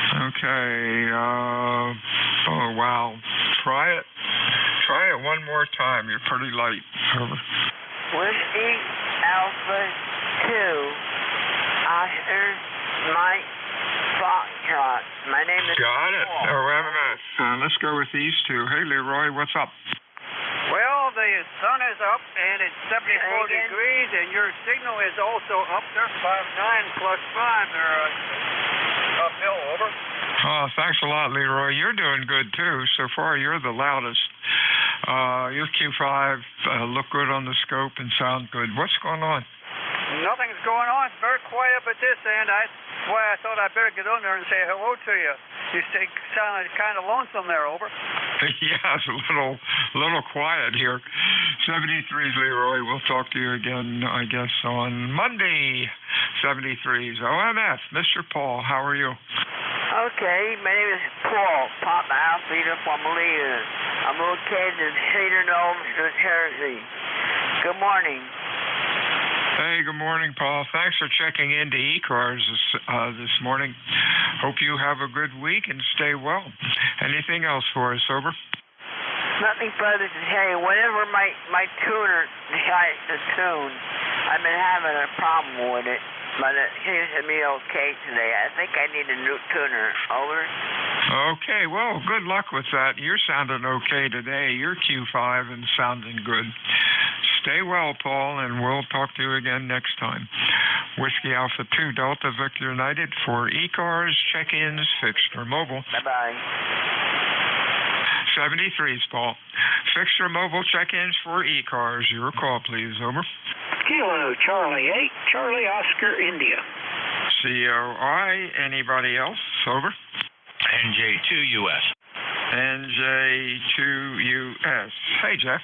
Okay. Oh wow. Try it one more time. You're pretty light. Over. Whiskey Alpha 2. I hear Mike Foxtrot. My name is Got it. Paul. OMS. Let's go with these two. Hey, Leroy, what's up? Well, the sun is up, and it's 74 degrees, and your signal is also up there, 59 plus 5. They're uphill. Over. Oh, thanks a lot, Leroy. You're doing good, too. So far, you're the loudest. Your Q5 look good on the scope and sound good. What's going on? Nothing's going on. It's very quiet up at this end. That's why I thought I'd better get on there and say hello to you. You sounded kind of lonesome there. Over. Yeah, it's a little quiet here. 73s, Leroy. We'll talk to you again, I guess, on Monday. 73s. OMF, Mr. Paul, how are you? Okay, my name is Paul, Papa Alpha Uniform Leader. I'm located in Cedarville, New Jersey. Good morning. Hey, good morning, Paul. Thanks for checking into ECARS this morning. Hope you have a good week and stay well. Anything else for us? Over. Nothing further to say. Whenever my tuner decides to tune, I've been having a problem with it. But it seems to be okay today. I think I need a new tuner. Over. Okay, well, good luck with that. You're sounding okay today. You're Q5 and sounding good. Stay well, Paul, and we'll talk to you again next time. Whiskey Alpha 2 Delta Victor United for ECARS check-ins fixed or mobile. Bye-bye. 73's Paul. Fixture mobile check-ins for ECARS. Your call, please. Over. Kilo Charlie 8, Charlie Oscar India. COI. Anybody else? Over. NJ2US. NJ2US. Hey, Jeff.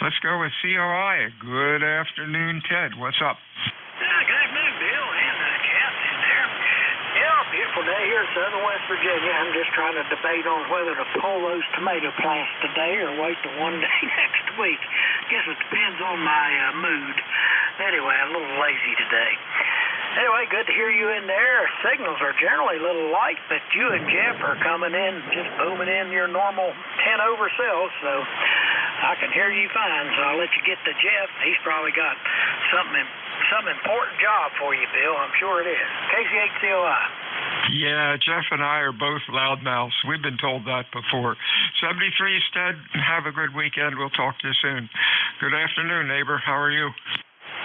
Let's go with COI. Good afternoon, Ted. What's up? Good afternoon, Bill, and Captain there. Yeah, beautiful day here in southern West Virginia. I'm just trying to debate on whether to pull those tomato plants today or wait till one day next week. Guess it depends on my mood. Anyway, I'm a little lazy today. Anyway, good to hear you in there. Signals are generally a little light, but you and Jeff are coming in, just booming in your normal 10 over cells, so I can hear you fine, so I'll let you get to Jeff. He's probably got some important job for you, Bill. I'm sure it is. KC8COI. Yeah, Jeff and I are both loudmouths. We've been told that before. 73, Ted, have a good weekend. We'll talk to you soon. Good afternoon, neighbor. How are you?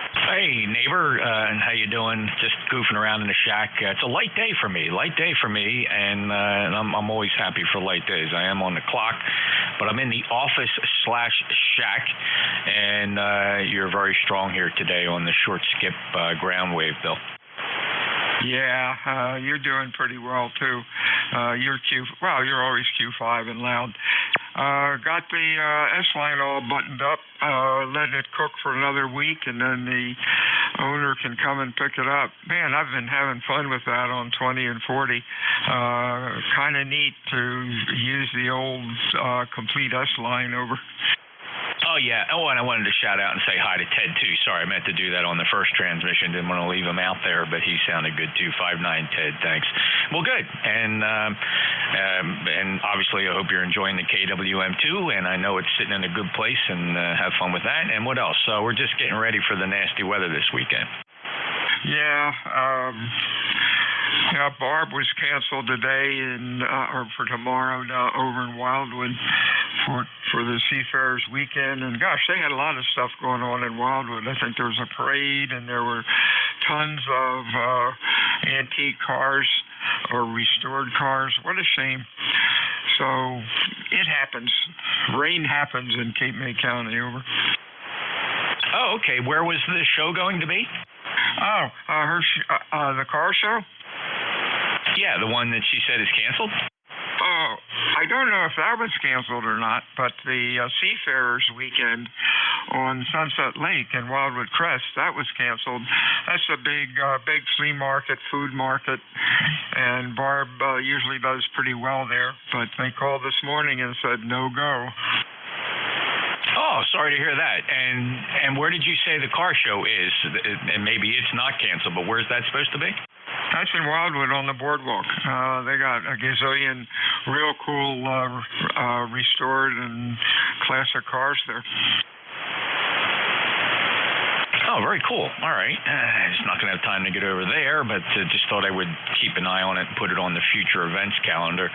Hey, neighbor, and how you doing? Just goofing around in the shack. It's a light day for me, and I'm always happy for light days. I am on the clock, but I'm in the office/shack, and you're very strong here today on the short skip ground wave, Bill. Yeah, you're doing pretty well, too. You're always Q5 and loud. Got the S-line all buttoned up, letting it cook for another week, and then the owner can come and pick it up. Man, I've been having fun with that on 20 and 40. Kind of neat to use the old complete S-line over. Oh, yeah. Oh, and I wanted to shout out and say hi to Ted, too. Sorry, I meant to do that on the first transmission. Didn't want to leave him out there, but he sounded good, too. 5'9", Ted. Thanks. Well, good. And obviously, I hope you're enjoying the KWM2, and I know it's sitting in a good place, and have fun with that. And what else? So we're just getting ready for the nasty weather this weekend. Yeah, Barb was canceled today or for tomorrow over in Wildwood for the Seafarers weekend. And gosh, they had a lot of stuff going on in Wildwood. I think there was a parade, and there were tons of antique cars or restored cars. What a shame. So it happens. Rain happens in Cape May County. Over. Oh, okay. Where was the show going to be? Oh, the car show? Yeah, the one that she said is canceled? Oh, I don't know if that was canceled or not, but the Seafarers weekend on Sunset Lake in Wildwood Crest, that was canceled. That's a big flea market, food market, and Barb usually does pretty well there, but they called this morning and said no go. Oh, sorry to hear that. And where did you say the car show is? And maybe it's not canceled, but where's that supposed to be? That's in Wildwood on the boardwalk. They got a gazillion real cool restored and classic cars there. Oh, very cool. All right. Just not going to have time to get over there, but just thought I would keep an eye on it and put it on the future events calendar.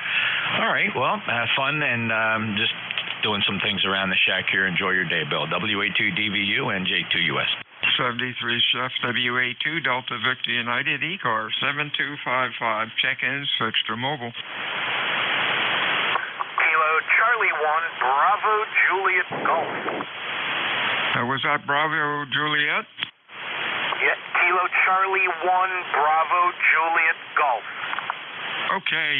All right. Well, have fun, and just doing some things around the shack here. Enjoy your day, Bill. WA2DVU and NJ2US. 73 Chef, WA2 Delta Victor United, ECARS 7255. Check-ins, Fixture Mobile. Kilo Charlie 1, Bravo Juliet Golf. Was that Bravo Juliet? Yeah, Kilo Charlie 1, Bravo Juliet Golf. Okay,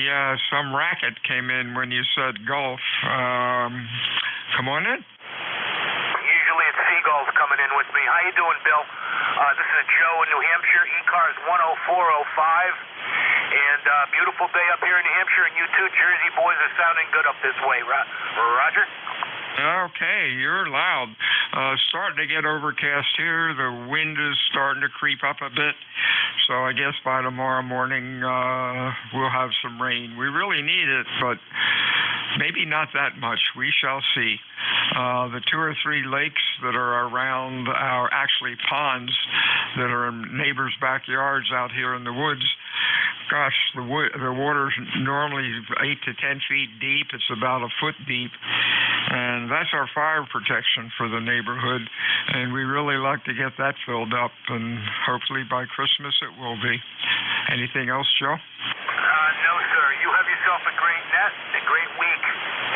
some racket came in when you said golf. Come on in. Usually it's Seagulls coming in with me. How you doing, Bill? This is Joe in New Hampshire, ECARS 10405. And beautiful day up here in New Hampshire, and you two Jersey boys are sounding good up this way. Roger? Okay, you're loud. Starting to get overcast here. The wind is starting to creep up a bit. So I guess by tomorrow morning we'll have some rain. We really need it, but maybe not that much. We shall see. The 2 or 3 lakes that are around are actually ponds that are in neighbors' backyards out here in the woods. Gosh, the water's normally 8 to 10 feet deep. It's about a foot deep. And that's our fire protection for the neighborhood. And we really like to get that filled up. And hopefully by Christmas it will be. Anything else, Joe? No, sir. You have yourself a great net, a great week,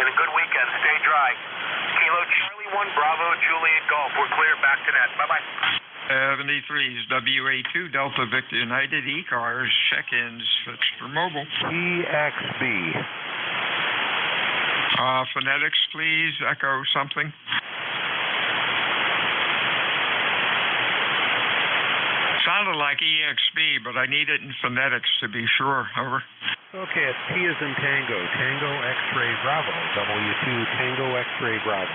and a good weekend. Juliet Golf. We're clear. Back to net. Bye-bye. 73 is WA2 Delta Victor United ECARS check-ins fixed for mobile. EXB. Phonetics, please. Echo something. Sounded like EXB, but I need it in phonetics to be sure. Over. Okay, it's T as in Tango. Tango X-Ray Bravo. W2 Tango X-Ray Bravo.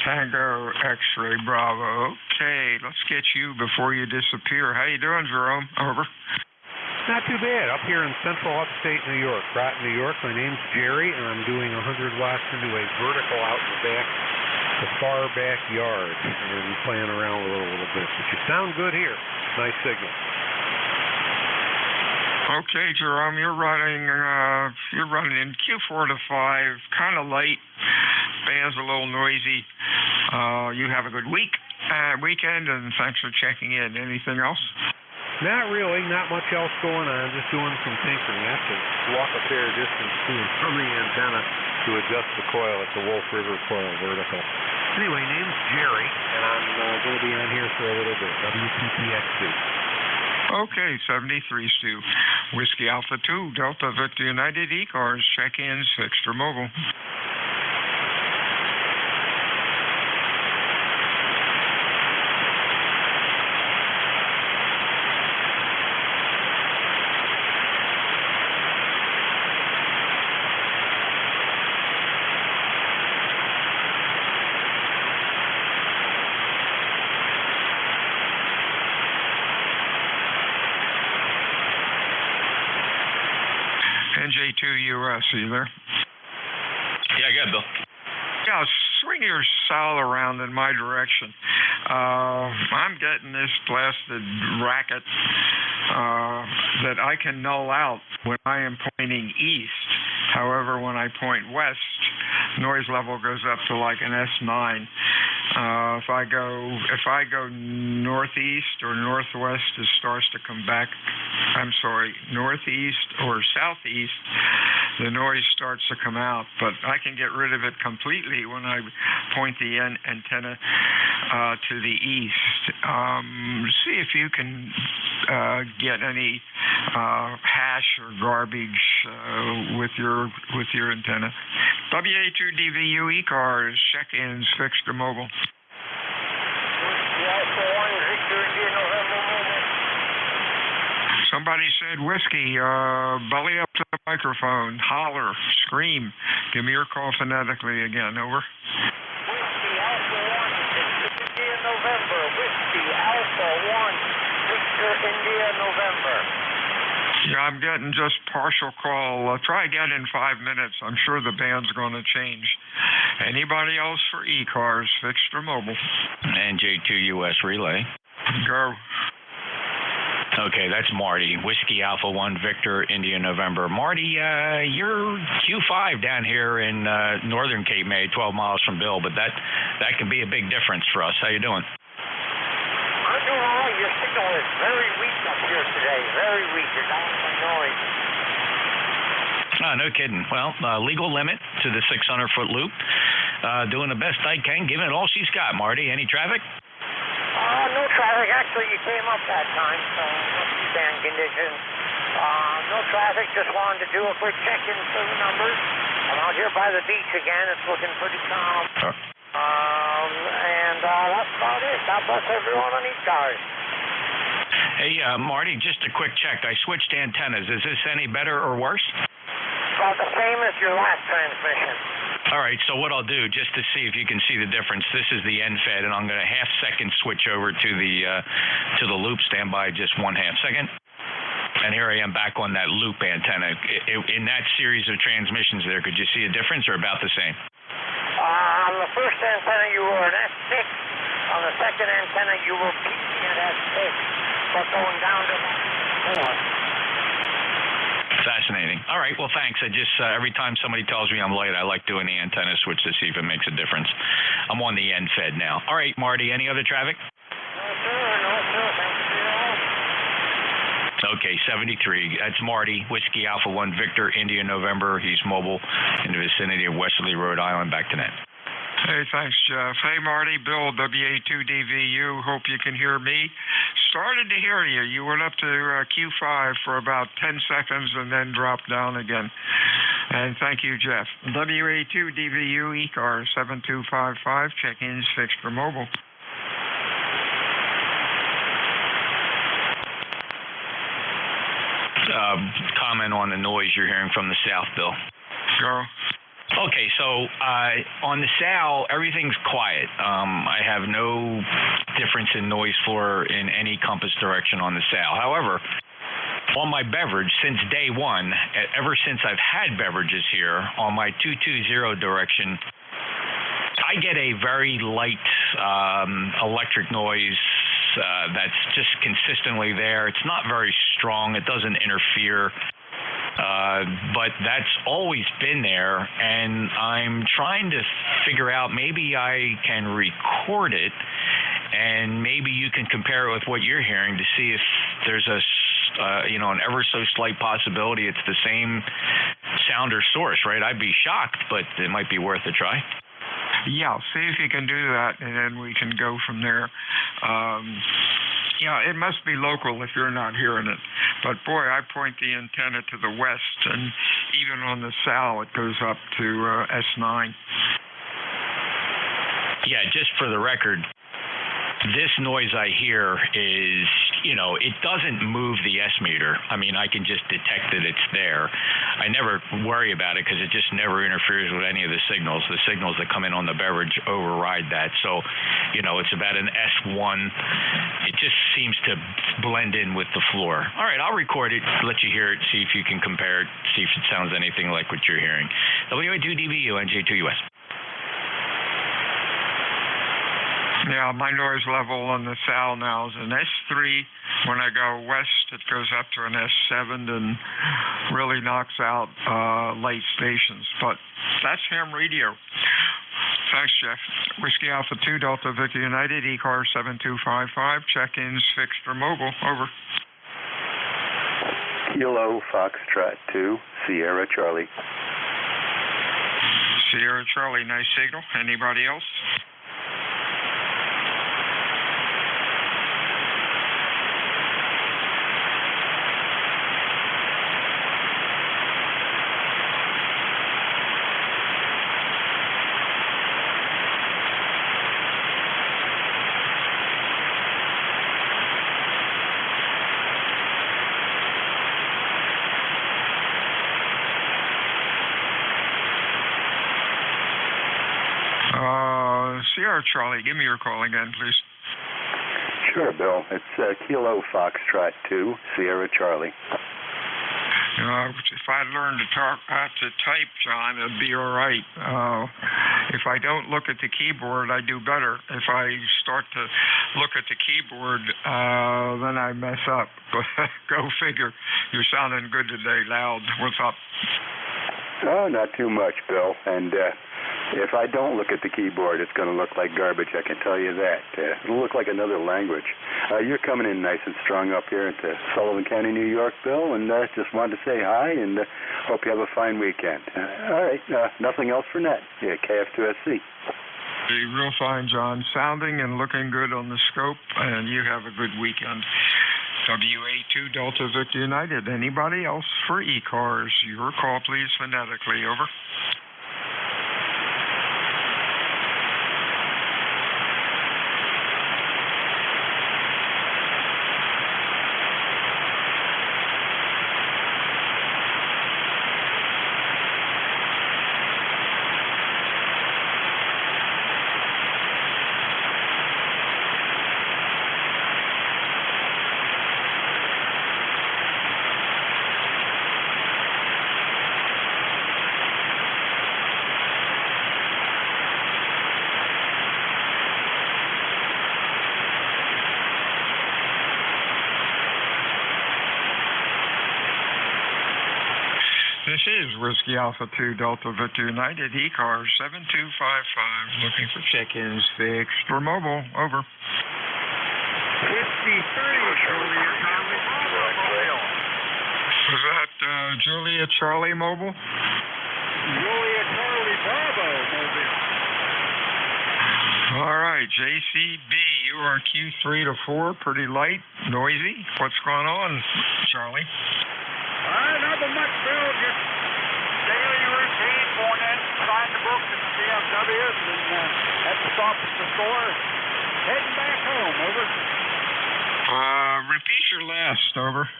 Tango X-Ray Bravo. Okay, let's get you before you disappear. How you doing, Jerome? Over. Not too bad. Up here in central upstate New York, Groton, New York. My name's Jerry, and I'm doing 100 watts into a vertical out in the back, the far backyard, and playing around with it a little bit. But you sound good here. Nice signal. Okay, Jerome, you're running in Q4 to 5, kind of light. Band's a little noisy. You have a good weekend, and thanks for checking in. Anything else? Not really. Not much else going on. Just doing some tinkering. I have to walk a fair distance to and from the antenna to adjust the coil. It's a Wolf River coil vertical. Anyway, name's Jerry, and I'm going to be on here for a little bit. WPTX2. Okay, 73 Stu. Whiskey Alpha 2, Delta Victor United ECARS, check-ins, fixed for mobile. NJ2US, are you there? Yeah, good, Bill. Yeah, swing your sow around in my direction. I'm getting this blasted racket that I can null out when I am pointing east. However, when I point west, noise level goes up to like an S9. If I go northeast or northwest, it starts to come back. I'm sorry, northeast or southeast, the noise starts to come out. But I can get rid of it completely when I point the antenna to the east. See if you can get any hash or garbage with your antenna. WA2DVU ECARS, check-ins, fixed to mobile. Somebody said whiskey, belly up to the microphone, holler, scream. Give me your call phonetically again, over. Whiskey Alpha 1, India November. Whiskey Alpha 1, Victor India November. Yeah, I'm getting just partial call. Try again in 5 minutes. I'm sure the band's going to change. Anybody else for ECARS, fixed or mobile? NJ2US relay. Go. Okay, that's Marty. Whiskey Alpha 1 Victor India November. Marty, you're Q5 down here in northern Cape May, 12 miles from Bill, but that can be a big difference for us. How you doing? I'm doing all right. Your signal is very weak up here today. Very weak. You're down my noise. Oh, no kidding. Well, legal limit to the 600-foot loop. Doing the best I can, giving it all she's got, Marty. Any traffic? No traffic. Actually, you came up that time, so not too bad conditions. No traffic. Just wanted to do a quick check-in for the numbers. I'm out here by the beach again. It's looking pretty calm. And that's about it. God bless everyone on ECARS. Hey, Marty, just a quick check. I switched antennas. Is this any better or worse? About the same as your last transmission. All right, so what I'll do, just to see if you can see the difference, this is the end fed, and I'm going to half-second switch over to the loop. Stand by just 1/2 second. And here I am back on that loop antenna. In that series of transmissions there, could you see a difference or about the same? On the first antenna, you were an S6. On the second antenna, you were peaking at S6, but going down to 4. Fascinating. All right, well, thanks. I just, every time somebody tells me I'm late, I like doing the antenna switch to see if it makes a difference. I'm on the end fed now. All right, Marty, any other traffic? No, sir. Thank you for your help. Okay, 73. That's Marty, Whiskey Alpha 1 Victor, India November. He's mobile in the vicinity of Westerly, Rhode Island. Back to net. Hey, thanks, Jeff. Hey, Marty, Bill, WA2DVU. Hope you can hear me. Started to hear you. You went up to Q5 for about 10 seconds and then dropped down again. And thank you, Jeff. WA2DVU, ECARS 7255, check-ins fixed for mobile. Comment on the noise you're hearing from the south, Bill. Go. Okay, so on the Sal, everything's quiet. I have no difference in noise floor in any compass direction on the Sal. However, on my beverage, since day one, ever since I've had beverages here, on my 220 direction, I get a very light electric noise that's just consistently there. It's not very strong. It doesn't interfere. But that's always been there, and I'm trying to figure out, maybe I can record it, and maybe you can compare it with what you're hearing to see if there's an ever so slight possibility it's the same sound or source, right? I'd be shocked, but it might be worth a try. Yeah, see if you can do that, and then we can go from there. Yeah, it must be local if you're not hearing it. But, boy, I point the antenna to the west, and even on the Sal, it goes up to S9. Yeah, just for the record, this noise I hear is, it doesn't move the S meter. I mean, I can just detect that it's there. I never worry about it because it just never interferes with any of the signals. The signals that come in on the beverage override that. So, it's about an S1. It just seems to blend in with the floor. All right, I'll record it, let you hear it, see if you can compare it, see if it sounds anything like what you're hearing. WA2DVU, NJ2US. Yeah, my noise level on the Sal now is an S3. When I go west, it goes up to an S7 and really knocks out late stations. But that's ham radio. Thanks, Jeff. Whiskey Alpha 2, Delta Victor United, ECARS 7255, check-ins fixed for mobile. Over. Kilo Foxtrot 2, Sierra Charlie. Sierra Charlie, nice signal. Anybody else? Sierra Charlie, give me your call again, please. Sure, Bill. It's Kilo Foxtrot 2, Sierra Charlie. If I learned to type, John, it'd be all right. If I don't look at the keyboard, I do better. If I start to look at the keyboard, then I mess up. Go figure. You're sounding good today, loud. What's up? Oh, not too much, Bill. And if I don't look at the keyboard, it's going to look like garbage, I can tell you that. It'll look like another language. You're coming in nice and strong up here into Sullivan County, New York, Bill, and just wanted to say hi and hope you have a fine weekend. All right, nothing else for net. Yeah, KF2SC. Real fine, John. Sounding and looking good on the scope, and you have a good weekend. WA2 Delta Victor United. Anybody else for ECARS? Your call, please, phonetically. Over. This is Whiskey Alpha 2 Delta Victor United, ECARS 7255, looking for check-ins fixed for mobile. Over. 53, Julia Charlie Mobile. Was that Julia Charlie Mobile? Julia Charlie Bravo Mobile. All right, JCB, you are Q3 to 4, pretty light, noisy. What's going on, Charlie? Nothing much, Bill. Just daily routine, going in, sign the books at the VFWs, and at the stop at the store, heading back home. Over. Repeat your last. Over.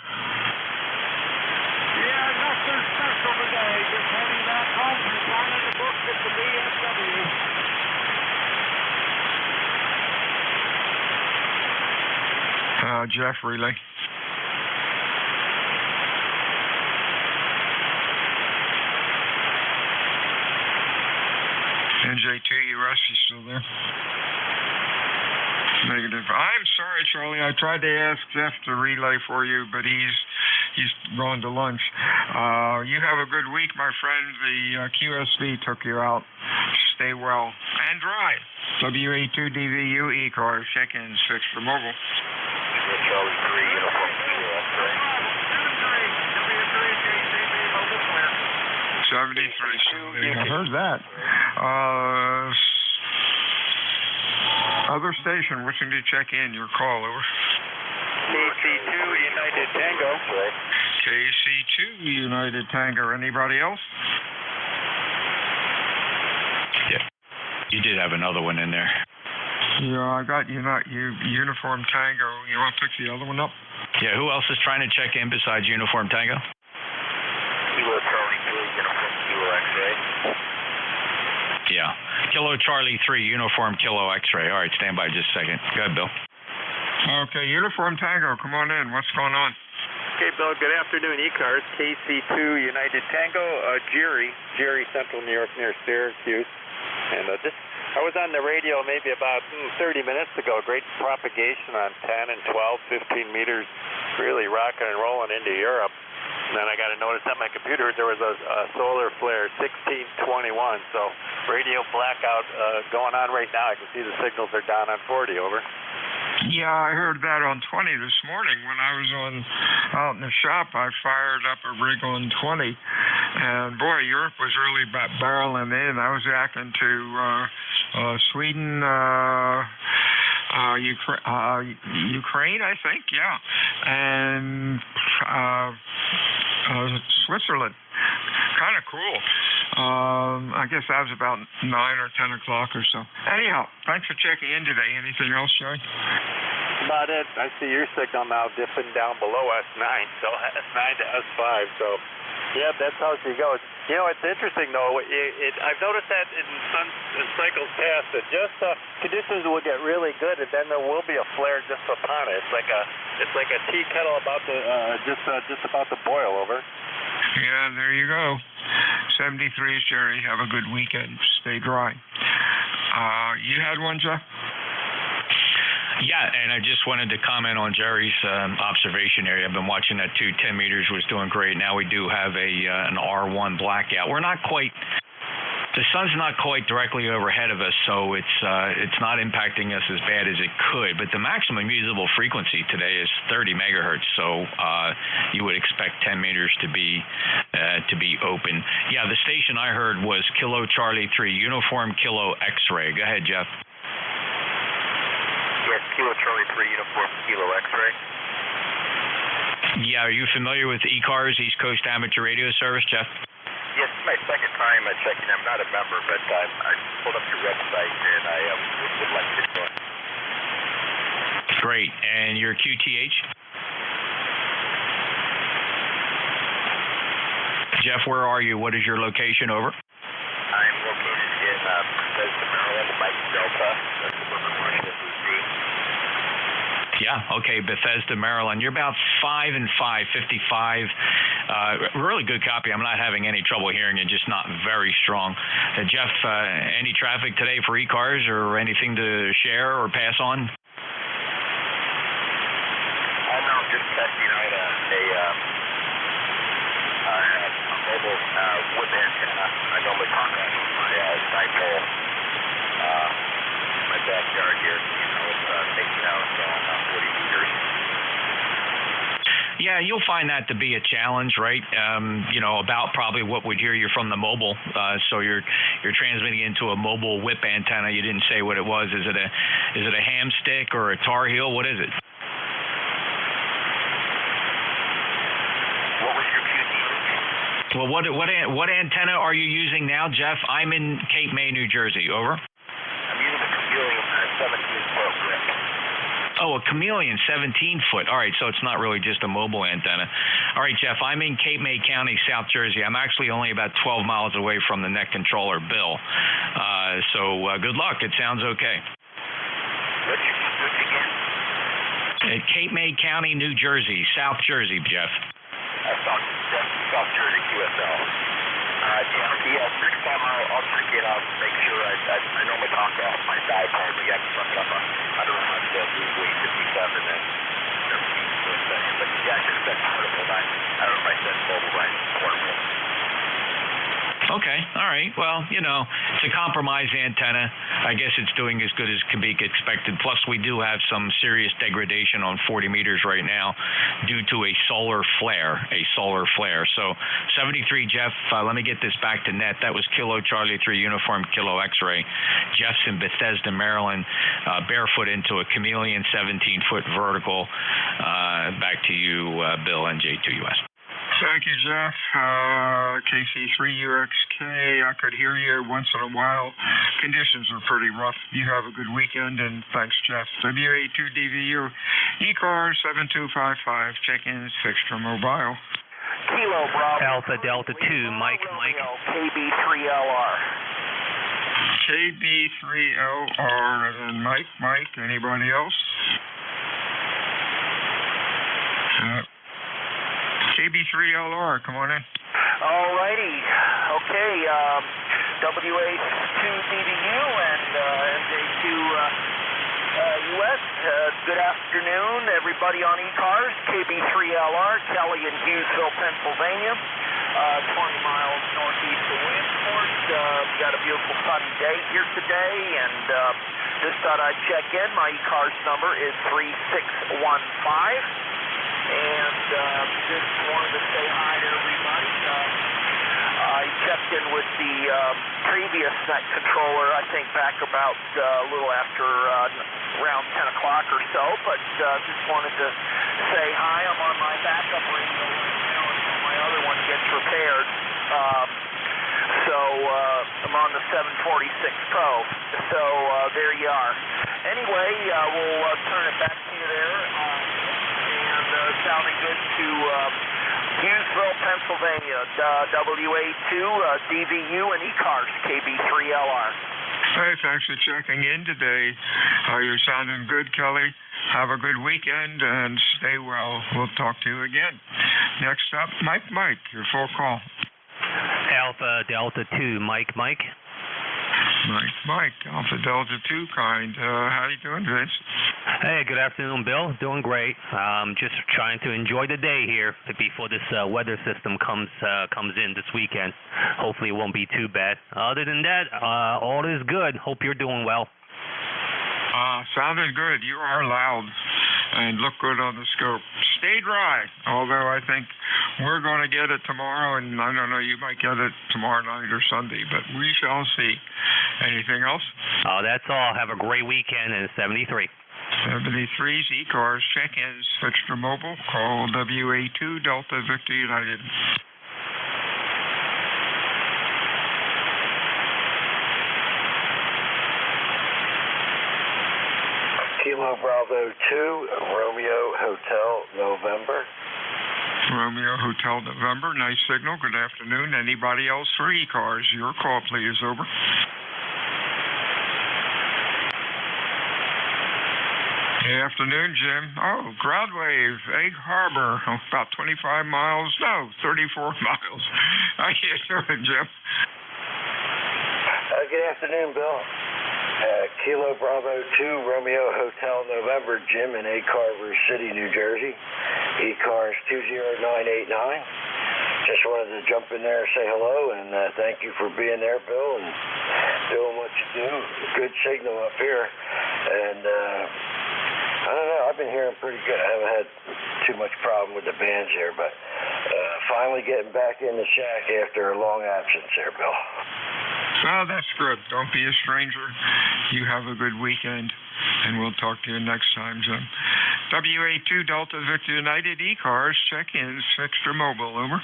Yeah, nothing special today. Just heading back home and signing the books at the VFW. Jeff, relay. NJ2US, you still there? Negative. I'm sorry, Charlie. I tried to ask Jeff to relay for you, but he's gone to lunch. You have a good week, my friend. The QSB took you out. Stay well and drive. WA2DVU ECARS. Check-ins fixed for mobile. Charlie 3, uniform Kilo X-ray. 73. I heard that. Other station wishing to check in. Your call, over. KC2, United Tango. KC2, United Tango. Anybody else? Yeah. You did have another one in there. Yeah, I got Uniform Tango. You want to pick the other one up? Yeah, who else is trying to check in besides Uniform Tango? Kilo Charlie 3, uniform Kilo X-ray. Yeah. Kilo Charlie 3, uniform Kilo X-ray. All right, stand by just a second. Go ahead, Bill. Okay, Uniform Tango, come on in. What's going on? Okay, Bill, good afternoon. ECARS, KC2, United Tango, Jerry, Central New York near Syracuse. And I was on the radio maybe about 30 minutes ago. Great propagation on 10 and 12, 15 meters, really rocking and rolling into Europe. And then I got a notice on my computer there was a solar flare, 1621. So radio blackout going on right now. I can see the signals are down on 40. Over. Yeah, I heard that on 20 this morning when I was out in the shop. I fired up a rig on 20, and boy, Europe was really barreling in. I was acting to Sweden, Ukraine, I think, yeah, and Switzerland. Kind of cool. I guess that was about 9 or 10 o'clock or so. Anyhow, thanks for checking in today. Anything else, Joey? About it. I see your signal now dipping down below S9, so S9 to S5. So, yeah, that's how she goes. You know, it's interesting though. I've noticed that in cycles past that just conditions will get really good, and then there will be a flare just upon it. It's like a tea kettle about to just about to boil. Over. Yeah, there you go. 73s, Jerry. Have a good weekend. Stay dry. You had one, Jeff? Yeah, and I just wanted to comment on Jerry's observation area. I've been watching that too. 10 meters was doing great. Now we do have an R1 blackout. We're not quite. The sun's not quite directly overhead of us, so it's not impacting us as bad as it could. But the maximum usable frequency today is 30 megahertz, so you would expect 10 meters to be open. Yeah, the station I heard was Kilo Charlie 3, uniform Kilo X-ray. Go ahead, Jeff. Yes, Kilo Charlie 3, uniform Kilo X-ray. Yeah, are you familiar with ECARS, East Coast Amateur Radio Service, Jeff? Yes, it's my second time checking. I'm not a member, but I pulled up your website, and I would like to join. Great. And your QTH? Jeff, where are you? What is your location? Over. I'm located in Bethesda, Maryland, Mike Delta, suburban Washington, D.C. Yeah, okay, Bethesda, Maryland. You're about 5 and 5, 55. Really good copy. I'm not having any trouble hearing it, just not very strong. Jeff, any traffic today for ECARS or anything to share or pass on? No, just testing out a mobile wood antenna. I normally contact my dipole in my backyard here. You know, it's taking out 40 meters. Yeah, you'll find that to be a challenge, right? About probably what would hear you from the mobile. So you're transmitting into a mobile whip antenna. You didn't say what it was. Is it a ham stick or a Tar Heel? What is it? What was your QT? Well, what antenna are you using now, Jeff? I'm in Cape May, New Jersey. Over. I'm using a Chameleon 17-foot grip. Oh, a Chameleon 17-foot. All right, so it's not really just a mobile antenna. All right, Jeff, I'm in Cape May County, South Jersey. I'm actually only about 12 miles away from the net controller, Bill. So good luck. It sounds okay. What's again? Cape May County, New Jersey, South Jersey, Jeff. South Jersey, QSL. Next time I'll check it out and make sure I normally talk off my side card, but you have to look it up on, I don't know how to do weight 57 and 17 for a second, but yeah, I just said portable line. I don't know if I said mobile line, portable. Okay, all right. Well, it's a compromised antenna. I guess it's doing as good as can be expected. Plus, we do have some serious degradation on 40 meters right now due to a solar flare. So 73, Jeff, let me get this back to net. That was Kilo Charlie 3 Uniform Kilo X-ray. Jeff's in Bethesda, Maryland, barefoot into a Chameleon 17-foot vertical. Back to you, Bill, NJ2US. Thank you, Jeff. KC3UXK, I could hear you once in a while. Conditions are pretty rough. You have a good weekend, and thanks, Jeff. WA2DVU, ECARS 7255, check-ins fixed from mobile. Kilo Bravo. Alpha Delta 2, Mike. KB3LR. KB3LR, and Mike. Anybody else? KB3LR, come on in. All righty. Okay. WA2DVU and NJ2US. Good afternoon, everybody on ECARS. KB3LR, Kelly in Hughesville, Pennsylvania. 20 miles northeast of Williamsport. Got a beautiful sunny day here today, and just thought I'd check in. My ECARS number is 3615. And just wanted to say hi to everybody. I checked in with the previous net controller, I think back about a little after around 10 o'clock or so, but just wanted to say hi. I'm on my backup radio right now until my other one gets repaired. So I'm on the 746 Pro. So there you are. Anyway, we'll turn it back to you there. Sounding good to Hughesville, Pennsylvania, WA2, DVU, and ECARS, KB3LR. Hey, thanks for checking in today. You're sounding good, Kelly. Have a good weekend and stay well. We'll talk to you again. Next up, Mike, your full call. Alpha Delta 2, Mike. Mike, Alpha Delta 2 kind. How you doing, Vince? Hey, good afternoon, Bill. Doing great. Just trying to enjoy the day here before this weather system comes in this weekend. Hopefully it won't be too bad. Other than that, all is good. Hope you're doing well. Sounding good. You are loud and look good on the scope. Stay dry, although I think we're going to get it tomorrow, and I don't know, you might get it tomorrow night or Sunday, but we shall see. Anything else? That's all. Have a great weekend, and 73. 73's ECARS check-ins fixed to mobile. Call WA2 Delta Victor United. Kilo Bravo 2, Romeo Hotel, November. Romeo Hotel, November. Nice signal. Good afternoon. Anybody else for ECARS? Your call, please. Over. Good afternoon, Jim. Oh, ground wave, Egg Harbor, about 25 miles. No, 34 miles. How you doing, Jim? Good afternoon, Bill. Kilo Bravo 2, Romeo Hotel, November, Jim in Carver City, New Jersey. ECARS 20989. Just wanted to jump in there and say hello, and thank you for being there, Bill, and doing what you do. Good signal up here. And I don't know, I've been hearing doing pretty good. I haven't had too much problem with the bands here, but finally getting back in the shack after a long absence there, Bill. Well, that's good. Don't be a stranger. You have a good weekend, and we'll talk to you next time, Jim. WA2 Delta Victor United ECARS, check-ins, fixed or mobile, over.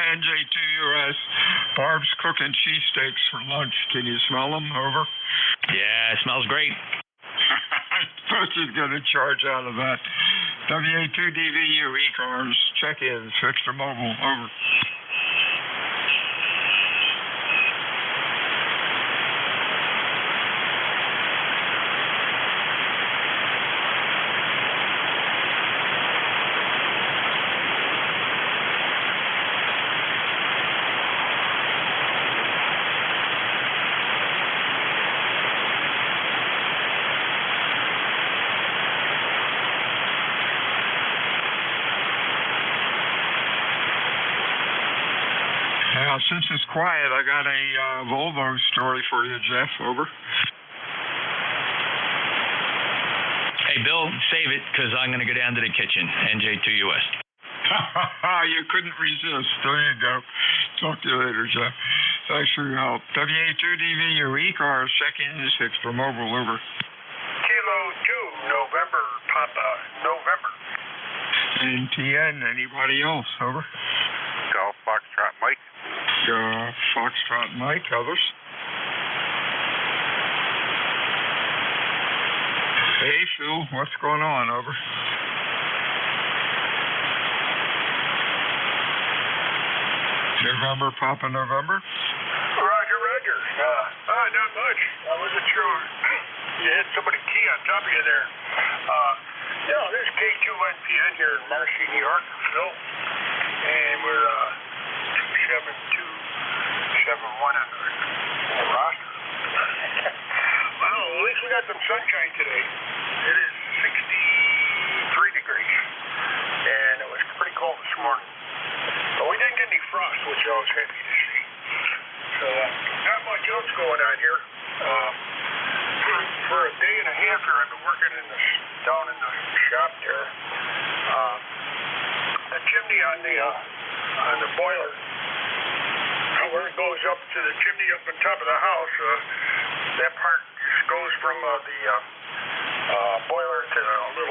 NJ2US. Barb's cooking cheesesteaks for lunch. Can you smell them? Over. Yeah, it smells great. I thought you'd get a charge out of that. WA2DVU ECARS. Check-ins, fixed or mobile. Over. Now, since it's quiet, I got a Volvo story for you, Jeff. Over. Hey, Bill, save it, because I'm going to go down to the kitchen. NJ2US. You couldn't resist. There you go. Talk to you later, Jeff. Thanks for your help. WA2DVU ECARS, check-ins, fixed for mobile. Over. Kilo 2, November, Papa, November. And TN, anybody else? Over. Golf Foxtrot Mike. Foxtrot Mike, others? Hey, Phil, what's going on? Over. November, Papa November? Roger. Not much. I wasn't sure. You had somebody key on top of you there. This is K2NPN here in Marcy, New York, Phil. And we're 271 on the roster. Well, at least we got some sunshine today. It is 63 degrees. And it was pretty cold this morning. But we didn't get any frost, which I was happy to see. So, not much else going on here. For a day and a half here, I've been working down in the shop there. The chimney on the boiler, where it goes up to the chimney up on top of the house, that part just goes from the boiler to the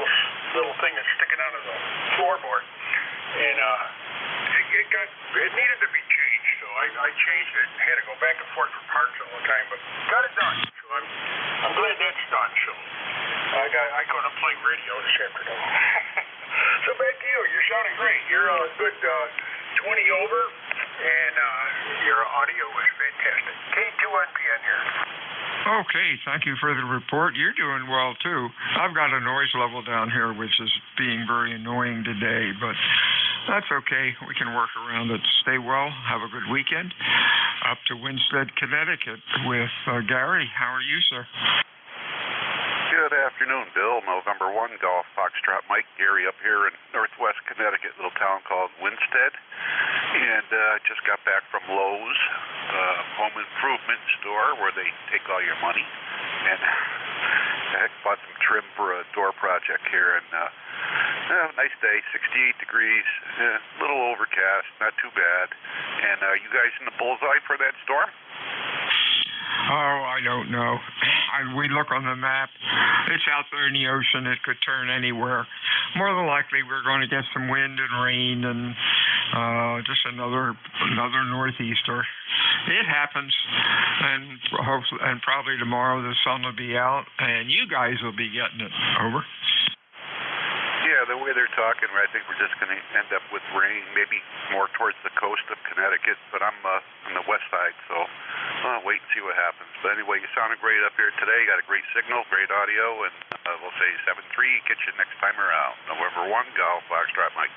little thing that's sticking out of the floorboard. And it needed to be changed, so I changed it and had to go back and forth for parts all the time, but got it done. So I'm glad that's done. So I go to play radio this afternoon. So back to you. You're sounding great. You're a good 20 over, and your audio was fantastic. K2NPN here. Okay, thank you for the report. You're doing well, too. I've got a noise level down here, which is being very annoying today, but that's okay. We can work around it. Stay well. Have a good weekend. Up to Winsted, Connecticut with Gary. How are you, sir? Good afternoon, Bill. November 1, Golf Foxtrot Mike. Gary up here in northwest Connecticut, little town called Winsted. And just got back from Lowe's, home improvement store where they take all your money. And I bought some trim for a door project here. And nice day, 68 degrees, a little overcast, not too bad. And you guys in the bullseye for that storm? Oh, I don't know. We look on the map. It's out there in the ocean. It could turn anywhere. More than likely, we're going to get some wind and rain and just another northeaster. It happens, and hopefully, and probably tomorrow the sun will be out, and you guys will be getting it. Over. Yeah, the way they're talking, I think we're just going to end up with rain, maybe more towards the coast of Connecticut, but I'm on the west side, so wait and see what happens. But anyway, you sounded great up here today. You got a great signal, great audio, and we'll say 7-3, catch you next time around. November 1, Golf Foxtrot Mike.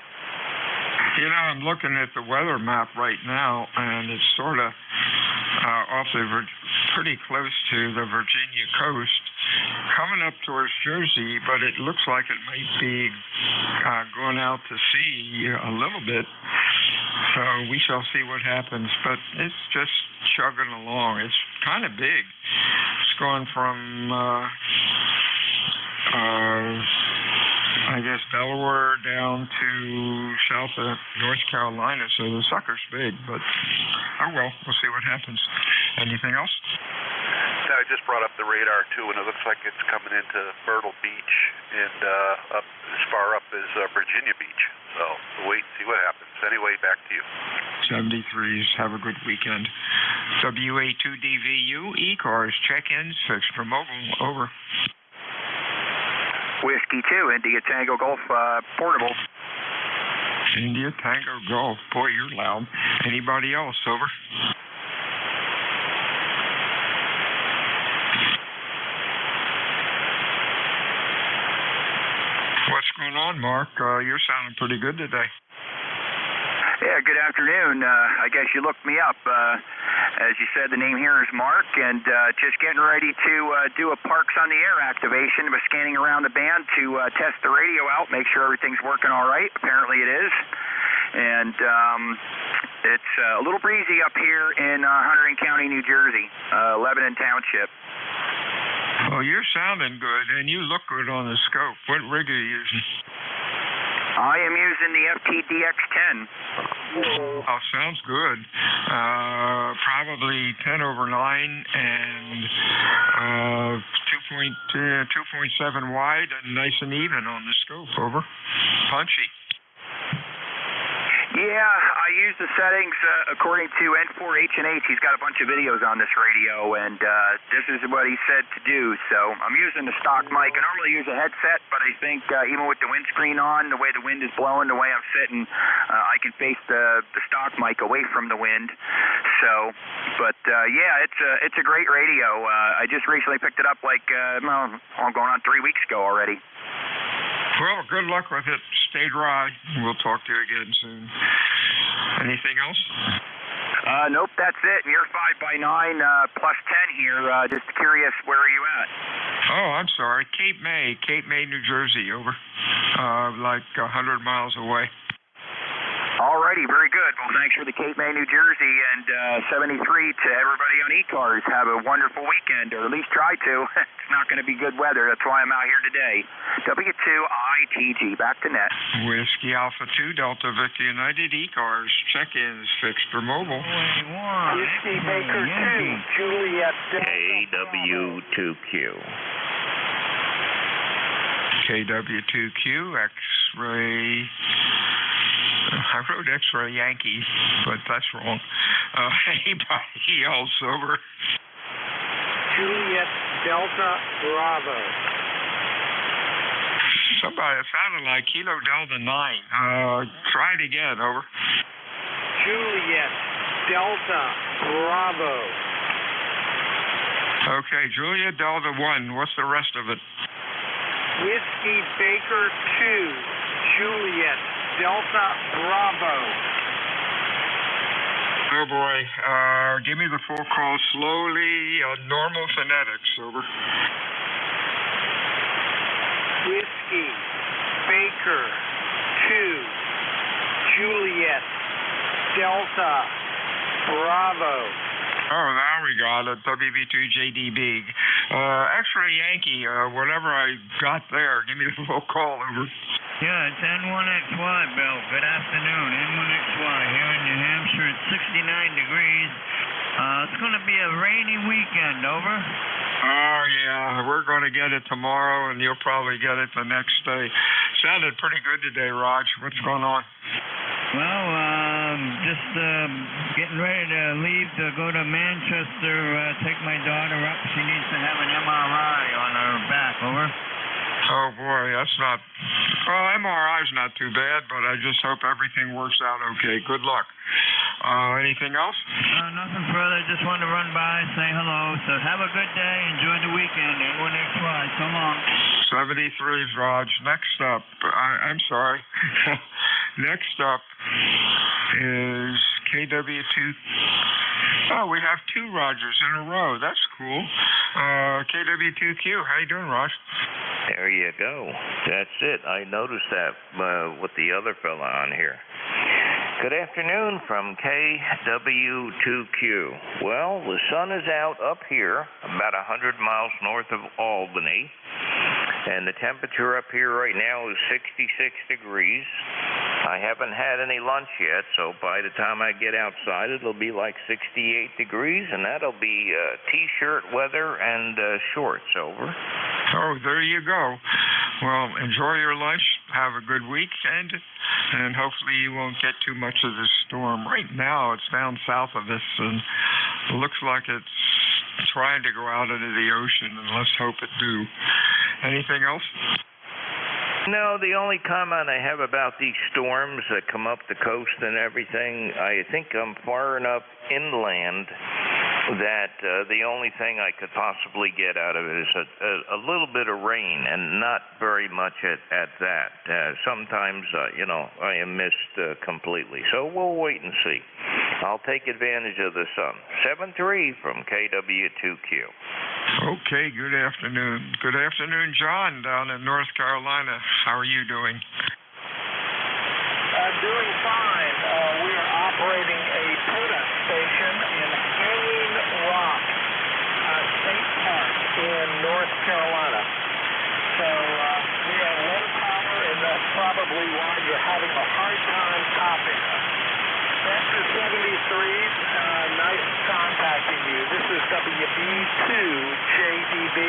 You know, I'm looking at the weather map right now, and it's sort of off the pretty close to the Virginia coast, coming up towards Jersey, but it looks like it might be going out to sea a little bit. So we shall see what happens, but it's just chugging along. It's kind of big. It's going from, I guess, Delaware down to south of North Carolina, so the sucker's big, but oh well, we'll see what happens. Anything else? I just brought up the radar too, and it looks like it's coming into Myrtle Beach and up as far up as Virginia Beach. So we'll wait and see what happens. Anyway, back to you. 73s. Have a good weekend. WA2DVU, ECARS, check-ins, fixed for mobile. Over. Whiskey 2, India Tango Golf, portable. India Tango Golf. Boy, you're loud. Anybody else? Over. What's going on, Mark? You're sounding pretty good today. Yeah, good afternoon. I guess you looked me up. As you said, the name here is Mark, and just getting ready to do a Parks on the Air activation. I was scanning around the band to test the radio out, make sure everything's working all right. Apparently it is. And it's a little breezy up here in Hunterdon County, New Jersey, Lebanon Township. Oh, you're sounding good, and you look good on the scope. What rig are you using? I am using the FTDX10. Oh, sounds good. Probably 10/9 and 2.7 wide and nice and even on the scope. Over. Punchy. Yeah, I use the settings according to N4H&H. He's got a bunch of videos on this radio, and this is what he said to do. So I'm using the stock mic. I normally use a headset, but I think even with the windscreen on, the way the wind is blowing, the way I'm sitting, I can face the stock mic away from the wind. So, but yeah, it's a great radio. I just recently picked it up like, I'm going on 3 weeks ago already. Well, good luck with it. Stay dry. We'll talk to you again soon. Anything else? Nope, that's it. And you're 5x9 plus 10 here. Just curious, where are you at? Oh, I'm sorry. Cape May, New Jersey. Over. Like 100 miles away. Alrighty, very good. Well, thanks for the Cape May, New Jersey, and 73 to everybody on ECARS. Have a wonderful weekend, or at least try to. It's not going to be good weather. That's why I'm out here today. W2ITG, back to net. Whiskey Alpha 2, Delta Victor United, ECARS, check-ins fixed for mobile. Whiskey Baker 2, Juliet KW2Q. KW2Q, X-ray. I wrote X-ray Yankee, but that's wrong. Anybody else? Over. Juliet Delta Bravo. Somebody, it sounded like Kilo Delta 9. Try it again. Over. Juliet Delta Bravo. Okay, Juliet Delta 1. What's the rest of it? Whiskey Baker 2, Juliet Delta Bravo. Oh boy. Give me the full call slowly. Normal phonetics. Over. Whiskey Baker 2, Juliet Delta Bravo. Oh, now we got it. WB2JDB. X-ray Yankee, whatever I got there. Give me the full call. Over. Yeah, it's N1XY, Bill. Good afternoon. N1XY here in New Hampshire. It's 69 degrees. It's going to be a rainy weekend. Over. Oh, yeah. We're going to get it tomorrow, and you'll probably get it the next day. Sounded pretty good today, Raj. What's going on? Well, just getting ready to leave to go to Manchester, take my daughter up. She needs to have an MRI on her back. Over. Oh, boy, that's not... Well, MRI's not too bad, but I just hope everything works out okay. Good luck. Anything else? Nothing further. Just wanted to run by, say hello. So have a good day. Enjoy the weekend. N1XY. So long. 73's, Raj. Next up, I'm sorry. Next up is KW2 Oh, we have two Rogers in a row. That's cool. KW2Q, how you doing, Raj? There you go. That's it. I noticed that with the other fella on here. Good afternoon from KW2Q. Well, the sun is out up here, about 100 miles north of Albany, and the temperature up here right now is 66 degrees. I haven't had any lunch yet, so by the time I get outside, it'll be like 68 degrees, and that'll be T-shirt weather and shorts, over. Oh, there you go. Well, enjoy your lunch. Have a good weekend, and hopefully you won't get too much of this storm. Right now, it's down south of us, and it looks like it's trying to go out into the ocean, and let's hope it do. Anything else? No, the only comment I have about these storms that come up the coast and everything, I think I'm far enough inland that the only thing I could possibly get out of it is a little bit of rain, and not very much at that. Sometimes, I am missed completely. So we'll wait and see. I'll take advantage of the sun. 7-3 from KW2Q. Okay, good afternoon. Good afternoon, John, down in North Carolina. How are you doing? Doing fine. We are operating a POTA station in Hanging Rock State Park in North Carolina. So we are low power, and that's probably why you're having a hard time copying us. After 73s, nice contacting you. This is WB2JDB.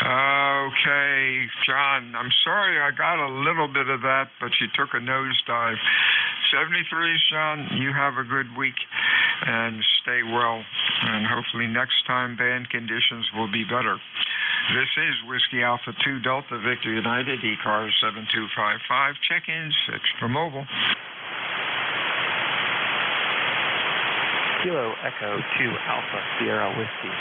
Okay, John, I'm sorry I got a little bit of that, but you took a nosedive. 73s, John, you have a good week and stay well, and hopefully next time band conditions will be better. This is Whiskey Alpha 2 Delta Victor United, ECARS 7255, check-in 6 for mobile. Kilo Echo 2 Alpha Sierra Whiskey.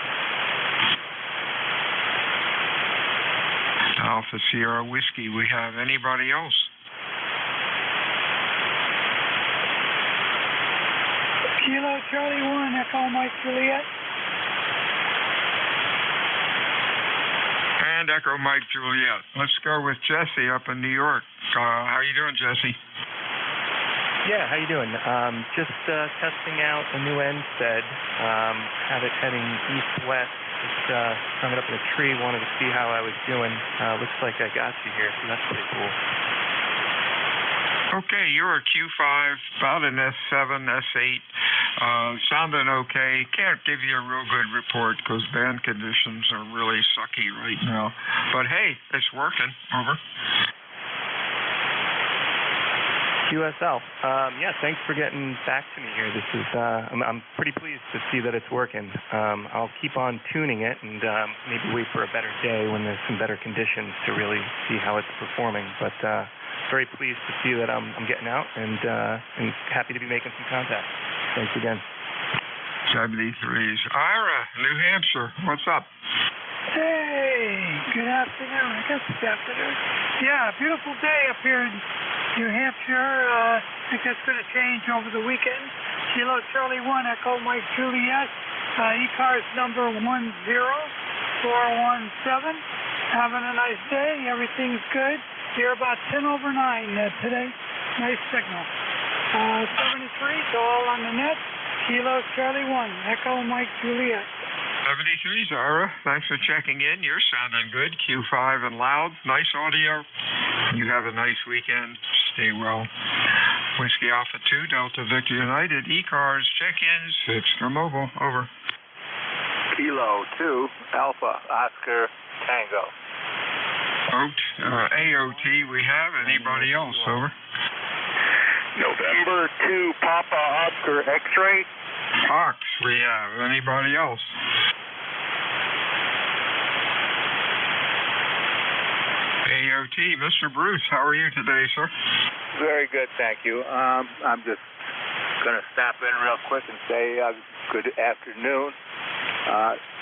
Alpha Sierra Whiskey, we have anybody else? Kilo Charlie 1 Echo Mike Juliet. And Echo Mike Juliet. Let's go with Jesse up in New York. How you doing, Jesse? Yeah, how you doing? Just testing out a new NSAID. Had it heading east-west. Just hung it up in a tree. Wanted to see how I was doing. Looks like I got you here, so that's pretty cool. Okay, you're a Q5, about an S7, S8. Sounding okay. Can't give you a real good report because band conditions are really sucky right now. But hey, it's working. Over. QSL. Yeah, thanks for getting back to me here. This is I'm pretty pleased to see that it's working. I'll keep on tuning it and maybe wait for a better day when there's some better conditions to really see how it's performing. But very pleased to see that I'm getting out and happy to be making some contact. Thanks again. 73s. Ira, New Hampshire. What's up? Hey, good afternoon. I guess it's afternoon. Yeah, beautiful day up here in New Hampshire. I think that's going to change over the weekend. Kilo Charlie 1 Echo Mike Juliet. ECARS number 10417. Having a nice day. Everything's good. Here about 10 over 9 today. Nice signal. 73, so all on the net. Kilo Charlie 1 Echo Mike Juliet. 73s, Ira. Thanks for checking in. You're sounding good. Q5 and loud. Nice audio. You have a nice weekend. Stay well. Whiskey Alpha 2, Delta Victor United, ECARS, check-ins, 6 for mobile. Over. Kilo 2, Alpha Oscar Tango. AOT, we have. Anybody else? Over. November 2, Papa Oscar X-ray. Fox, we have. Anybody else? AOT, Mr. Bruce, how are you today, sir? Very good, thank you. I'm just going to stop in real quick and say good afternoon.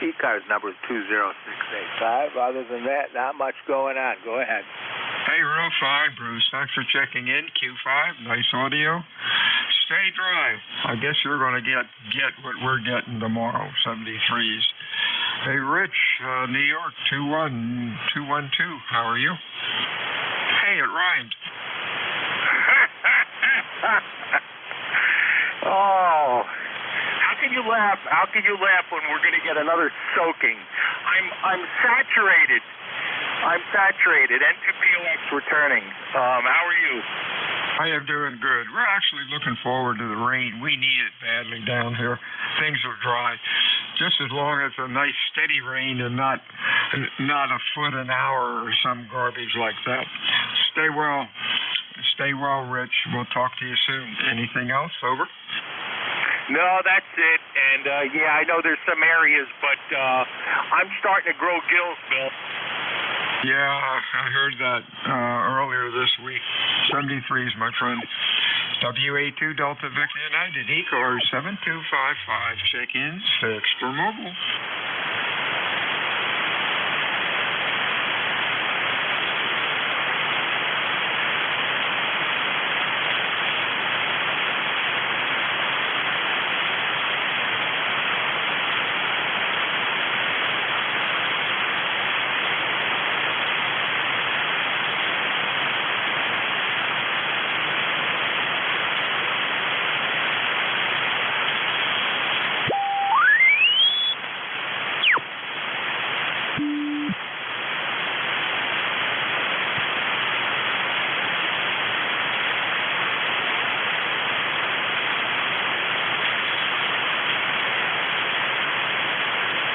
ECARS number is 20685. Other than that, not much going on. Go ahead. Hey, real fine, Bruce. Thanks for checking in. Q5, nice audio. stay dry. I guess you're going to get what we're getting tomorrow, 73s. Hey, Rich, New York, 21212. How are you? Hey, it rhymed. Oh, how can you laugh? How can you laugh when we're going to get another soaking? I'm saturated. I'm saturated. N2POX returning. How are you? I am doing good. We're actually looking forward to the rain. We need it badly down here. Things are dry. Just as long as a nice steady rain and not a foot an hour or some garbage like that. Stay well. Stay well, Rich. We'll talk to you soon. Anything else? Over? No, that's it. And, yeah, I know there's some areas, but I'm starting to grow gills, Bill. Yeah, I heard that earlier this week. 73s, my friend. WA2 Delta Victor United, ECARS 7255. Check-ins fixed for mobile.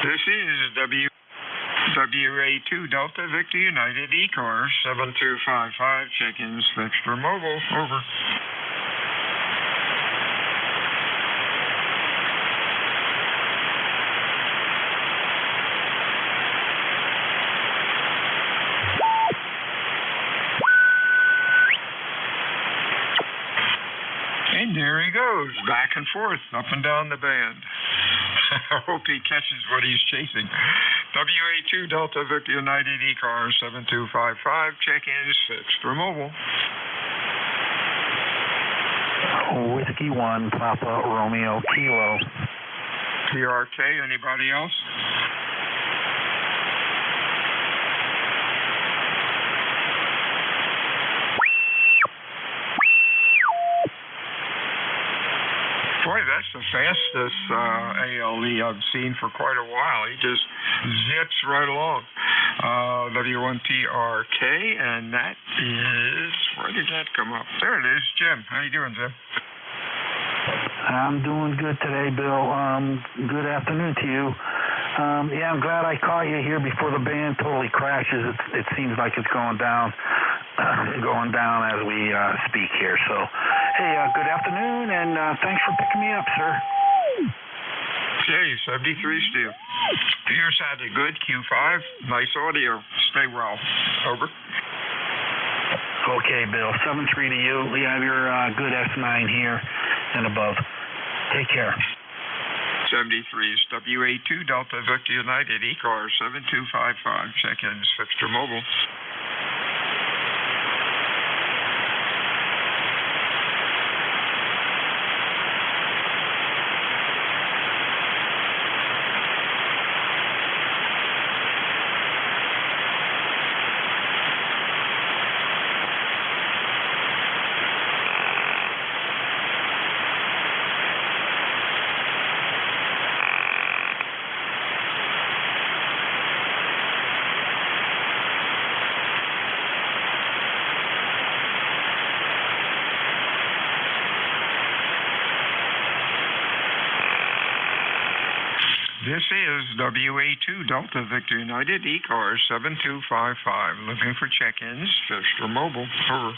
This is WA2 Delta Victor United, ECARS 7255. Check-ins fixed for mobile. Over. And there he goes, back and forth, up and down the band. I hope he catches what he's chasing. WA2 Delta Victor United, ECARS 7255. Check-ins fixed for mobile. Whiskey 1, Papa Romeo Kilo. PRK, anybody else? Boy, that's the fastest ALE I've seen for quite a while. He just zips right along. W1PRK, and that is, where did that come up? There it is, Jim. How you doing, Jim? I'm doing good today, Bill. Good afternoon to you. Yeah, I'm glad I caught you here before the band totally crashes. It seems like it's going down as we speak here. So, hey, good afternoon, and thanks for picking me up, sir. Okay, 73 Steve. Your sounded good. Q5, nice audio. Stay well. Over. Okay, Bill. 7-3 to you. We have your good S9 here and above. Take care. 73s, WA2 Delta Victor United, ECARS 7255. Check-ins fixed for mobile. This is WA2 Delta Victor United, ECARS 7255. Looking for check-ins, fixed for mobile. Over.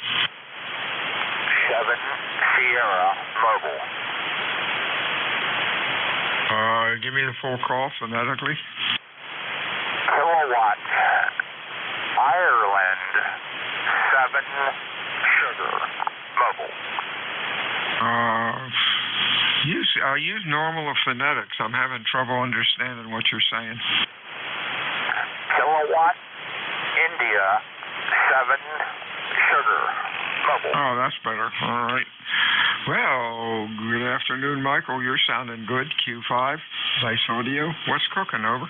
7 Sierra Mobile. Give me the full call phonetically. Kilowatt. Ireland. 7 Sugar Mobile. Use normal or phonetics. I'm having trouble understanding what you're saying. Kilowatt, India, 7 Sugar Mobile. Oh, that's better. All right. Well, good afternoon, Michael. You're sounding good. Q5. Nice audio. What's cooking, over?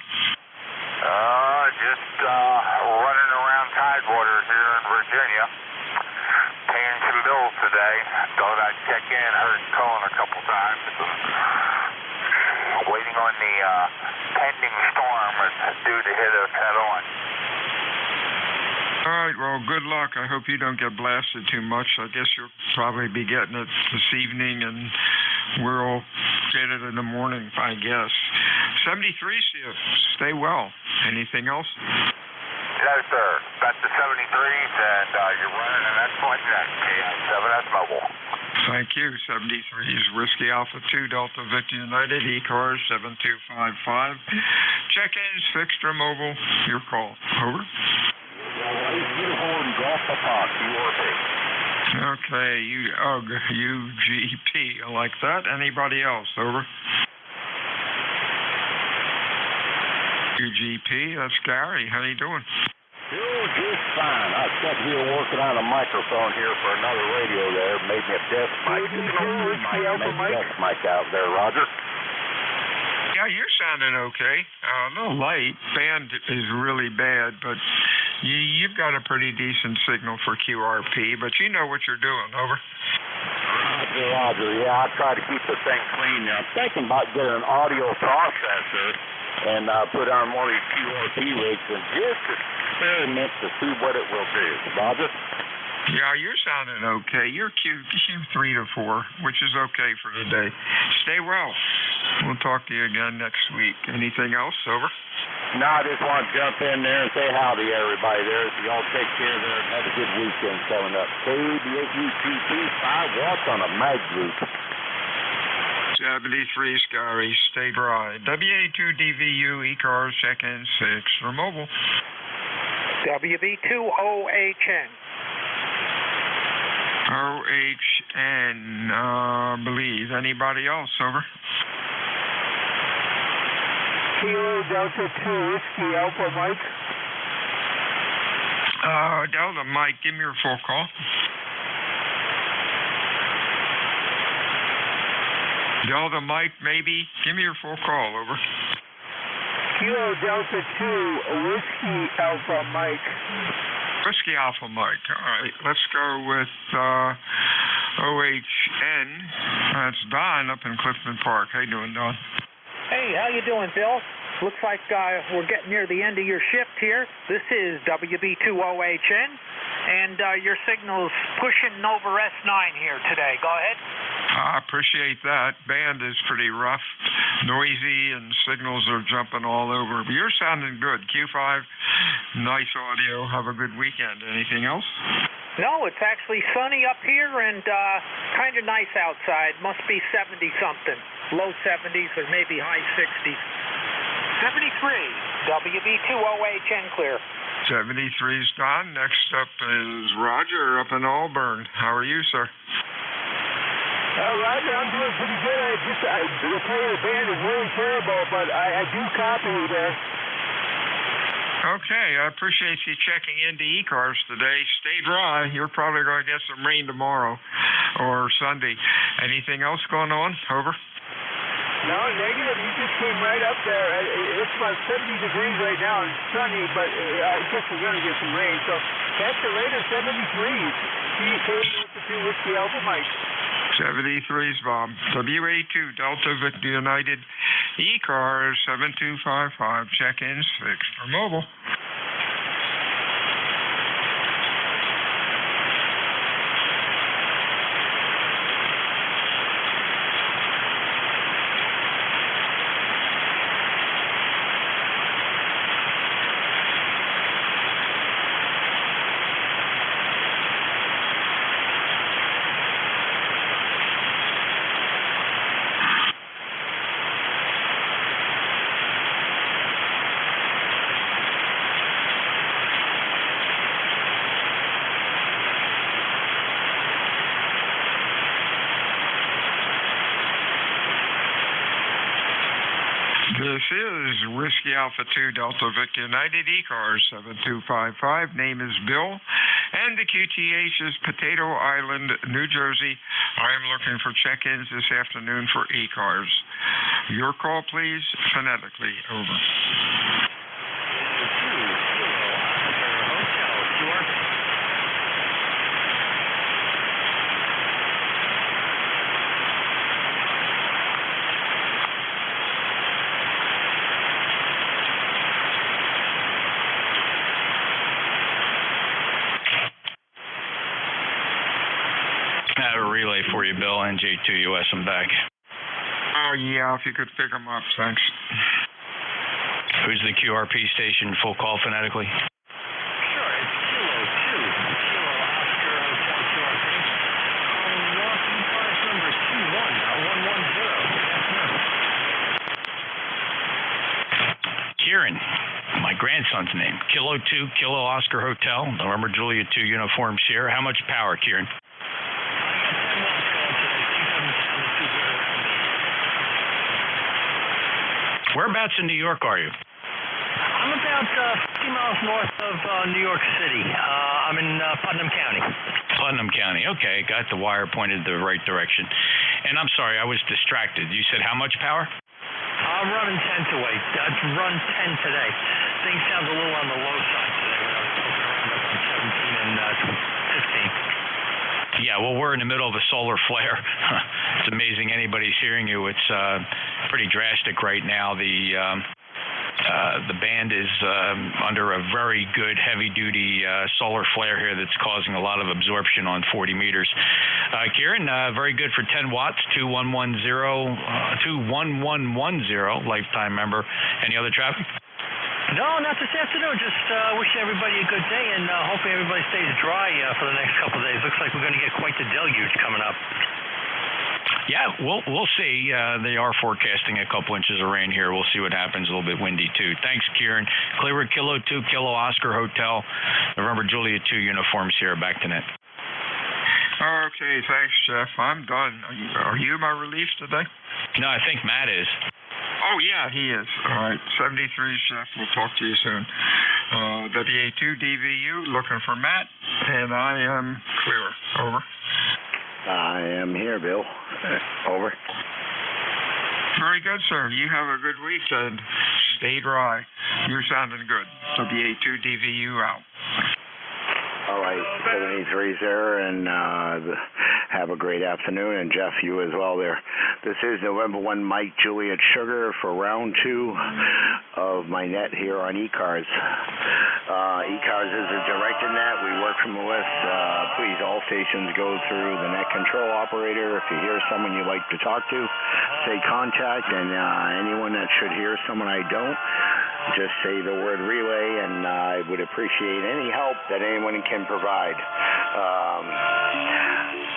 Just running around Tidewater here in Virginia, paying some bills today. Thought I'd check in. Heard calling a couple times. Waiting on the pending storm that's due to hit us head on. All right, well, good luck. I hope you don't get blasted too much. I guess you'll probably be getting it this evening, and we'll get it in the morning, I guess. 73, stay well. Anything else? No, sir. That's the 73s, and you're running an excellent day. KI7S Mobile. Thank you. 73s, Whiskey Alpha 2, Delta Victor United, ECARS 7255. Check-ins, fixed or mobile. Your call. Over. Uniform Golf Papa, URP. Okay, UGP. I like that. Anybody else? Over. UGP, that's Gary. How you doing? Doing just fine. I was sitting here working on a microphone here for another radio there. Made me a desk mic. Desk mic out there, Roger. Yeah, you're sounding okay. A little light. Band is really bad, but you've got a pretty decent signal for QRP, but you know what you're doing. Over. Roger. Yeah, I try to keep the thing clean there. I'm thinking about getting an audio processor and put on one of these QRP rigs and just experiment to see what it will do. Roger? Yeah, you're sounding okay. You're Q3 to 4, which is okay for today. Stay well. We'll talk to you again next week. Anything else? Over. No, I just want to jump in there and say howdy to everybody there. So y'all take care there and have a good weekend coming up. KBSUTP 5 watts on a mag loop. 73 Scary, stay dry. WA2DVU, ECARS, check-in 6 for mobile. WB2OHN. OHN, believe. Anybody else? Over. Kilo Delta 2 Whiskey Alpha Mike. Delta Mike, give me your full call. Delta Mike, maybe. Give me your full call. Over. Kilo Delta 2 Whiskey Alpha Mike. Whiskey Alpha Mike. All right, let's go with OHN. That's Don up in Clifton Park. How you doing, Don? Hey, how you doing, Bill? Looks like we're getting near the end of your shift here. This is WB2OHN, and your signal's pushing over S9 here today. Go ahead. I appreciate that. Band is pretty rough, noisy, and signals are jumping all over. But you're sounding good. Q5, nice audio. Have a good weekend. Anything else? No, it's actually sunny up here and kind of nice outside. Must be 70-something. Low 70s or maybe high 60s. 73, WB2OHN clear. 73's Don. Next up is Roger up in Auburn. How are you, sir? Roger, I'm doing pretty good. The band is really terrible, but I do copy you there. Okay, I appreciate you checking into ECARS today. Stay dry. You're probably going to get some rain tomorrow or Sunday. Anything else going on? Over. No, negative. You just came right up there. It's about 70 degrees right now and sunny, but I guess we're going to get some rain. So catch you later, 73s. CK2 Whiskey Alpha Mike. 73's Bob. WA2 Delta Victor United, ECARS 7255, check-in 6 for mobile. This is Whiskey Alpha 2 Delta Victor United, ECARS 7255. Name is Bill, And the QTH is Potato Island, New Jersey. I am looking for check-ins this afternoon for ECARS. Your call, please, phonetically. Over. I have a relay for you, Bill. NJ2US, I'm back. Oh, yeah, if you could pick them up, thanks. Who's the QRP station? Full call phonetically. Sure, it's Kilo 2, Kilo Oscar Hotel QRP. ECARS number 21110. Kieran, my grandson's name. Kilo 2, Kilo Oscar Hotel, November Julia 2 Uniform Sierra. How much power, Kieran? Whereabouts in New York are you? I'm about 50 miles north of New York City. I'm in Putnam County. Putnam County. Okay, got the wire pointed the right direction. And I'm sorry, I was distracted. You said how much power? I'm running 10 to 8. I've run 10 today. Things sound a little on the low side today when I was poking around up on 17 and 15. Yeah, well, we're in the middle of a solar flare. It's amazing anybody's hearing you. It's pretty drastic right now. The band is under a very good heavy-duty solar flare here that's causing a lot of absorption on 40 meters. Kieran, very good for 10 watts, 21110, lifetime member. Any other traffic? No, not this afternoon. Just wishing everybody a good day, and hopefully everybody stays dry for the next couple of days. Looks like we're going to get quite the deluge coming up. Yeah, we'll see. They are forecasting a couple inches of rain here. We'll see what happens. A little bit windy, too. Thanks, Kieran. Clearwood Kilo 2, Kilo Oscar Hotel, November Julia 2 uniforms here. Back to net. Okay, thanks, Jeff. I'm done. Are you my relief today? No, I think Matt is. Oh, yeah, he is. All right, 73, Jeff. We'll talk to you soon. WA2DVU, looking for Matt, and I am clear. Over. I am here, Bill. Over. Very good, sir. You have a good weekend. Stay dry. You're sounding good. WA2DVU out. All right, 783 there, and have a great afternoon, and Jeff, you as well there. This is November 1 Mike Juliet Sugar for round 2 of my net here on ECARS. ECARS is a direct net. We work from the list. Please, all stations go through the net control operator. If you hear someone you'd like to talk to, say contact, and anyone that should hear someone I don't, just say the word relay, and I would appreciate any help that anyone can provide.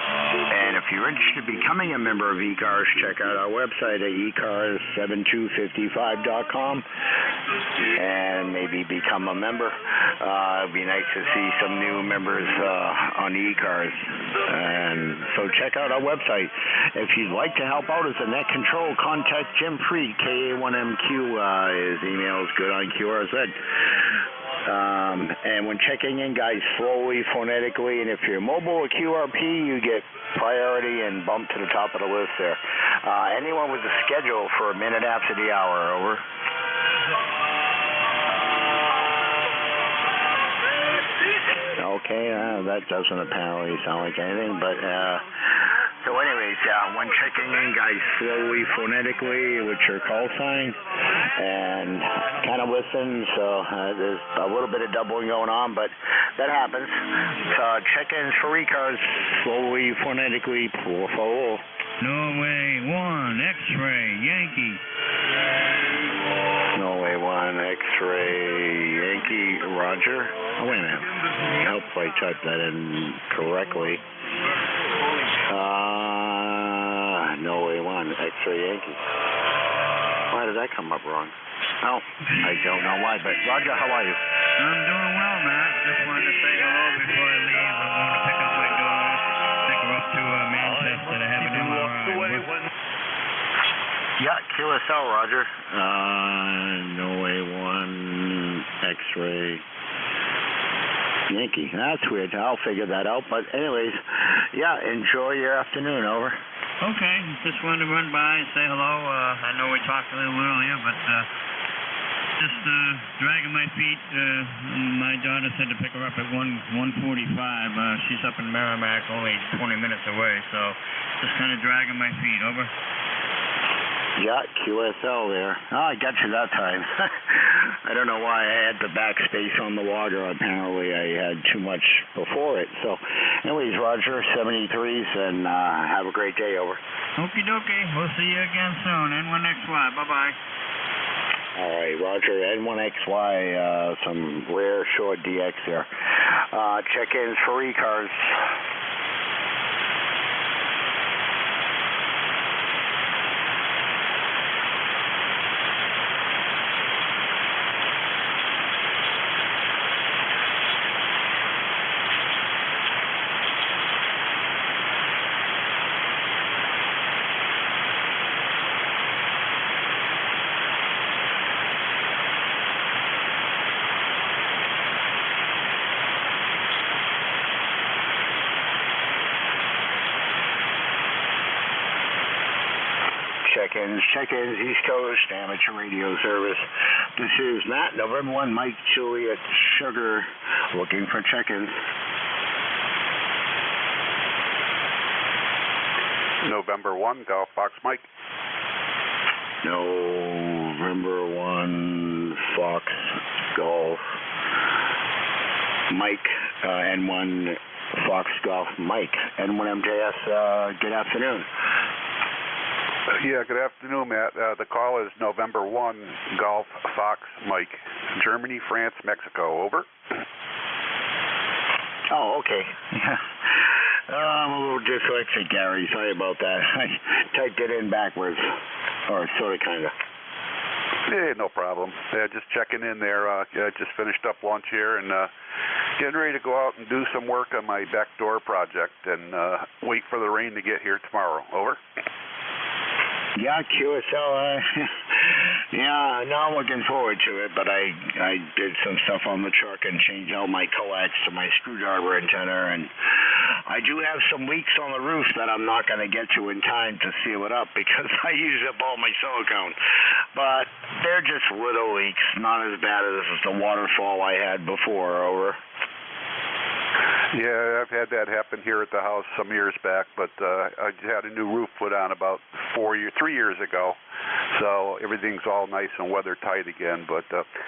And if you're interested in becoming a member of ECARS, check out our website at ECARS7255.com and maybe become a member. It'd be nice to see some new members on ECARS. And so check out our website. If you'd like to help out as a net control, contact Jim Freed, KA1MQ. His email is good on QRZ. And when checking in, guys, slowly, phonetically, and if you're mobile or QRP, you get priority and bump to the top of the list there. Anyone with a schedule for a minute after the hour, over. Okay, that doesn't apparently sound like anything, but so anyways, when checking in, guys, slowly, phonetically, with your call sign, and kind of listen, so there's a little bit of doubling going on, but that happens. Check-ins for ECARS, slowly, phonetically, por favor. Norway 1, X-ray, Yankee. Norway 1, X-ray, Yankee, Roger. Oh, wait a minute. I hope I typed that in correctly. Norway 1, X-ray, Yankee. Why did that come up wrong? Oh, I don't know why, but Roger, how are you? I'm doing well, Matt. Just wanted to say hello before I leave. I'm going to pick up my daughter, take her up to Manchester to have an MRI. Yeah, QSL, Roger. Norway 1, X-ray. Yankee. That's weird. I'll figure that out. But anyways, yeah, enjoy your afternoon. Over. Okay, just wanted to run by and say hello. I know we talked a little earlier, but just dragging my feet. My daughter said to pick her up at 1:45. She's up in Merrimack, only 20 minutes away, so just kind of dragging my feet. Over. Yeah, QSL there. Oh, I got you that time. I don't know why I had the backspace on the water. Apparently I had too much before it. So anyways, Roger, 73s, and have a great day. Over. Okie dokie. We'll see you again soon. N1XY. Bye-bye. All right, Roger, N1XY, some rare short DX there. Check-ins for ECARS. Check-ins, East Coast, amateur radio service. This is Matt, November 1, Mike, Juliet, Sugar, looking for check-ins. November 1, Golf Fox Mike. November 1, Fox, Golf, Mike, N1, Fox, Golf, Mike, N1MJS, good afternoon. Yeah, good afternoon, Matt. The call is November 1, Golf Fox Mike, Germany, France, Mexico. Over. Oh, okay. Yeah. I'm a little dyslexic, Gary. Sorry about that. I typed it in backwards, or sort of, kind of. Yeah, no problem. Yeah, just checking in there. Just finished up lunch here and getting ready to go out and do some work on my back door project and wait for the rain to get here tomorrow. Over. Yeah, QSL, yeah, no, I'm looking forward to it, but I did some stuff on the truck and changed out my coax to my screwdriver antenna, and I do have some leaks on the roof that I'm not going to get to in time to seal it up because I used up all my silicone, but they're just little leaks, not as bad as the waterfall I had before. Over. Yeah, I've had that happen here at the house some years back, but I had a new roof put on about 3 years ago, so everything's all nice and weather tight again. But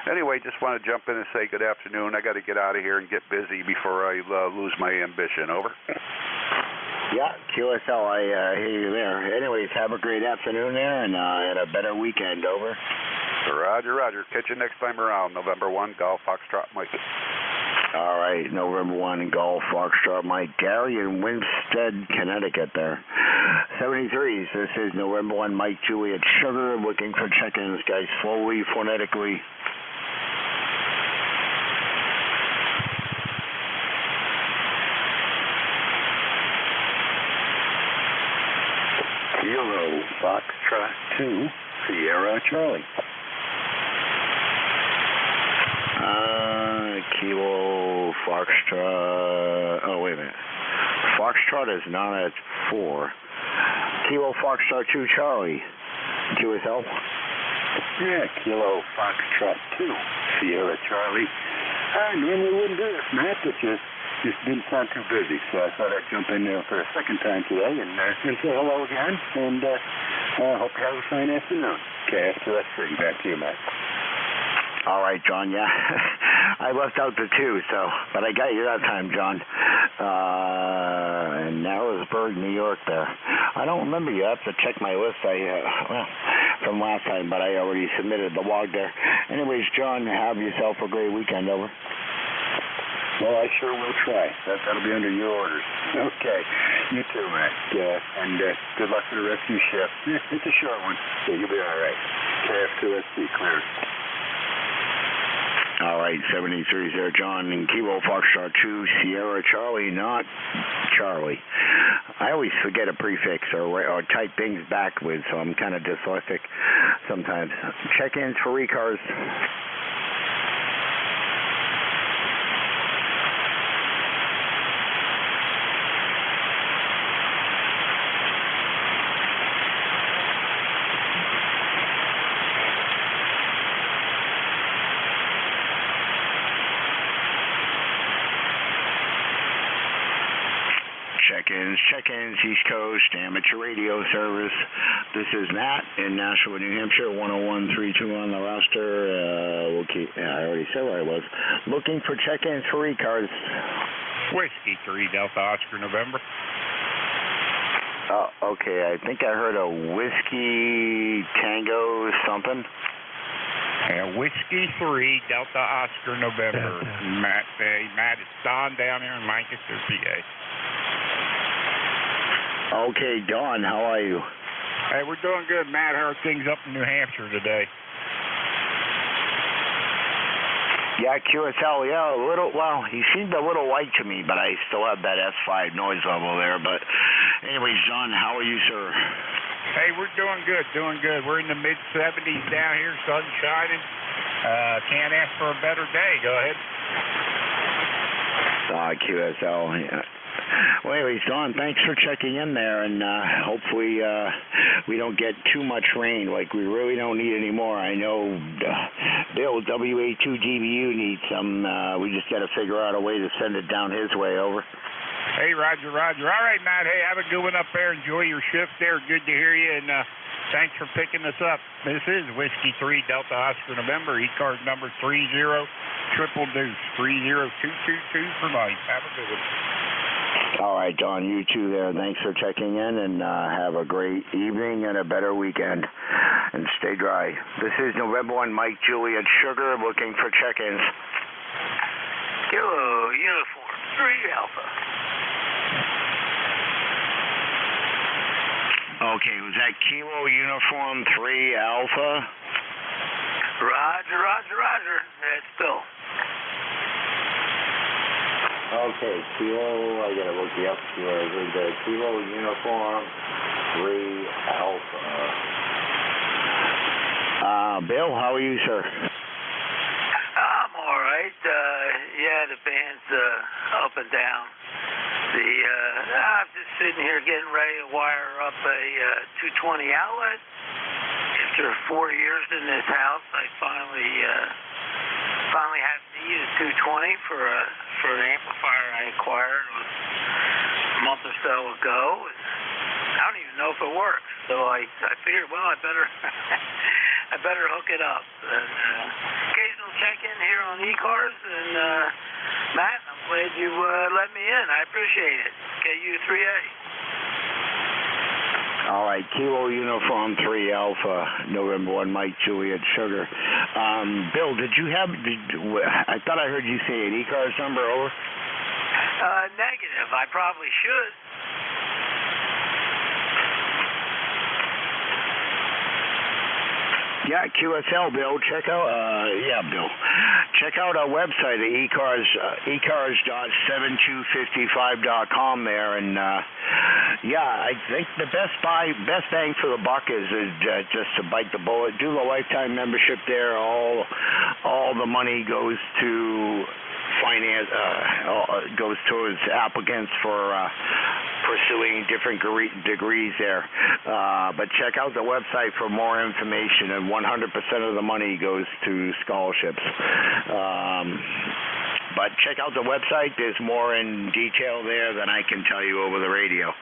anyway, just want to jump in and say good afternoon. I got to get out of here and get busy before I lose my ambition. Over. Yeah, QSL, I hear you there. Anyways, have a great afternoon there and a better weekend. Over. Roger, Roger. Catch you next time around. November 1, Golf Foxtrot Mike. All right, November 1, Golf Foxtrot Mike. Gary in Winsted, Connecticut there. 73s, this is November 1, Mike, Juliet, Sugar, looking for check-ins, guys, slowly, phonetically. Kilo Foxtrot 2, Sierra Charlie. Kilo Foxtrot, oh wait a minute, Foxtrot is not at 4. Kilo Foxtrot 2 Charlie, QSL. Yeah, Kilo Foxtrot 2, Sierra Charlie. I normally wouldn't do this, Matt, but just didn't sound too busy, so I thought I'd jump in there for a second time today and say hello again, and hope you have a fine afternoon. Okay, after that, back to you, Matt. All right, John, yeah. I left out the 2, but I got you that time, John. In Narrowsburg, New York there. I don't remember you. I have to check my list from last time, but I already submitted the log there. Anyways, John, have yourself a great weekend. Over. Well, I sure will try. That'll be under your orders. Okay. You too, Matt. And good luck for the rest of your shift. It's a short one, so you'll be all right. KF2SC cleared. All right, 73s there, John, and Kilo Foxtrot 2, Sierra Charlie, not Charlie. I always forget a prefix or type things backwards, so I'm kind of dyslexic sometimes. Check-ins for ECARS. check-ins, East Coast, amateur radio service. This is Matt in Nashua, New Hampshire, 10132 on the roster. We'll keep, I already said where I was. Looking for check-ins for ECARS. Whiskey 3 Delta Oscar November. Okay, I think I heard a Whiskey Tango something. Whiskey 3 Delta Oscar November. Matt, it's Don down here in Lancaster, PA. Okay, Don, how are you? Hey, we're doing good, Matt. How are things up in New Hampshire today? Yeah, QSL, yeah, a little, well, he seemed a little light to me, but I still have that S5 noise level there. But anyways, John, how are you, sir? Hey, we're doing good, doing good. We're in the mid-70s down here, sun shining. Can't ask for a better day. Go ahead. QSL, yeah. Well, anyways, Don, thanks for checking in there, and hopefully we don't get too much rain. Like, we really don't need any more. I know Bill, WA2DBU needs some. We just got to figure out a way to send it down his way. Over. Hey, Roger, Roger. All right, Matt. Hey, have a good one up there. Enjoy your shift there. Good to hear you, and thanks for picking us up. This is Whiskey 3 Delta Oscar November, ECARS number 30 triple deuce 30222 for life. Have a good one. All right, Don, you too there. Thanks for checking in, and have a great evening and a better weekend. And stay dry. This is November 1, Mike Juliet Sugar, looking for check-ins. Kilo Uniform 3 Alpha. Okay, was that Kilo Uniform 3 Alpha? Roger, Roger, Roger. That's Bill. Okay, Kilo, I gotta look you up here. Kilo Uniform 3 Alpha. Bill, how are you, sir? I'm all right. Yeah, the band's up and down. I'm just sitting here getting ready to wire up a 220 outlet. After 4 years in this house, I finally had to use 220 for an amplifier I acquired a month or so ago. I don't even know if it works, so I figured, well, I better I better hook it up. Occasional check-in here on ECARS, and Matt, I'm glad you let me in. I appreciate it. KU3A. All right, Kilo Uniform 3 Alpha, November 1, Mike Juliet Sugar. Bill, I thought I heard you say an ECARS number, over? Negative. I probably should. Yeah, QSL, Bill. Check out, Bill. Check out our website at ECARS.7255.com there, and I think the best bang for the buck is just to bite the bullet, do the lifetime membership there. All the money goes to finance, goes towards applicants for pursuing different degrees there. But check out the website for more information, and 100% of the money goes to scholarships. But check out the website. There's more in detail there than I can tell you over the radio.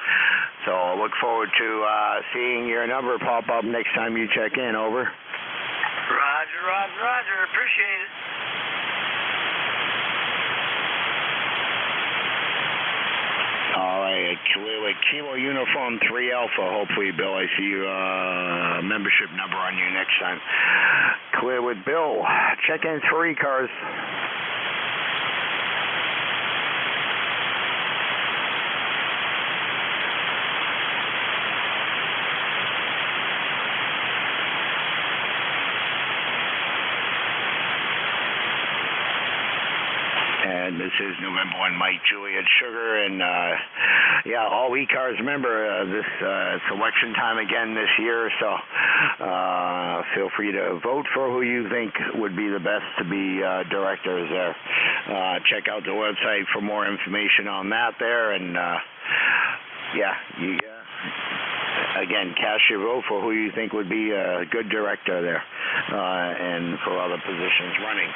So I look forward to seeing your number pop up next time you check in. Over. Roger, Roger, Roger. Appreciate it. All right, Kilo Uniform 3 Alpha. Hopefully, Bill, I see you membership number on you next time. Clear with Bill. Check-ins for ECARS. And this is November 1, Mike Juliet Sugar, and all ECARS, remember this it's election time again this year, so feel free to vote for who you think would be the best to be directors there. Check out the website for more information on that there, and again, cast your vote for who you think would be a good director there, and for other positions running.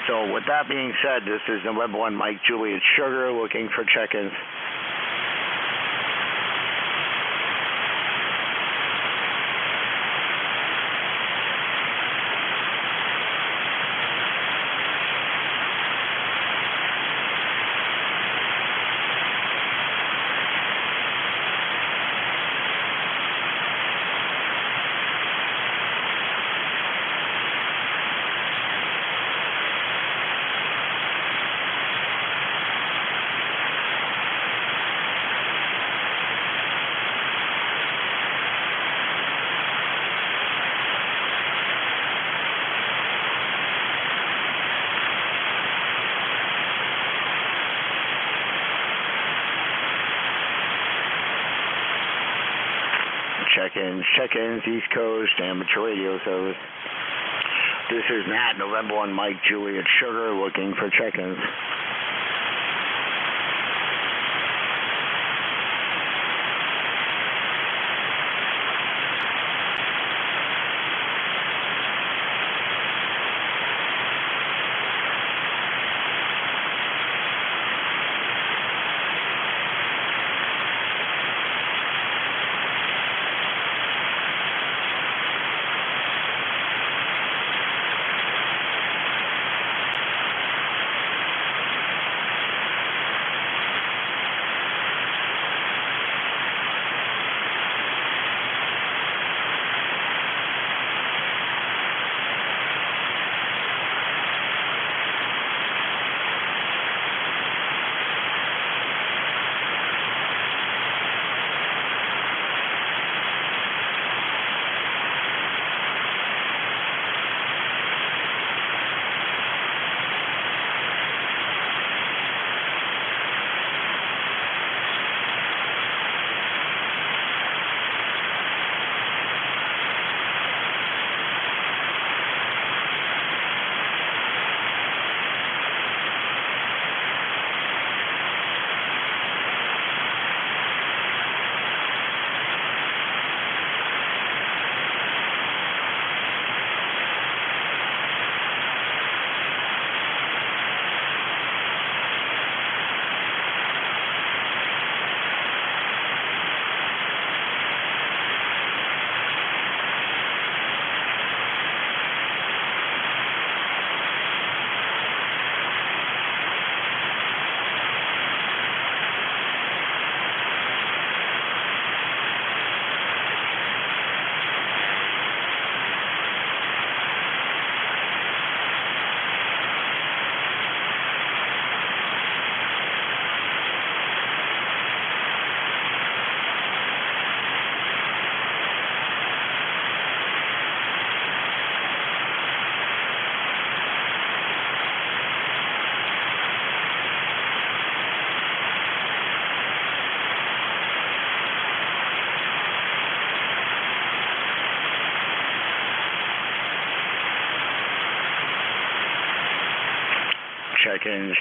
So with that being said, this is November 1, Mike Juliet Sugar, looking for check-ins. Check-ins, East Coast, amateur radio service. This is Nat, November 1, Mike, Juliet, Sugar, looking for check-ins.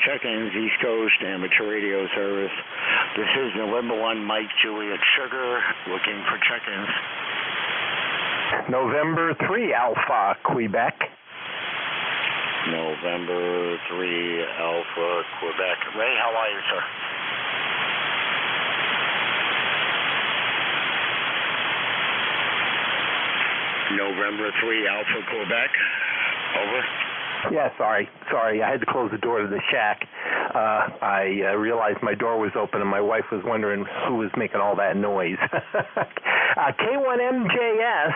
Check-ins, East Coast, amateur radio service. This is November 1, Mike, Juliet, Sugar, looking for check-ins. November 3, Alpha, Quebec. November 3, Alpha, Quebec. Ray, how are you, sir? November 3, Alpha, Quebec. Over. Yeah, sorry. I had to close the door to the shack. I realized my door was open and my wife was wondering who was making all that noise. K1MJS,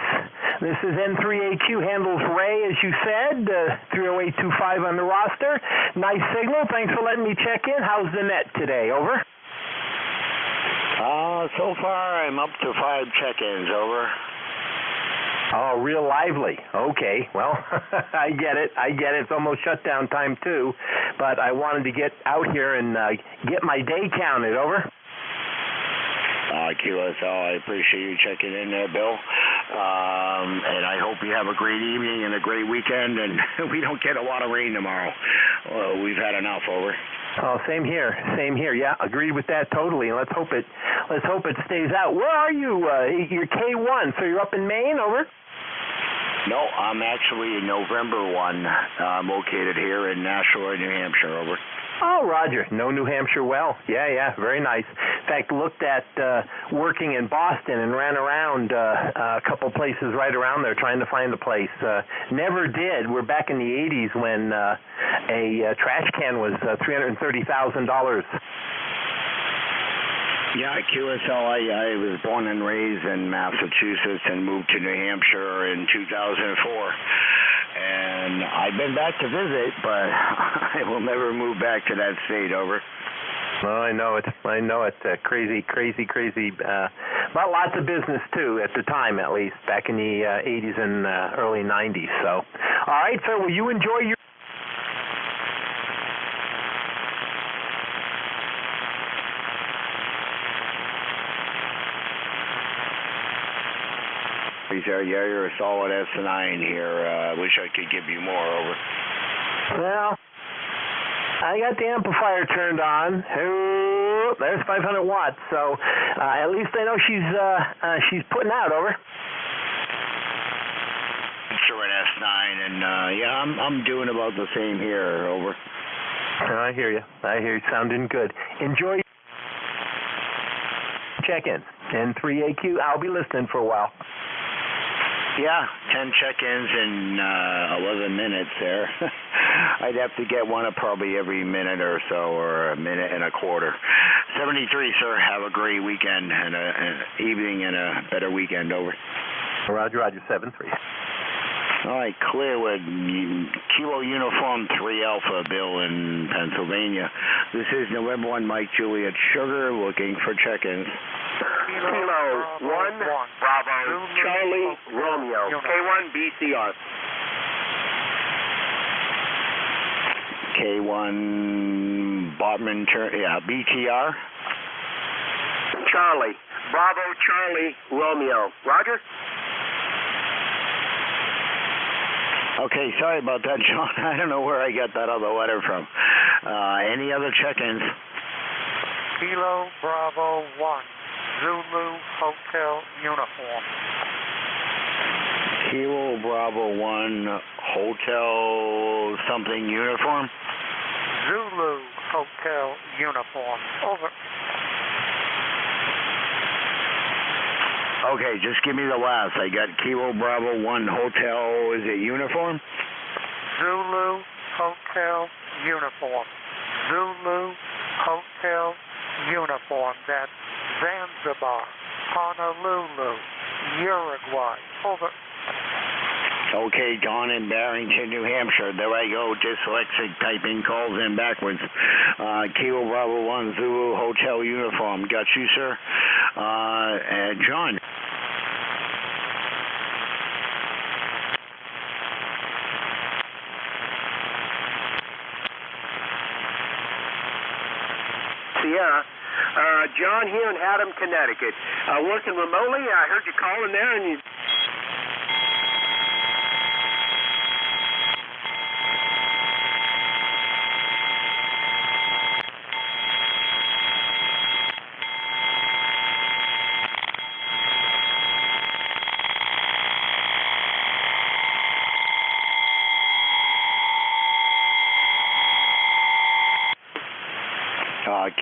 this is N3AQ, handles Ray, as you said, 30825 on the roster. Nice signal. Thanks for letting me check in. How's the net today? Over. So far I'm up to 5 check-ins. Over. Oh, real lively. Okay, well, I get it. It's almost shutdown time, too. But I wanted to get out here and get my day counted. Over. QSL, I appreciate you checking in there, Bill. And I hope you have a great evening and a great weekend, and we don't get a lot of rain tomorrow. We've had enough. Over. Oh, same here. Yeah, agreed with that totally. And let's hope it stays out. Where are you? You're K1, so you're up in Maine. Over. No, I'm actually in November 1. I'm located here in Nashua, New Hampshire. Over. Oh, Roger. No New Hampshire well. Yeah, very nice. In fact, looked at working in Boston and ran around a couple places right around there trying to find a place. Never did. We're back in the 80s when a trash can was $330,000. Yeah, QSL, I was born and raised in Massachusetts and moved to New Hampshire in 2004. And I've been back to visit, but I will never move back to that state. Over. Well, I know it. Crazy. But lots of business, too, at the time, at least, back in the 80s and early 90s. So, all right, sir, will you enjoy your... Yeah, you're a solid S9 here. Wish I could give you more, over. Well, I got the amplifier turned on. Oh, there's 500 watts, so at least I know she's putting out, over. Sure, an S9, and yeah, I'm doing about the same here, over. I hear you. Sounding good. Enjoy check-ins. N3AQ, I'll be listening for a while. Yeah, 10 check-ins in 11 minutes there. I'd have to get one probably every minute or so, or a minute and a quarter. 73, sir. Have a great weekend and an evening and a better weekend, over. Roger, 73. All right, Clearwood, Kilo Uniform 3 Alpha, Bill in Pennsylvania. This is November 1, Mike Juliet Sugar, looking for check-ins. Kilo 1, Bravo, Charlie, Romeo, K1, BCR. K1, Botman, BTR. Charlie, Bravo, Charlie, Romeo. Roger? Okay, sorry about that, John. I don't know where I got that other letter from. Any other check-ins? Kilo Bravo 1, Zulu Hotel Uniform. Kilo Bravo 1, Hotel something uniform? Zulu Hotel Uniform. Over. Okay, just give me the last. I got Kilo Bravo 1 Hotel, is it uniform? Zulu Hotel Uniform. Zulu Hotel Uniform. That's Zanzibar, Honolulu, Uruguay. Over. Okay, Don in Barrington, New Hampshire. There I go, dyslexic, typing calls in backwards. Kilo Bravo 1 Zulu Hotel Uniform. Got you, sir. John. Sierra. John here in Haddam, Connecticut. Working remotely. I heard you calling there, and you...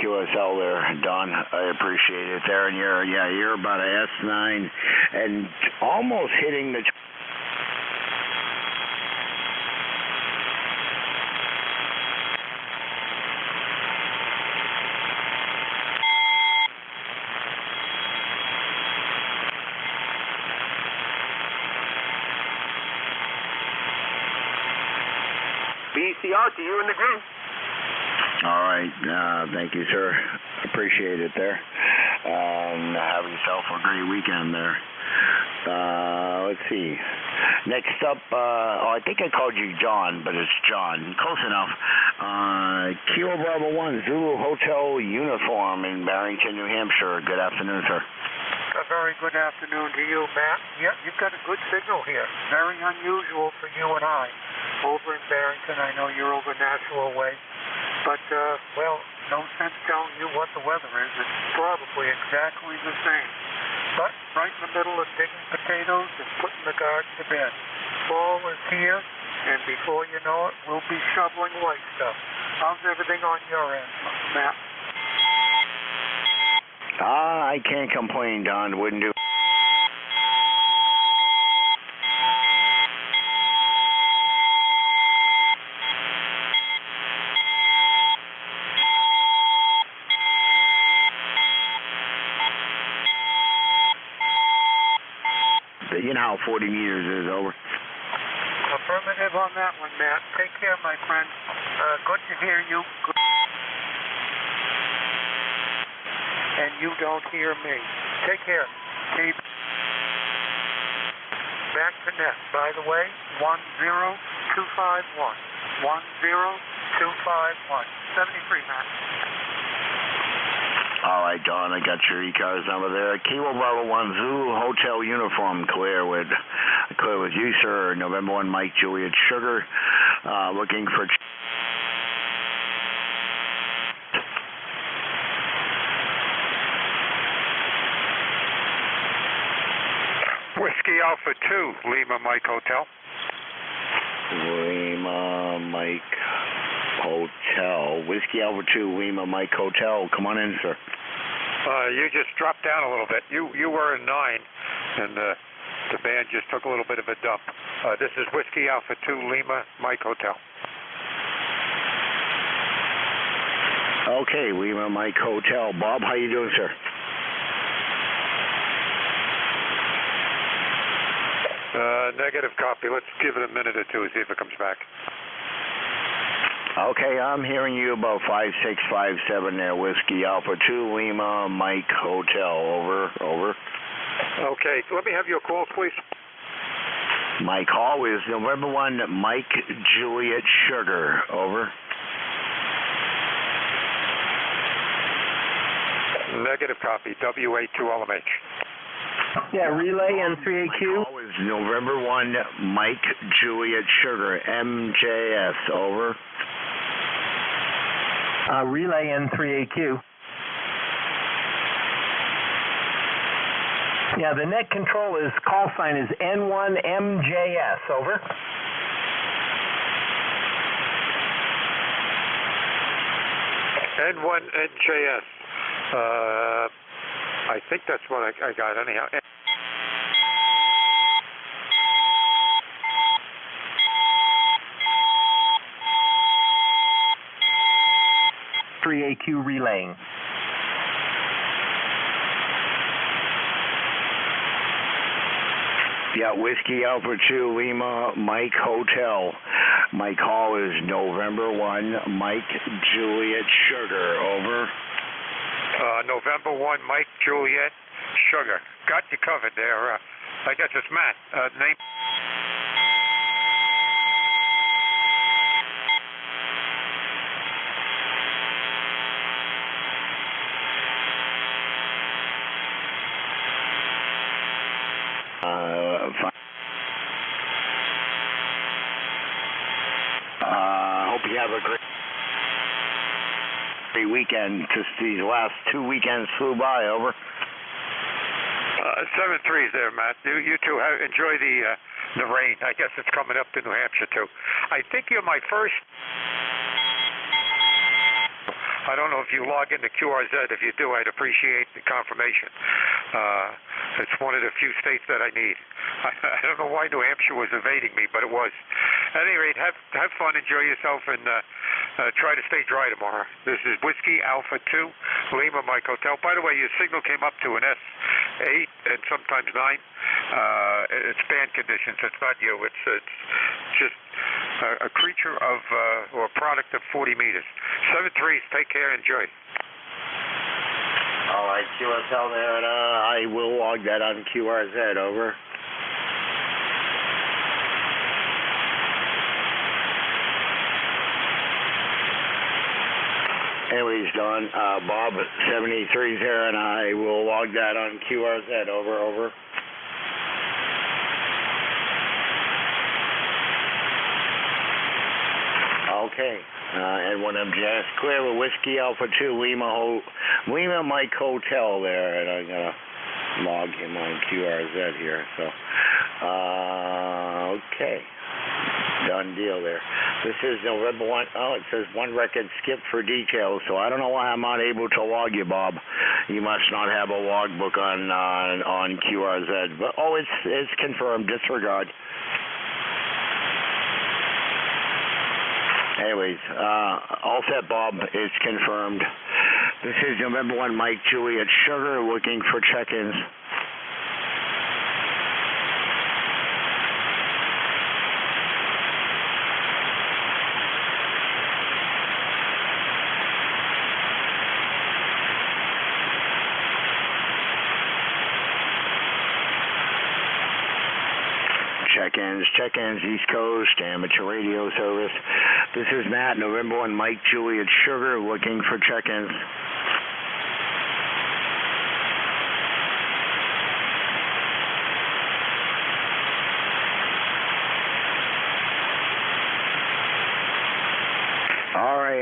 QSL there, Don. I appreciate it there. And you're about a S9 and almost hitting the... BCR to you in the group. All right. Thank you, sir. Appreciate it there. Have yourself a great weekend there. Let's see. Next up, I think I called you John, but it's John. Close enough. Kilo Bravo 1 Zulu Hotel Uniform in Barrington, New Hampshire. Good afternoon, sir. A very good afternoon to you, Matt. Yep, you've got a good signal here. Very unusual for you and I. Over in Barrington, I know you're over Nashua way. But, well, no sense telling you what the weather is. It's probably exactly the same. But right in the middle of digging potatoes and putting the garden to bed. Fall is here, and before you know it, we'll be shoveling white stuff. How's everything on your end, Matt? I can't complain, Don. Wouldn't do. You know how 40 meters is, over. Affirmative on that one, Matt. Take care, my friend. Good to hear you. And you don't hear me. Take care. Keep back to net. By the way, 10251. 10251. 73, Matt. All right, Don, I got your ECARS number there. Kilo Bravo 1 Zulu Hotel Uniform, clear with you, sir. November 1 Mike Juliet Sugar, looking for... Whiskey Alpha 2, Lima Mike Hotel. Lima Mike Hotel. Whiskey Alpha 2, Lima Mike Hotel. Come on in, sir. You just dropped down a little bit. You were in 9, and the band just took a little bit of a dump. This is Whiskey Alpha 2, Lima Mike Hotel. Okay, Lima Mike Hotel. Bob, how you doing, sir? Negative copy. Let's give it a minute or two, see if it comes back. Okay, I'm hearing you about 5657 there, Whiskey Alpha 2, Lima Mike Hotel. Over. Okay, let me have your call, please. My call is November 1 Mike Juliet Sugar. Over. Negative copy. WA2LMH. Yeah, relay N3AQ. My call is November 1 Mike Juliet Sugar, MJS. Over. Relay N3AQ. Yeah, the net control is, call sign is N1MJS. Over. N1NJS. I think that's what I got anyhow. 3AQ relaying. Yeah, Whiskey Alpha 2, Lima Mike Hotel. My call is November 1 Mike Juliet Sugar. Over. November 1 Mike Juliet Sugar. Got you covered there. I guess it's Matt. Name. Hope you have a great weekend. Just these last 2 weekends flew by. Over. 7-3 there, Matt. You two enjoy the rain. I guess it's coming up to New Hampshire too. I think you're my first. I don't know if you log into QRZ. If you do, I'd appreciate the confirmation. It's one of the few states that I need. I don't know why New Hampshire was evading me, but it was. At any rate, have fun, enjoy yourself, and try to stay dry tomorrow. This is Whiskey Alpha 2, Lima Mike Hotel. By the way, your signal came up to an S8 and sometimes 9. It's band conditions. It's not you. It's just a creature of or a product of 40 meters. 7-3s. Take care. Enjoy. All right, QSL there, and I will log that on QRZ. Over. Anyways, Don, Bob 73's here, and I will log that on QRZ. Over. Okay. N1MJS clear with Whiskey Alpha 2 Lima Mike Hotel there, and I'm gonna log him on QRZ here. So, okay, done deal there. This is November 1. Oh, it says 1 record skip for details. So I don't know why I'm not able to log you, Bob. You must not have a logbook on QRZ. But it's confirmed. Disregard. Anyways, all set, Bob. It's confirmed. This is November 1 Mike Juliet Sugar looking for check-ins. Check-ins, East Coast, amateur radio service. This is Matt, November 1 Mike Juliet Sugar, looking for check-ins.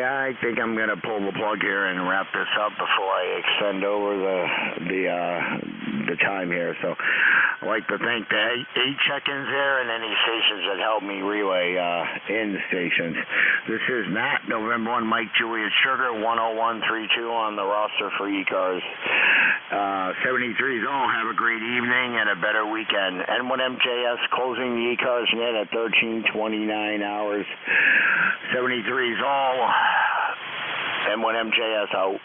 I think I'm going to pull the plug here and wrap this up before I extend over the time here. So I'd like to thank the 8 check-ins there and any stations that helped me relay in the stations. This is Matt, November 1, Mike Juliet Sugar, 10132 on the roster for ECARS. 73s all have a great evening and a better weekend. N1MJS closing the ECARS net at 13:29 hours. 73s all. N1MJS out.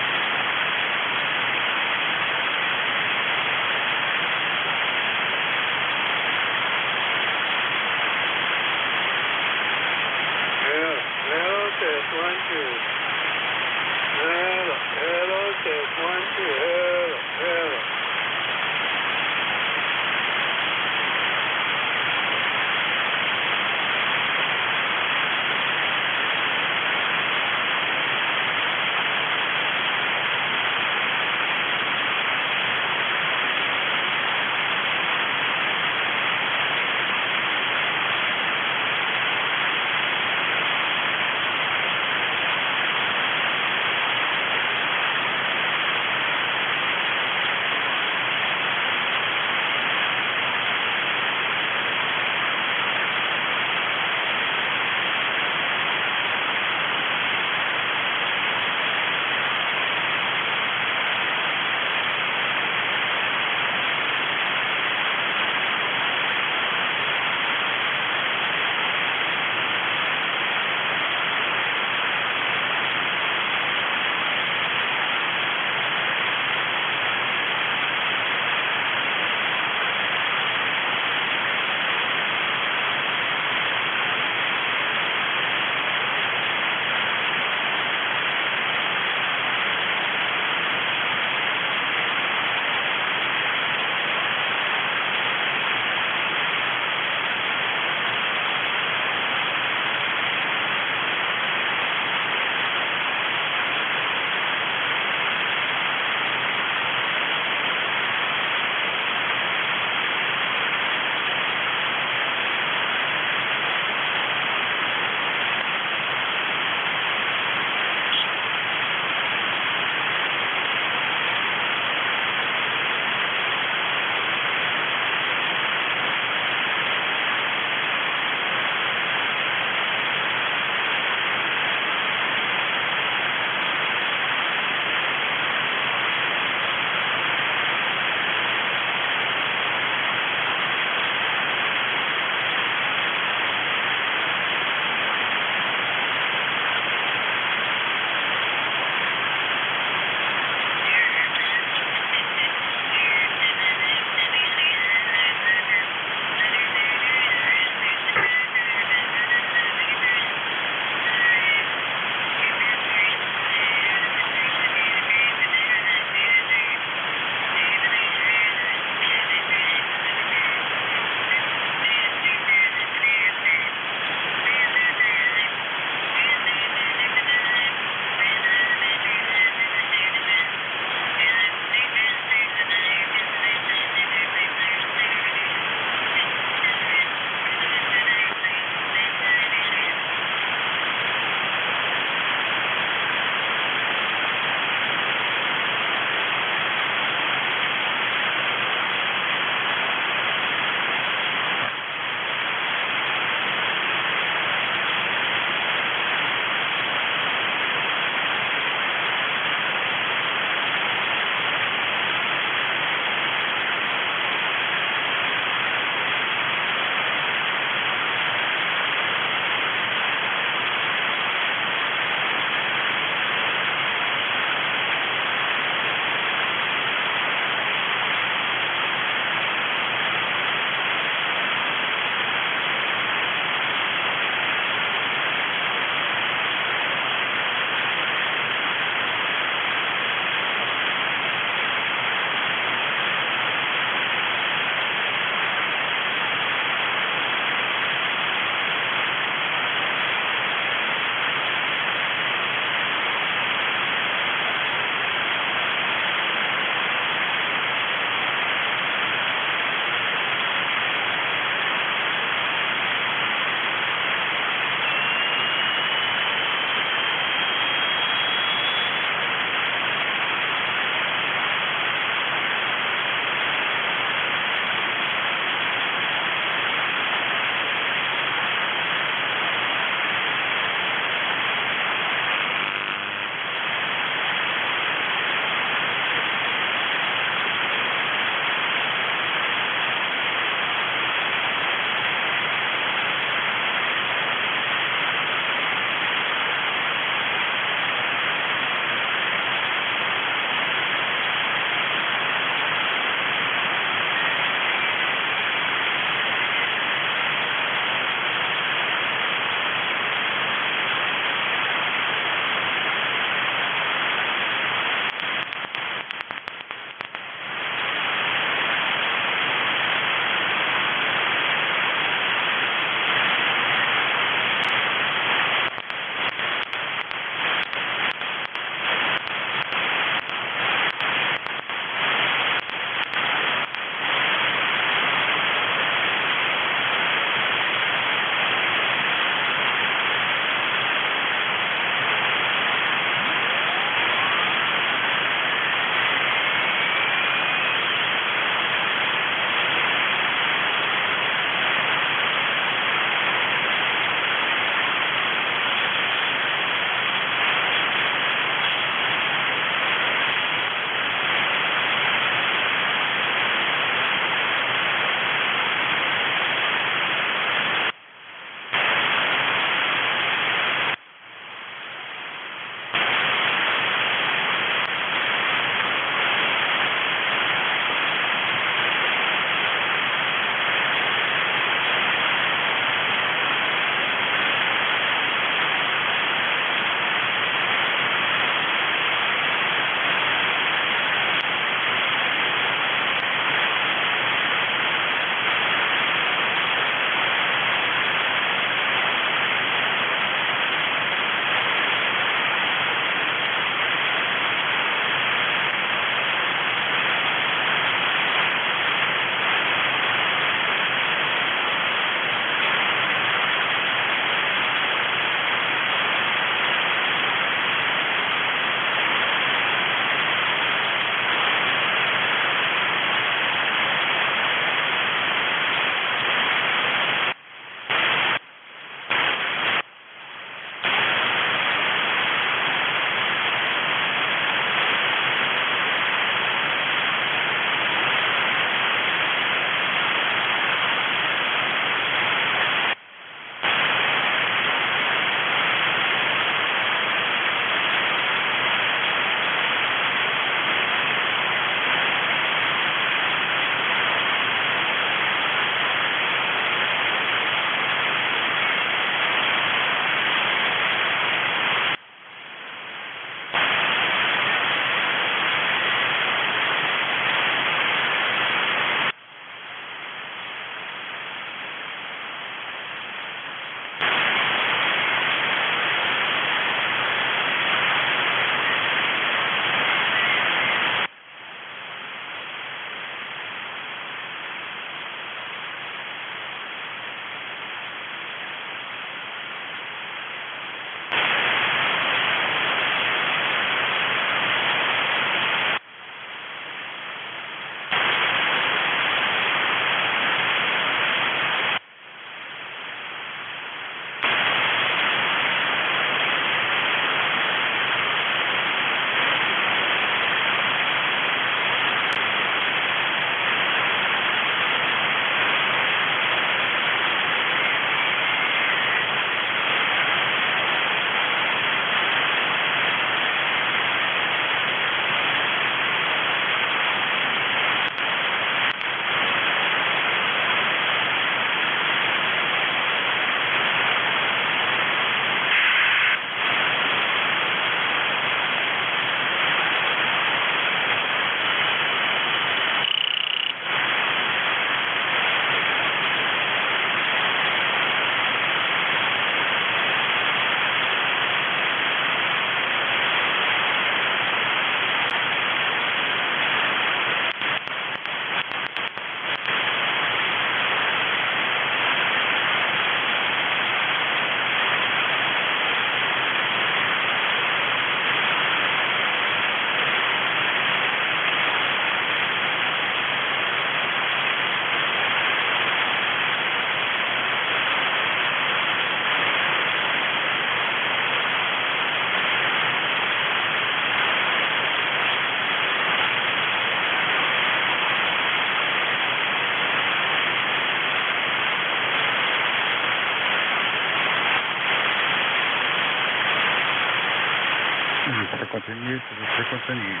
frequency in use. This is frequency in use.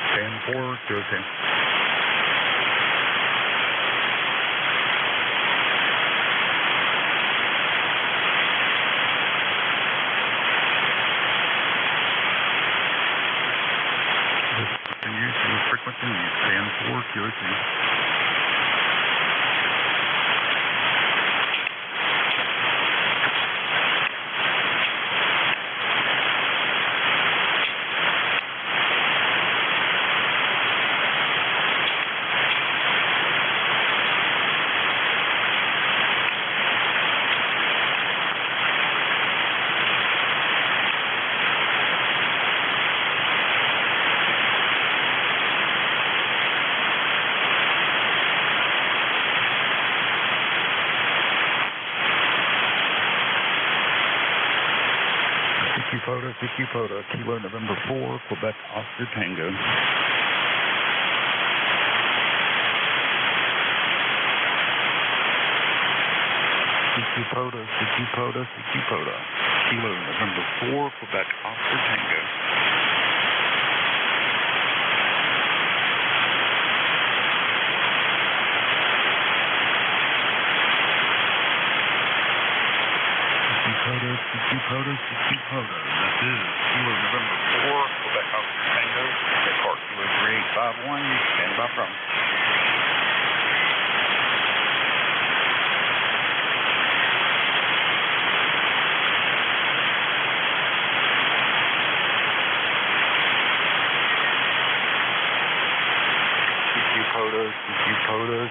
10-4-202. Frequency in use. 10-4-202. CQ Photo, Kilo November 4, Quebec Oscar Tango. CQ Photo, Kilo November 4, Quebec Oscar Tango. CQ Photo. This is Kilo November 4, Quebec Oscar Tango, at Park Kilo 3851, stand by from.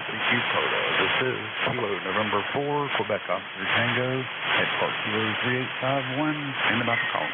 CQ Photo. This is Kilo November 4, Quebec Oscar Tango, at Park Kilo 3851, stand by for call.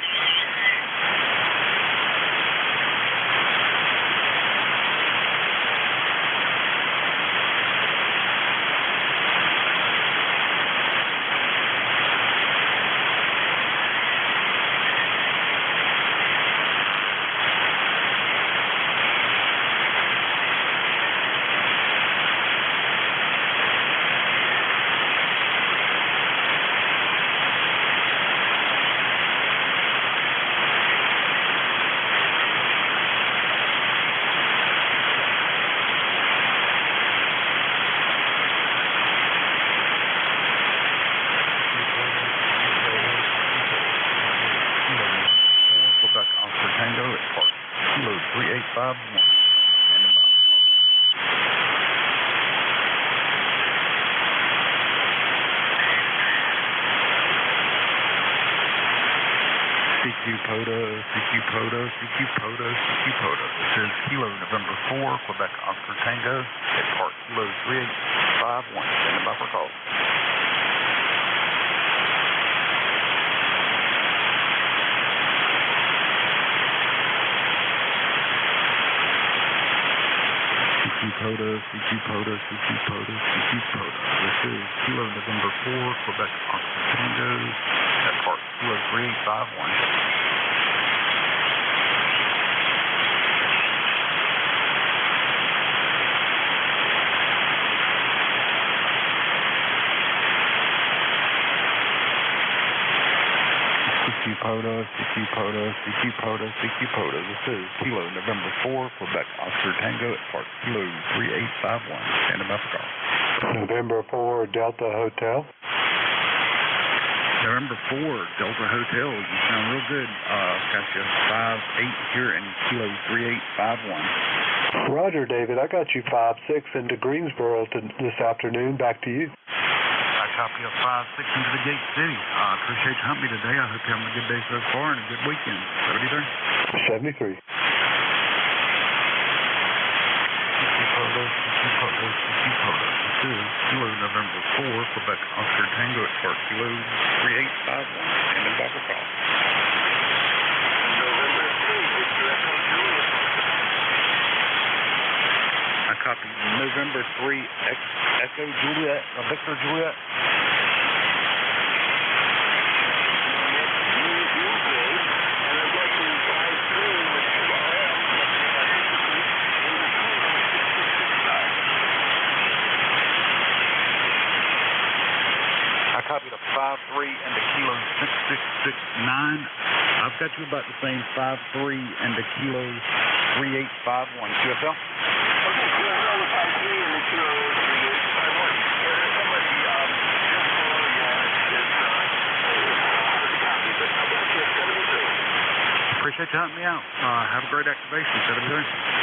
Oscar Tango at Park Kilo 3851. Standing by. CQ Photo. This is Kilo November 4, Quebec Oscar Tango at Park Kilo 3851. Standing by for call. CQ Photo. This is Kilo November 4, Quebec Oscar Tango at Park Kilo 3851. CQ Photo. This is Kilo November 4, Quebec Oscar Tango at Park Kilo 3851. Standing by for call. November 4, Delta Hotel. November 4, Delta Hotel. You sound real good. Got you 5-8 here in Kilo 3851. Roger, David. I got you 5-6 into Greensboro this afternoon. Back to you. Copy of 5-6 into the Gate City. Appreciate you humping me today. I hope you're having a good day so far and a good weekend. 73. CQ Photo. This is Kilo November 4, Quebec Oscar Tango at Park Kilo 3851. Standing by for call. I copy November 3, Echo Juliet, Victor Juliet. I copied a 5-3 into Kilo 6669. got you about the same 5-3 and the kilo 3851. QSL? Okay, Kilo Delta 5-3 and the kilo 3851. Yeah, there's somebody just below you, and it's hard to copy, but I got you at 73. Appreciate you hunting me out. Have a great activation. 73.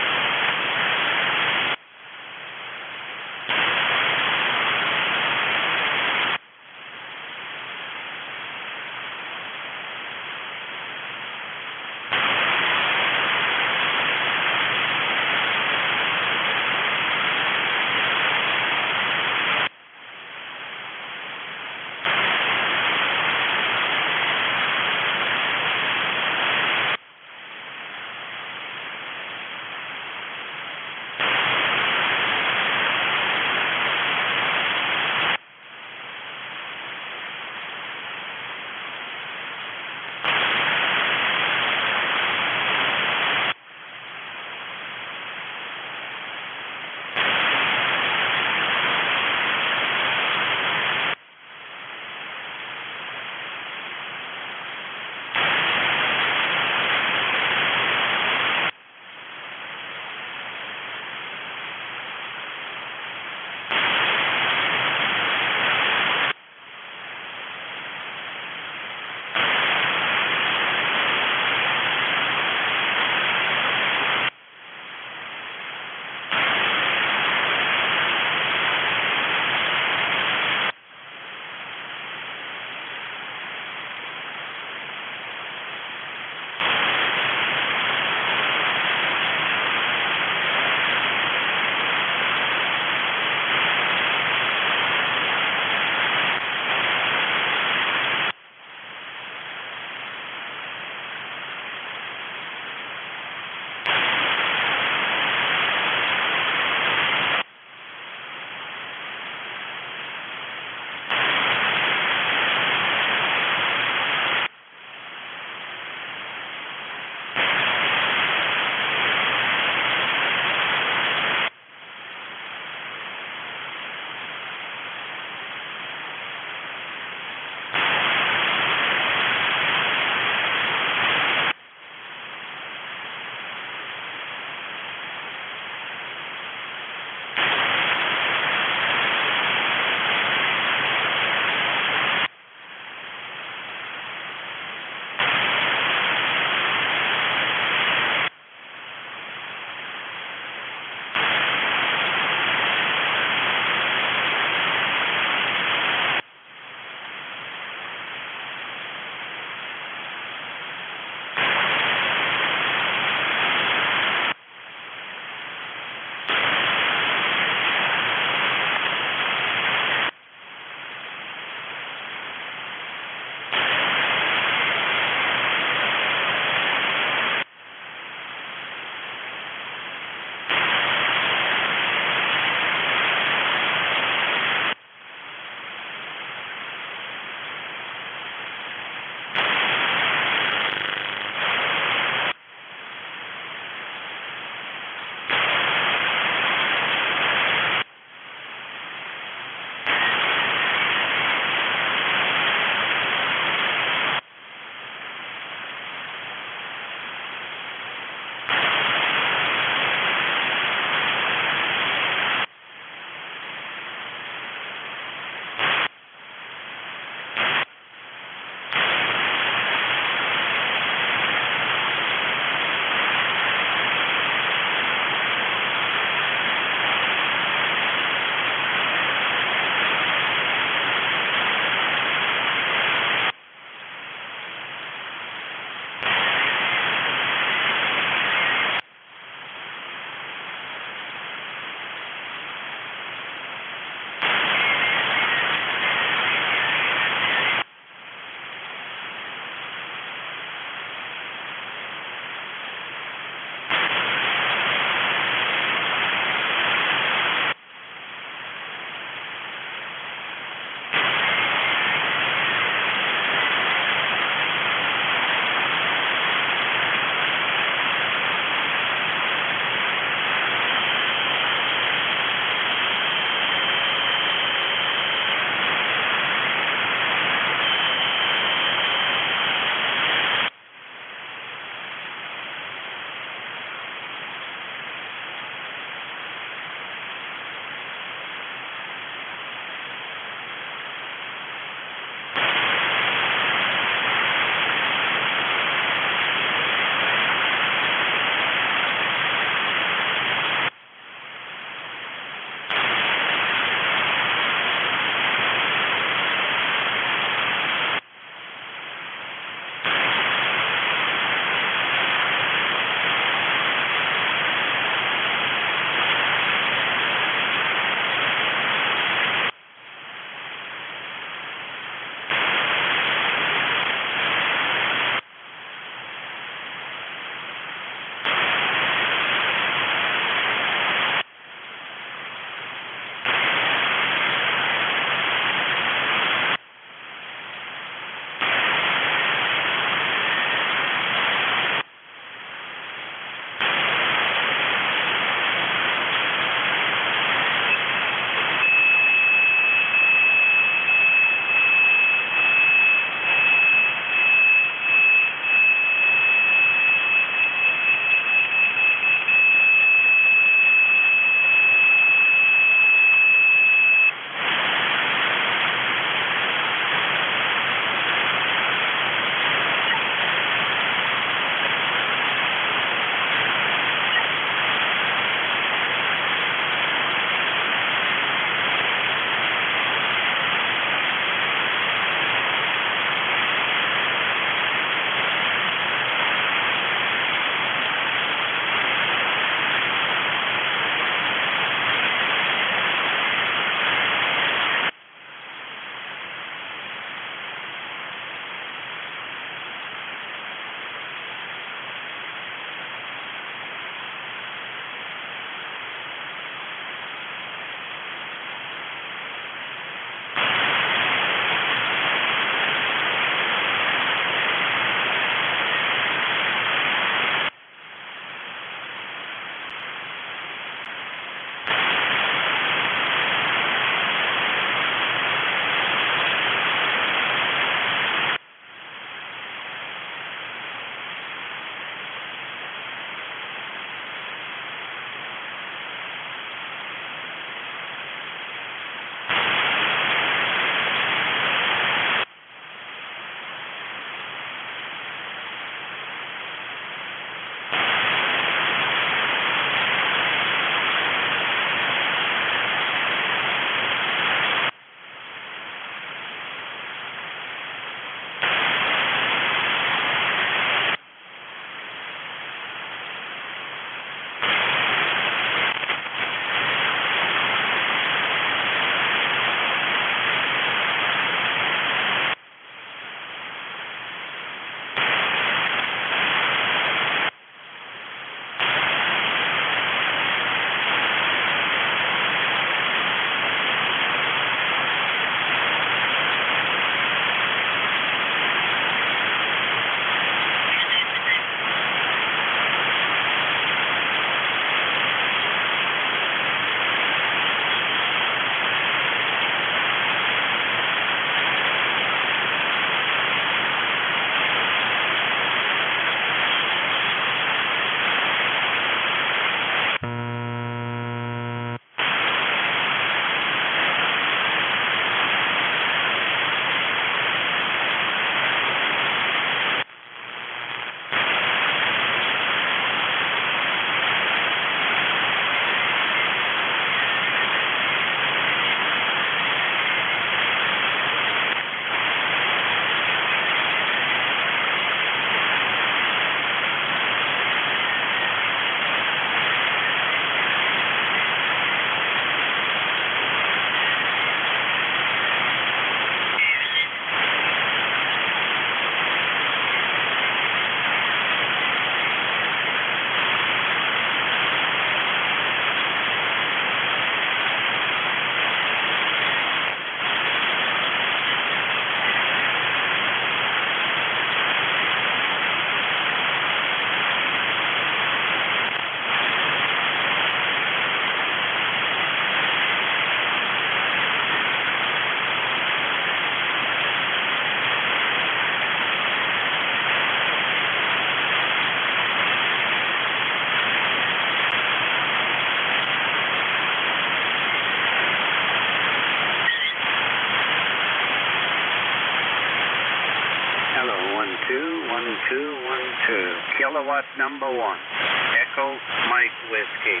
212, kilowatt number 1, Echo Mike Whiskey.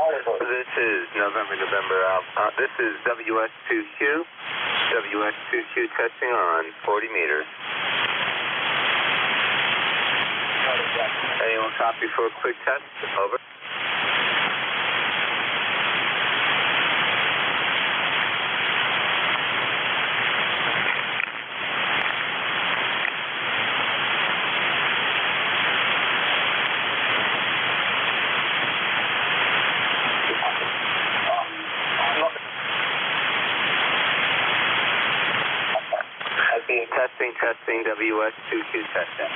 This is November. This is WS2Q. WS2Q testing on 40 meters. Anyone copy for a quick test? Over. Testing, WS2Q testing.